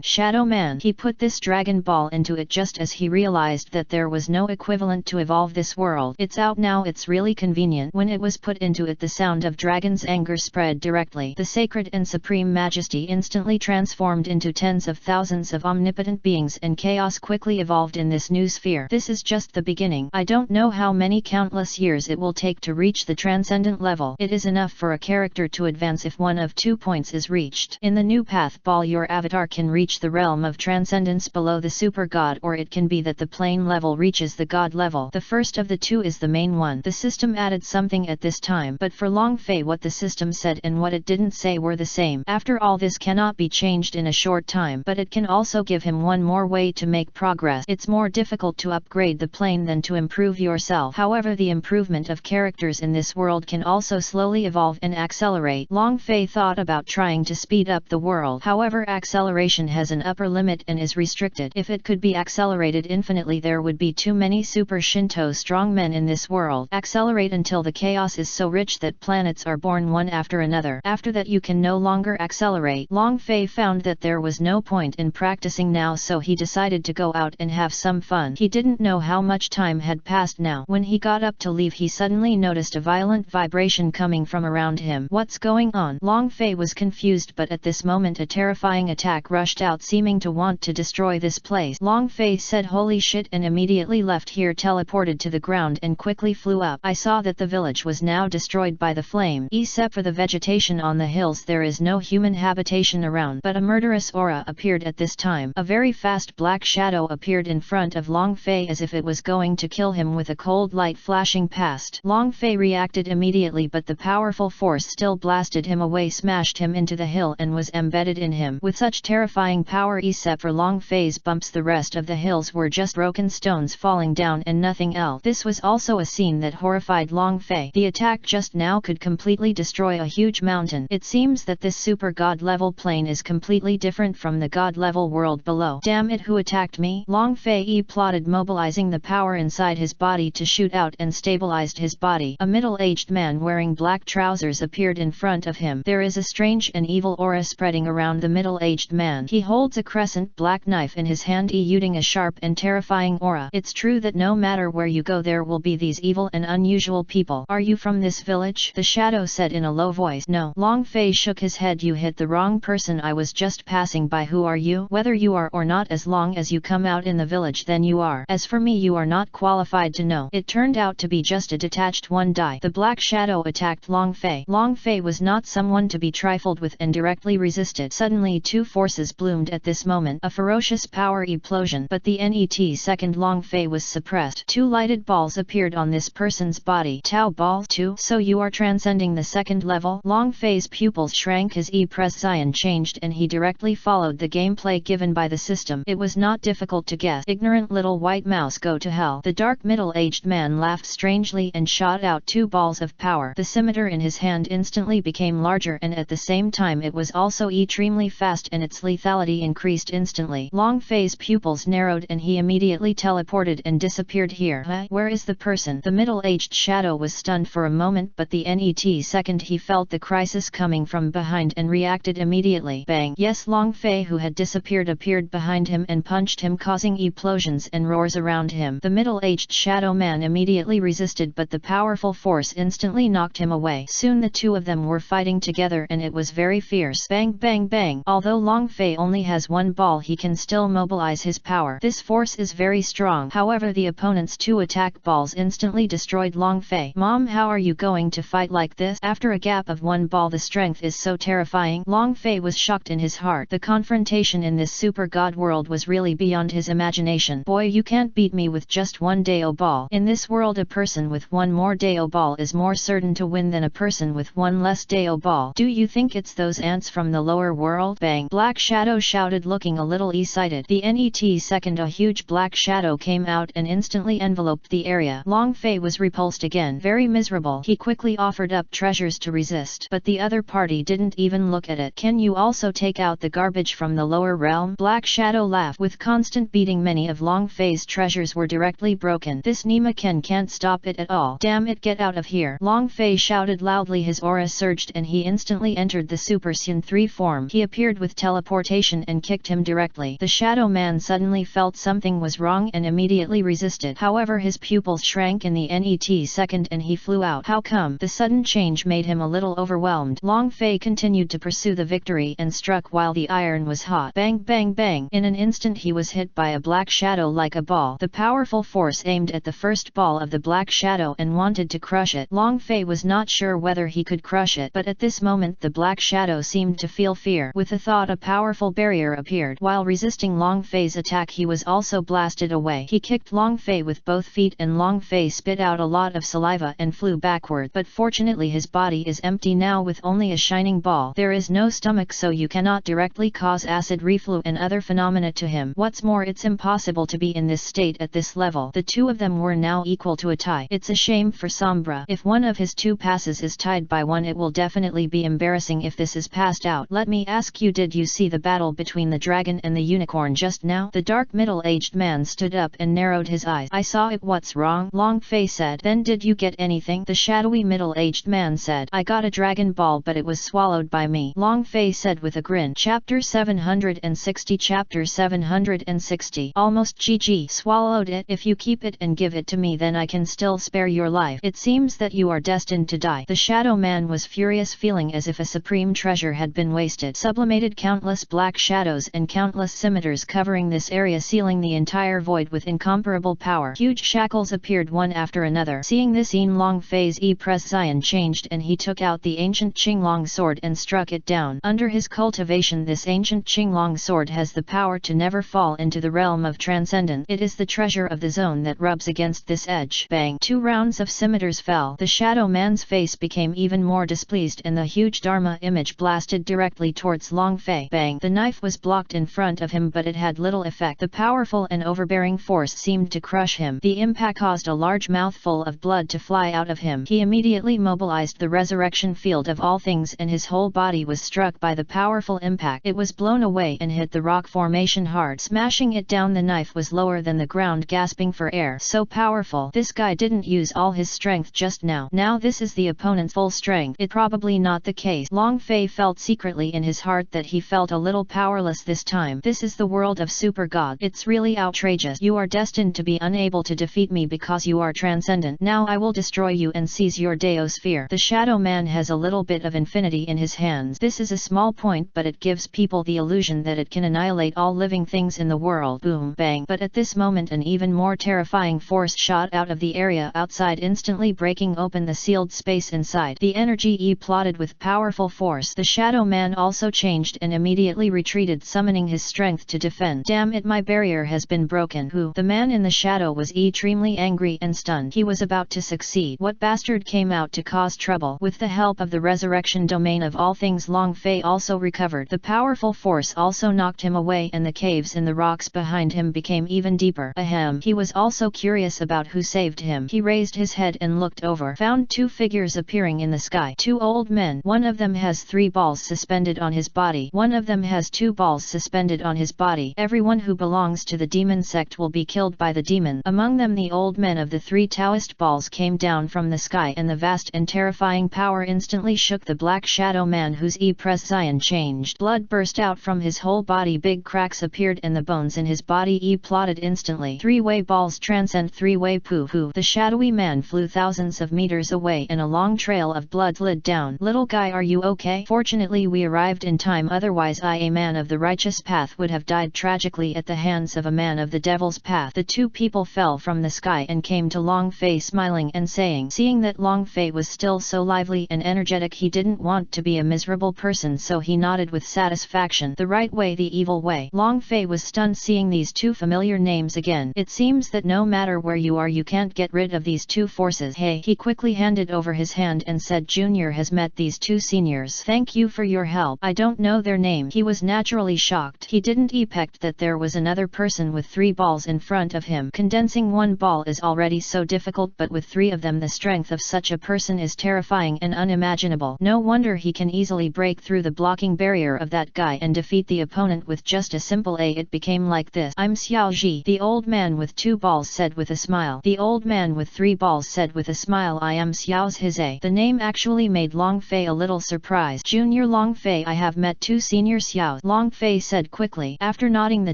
Shadow Man. He put this Dragon Ball into it just as he realized that there was no equivalent to evolve this world. It's out now. It's really convenient. When it was put into it, the sound of dragon's anger spread directly. The sacred and supreme majesty instantly transformed into tens of thousands of omnipotent beings, and chaos quickly evolved in this new sphere. This is just the beginning. I don't know how many countless years it will take to reach the transcendent level. It is enough for a character to advance if one of 2 points is reached. In the new path ball, your avatar can reach the realm of transcendence below the super god, or it can be be that the plane level reaches the god level. The first of the two is the main one. The system added something at this time, but for Long Fei what the system said and what it didn't say were the same. After all, this cannot be changed in a short time, but it can also give him one more way to make progress. It's more difficult to upgrade the plane than to improve yourself. However, the improvement of characters in this world can also slowly evolve and accelerate. Long Fei thought about trying to speed up the world. However, acceleration has an upper limit and is restricted. If it could be accelerated infinitely, there would be too many Super Shinto strongmen in this world. Accelerate until the chaos is so rich that planets are born one after another. After that you can no longer accelerate. Long Fei found that there was no point in practicing now, so he decided to go out and have some fun. He didn't know how much time had passed now. When he got up to leave, he suddenly noticed a violent vibration coming from around him. What's going on? Long Fei was confused, but at this moment a terrifying attack rushed out, seeming to want to destroy this place. Long Fei said holy shit and immediately left here, teleported to the ground and quickly flew up. I saw that the village was now destroyed by the flame. Except for the vegetation on the hills, there is no human habitation around, but a murderous aura appeared at this time. A very fast black shadow appeared in front of Long Fei as if it was going to kill him, with a cold light flashing past. Long Fei reacted immediately, but the powerful force still blasted him away, smashed him into the hill and was embedded in him. With such terrifying power, except for Long Fei's bumps, the rest of the hills were just broken stones falling down and nothing else. This was also a scene that horrified Long Fei. The attack just now could completely destroy a huge mountain. It seems that this super god level plane is completely different from the god level world below. Damn it, who attacked me? Long Fei plotted, mobilizing the power inside his body to shoot out, and stabilized his body. A middle-aged man wearing black trousers appeared in front of him. There is a strange and evil aura spreading around the middle-aged man. He holds a crescent black knife in his hand, exuding a sharp and terrifying aura. It's true that no matter where you go there will be these evil and unusual people. Are you from this village? The shadow said in a low voice. No. Long Fei shook his head. You hit the wrong person. I was just passing by. Who are you? Whether you are or not, as long as you come out in the village, then you are. As for me, you are not qualified to know. It turned out to be just a detached one die. The black shadow attacked Long Fei. Long Fei was not someone to be trifled with and directly resisted. Suddenly two forces bloomed at this moment, a ferocious power explosion, but the net second Long Fei was suppressed. Two lighted balls appeared on this person's body. Tau balls too? So you are transcending the second level? Long Fei's pupils shrank, his prescience changed, and he directly followed the gameplay given by the system. It was not difficult to guess. Ignorant little white mouse, go to hell. The dark middle-aged man laughed strangely and shot out two balls of power. The scimitar in his hand instantly became larger, and at the same time it was also extremely fast, and its lethality increased instantly. Long Fei's pupils narrowed and he immediately teleported and disappeared here. Where is the person? The middle-aged shadow was stunned for a moment, but the net second he felt the crisis coming from behind and reacted immediately. Bang! Yes, Long Fei, who had disappeared, appeared behind him and punched him, causing explosions and roars around him. The middle-aged shadow man immediately resisted, but the powerful force instantly knocked him away. Soon the two of them were fighting together and it was very fierce. Bang bang bang! Although Long Fei only has one ball, he can still mobilize his power. This force is very strong. However, the opponent's two attack balls instantly destroyed Long Fei. Mom, how are you going to fight like this? After a gap of one ball, the strength is so terrifying. Long Fei was shocked in his heart. The confrontation in this super god world was really beyond his imagination. Boy, you can't beat me with just one Dao ball. In this world, a person with one more Dao ball is more certain to win than a person with one less Dao ball. Do you think it's those ants from the lower world? Bang! Black Shadow shouted, looking a little excited. The net second, a huge black shadow came out and instantly enveloped the area. Long Fei was repulsed again. Very miserable. He quickly offered up treasures to resist, but the other party didn't even look at it. Can you also take out the garbage from the lower realm? Black Shadow laughed. With constant beating, many of Long Fei's treasures were directly broken. This Nima-ken can't stop it at all. Damn it, get out of here! Long Fei shouted loudly. His aura surged and he instantly entered the Super Saiyan 3 form. He appeared with teleportation and kicked him directly. The Shadow Man suddenly felt something was wrong and immediately resisted. However, his pupils shrank in the net second and he flew out. How come? The sudden change made him a little overwhelmed. Long Fei continued to pursue the victory and struck while the iron was hot. Bang bang bang! In an instant he was hit by a black shadow like a ball. The powerful force aimed at the first ball of the black shadow and wanted to crush it. Long Fei was not sure whether he could crush it, but at this moment the black shadow seemed to feel fear. With a thought, a powerful barrier appeared. While resisting Long Fei's attack, he was also also blasted away. He kicked Long Fei with both feet and Long Fei spit out a lot of saliva and flew backward. But fortunately his body is empty now with only a shining ball. There is no stomach, so you cannot directly cause acid reflux and other phenomena to him. What's more, it's impossible to be in this state at this level. The two of them were now equal to a tie. It's a shame for Sombra. If one of his two passes is tied by one, it will definitely be embarrassing if this is passed out. Let me ask you, did you see the battle between the dragon and the unicorn just now? The dark middle-aged man stood up and narrowed his eyes. I saw it. What's wrong? Long Fei said. Then did you get anything? The shadowy middle-aged man said. I got a dragon ball, but it was swallowed by me. Long Fei said with a grin. Chapter 760. Chapter 760. Almost GG. Swallowed it. If you keep it and give it to me, then I can still spare your life. It seems that you are destined to die. The shadow man was furious, feeling as if a supreme treasure had been wasted. Sublimated countless black shadows and countless scimitars covering this area, sealing the entire void with incomparable power. Huge shackles appeared one after another. Seeing this scene, Long Fei's presence changed and he took out the ancient Qinglong sword and struck it down. Under his cultivation, this ancient Qinglong sword has the power to never fall into the realm of transcendence. It is the treasure of the zone that rubs against this edge. Bang! 2 rounds of scimitars fell. The shadow man's face became even more displeased and the huge Dharma image blasted directly towards Long Fei. Bang! The knife was blocked in front of him, but it had little effect. The powerful and overbearing force seemed to crush him. The impact caused a large mouthful of blood to fly out of him. He immediately mobilized the resurrection field of all things and his whole body was struck by the powerful impact. It was blown away and hit the rock formation hard, smashing it down. The knife was lower than the ground, gasping for air. So powerful. This guy didn't use all his strength just now. Now this is the opponent's full strength. It probably not the case. Long Fei felt secretly in his heart that he felt a little powerless this time. This is the world of super god. It's really outrageous. You are destined to be unable to defeat me because you are transcendent. Now I will destroy you and seize your Daosphere. The shadow man has a little bit of infinity in his hands. This is a small point, but it gives people the illusion that it can annihilate all living things in the world. Boom! Bang! But at this moment an even more terrifying force shot out of the area outside, instantly breaking open the sealed space inside. The energy plotted with powerful force. The shadow man also changed and immediately retreated, summoning his strength to defend. Damn it, my barrier has been broken. Who? The man in the shadow was extremely angry and stunned. He was about to succeed. What bastard came out to cause trouble? With the help of the resurrection domain of all things, Long Fei also recovered. The powerful force also knocked him away and the caves in the rocks behind him became even deeper. Ahem. He was also curious about who saved him. He raised his head and looked over. Found 2 figures appearing in the sky. 2 old men. One of them has 3 balls suspended on his body. One of them has 2 balls suspended on his body. Everyone who belongs to the demon sect will be killed by the demon. Among them the old men of the 3 Taoist balls came down from the sky and the vast and terrifying power instantly shook the black shadow man, whose presence changed. Blood burst out from his whole body. Big cracks appeared and the bones in his body plotted instantly. 3-way balls transcend 3-way poo-poo. The shadowy man flew thousands of meters away and a long trail of blood slid down. Little guy, are you okay? Fortunately we arrived in time, otherwise a man of the righteous path would have died tragically at the hands of a man of the devil's path. The 2 people fell from the sky and came to Long Fei smiling and saying. Seeing that Long Fei was still so lively and energetic, he didn't want to be a miserable person, so he nodded with satisfaction. The right way, the evil way. Long Fei was stunned seeing these 2 familiar names again. It seems that no matter where you are, you can't get rid of these 2 forces. Hey! He quickly handed over his hand and said, Junior has met these 2 seniors. Thank you for your help. I don't know their name. He was naturally shocked. He didn't expect that there was another person with 3 balls in front of him. Condensing 1 ball is already so difficult, but with 3 of them the strength of such a person is terrifying and unimaginable. No wonder he can easily break through the blocking barrier of that guy and defeat the opponent with just a simple A. It became like this. I'm Xiao Ji. The old man with 2 balls said with a smile. The old man with 3 balls said with a smile, I am Xiao's his A. The name actually made Long Fei a little surprised. Junior Long Fei, I have met 2 senior Xiaos. Long Fei said quickly. After nodding, the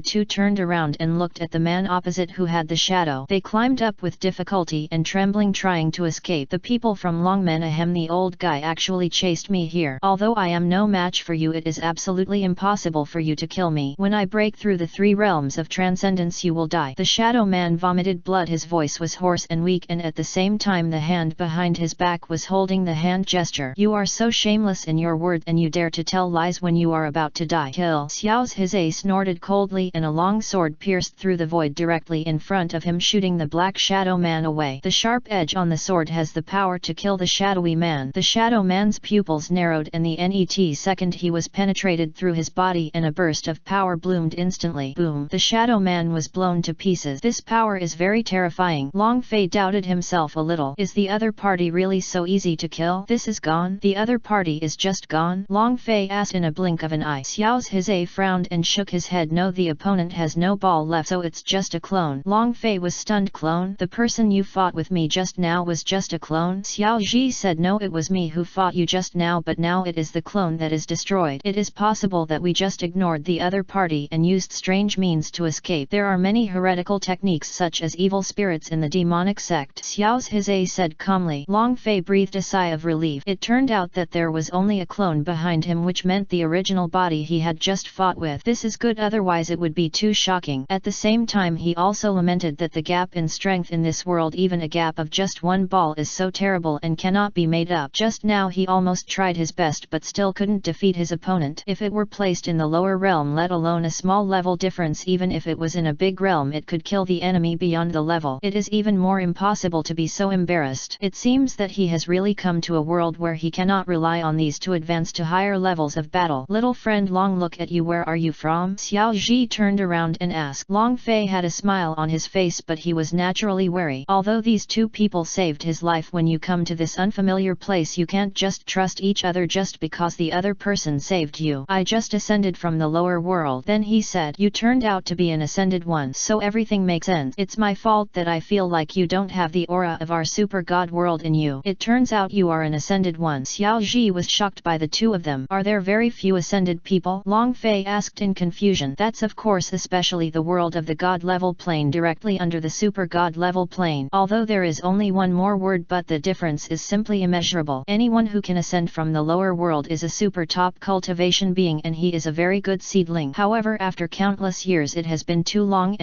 2 turned around and looked at the man opposite who had the shadow. They climbed up with difficulty and trembling, trying to escape. The people from Longmen, ahem, the old guy actually chased me here. Although I am no match for you, it is absolutely impossible for you to kill me. When I break through the 3 realms of transcendence, you will die. The shadow man vomited blood. His voice was hoarse and weak, and at the same time the hand behind his back was holding the hand gesture. You are so shameless in your words, and you dare to tell lies when you are about to die. Kill. Xiao's his A snorted coldly and a long sword pierced through the void directly in front of him, shooting the black shadow man away. The sharp edge on the sword has the power to kill the shadowy man. The shadow man's pupils narrowed, and the net second he was penetrated through his body, and a burst of power bloomed instantly. Boom! The shadow man was blown to pieces. This power is very terrifying. Long Fei doubted himself a little. Is the other party really so easy to kill? This is gone. The other party is just gone? Long Fei asked in a blink of an eye. Xiao Zhe frowned and shook his head. No, the opponent has no ball left, so it's just a clone. Long Fei was stunned. Clone? The person you fought with me just now was just a clone? Xiao Zhe said, no, it was me who fought you just now, but now it is the clone that is destroyed. It is possible that we just ignored the other party and used strange means to escape. There are many heretical techniques such as evil spirits in the demonic sect, Xiao Zhe said calmly. Long Fei breathed a sigh of relief. It turned out that there was only a clone behind him, which meant the original body he had just fought with. This is good, otherwise it would be too shocking. At the same time he also lamented that the gap in strength in this world, even a gap of just one ball, is so terrible and cannot be made up. Just now he almost tried his best but still couldn't defeat his opponent. If it were placed in the lower realm, let alone a small level difference, even if it was in a big realm, it could kill the enemy beyond the level. It is even more impossible to be so embarrassed. It seems that he has really come to a world where he cannot rely on these to advance to higher levels of battle. Little friend Long, look at you, where are you from? Xiao Zhe turned around and asked. Long Fei had a smile on his face, but he was naturally wary. Although these two people saved his life, when you come to this unfamiliar place you can't just trust each other just because the other person saved you. I just ascended from the lower world. Then he said, you turned out to be an ascended one, so everything makes sense. It's my fault that I feel like you don't have the aura of our super god world in you. It turns out you are an ascended one. Xiao Zhe was shocked by the two of them. Are there very few ascended people? Long Fei asked in confusion. That's of course especially the world of the god level plane directly under the super god level plane. Although there is only one more word, but the difference is simply immeasurable. Anyone who can ascend from the lower world is a super top cultivation being, and he is a very good seedling. However, after countless years it has been too long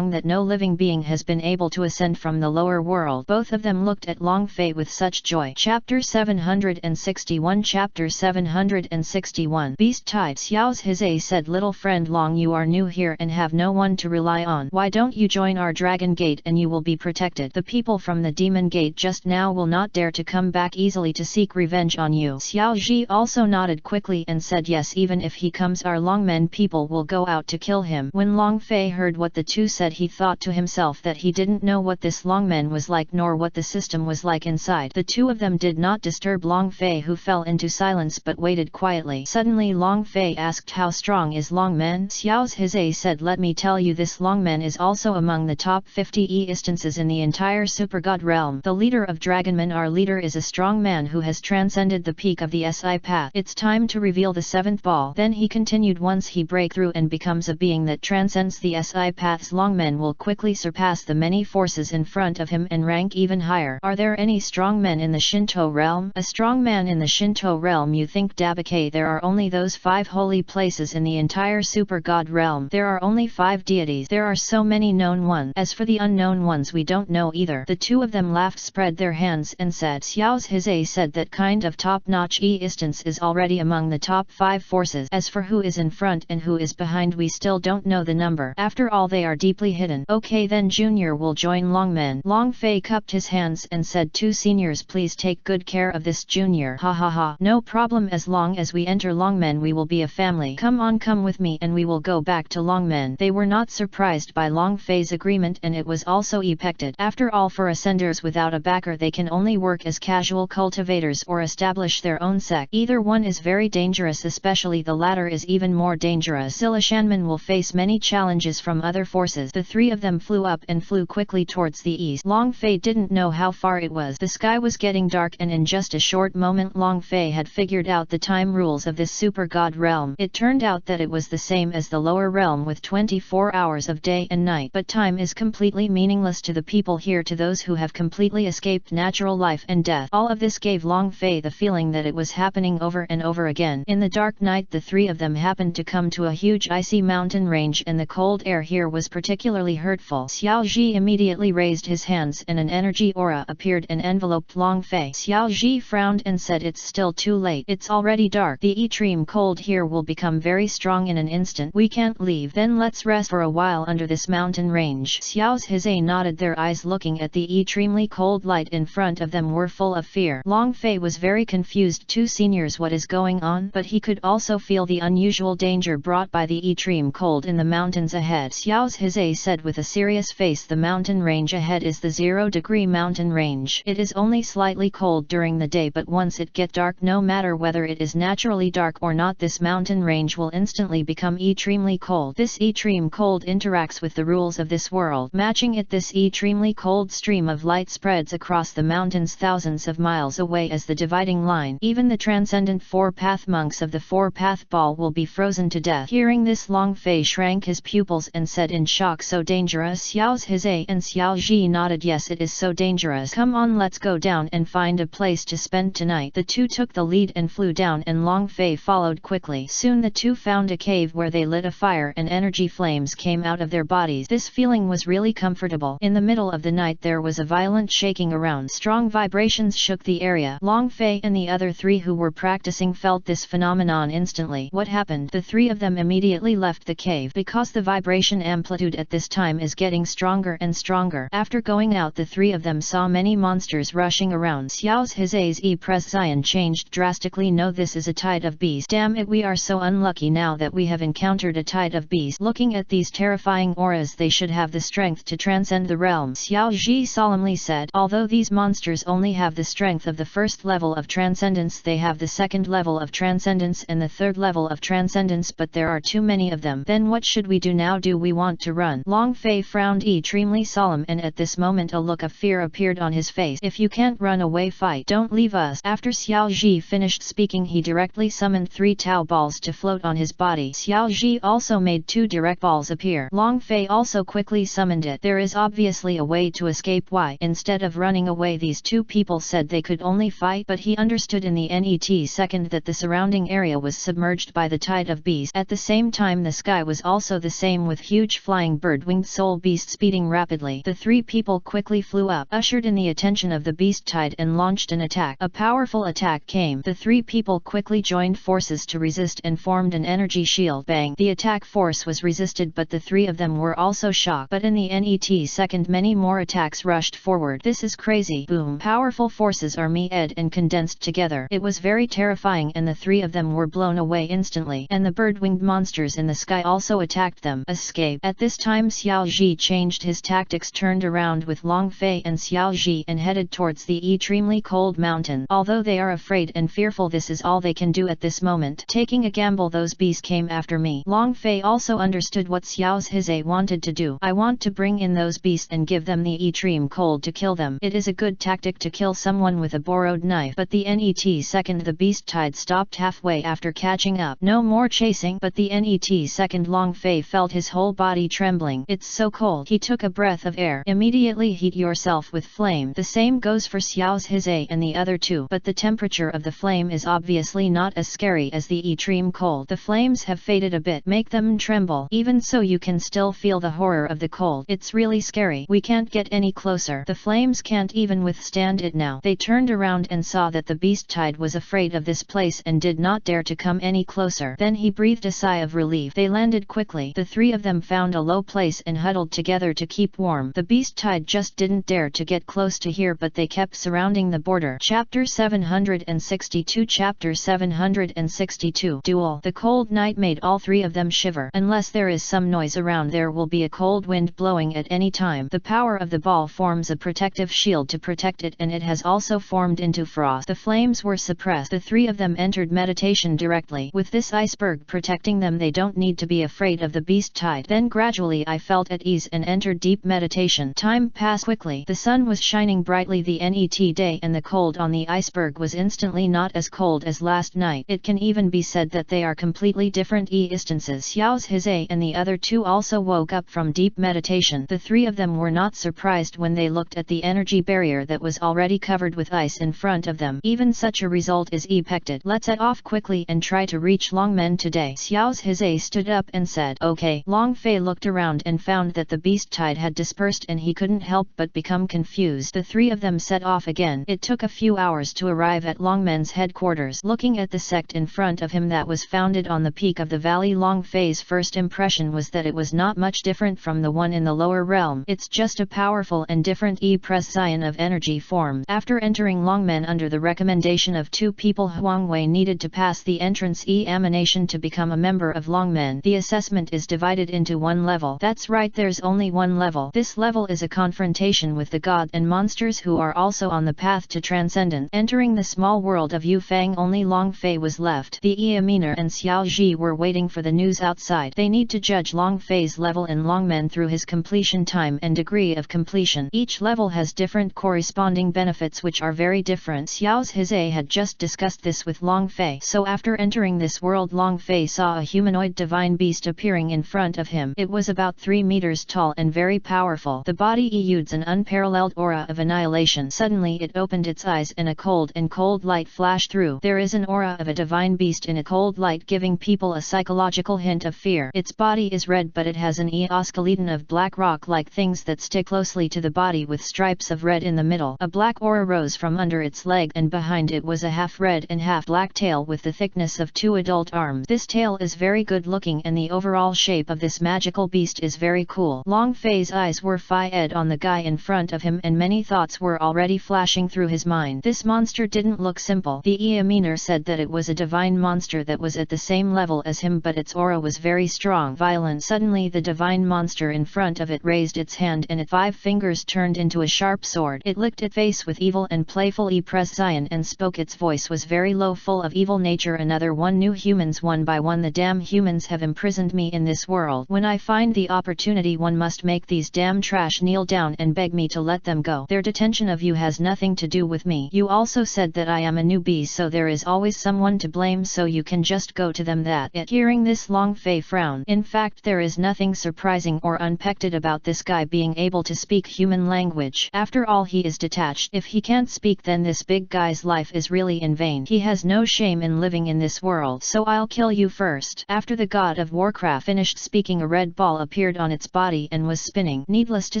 that no living being has been able to ascend from the lower world. Both of them looked at Long Fei with such joy. Chapter 761. Chapter 761. Beast Tide. Xiao Zhe said, little friend Long, you are new here and have no one to rely on. Why don't you join our Dragon Gate and you will be protected? The people from the Demon Gate just now will not dare to come back easily to seek revenge on you. Xiao Zhe also nodded quickly and said, yes, even if he comes, our Longmen people will go out to kill him. When Long Fei heard what the two said, he thought to himself that he didn't know what this Longmen was like nor what the system was like inside. The two of them did not disturb Long Fei, who fell into silence but waited quietly. Suddenly Long Fei asked, how strong is Longmen? Xiao Zhe said, let me tell you, this Longmen is also among the top 50 instances in the entire super god realm. The leader of Dragonmen, our leader, is a strong man who has transcended the peak of the SI path. It's time to reveal the seventh ball. Then he continued, once he break through and becomes a being that transcends the SI paths, Longmen will quickly surpass the many forces in front of him and rank even higher. Are there any strong men in the Shinto realm? A strong man in the Shinto realm? You think Dabake? There are only those 5 holy places in the entire super god realm. There are only 5 deities. There are so many known ones. As for the unknown ones, we don't know either. The two of them laughed, spread their hands and said. Xiao Zhe said, that kind of top-notch instance is already among the top 5 forces. As for who is in front and who is behind, we still don't know the number. After all, they are deeply hidden. Okay, then Junior will join Longmen. Long Fei cupped his hands and said, 2 seniors, please take good care of this Junior. Ha ha ha. No problem, as long as we enter Longmen we will be a family. Come on, come with me and we will go back to Longmen. They were not surprised by Long Fei's agreement, and it was also expected. After all, for ascenders without a backer, they can only work as casual cultivators or establish their own sect. Either one is very dangerous, especially the latter is even more dangerous. Silla Shanman will face many challenges from other forces. The 3 of them flew up and flew quickly towards the east. Long Fei didn't know how far it was. The sky was getting dark, and in just a short moment Long Fei had figured out the time rules of this super god realm. It turned out that it was the same as the lower realm with 24 hours of day and night. But time is completely meaningless to the people here, to those who have completely escaped natural life and death. All of this gave Long Fei the feeling that it was happening over and over again. In the dark night, the 3 of them happened to come to a huge icy mountain range, and the cold air here was particularly hurtful. Xiao Zhe immediately raised his hands and an energy aura appeared and enveloped Long Fei. Xiao Zhe frowned and said, it's still too late. It's already dark. The extreme cold here will become very strong in an instant. We can't leave. Then let's rest rest for a while under this mountain range. Xiao's Hizai nodded, their eyes looking at the extremely cold light in front of them were full of fear. Long Fei was very confused too. Seniors, what is going on? But he could also feel the unusual danger brought by the extreme cold in the mountains ahead. Xiao's Hizai said with a serious face, the mountain range ahead is the 0-degree mountain range. It is only slightly cold during the day, but once it get dark, no matter whether it is naturally dark or not, this mountain range will instantly become extremely cold. This extreme cold interacts with the rules of this world. Matching it, this extremely cold stream of light spreads across the mountains thousands of miles away as the dividing line. Even the transcendent four-path monks of the four-path ball will be frozen to death. Hearing this, Long Fei shrank his pupils and said in shock, so dangerous? Xiao's Hizai and Xiao Ji nodded, yes, it is so dangerous. Come on, let's go down and find a place to spend tonight. The two took the lead and flew down, and Long Fei followed quickly. Soon the two found a cave where they lit a fire and energy flames came out of their bodies. This feeling was really comfortable. In the middle of the night there was a violent shaking around. Strong vibrations shook the area. Long Fei and the other three who were practicing felt this phenomenon instantly. What happened? The three of them immediately left the cave because the vibration amplitude at this time is getting stronger and stronger. After going out, the three of them saw many monsters rushing around. Xiao's Hizai's presence changed drastically. No, this is a tide of bees. Damn it, we are so unlucky now that we have encountered a tide of bees. Looking at these terrifying auras, they should have the strength to transcend the realms. Xiao Ji solemnly said, although these monsters only have the strength of the first level of transcendence, they have the second level of transcendence and the third level of transcendence, but there are too many of them. Then what should we do now? Do we want to run? Long Fei frowned extremely solemn, and at this moment a look of fear appeared on his face. If you can't run away, fight. Don't leave us. After Xiao Ji finished speaking, he directly summoned 3 Tao balls to float on his body. Xiao Ji also made 2 direct balls appear. Long Fei also quickly summoned it. There is obviously a way to escape. Why? Instead of running away, these two people said they could only fight, but he understood in the net second that the surrounding area was submerged by the tide of bees. At the same time, the sky was also the same, with huge flying bird-winged soul beasts speeding rapidly. The 3 people quickly flew up, ushered in the attention of the beast tide, and launched an attack. A powerful attack came. The 3 people quickly joined forces to resist and formed an energy shield. Bang! The attack force was resisted, but the 3 of them were also shocked. But in the net second, many more attacks rushed forward. This is crazy. Boom! Powerful forces are met and condensed together. It was very terrifying, and the 3 of them were blown away instantly. And the bird-winged monsters in the sky also attacked them. Escape! At this time, Xiao Ji changed his tactics, turned around with Long Fei and Xiao Ji, and headed towards the extremely cold mountain. Although they are afraid and fearful, this is all they can do at this moment. Taking a gamble, those bees came after me. Long Fei also understood what Xiao's Hizai wanted to do. I want to bring in those beasts and give them the extreme cold to kill them. It is a good tactic to kill someone with a borrowed knife. But the net second, the beast tide stopped halfway after catching up. No more chasing. But the net second, Long Fei felt his whole body trembling. It's so cold. He took a breath of air. Immediately heat yourself with flame. The same goes for Xiao's Hizai and the other two. But the temperature of the flame is obviously not as scary as the extreme cold. The flames have faded a bit. Make them tremble. Even so, you can still feel the horror of the cold. It's really scary. We can't get any closer. The flames can't even withstand it now. They turned around and saw that the beast tide was afraid of this place and did not dare to come any closer. Then he breathed a sigh of relief. They landed quickly. The 3 of them found a low place and huddled together to keep warm. The beast tide just didn't dare to get close to here, but they kept surrounding the border. Chapter 762. Chapter 762. Duel. The cold night made all 3 of them shiver. Unless there is some noise around, there will be a cold wind blowing at any time. The power of the ball forms a protective shield to protect it, and it has also formed into frost. The flames were suppressed. The 3 of them entered meditation directly. With this iceberg protecting them, they don't need to be afraid of the beast tide. Then gradually I felt at ease and entered deep meditation. Time passed quickly. The sun was shining brightly the net day, and the cold on the iceberg was instantly not as cold as last night. It can even be said that they are completely different instances. Xiao's Hizai and the other 2 also woke up from deep meditation. The 3 of them were not surprised when they looked at the energy barrier that was already covered with ice in front of them. Even such a result is expected. Let's head off quickly and try to reach Longmen today. Xiao's Hizai stood up and said, okay. Long Fei looked around and found that the beast tide had dispersed, and he couldn't help but become confused. The 3 of them set off again. It took a few hours to arrive at Longmen's headquarters. Looking at the sect in front of him that was founded on the peak of the valley, Long Fei's first impression reaction was that it was not much different from the one in the lower realm. It's just a powerful and different E-Pression of energy form. After entering Longmen under the recommendation of two people, Huang Wei needed to pass the entrance examination to become a member of Longmen. The assessment is divided into one level. That's right, there's only one level. This level is a confrontation with the gods and monsters who are also on the path to transcendence. Entering the small world of Yufang, only Long Fei was left. The Yamina and Xiao Ji were waiting for the news outside. They need to judge Long Fei's level in Longmen through his completion time and degree of completion. Each level has different corresponding benefits which are very different. Xiao's Hizai had just discussed this with Long Fei. So after entering this world, Long Fei saw a humanoid divine beast appearing in front of him. It was about 3 meters tall and very powerful. The body exudes an unparalleled aura of annihilation. Suddenly it opened its eyes and a cold light flashed through. There is an aura of a divine beast in a cold light, giving people a psychological hint of fear. Its body is red, but it has an skeleton of black rock-like things that stick closely to the body with stripes of red in the middle. A black aura rose from under its leg, and behind it was a half-red and half-black tail with the thickness of 2 adult arms. This tail is very good looking, and the overall shape of this magical beast is very cool. Long Fei's eyes were fixed on the guy in front of him, and many thoughts were already flashing through his mind. This monster didn't look simple. The Eaminer said that it was a divine monster that was at the same level as him, but its aura was very strong, violent. Suddenly the divine monster in front of it raised its hand, and its 5 fingers turned into a sharp sword. It licked its face with evil and playful E-Pression and spoke. Its voice was very low, full of evil nature. Another one: new humans, one by one the damn humans have imprisoned me in this world. When I find the opportunity, one must make these damn trash kneel down and beg me to let them go. Their detention of you has nothing to do with me. You also said that I am a newbie, so there is always someone to blame, so you can just go to them. That it. Hearing this, Long Fei frowned. In fact, there is nothing surprising or unexpected about this guy being able to speak human language. After all, he is detached. If he can't speak, then this big guy's life is really in vain. He has no shame in living in this world. So I'll kill you first. After the god of Warcraft finished speaking, a red ball appeared on its body and was spinning. Needless to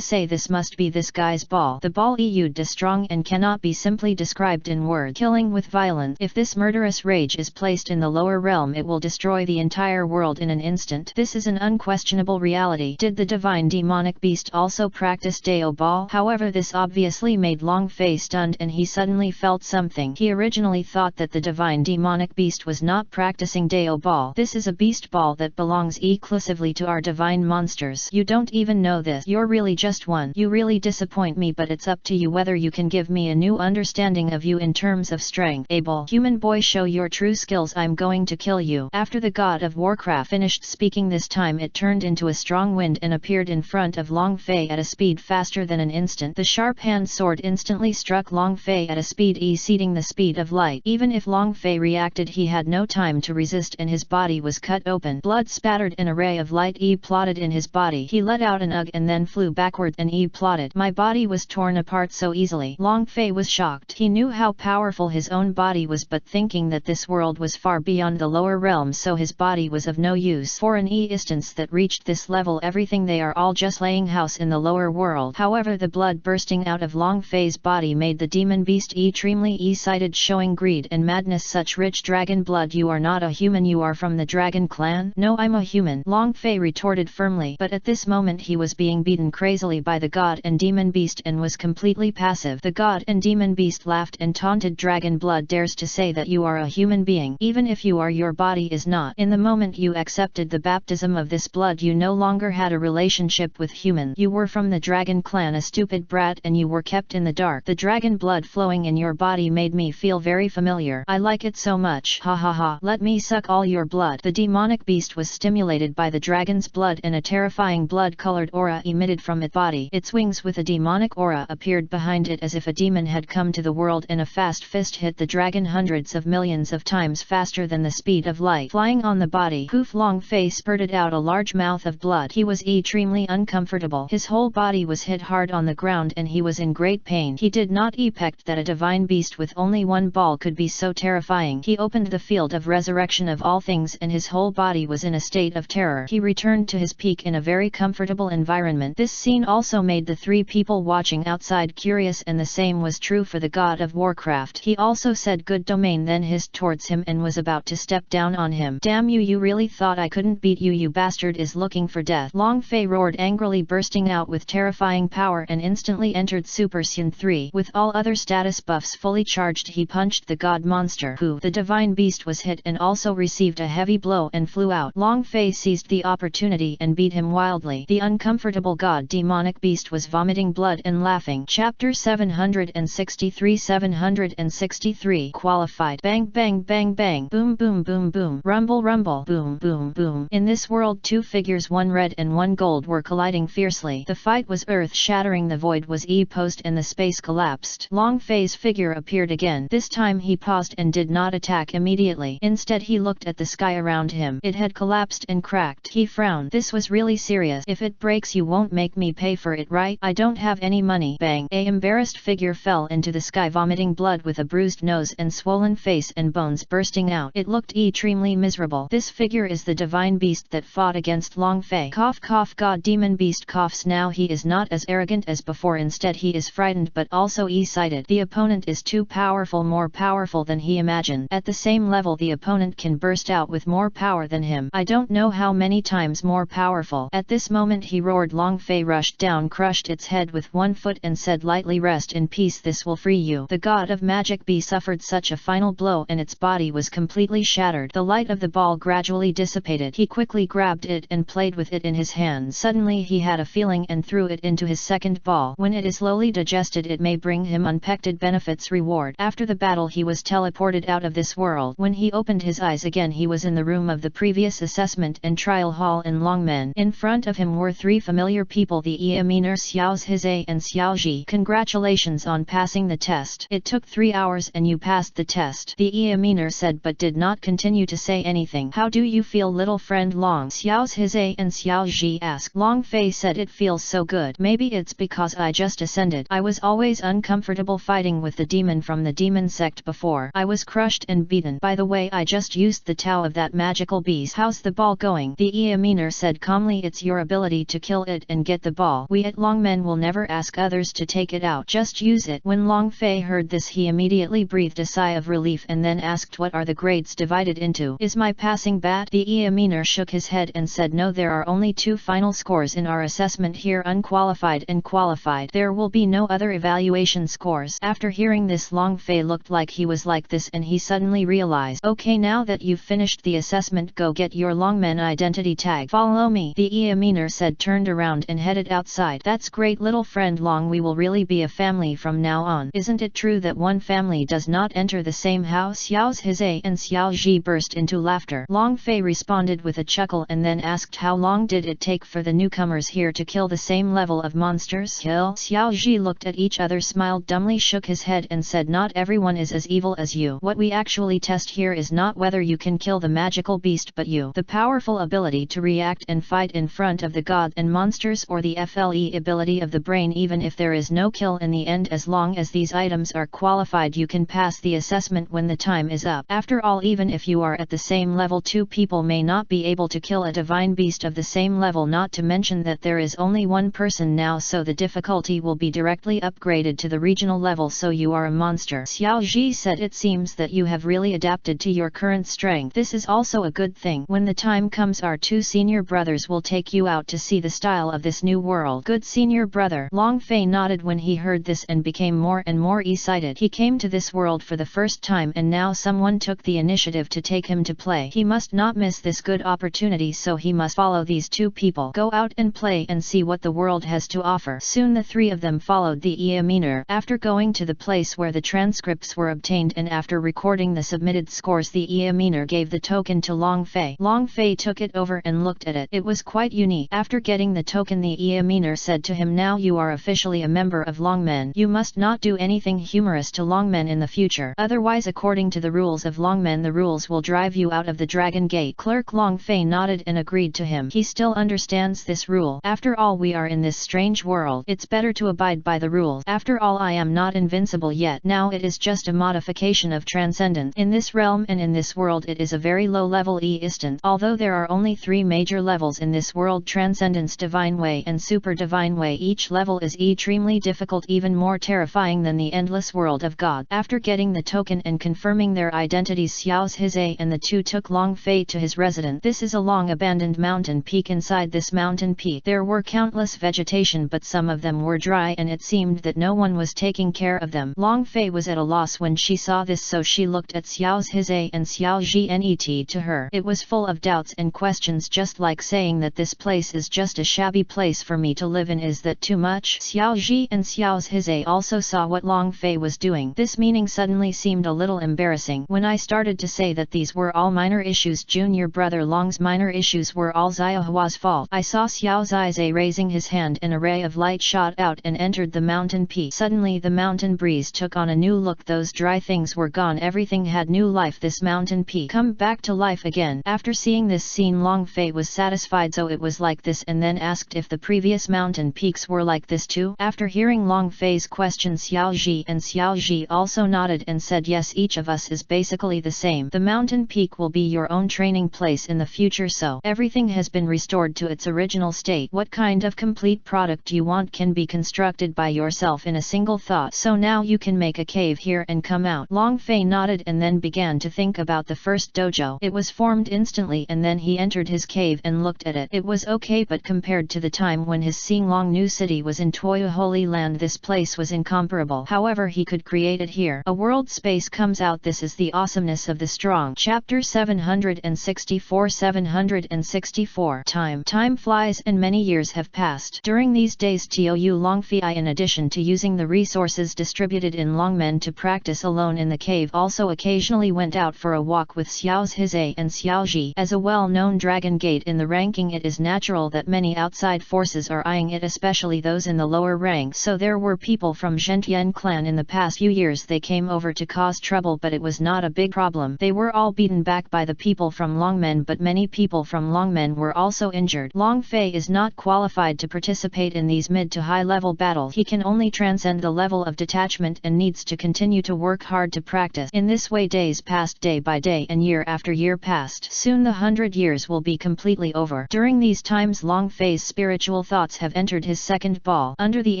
say, this must be this guy's ball. The ball is strong and cannot be simply described in words. Killing with violence. If this murderous rage is placed in the lower realm, it will destroy the entire world in an instant. This is an unquestionable reality. Did the divine demonic beast also practice Dao Ball? However, this obviously made Long Fei stunned, and he suddenly felt something. He originally thought that the divine demonic beast was not practicing Dao Ball. This is a beast ball that belongs exclusively to our divine monsters. You don't even know this. You're really just one. You really disappoint me, but it's up to you whether you can give me a new understanding of you in terms of strength. Able human boy, show your true skills. I'm going to kill you. After the god of Warcraft finished speaking, this time it turned into a strong wind and appeared in front of Long Fei at a speed faster than an instant. The sharp hand sword instantly struck Long Fei at a speed exceeding the speed of light. Even if Long Fei reacted, he had no time to resist, and his body was cut open. Blood spattered. An array of light plotted in his body. He let out an ugh and then flew backward and plotted. My body was torn apart so easily. Long Fei was shocked. He knew how powerful his own body was, but thinking that this world was far beyond the lower realm, so his body was of no use. For an instance that reached this level, everything they are all just laying house in the lower world. However, the blood bursting out of Long Fei's body made the demon beast extremely excited, showing greed and madness. Such rich dragon blood! You are not a human, you are from the dragon clan? No, I'm a human, Long Fei retorted firmly. But at this moment he was being beaten crazily by the god and demon beast and was completely passive. The god and demon beast laughed and taunted. Dragon blood dares to say that you are a human being, even if you are, your body is not. In the moment you accepted the baptism of this blood, you no longer had a relationship with human. You were from the dragon clan, a stupid brat, and you were kept in the dark. The dragon blood flowing in your body made me feel very familiar. I like it so much. Ha ha ha. Let me suck all your blood. The demonic beast was stimulated by the dragon's blood, and a terrifying blood-colored aura emitted from its body. Its wings with a demonic aura appeared behind it, as if a demon had come to the world, and a fast fist hit the dragon hundreds of millions of times faster than the speed of light. Flying on the body, Poof! Long Fei spurted out a large mouth of blood. He was extremely uncomfortable. His whole body was hit hard on the ground and he was in great pain. He did not expect that a divine beast with only one ball could be so terrifying. He opened the field of resurrection of all things, and his whole body was in a state of terror. He returned to his peak in a very comfortable environment. This scene also made the 3 people watching outside curious, and the same was true for the god of Warcraft. He also said good domain, then hissed towards him and was about to step down on him. Damn you, you really thought I couldn't beat you? You you bastard is looking for death. Long Fei roared angrily, bursting out with terrifying power, and instantly entered Super Saiyan 3. With all other status buffs fully charged, he punched the god monster, who, the divine beast, was hit and also received a heavy blow and flew out. Long Fei seized the opportunity and beat him wildly. The uncomfortable god demonic beast was vomiting blood and laughing. Chapter 763 Qualified. Bang bang bang bang, boom boom boom boom, rumble rumble, boom boom boom. In this world, two figures, one red and one gold, were colliding fiercely. The fight was earth-shattering. The void was e-posed and the space collapsed. Long Fei's figure appeared again. This time he paused and did not attack immediately. Instead he looked at the sky around him. It had collapsed and cracked. He frowned. This was really serious. If it breaks, you won't make me pay for it, right? I don't have any money. Bang! A embarrassed figure fell into the sky, vomiting blood with a bruised nose and swollen face and bones bursting out. It looked extremely miserable. This figure is the divine beast that fought against Long Fei. Cough cough. God demon beast coughs. Now he is not as arrogant as before. Instead he is frightened but also excited. The opponent is too powerful, more powerful than he imagined. At the same level, the opponent can burst out with more power than him. I don't know how many times more powerful. At this moment he roared. Long Fei rushed down, crushed its head with one foot and said lightly, "Rest in peace, this will free you." The god of magic bee suffered such a final blow and its body was completely shattered. The light of the ball gradually dissipated. He quickly grabbed it and played with it in his hand. Suddenly he had a feeling and threw it into his second ball. When it is slowly digested, it may bring him unpected benefits reward. After the battle he was teleported out of this world. When he opened his eyes again, he was in the room of the previous assessment and trial hall in Longmen. In front of him were three familiar people, the Eminer, Xiao Zhe and Xiao Ji. Congratulations on passing the test. It took 3 hours and you passed the test, the Eminer said, but did not continue to say anything. How do you feel, little friend Long? Xiao Zhe and Xiao Ji asked. Long Fei said, it feels so good. Maybe it's because I just ascended. I was always uncomfortable fighting with the demon from the demon sect before. I was crushed and beaten. By the way, I just used the Tao of that magical beast. How's the ball going? The Eminer said calmly, it's your ability to kill it and get the ball. We at Longmen will never ask others to take it out. Just use it. When Long Fei heard this, he immediately breathed a sigh of relief and then asked, what are the grades divided into? Is my passing bad? The Eminer shook his head and said, no, there are only 2 final scores in our assessment here, unqualified and qualified. There will be no other evaluation scores. After hearing this, Long Fei looked like he was like this and he suddenly realized, okay, now that you've finished the assessment, go get your Longmen identity tag. Follow me, the Eminer said, turned around and headed outside. That's great, little friend Long, we will really be a family from now on. Isn't it true that one family does not enter the same house? Xiao Zhe and Xiao Ji burst into laughter. Long Fei responded with a chuckle and then asked, how long did it take for the newcomers here to kill the same level of monsters? Kill? Xiao Ji looked at each other, smiled dumbly, shook his head and said, not everyone is as evil as you. What we actually test here is not whether you can kill the magical beast, but the powerful ability to react and fight in front of the god and monsters, or the FLE ability of the brain. Even if there is no kill in the end, as long as these items are qualified, you can pass the assessment when the time is up. After all, even if you are at the same level, 2 people may not be able to kill a divine beast of the same level, not to mention that there is only 1 person now, so the difficulty will be directly upgraded to the regional level, so you are a monster. Xiao Ji said, it seems that you have really adapted to your current strength. This is also a good thing. When the time comes, our 2 senior brothers will take you out to see the style of this new world. Good senior brother. Long Fei nodded when he heard this and became more and more excited. He came to this world for the first time and now someone took the initiative to take him to play. He must not miss this good opportunity, so he must follow these 2 people. Go out and play and see what the world has to offer. Soon the 3 of them followed the Eminer. After going to the place where the transcripts were obtained and after recording the submitted scores, the Eminer gave the token to Long Fei. Long Fei took it over and looked at it. It was quite unique. After getting the token, the Eminer said to him, now you are officially a member of Longmen. You must not do anything humorous to Longmen in the future. Otherwise, according to the rules of Longmen, the rules will drive you out of the Dragon Gate. Clerk Long Fei nodded and agreed to him. He still understands this rule. After all, we are in this strange world. It's better to abide by the rules. After all, I am not invincible yet. Now it is just a modification of transcendence. In this realm and in this world, it is a very low level instant. Although there are only 3 major levels in this world: Transcendence, Divine Way and Super Divine Way. Each level is extremely difficult, even more terrifying than the endless world of God. After getting the token and confirming their identities, Xiao Zhe and the 2 took Long Fei to his residence. This is a long long-abandoned mountain peak. Inside this mountain peak there were countless vegetation, but some of them were dry and it seemed that no one was taking care of them. Long Fei was at a loss when she saw this, so she looked at Xiao Zhe and Xiao Zhenet. To her it was full of doubts and questions, just like saying that this place is just a shabby place for me to live in. Is that too much? Xiao Zhe and Xiao Zhe also saw what Long Fei was doing. This meaning suddenly seemed a little embarrassing. When I started to say that these were all minor issues, junior brother Long's minor issues were all Xiaohua's fault. I saw Xiao Zhe raising his hand, and a ray of light shot out and entered the mountain peak. Suddenly the mountain breeze took on a new look. Those dry things were gone. Everything had new life. This mountain peak come back to life again. After seeing this scene, Long Fei was satisfied. So it was like this, and then asked if the previous mountain peaks were like this too. After hearing Long Fei's question, Xiao Zhe and Xiao Zhe also nodded and said yes, each of us is basically the same. The mountain peak will be your own training place in the future, so everything has been restored to its original state. What kind of complete product you want can be constructed by yourself in a single thought, so now you can make a cave here and come out. Long Fei nodded and then began to think about the first dojo. It was formed instantly, and then he entered his cave and looked at it. It was okay, but compared to the time when his Xinglong new city was in Toya Holy Land, this place was incomparable. However, he could create it here. A world space comes out. This is the awesomeness of the strong. Chapter 764. Time flies and many years have passed. During these days, Tou Longfei, in addition to using the resources distributed in Longmen to practice alone in the cave, also occasionally went out for a walk with Xiao Zhe and Xiao Zhe. As a well-known dragon gate in the ranking, it is natural that many outside forces are eyeing it, especially those in the lower ranks. So there were people from Zhentian clan in the past few years. They came over to cause trouble, but it was not a big problem. They were all beaten back by the people from Longmen, but many people from Longmen were also injured. Long Fei is not qualified to participate in these mid to high level battles. He can only transcend the level of detachment and needs to continue to work hard to practice. In this way days passed day by day and year after year passed. Soon the 100 years will be completely over. During these times Long Fei's spiritual thoughts have entered his second ball. Under the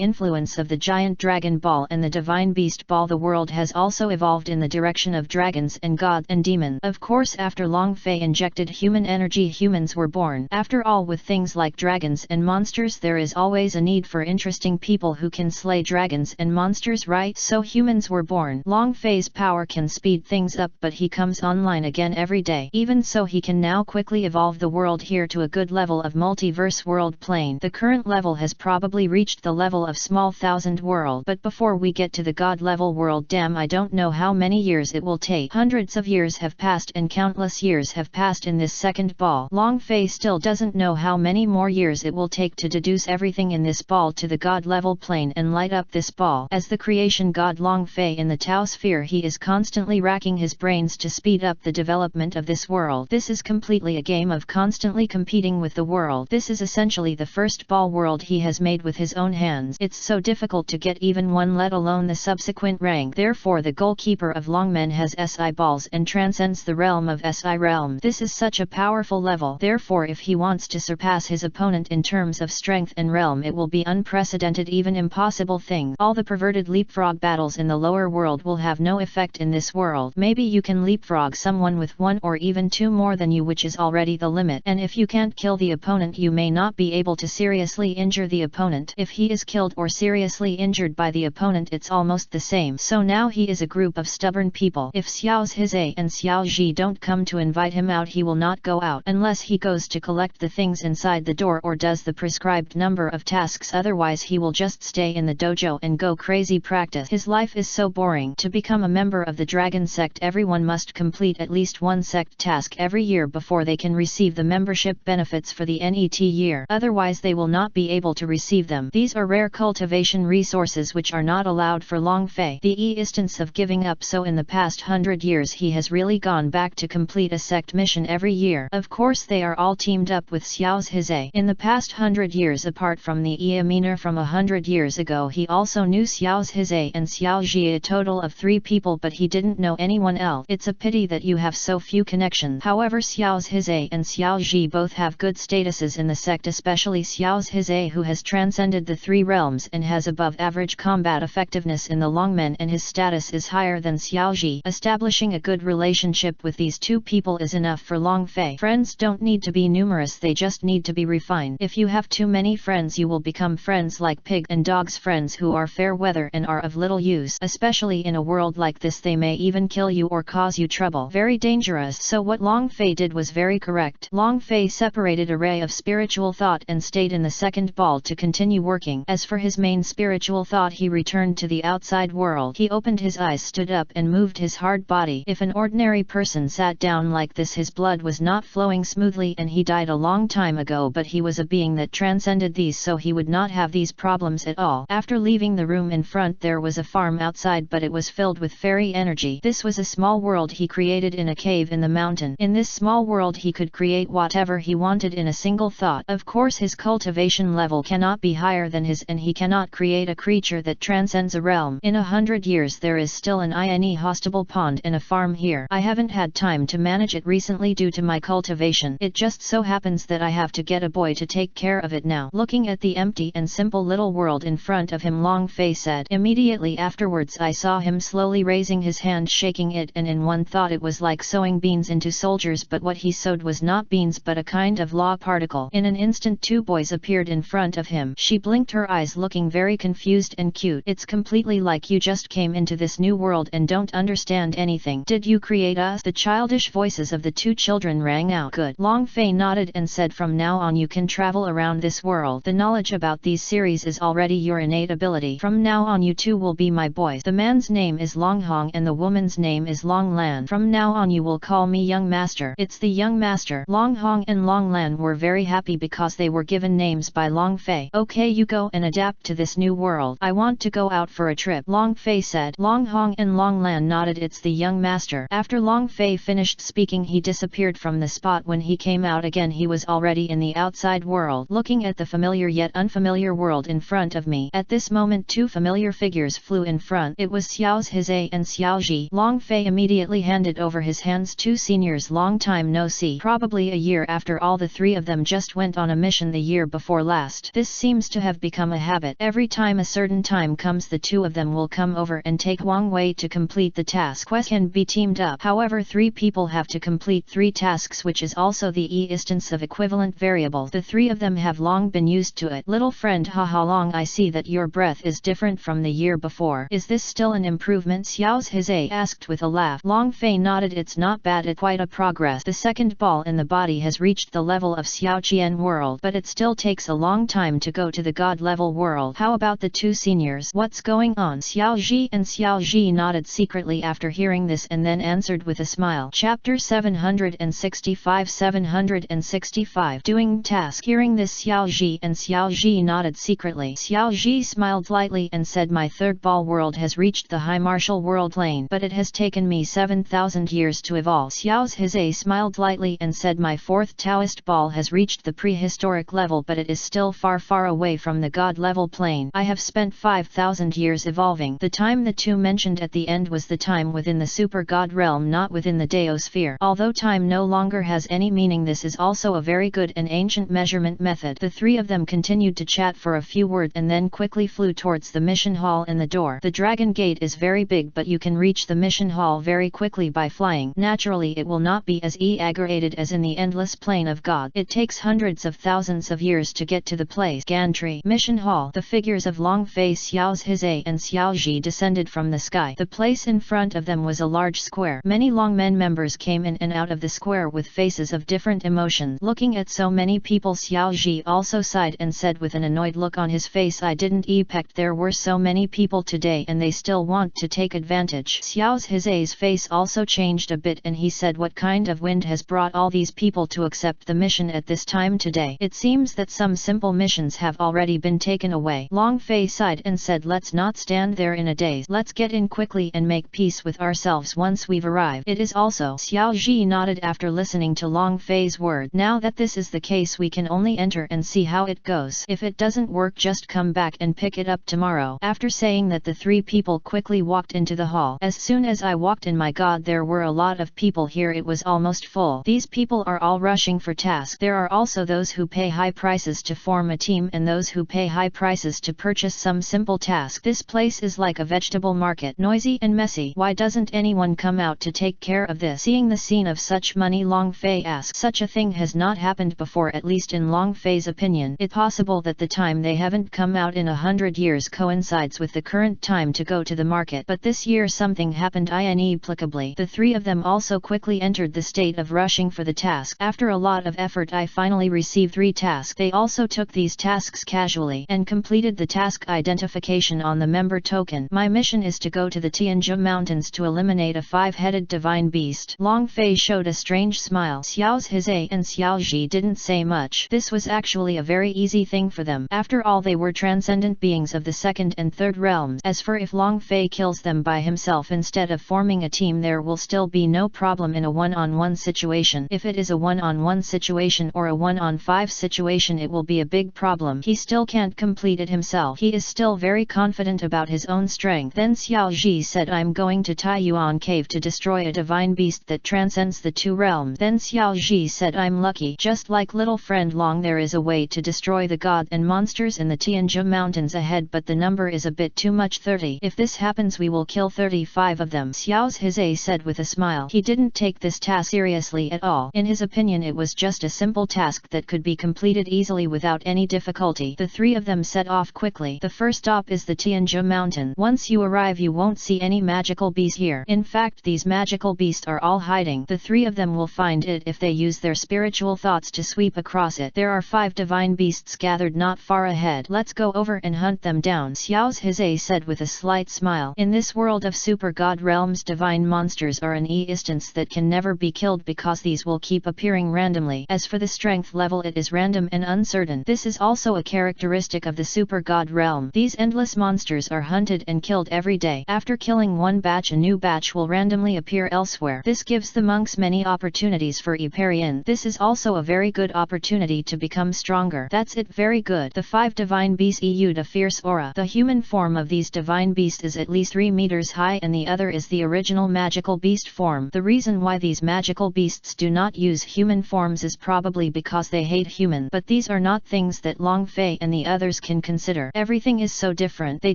influence of the giant dragon ball and the divine beast ball, the world has also evolved in the direction of dragons and gods and demons. Of course, after Long Fei injected human energy, humans were born. After all, with things like dragons and monsters, there is always a need for interesting people who can slay dragons and monsters, right? So humans were born. Long Fei's power can speed things up, but he comes online again every day. Even so, he can now quickly evolve the world here to a good level of multiverse world plane. The current level has probably reached the level of small thousand world, but before we get to the god level world, damn, I don't know how many years it will take. Hundreds of years have passed and countless years have passed in this second ball. Long Fei still doesn't know how many more years it will take to deduce everything in this ball to the god level plane and light up this ball. As the creation god Long Fei in the Tao sphere, he is constantly racking his brains to speed up the development of this world. This is completely a game of constantly competing with the world. This is essentially the first ball world he has made with his own hands. It's so difficult to get even one, let alone the subsequent rank. Therefore the goalkeeper of Longmen has SI balls and transcends the realm of SI realm. This is such a powerful level. Therefore if he wants to surpass his opponent in terms of strength and realm, it will be unprecedented, even impossible thing. All the perverted leapfrog battles in the lower world will have no effect in this world. Maybe you can leapfrog someone with 1 or even 2 more than you, which is already the limit. And if you can't kill the opponent, you may not be able to seriously injure the opponent. If he is killed or seriously injured by the opponent, it's almost the same. So now he is a group of stubborn people. If Xiao Zhe and Xiao Zhe don't come to invite him out, he will not go out unless he goes to collect the things inside the door or does the prescribed number of tasks. Otherwise he will just stay in the dojo and go crazy practice. His life is so boring. To become a member of the dragon sect, everyone must complete at least one sect task every year before they can receive the membership benefits for the NET year. Otherwise they will not be able to receive them. These are rare cultivation resources which are not allowed for Long Fei. The instance of giving up. So in the past 100 years he has really gone back to complete a sect mission every year. Of course they are all teamed up with Xiao Zhe. In the past 100 years, apart from the Eaminer from 100 years ago, he also knew Xiao Zhe and Xiao Zhe, a total of 3 people, but he didn't know anyone else. It's a pity that you have so few connections. However, Xiao Zhe and Xiao Zhe both have good statuses in the sect, especially Xiao Zhe, who has transcended the 3 realms and has above average combat effectiveness in the Longmen, and his status is higher than Xiao Zhe. Establishing a good relationship with these 2 people is enough for Long Fei. Friends Friends don't need to be numerous, they just need to be refined. If you have too many friends, you will become friends like pig and dogs, friends who are fair weather and are of little use. Especially in a world like this, they may even kill you or cause you trouble. Very dangerous. So what Long Fei did was very correct. Long Fei separated a ray of spiritual thought and stayed in the second ball to continue working. As for his main spiritual thought, he returned to the outside world. He opened his eyes, stood up and moved his hard body. If an ordinary person sat down like this, his blood was not flowing smoothly and he died a long time ago, but he was a being that transcended these, so he would not have these problems at all. After leaving the room in front, there was a farm outside, but it was filled with fairy energy. This was a small world he created in a cave in the mountain. In this small world he could create whatever he wanted in a single thought. Of course his cultivation level cannot be higher than his, and he cannot create a creature that transcends a realm. In 100 years there is still an inhospitable pond and a farm here. I haven't had time to manage it recently due to my cultivation. It just so happens that I have to get a boy to take care of it now. Looking at the empty and simple little world in front of him, Long Fei said. Immediately afterwards I saw him slowly raising his hand, shaking it, and in one thought it was like sowing beans into soldiers, but what he sowed was not beans but a kind of law particle. In an instant 2 boys appeared in front of him. She blinked her eyes, looking very confused and cute. It's completely like you just came into this new world and don't understand anything. Did you create us? The childish voices of the 2 children rang out. Good. Long Fei nodded and said, from now on you can travel around this world. The knowledge about these series is already your innate ability. From now on you 2 will be my boys. The man's name is Long Hong and the woman's name is Long Lan. From now on you will call me Young Master. It's the Young Master. Long Hong and Long Lan were very happy because they were given names by Long Fei. Okay, you go and adapt to this new world. I want to go out for a trip, Long Fei said. Long Hong and Long Lan nodded. It's the Young Master. After Long Fei finished speaking, he disappeared from the spot. When he came out again, he was already in the outside world, looking at the familiar yet unfamiliar world in front of me. At this moment 2 familiar figures flew in front. It was Xiao Hizhe and Xiao Ji. Long Fei immediately handed over his hands. 2 seniors, long time no see. Probably a year after all. The 3 of them just went on a mission the year before last. This seems to have become a habit. Every time a certain time comes, the 2 of them will come over and take Wang Wei to complete the task. Quest can be teamed up. However, 3 people have to complete 3 tasks, which is also the instance of equivalent variable. The 3 of them have long been used to it. Little friend, haha Long, I see that your breath is different from the year before. Is this still an improvement? Xiao Hizhe asked with a laugh. Long Fei nodded. It's not bad, it's quite a progress. The second ball in the body has reached the level of Xiao Qian world, but it still takes a long time to go to the god level world. How about the 2 seniors? What's going on? Xiao Ji and Xiao Ji nodded secretly after hearing this and then answered with a smile. Chapter 765 Doing task. Hearing this, Xiao Ji and Xiao Ji nodded secretly. Xiao Ji smiled lightly and said, my 3rd ball world has reached the high martial world lane, but it has taken me 7,000 years to evolve. Xiao Hizhe smiled lightly and said, my 4th Taoist ball has reached the prehistoric level, but it is still far away from the god level plane. I have spent 5,000 years evolving. The time the 2 mentioned at the end was the time within the super god realm, not within the Daosphere. Although time no longer has any meaning, this is also a very good and ancient measurement method. The 3 of them continued to chat for a few words and then quickly flew towards the mission hall and the door. The dragon gate is very big, but you can reach the mission hall very quickly by flying. Naturally it will not be as aggregated as in the endless plane of God. It takes hundreds of thousands of years to get to the place. Gantry Mission Hall. The figures of Long Fei, Xiao Hizhe and Xiao Ji descended from the sky. The place in front of them was a large square. Many Long Men members came in and out of the square with faces of different emotions. Looking at so many people, Xiao Ji also sighed and said with an annoyed look on his face, I didn't expect there were so many people today and they still want to take advantage. Xiao Hizhe's face also changed a bit and he said, what kind of wind has brought all these people to accept the mission at this time today? It seems that some simple missions have already been taken away. Long Fei sighed and said, let's not stand there in a daze. Let's get in quickly and make peace with ourselves once we've arrived. It is also. Xiao Ji nodded after listening to Long Fei's word. Now that this is the case, we can only enter and see how it goes. If it doesn't work, just come back and pick it up tomorrow. After saying that, the 3 people quickly walked into the hall. As soon as I walked in, my god, there were a lot of people here. It was almost full. These people are all rushing for tasks. There are also those who pay high prices to form a team and those who pay high prices to purchase some simple task. This place is like a vegetable market, noisy and messy. Why doesn't anyone come out to take care of this? Seeing the scene of such money, Long Fei Fei asked. Such a thing has not happened before, at least in Long Fei's opinion. It's possible that the time they haven't come out in 100 years coincides with the current time to go to the market. But this year something happened inexplicably. The three of them also quickly entered the state of rushing for the task. After a lot of effort I finally received 3 tasks. They also took these tasks casually and completed the task identification on the member token. My mission is to go to the Tianjia Mountains to eliminate a 5-headed divine beast. Long Fei showed a strange smile. Xiao Zhe and Xiao Ji didn't say much. This was actually a very easy thing for them. After all, they were transcendent beings of the 2nd and 3rd realms. As for if Long Fei kills them by himself instead of forming a team, there will still be no problem in a one-on-one situation. If it is a one-on-one situation or a 1-on-5 situation, it will be a big problem. He still can't complete it himself. He is still very confident about his own strength. Then Xiao Ji said, I'm going to Taiyuan Cave to destroy a divine beast that transcends the 2 realms. Then Xiao Ji said, I'm lucky. Just like little friend Long, there is a way to destroy the gods and monsters in the Tianjia Mountains ahead, but the number is a bit too much, 30. If this happens, we will kill 35 of them. Xiao Zhe said with a smile. He didn't take this task seriously at all. In his opinion, it was just a simple task that could be completed easily without any difficulty. The 3 of them set off quickly. The first stop is the Tianjia Mountain. Once you arrive, you won't see any magical beasts here. In fact, these magical beasts are all hiding. The 3 of them will find it if they use their spiritual thoughts to sweep across it. There are 5 divine beasts gathered not far ahead. Let's go over and hunt them down, Xiao Zhe said with a slight smile. In this world of super god realms, divine monsters are an instance that can never be killed because these will keep appearing randomly. As for the strength level, it is random and uncertain. This is also a characteristic of the super god realm. These endless monsters are hunted and killed every day. After killing one batch, a new batch will randomly appear elsewhere. This gives the monks many opportunities for Iparian. This is also a very good opportunity to become stronger. That's it, very good. The 5 divine beasts issued a fierce aura. The human form of these divine beasts is at least 3 meters high, and the other is the original magical beast form. The reason why these magical beasts do not use human forms is probably because they hate human. But these are not things that Long Fei and the others can consider. Everything is so different. They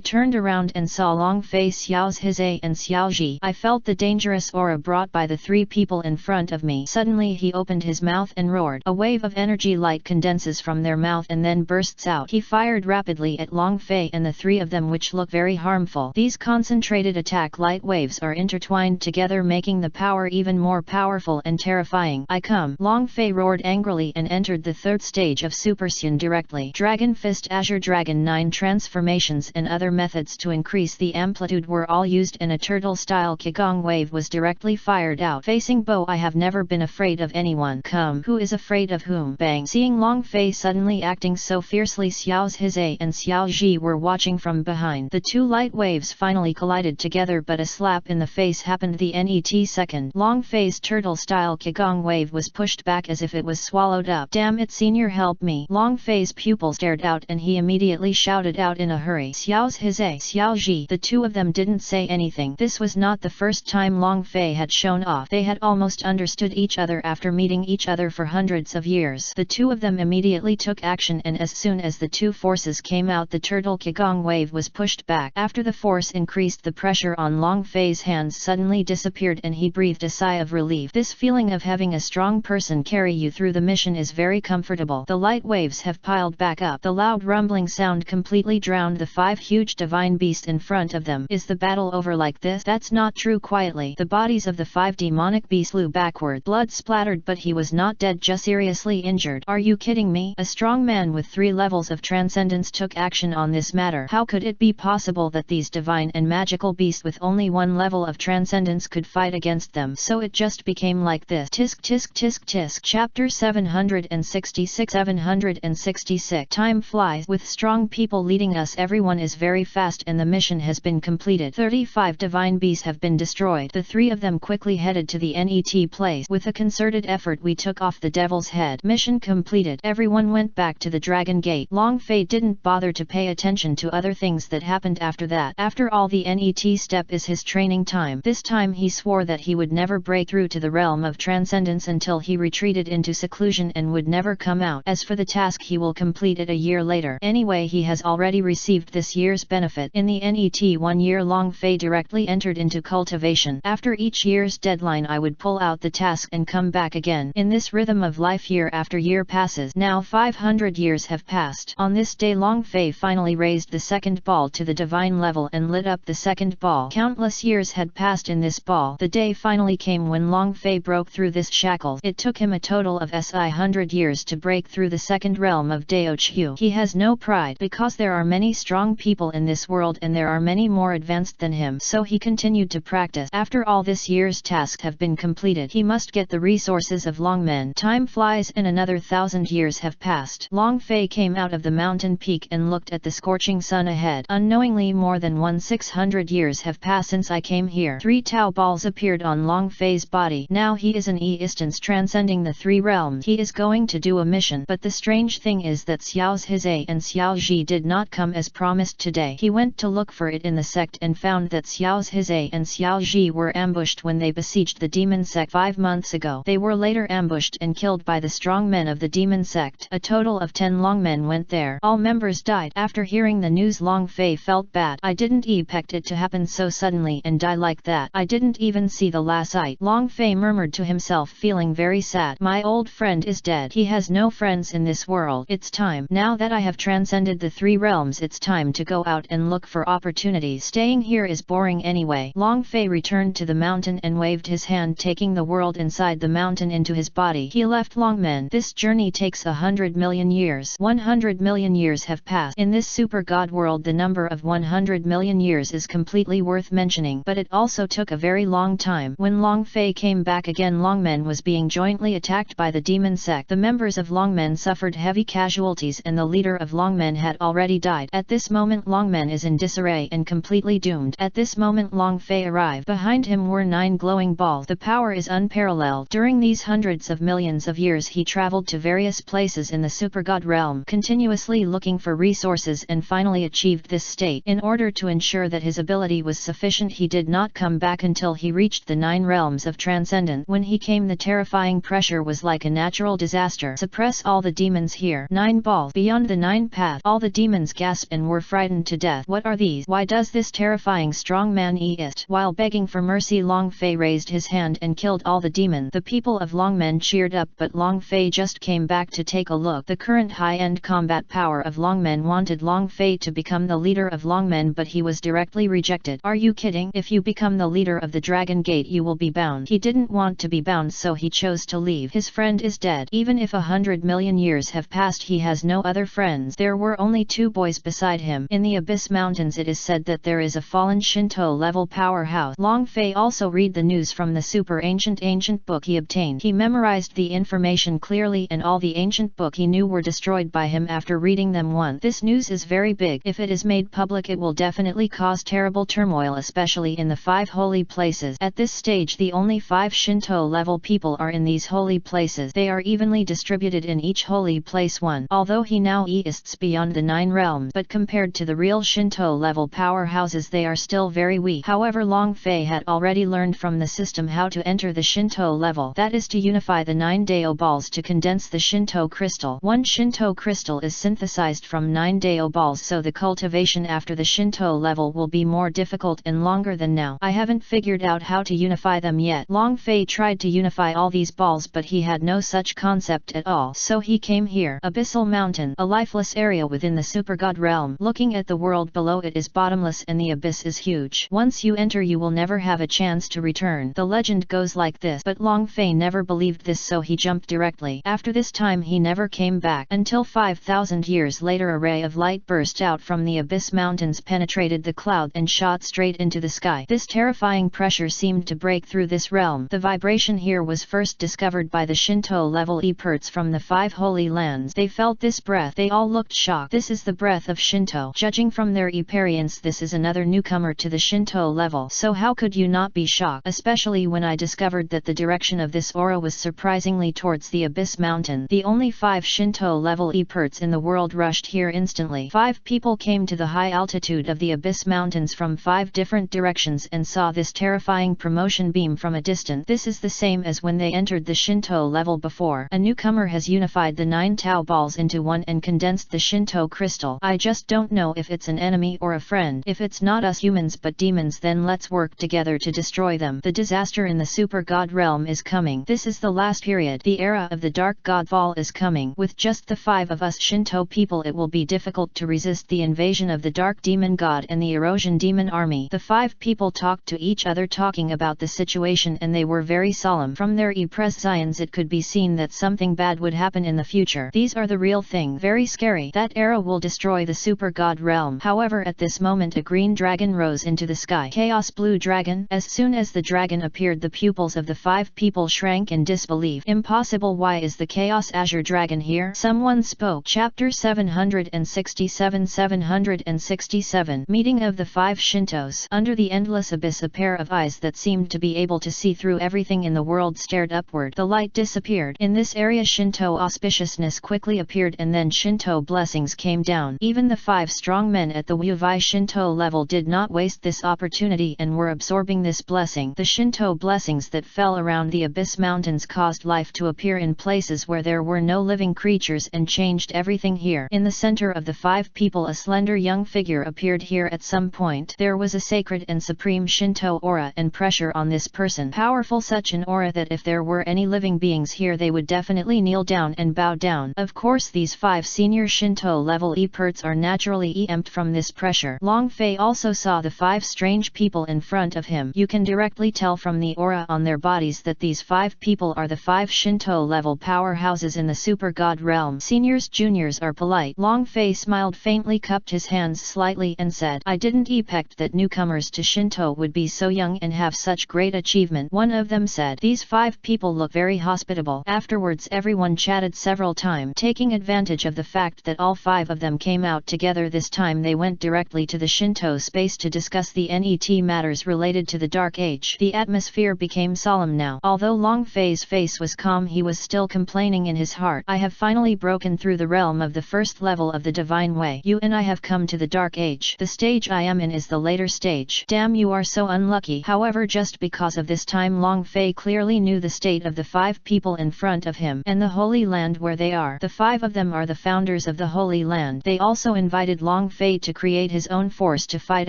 turned around and saw Long Fei, Xiao Zhe and Xiao Ji. I felt the dangerous aura brought by the 3 people in front of me. Suddenly he opened his mouth and roared. A wave of energy light condenses from their mouth and then bursts out. He fired rapidly at Long Fei and the 3 of them, which look very harmful. These concentrated attack light waves are intertwined together, making the power even more powerful and terrifying. I come! Long Fei roared angrily and entered the 3rd stage of Super Saiyan directly. Dragon Fist, Azure Dragon, 9 transformations and other methods to increase the amplitude were all used, and a turtle-style Qigong wave was directly fired out. Facing Bo, I have never been afraid of anyone. Come! Who is afraid of whom? Bang! Seeing Long Fei suddenly acting so fiercely, Xiao Zhe and Xiao Ji were watching from behind. The 2 light waves finally collided together, but a slap in the face happened the net second. Long Fei's turtle-style Qigong wave was pushed back as if it was swallowed up. Damn it, senior, help me! Long Fei's pupil stared out and he immediately shouted out in a hurry. Xiao Zhe, Xiao Ji. The 2 of them didn't say anything. This was not the first time Long Fei had shown off. They had almost understood each other after meeting each other for hundreds of years. The 2 of them immediately took action, and as soon as the 2 forces came out, the turtle Qigong wave was pushed back. After the force increased, the pressure on Long Fei's hands suddenly disappeared and he breathed a sigh of relief. This feeling of having a strong person carry you through the mission is very comfortable. The light waves have piled back up. The loud rumbling sound completely drowned the 5 huge divine beasts in front of them. Is the battle over like this? That's not true. Quietly, the bodies of the 5 demonic beasts flew backward. Blood splattered, but he was not dead, just seriously injured. Are you kidding me? A strong man with 3 levels of transcendence took action on this matter. How could it be possible that these divine and magical beasts with only 1 level of transcendence could fight against them? So it just became like this. Tisk tisk tisk tisk. Chapter 766. 766. Time flies. With strong people leading us, everyone is very fast and the mission has been completed. 35 divine beasts have been destroyed. The 3 of them quickly headed to the net place. With a concerted effort we took off the devil's head. Mission completed. Everyone went back to the Dragon Gate. Long Fei didn't bother to pay attention to other things that happened after that. After all, the net step is his training time. This time he swore that he would never break through to the realm of transcendence until he retreated into seclusion and would never come out. As for the task, he will complete it a year later. Anyway, he has already received this year's benefit. In the net 1 year, Long Fei directly entered into cultivation. After each year's deadline I would pull out the task and come come back again. In this rhythm of life year after year passes. Now 500 years have passed. On this day Long Fei finally raised the second ball to the divine level and lit up the second ball. Countless years had passed in this ball. The day finally came when Long Fei broke through this shackle. It took him a total of 100 years to break through the second realm of Dao Chu. He has no pride because there are many strong people in this world and there are many more advanced than him. So he continued to practice. After all this year's tasks have been completed, he must get the resources of Longmen. Time flies and another 1,000 years have passed. Long Fei came out of the mountain peak and looked at the scorching sun ahead. Unknowingly more than 600 years have passed since I came here. 3 Tao balls appeared on Long Fei's body. Now he is an instance transcending the 3 realms. He is going to do a mission. But the strange thing is that Xiao's Hizhe and Xiao Ji did not come as promised today. He went to look for it in the sect and found that Xiao's Hizhe and Xiao Ji were ambushed when they besieged the demon sect 5 months ago. They were later ambushed and killed by the strong men of the demon sect. A total of 10 Longmen went there. All members died. After hearing the news, Long Fei felt bad. I didn't expect it to happen so suddenly and die like that. I didn't even see the last sight. Long Fei murmured to himself, feeling very sad. My old friend is dead. He has no friends in this world. It's time. Now that I have transcended the 3 realms, it's time to go out and look for opportunities. Staying here is boring anyway. Long Fei returned to the mountain and waved his hand, taking the world inside the mountain into his body. He left Longmen. This journey takes 100 million years. 100 million years have passed. In this super god world, the number of 100 million years is completely worth mentioning, but it also took a very long time. When Long Fei came back again, Longmen was being jointly attacked by the demon sect. The members of Longmen suffered heavy casualties and the leader of Longmen had already died. At this moment Longmen is in disarray and completely doomed. At this moment Long Fei arrived. Behind him were 9 glowing balls. The power is unparalleled. During these hundreds of millions of years he traveled to various places in the super god realm, continuously looking for resources, and finally achieved this state. In order to ensure that his ability was sufficient, he did not come back until he reached the 9 realms of transcendence. When he came, the terrifying pressure was like a natural disaster. Suppress all the demons here. 9 balls. Beyond the 9 path, all the demons gasped and were frightened to death. What are these? Why does this terrifying strong man eat? While begging for mercy, Long Fei raised his hand and killed all the demons. The people of Longmen cheered up, but Long Fei just came back to take a look. The current high-end combat power of Longmen wanted Long Fei to become the leader of Longmen, but he was directly rejected. Are you kidding? If you become the leader of the Dragon Gate, you will be bound. He didn't want to be bound, so he chose to leave. His friend is dead. Even if 100 million years have passed, he has no other friends. There were only 2 boys beside him. In the Abyss Mountains, it is said that there is a fallen Shinto level powerhouse. Long Fei also read the news from the super ancient book he obtained. He memorized the information clearly, and all the ancient book he knew were destroyed by him after reading them once. This news is very big. If it is made public, it will definitely cause terrible turmoil, especially in the 5 holy places. At this stage, the only 5 Shinto level people are in these holy places. They are evenly distributed in each holy place one. Although he now exists beyond the 9 realms, but compared to the real Shinto level powerhouses, they are still very weak. However, Long Fei had already learned from the system how to enter the Shinto level. That is to unify the 9 Dao balls to condense the Shinto crystal. 1 Shinto crystal is synthesized from 9 Dao balls, so the cultivation after the Shinto level will be more difficult and longer than now. I haven't figured out how to unify them yet. Long Fei tried to unify all these balls, but he had no such concept at all. So he came here. Abyssal Mountain, a lifeless area within the super god realm. Looking at the world below, it is bottomless and the abyss is huge. Once you enter, you will never have a chance to return. The legend goes like this, but Long Fei never believed this, so he jumped directly. After this time he never came back, until 5,000 years later a ray of light burst out from the Abyss Mountains, penetrated the cloud and shot straight into the sky. This terrifying pressure seemed to break through this realm. The vibration here was first discovered by the Shinto level experts from the 5 holy lands. They felt this breath. They all looked shocked. This is the breath of Shinto. Judging from their experience, this is another newcomer to the Shinto level. So how could you not be shocked? Especially when I discovered that the direction of this aura was surprisingly towards the Abyss Mountain. The only 5 Shinto level experts in the world rushed here instantly. 5 people came to the high altitude of the Abyss Mountains from 5 different directions and saw this terrifying promotion beam from a distance. This is the same as when they entered the Shinto level before. A newcomer has unified the 9 Tao balls into one and condensed the Shinto crystal. I just don't know if it's an enemy or a friend. If it's not us humans but demons, then let's work together to destroy them. The disaster in the super god realm is coming coming. This is the last period. The era of the Dark God Fall is coming. With just the 5 of us Shinto people, it will be difficult to resist the invasion of the Dark Demon God and the Erosion Demon Army. The 5 people talked to each other talking about the situation, and they were very solemn. From their expressions it could be seen that something bad would happen in the future. These are the real thing. Very scary. That era will destroy the Super God realm. However, at this moment a green dragon rose into the sky. Chaos Blue Dragon. As soon as the dragon appeared, the pupils of the 5 people shrank in disbelief. Impossible. Why is the Chaos Azure Dragon here? Someone spoke. Chapter 767. Meeting of the 5 Shintos. Under the endless abyss, a pair of eyes that seemed to be able to see through everything in the world stared upward. The light disappeared. In this area Shinto auspiciousness quickly appeared, and then Shinto blessings came down. Even the 5 strong men at the Wuvai Shinto level did not waste this opportunity and were absorbing this blessing. The Shinto blessings that fell around the Abyss Mountains caused life to appear in places where there were no living creatures and changed everything here. In the center of the 5 people, a slender young figure appeared here. At some point there was a sacred and supreme Shinto aura and pressure on this person. Powerful, such an aura that if there were any living beings here they would definitely kneel down and bow down. Of course these 5 senior Shinto level experts are naturally exempt from this pressure. Long Fei also saw the 5 strange people in front of him. You can directly tell from the aura on their bodies that these 5 people are the 5 Shinto level powerhouses in the Super God realm. Seniors juniors are polite. Long Fei smiled faintly, cupped his hands slightly and said, I didn't expect that newcomers to Shinto would be so young and have such great achievement. One of them said, these 5 people look very hospitable. Afterwards everyone chatted several times. Taking advantage of the fact that all 5 of them came out together this time, they went directly to the Shinto space to discuss the NET matters related to the Dark Age. The atmosphere became solemn now. Although Long Fei's face was calm, he was still complaining in his heart. I have finally broken through the realm of the first level of the Divine Way. You and I have come to the Dark Age. The stage I am in is the later stage. Damn, you are so unlucky. However, just because of this time, Long Fei clearly knew the state of the 5 people in front of him and the Holy Land where they are. The 5 of them are the founders of the Holy Land. They also invited Long Fei to create his own force to fight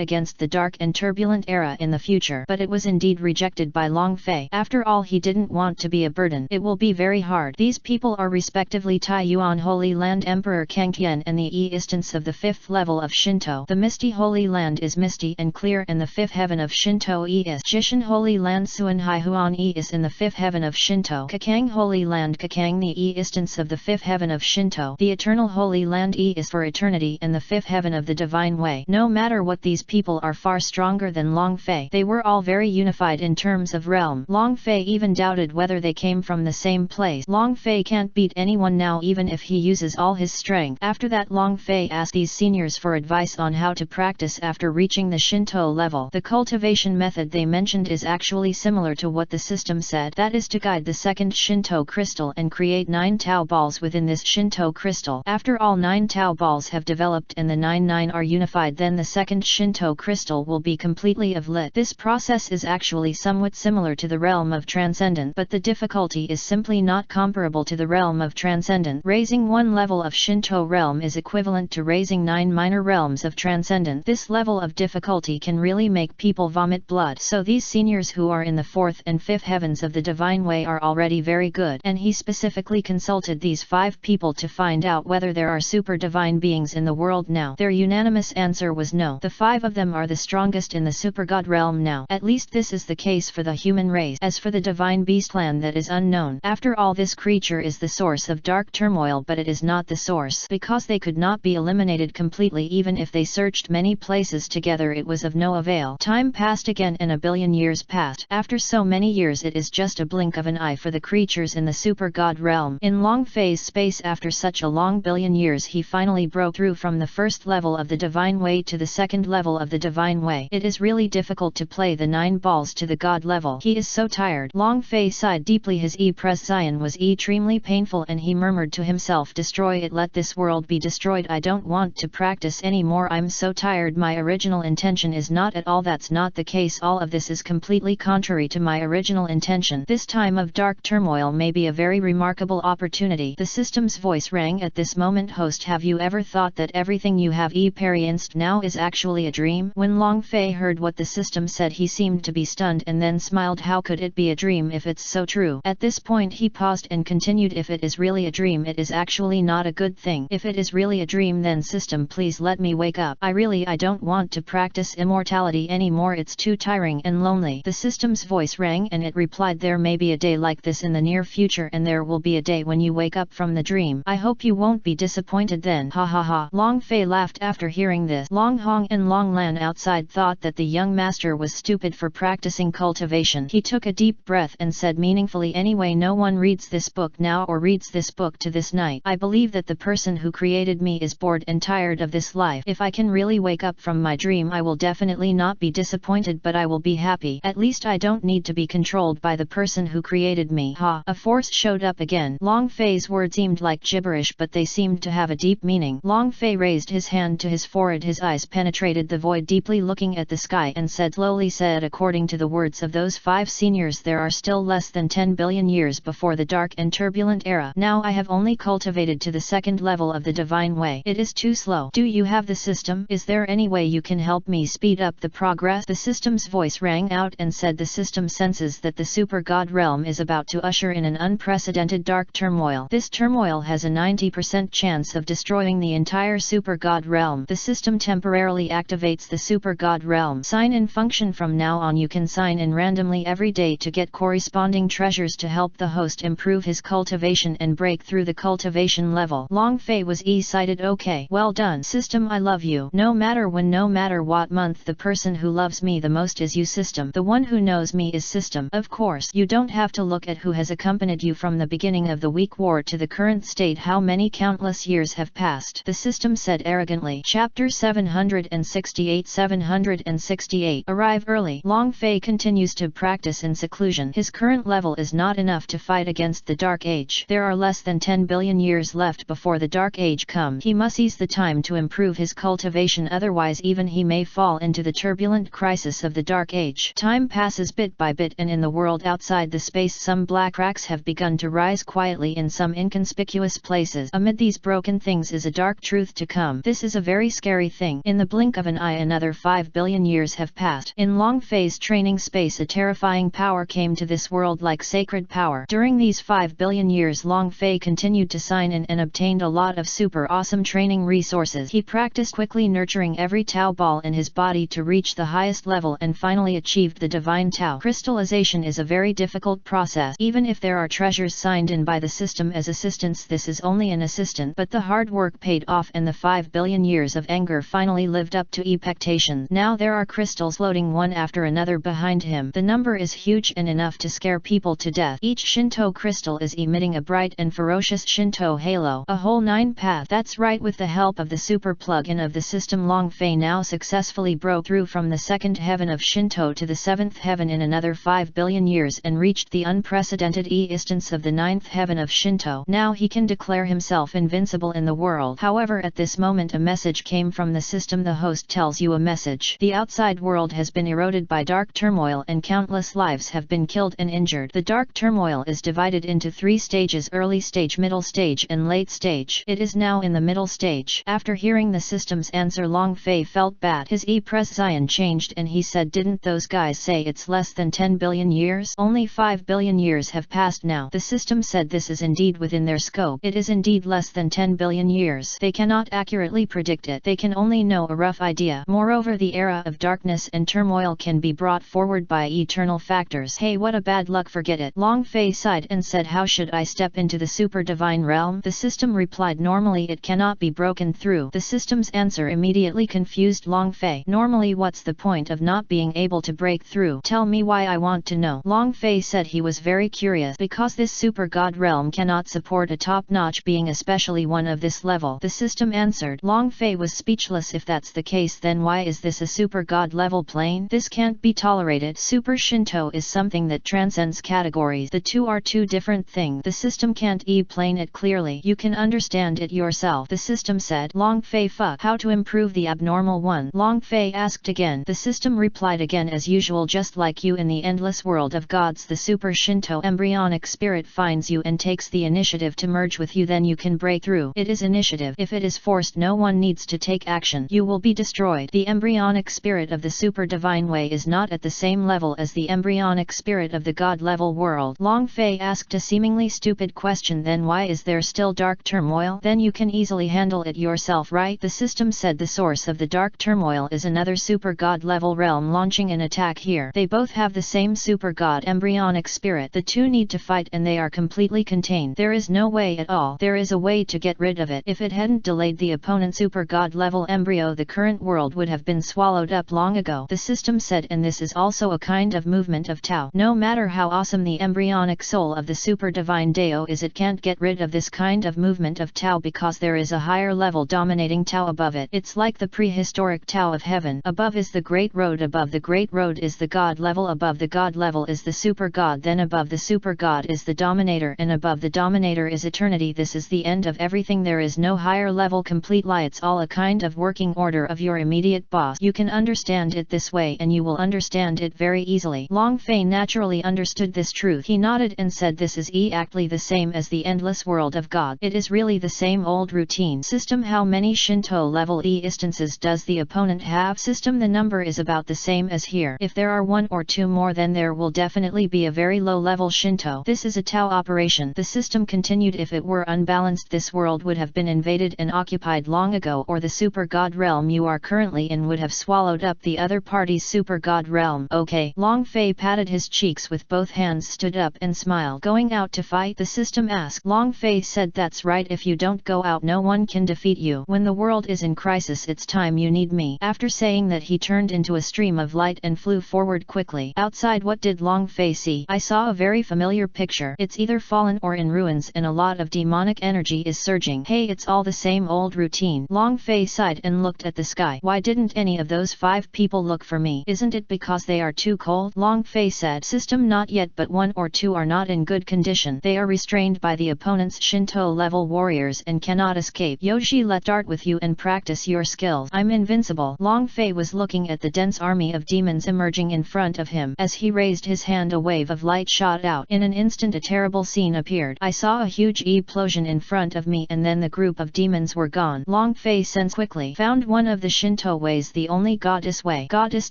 against the dark and turbulent era in the future, but it was indeed rejected by Long Fei. After all, he didn't want to be a burden. It will be very hard. These people are respectively Tai Yuan Holy Land Emperor Kang Qian and the instance of the 5th level of Shinto. The misty Holy Land is misty and clear, and the 5th heaven of Shinto is Jishin Holy Land. Suan Hai Huan is in the 5th heaven of Shinto. Kakang Holy Land Kakang, the instance of the 5th heaven of Shinto. The Eternal Holy Land is for eternity and the 5th heaven of the Divine Way. No matter what, these people are far stronger than Long Fei. They were all very unified in terms of realm. Long Fei even doubted whether they came from the same place. Long Fei can't beat anyone now even if he uses all his strength. After that, Long Fei asked these seniors for advice on how to practice after reaching the Shinto level. The cultivation method they mentioned is actually similar to what the system said. That is to guide the second Shinto crystal and create 9 Tao balls within this Shinto crystal. After all 9 Tao balls have developed and the 9 are unified, then the second Shinto crystal will be completely of lit. This process is actually somewhat similar to the realm of Transcendent, but the difficulty is simply not comparable to the realm of Transcendent. Raising 1 level of Shinto realm is equivalent to raising 9 minor realms of Transcendent. This level of difficulty can really make people vomit blood. So these seniors who are in the 4th and 5th heavens of the Divine Way are already very good, and he specifically consulted these 5 people to find out whether there are super divine beings in the world now. Their unanimous answer was no. The 5 of them are the strongest in the super god realm now. At least this is the case for the human race. As for the divine beastland, that is unknown. After all, this creature is the source of dark turmoil, but it is not the source, because they could not be eliminated completely. Even if they searched many places together, it was of no avail. Time passed again and a billion years passed. After so many years, it is just a blink of an eye for the creatures in the super god realm. In Long Fei's space, after such a long billion years, he finally broke through from the first level of the Divine Way to the second level of the Divine Way. It is really difficult to play the 9 balls to the god level. He is so tired. Long Fei sighed deeply. His presence was extremely painful, and he murmured to himself, destroy it, let this world be destroyed. I don't want to practice anymore. I'm so tired. My original intention is not at all. That's not the case. All of this is completely contrary to my original intention. This time of dark turmoil may be a very remarkable opportunity. The system's voice rang at this moment. Host, have you ever thought that everything you have experienced now is actually a dream? When Long Fei heard what the system said, he seemed to be stunned and then smiled. How could it be a dream? if it's so true. At this point he paused and continued, if it is really a dream it is actually not a good thing. If it is really a dream then system please let me wake up. I don't want to practice immortality anymore, it's too tiring and lonely. The system's voice rang and it replied, there may be a day like this in the near future and there will be a day when you wake up from the dream. I hope you won't be disappointed then. Ha ha ha. Long Fei laughed after hearing this. Long Hong and Long Lan outside thought that the young master was stupid for practicing cultivation. He took a deep breath and said meaningfully, anyway no one reads this book now or reads this book to this night. I believe that the person who created me is bored and tired of this life. If I can really wake up from my dream I will definitely not be disappointed, but I will be happy. At least I don't need to be controlled by the person who created me. Ha! A force showed up again. Long Fei's words seemed like gibberish but they seemed to have a deep meaning. Long Fei raised his hand to his forehead, his eyes penetrated the void deeply looking at the sky and slowly said, according to the words of those 5 seniors there are still less than 10 billion years before the dark and turbulent era. Now I have only cultivated to the 2nd level of the divine way. It is too slow. Do you have the system? Is there any way you can help me speed up the progress? The system's voice rang out and said, the system senses that the super god realm is about to usher in an unprecedented dark turmoil. This turmoil has a 90% chance of destroying the entire super god realm. The system temporarily activates the super god realm sign-in function. From now on you can sign in randomly every day to get corresponding treasures to help the host improve his cultivation and break through the cultivation level. Long Fei was excited. Okay, well done system, I love you. No matter when, no matter what month, the person who loves me the most is you system. The one who knows me is system. Of course, you don't have to look at who has accompanied you from the beginning of the weak war to the current state. How many countless years have passed, the system said arrogantly. Chapter 768 768 Arrive early. Long Fei continues to practice in seclusion. His current level is not enough to fight against the Dark Age. There are less than 10 billion years left before the Dark Age comes. He must seize the time to improve his cultivation, otherwise even he may fall into the turbulent crisis of the Dark Age. Time passes bit by bit and in the world outside the space some black cracks have begun to rise quietly in some inconspicuous places. Amid these broken things is a dark truth to come. This is a very scary thing. In the blink of an eye another 5 billion years have passed. In Long Fei's training space a terrifying power came to this world like sacred power. During these 5 billion years Long Fei continued to sign in and obtained a lot of super awesome training resources. He practiced quickly, nurturing every Tao ball in his body to reach the highest level and finally achieved the divine Tao. Crystallization is a very difficult process. Even if there are treasures signed in by the system as assistants, this is only an assistant, but the hard work paid off and the 5 billion years of anger finally lived up to expectations. Now there are crystals loading one after another behind him. The number is huge and enough to scare people to death. Each Shinto crystal is emitting a bright and ferocious Shinto halo. A whole 9 path. That's right, with the help of the super plug-in of the system Long Fei now successfully broke through from the 2nd heaven of Shinto to the 7th heaven in another 5 billion years and reached the unprecedented instance of the 9th heaven of Shinto. Now he can declare himself invincible in the world. However, at this moment a message came from the system. The host tells you a message. The outside world has been eroded by dark turmoil and countless lives have been killed and injured. The dark turmoil is divided into 3 stages: early stage, middle stage and late stage. It is now in the middle stage. After hearing the system's answer Long Fei felt bad. His expression changed and he said, didn't those guys say it's less than 10 billion years? Only 5 billion years have passed now. The system said this is indeed within their scope. It is indeed less than 10 billion years. They cannot accurately predict it. They can only know a rough idea. Moreover, the era of darkness and turmoil can be brought forward by eternal factors. Hey, what a bad luck, forget it. Long Fei sighed and said, how should I step into the super divine realm? The system replied, normally it cannot be broken through. The system's answer immediately confused Long Fei. Normally, what's the point of not being able to break through? Tell me why, I want to know. Long Fei said he was very curious. Because this super god realm cannot support a top-notch being, especially one of this level. The system answered. Long Fei was speechless. If that's the case, then why is this a super god level plane? This can't be tolerated. Super Shinto is something that transcends categories. The two are two different things. The system can't explain it clearly. You can understand it yourself. The system said. Long Fei, fuck. How to improve the abnormal one? Long Fei asked again. The system replied again, as usual, just like you in the endless world of gods, the super Shinto embryonic spirit finds you and takes the initiative to merge with you, then you can break through. It is initiative. If it is forced, no one needs to take action. You will be destroyed. The embryonic spirit of the super divine way is not at the same level as the embryonic spirit of the God-level world? Long Fei asked a seemingly stupid question. Then why is there still dark turmoil? Then you can easily handle it yourself, right? The system said the source of the dark turmoil is another super God level realm launching an attack here. They both have the same super God embryonic spirit. The two need to fight and they are completely contained. There is no way at all. There is a way to get rid of it. If it hadn't delayed the opponent's super God level embryo, the current world would have been swallowed up long ago. The system said, and this is also a kind of movement of Tao. No matter how awesome the embryonic soul of the super divine Dao is, it can't get rid of this kind of movement of Tao because there is a higher level dominating Tao above it. It's like the prehistoric Tao of heaven. Above is the great road, above the great road is the God level, above the God level is the super God, then above the super God is the dominator, and above the dominator is eternity. This is the end of everything. There is no higher level complete lie. It's all a kind of working order of your immediate boss. You can understand it this way and you will understand it very easily. Long Fei naturally understood this truth. He nodded and said, this is exactly the same as the endless world of God. It is really the same old routine system. How many Shinto level instances does the opponent have? System, the number is about the same as here. If there are one or two more, then there will definitely be a very low level Shinto. This is a Tao operation. The system continued, if it were unbalanced, this world would have been invaded and occupied long ago, or the super God realm you are currently in would have swallowed up the other party's super God realm. Okay. Long Fei patted his cheeks with both hands, stood up and smiled. Going out to fight? The system asked. Long Fei said, that's right, if you don't go out no one can defeat you. When the world is in crisis, it's time you need me. After saying that, he turned into a stream of light and flew forward quickly. Outside, what did Long Fei see? I saw a very familiar picture. It's either fallen or in ruins and a lot of demonic energy is surging. Hey, it's all the same old routine. Long Fei sighed and looked at the sky. Why didn't any of those 5 people look for me? Isn't it because they are too cold? Long Fei said. System, not yet, but 1 or 2 are not in good condition. They are restrained by the opponent's Shinto level warriors and cannot escape. Yoshi, let's start with you and practice your skills. I'm invincible. Long Fei was looking at the dense army of demons emerging in front of him. As he raised his hand, a wave of light shot out. In an instant, a terrible scene appeared. I saw a huge explosion in front of me, and then the group of demons were gone. Long Fei sensed quickly found one of the Shinto ways, the only goddess way. Goddess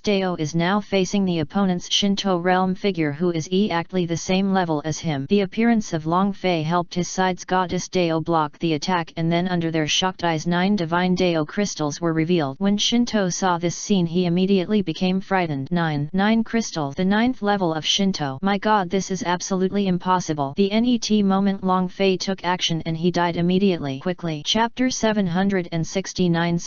Dao is now facing the opponent's Shinto realm figure, who is exactly the same level as him. The appearance of Long Fei helped his side's Goddess Dao block the attack, and then under their shocked eyes 9 divine Dao crystals were revealed. When Shinto saw this scene, he immediately became frightened. 9 crystals, the 9th level of Shinto. My god, this is absolutely impossible. The net moment, Long Fei took action and he died immediately. Quickly. Chapter 769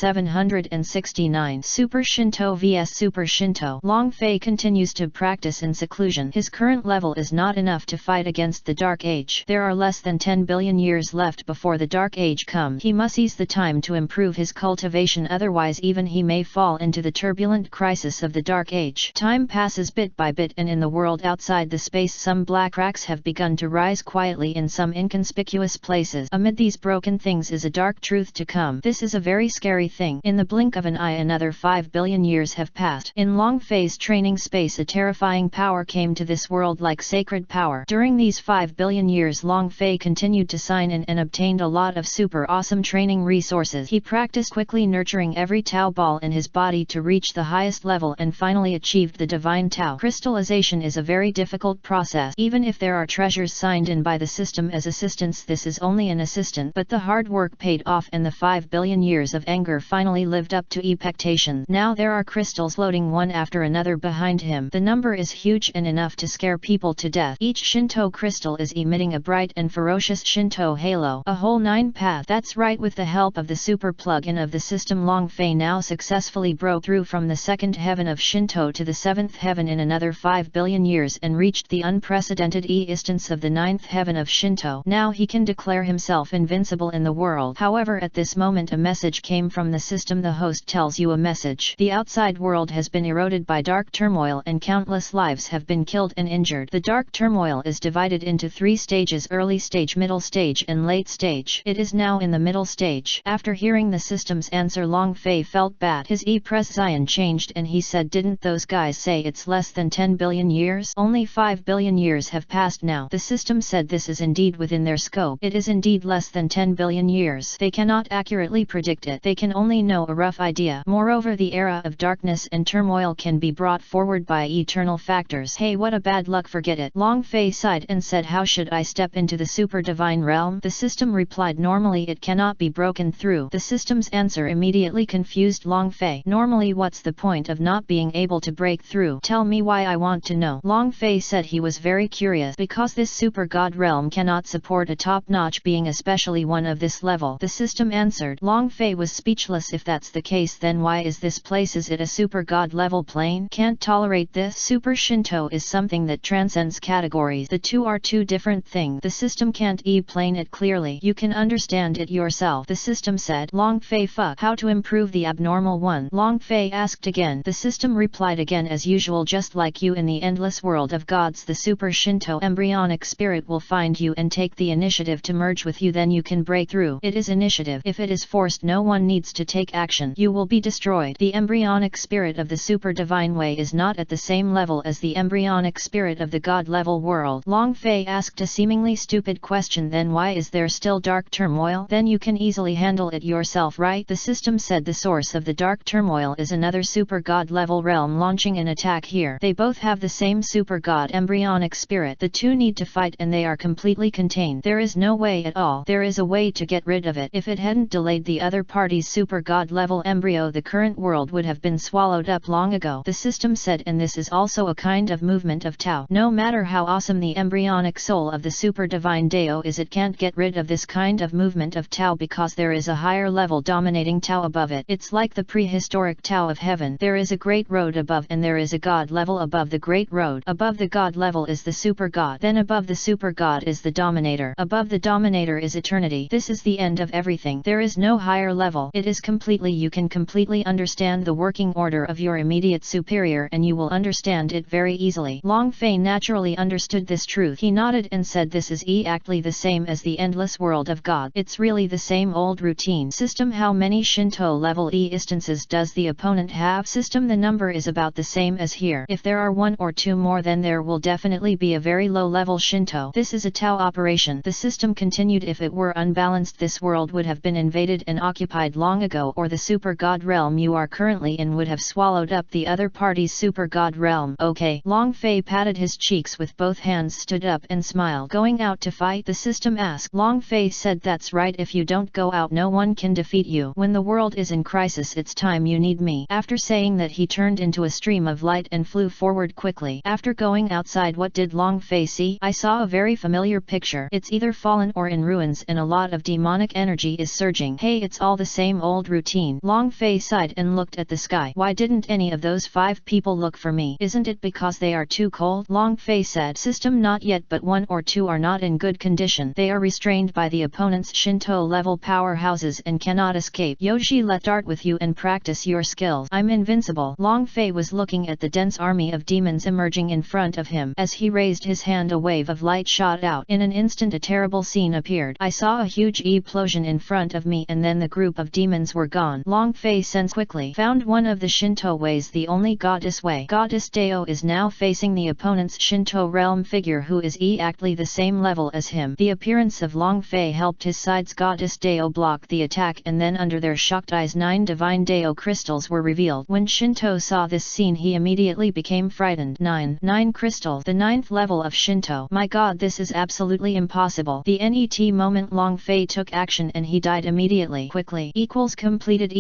Super Shinto vs Super Shinto. Long Fei continues to practice in seclusion. His current level is not enough to fight against the Dark Age. There are less than 10 billion years left before the Dark Age comes. He must seize the time to improve his cultivation, otherwise even he may fall into the turbulent crisis of the Dark Age. Time passes bit by bit, and in the world outside the space, some black cracks have begun to rise quietly in some inconspicuous places. Amid these broken things is a dark truth to come. This is a very scary thing. In the blink of an eye, another 5 billion years have passed. In Long Fei's training space, a terrifying power came to this world like sacred power. During these 5 billion years, Long Fei continued to sign in and obtained a lot of super awesome training resources. He practiced quickly, nurturing every Tao ball in his body to reach the highest level, and finally achieved the divine Tao. Crystallization is a very difficult process. Even if there are treasures signed in by the system as assistants, this is only an assistant, but the hard work paid off, and the 5 billion years of anger finally lived up to expectations. Now there are crystals loading one after another behind him. The number is huge and enough to scare people to death. Each Shinto crystal is emitting a bright and ferocious Shinto halo. A whole 9 path. That's right, with the help of the super plug-in of the system, Long Fei now successfully broke through from the 2nd heaven of Shinto to the 7th heaven in another 5 billion years and reached the unprecedented instance of the 9th heaven of Shinto. Now he can declare himself invincible in the world. However, at this moment a message came from the system. The host tells you a message. The outside world has been eroded by dark turmoil and countless lives have been killed and injured. The dark turmoil is divided into 3 stages: early stage, middle stage and late stage. It is now in the middle stage. After hearing the system's answer, Long Fei felt bad. His expression changed and he said, didn't those guys say it's less than 10 billion years? Only 5 billion years have passed now. The system said this is indeed within their scope. It is indeed less than 10 billion years. They cannot accurately predict it. They can only know a rough idea. Moreover, the era of darkness and turmoil can be brought forward by eternal factors. Hey, what a bad luck, forget it. Long Fei sighed and said, how should I step into the super divine realm? The system replied, normally it cannot be broken through. The system's answer immediately confused Long Fei. Normally, what's the point of not being able to break through? Tell me why, I want to know. Long Fei said he was very curious because this super god realm cannot support a top-notch being, especially one of this level. The system answered. Long Fei was speechless. If that's the case, then why is this place? Is it a super god level plane? Can't tolerate this. Super Shinto is something that transcends categories. The two are two different things. The system can't explain it clearly. You can understand it yourself. The system said. Long Fei, fuck. How to improve the abnormal one? Long Fei asked again. The system replied again, as usual, just like you in the endless world of gods, the super Shinto embryonic spirit will find you and take the initiative to merge with you, then you can break through. It is initiative. If it is forced, no one needs to take action. You will be destroyed. The embryonic spirit of the super divine way is not at the same level as the embryonic spirit of the god level world. Long Fei asked a seemingly stupid question. Then why is there still dark turmoil? Then you can easily handle it yourself, right? The system said. The source of the dark turmoil is another super god level realm launching an attack here. They both have the same super god embryonic spirit. The two need to fight and they are completely contained. There is no way at all. There is a way to get rid of it. If it hadn't delayed the other party's super god level embryo, the current world would have been swallowed up long ago. The system said, and this is also a kind of movement of Tao. No matter how awesome the embryonic soul of the super divine Dao is, it can't get rid of this kind of movement of Tao because there is a higher level dominating Tao above it. It's like the prehistoric Tao of heaven. There is a great road above and there is a god level above the great road. Above the god level is the super god. Then above the super god is the dominator. Above the dominator is eternity. This is the end of everything. There is no higher level. It is completely, you can completely understand the working order of your immediate superior and you will understand it very easily. Long Fei naturally understood this truth. He nodded and said, this is exactly the same as the endless world of God. It's really the same old routine. System, how many Shinto level instances does the opponent have? System, the number is about the same as here. If there are one or two more, then there will definitely be a very low level Shinto. This is a Tao operation. The system continued. If it were unbalanced, this world would have been invaded and occupied long ago, or the super god realm you are currently in would have swallowed up the other party's super god realm. Okay. Long Fei patted his cheeks with both hands, stood up and smiled. Going out to fight? The system asked. Long Fei said, that's right, if you don't go out, no one can defeat you. When the world is in crisis, it's time you need me. After saying that, he turned into a stream of light and flew forward quickly. After going outside, what did Long Fei see? I saw a very familiar picture. It's either fallen or in ruins and a lot of demonic energy is surging. Hey, it's all the same old routine. Long Fei sighed and looked at the sky. Why didn't any of those 5 people look for me? Isn't it because they are too cold? Long Fei said. System, not yet, but 1 or 2 are not in good condition. They are restrained by the opponent's Shinto level powerhouses and cannot escape. Yoshi, let's start with you and practice your skills. I'm invincible. Long Fei was looking at the dense army of demons emerging in front of him. As he raised his hand, a wave of light shot out. In an instant, a terrible scene appeared. I saw a huge explosion in front of me and then the group of demons were gone. Long Fei sensed quickly found one of the Shinto ways, the only goddess way. Goddess Dao is now facing the opponent's Shinto realm figure, who is exactly the same level as him. The appearance of Long Fei helped his side's Goddess Dao block the attack, and then under their shocked eyes 9 divine Dao crystals were revealed. When Shinto saw this scene, he immediately became frightened. 9 crystal, the 9th level of Shinto. My god, this is absolutely impossible. The net moment Long Fei took action and he died immediately. Quickly. Completed.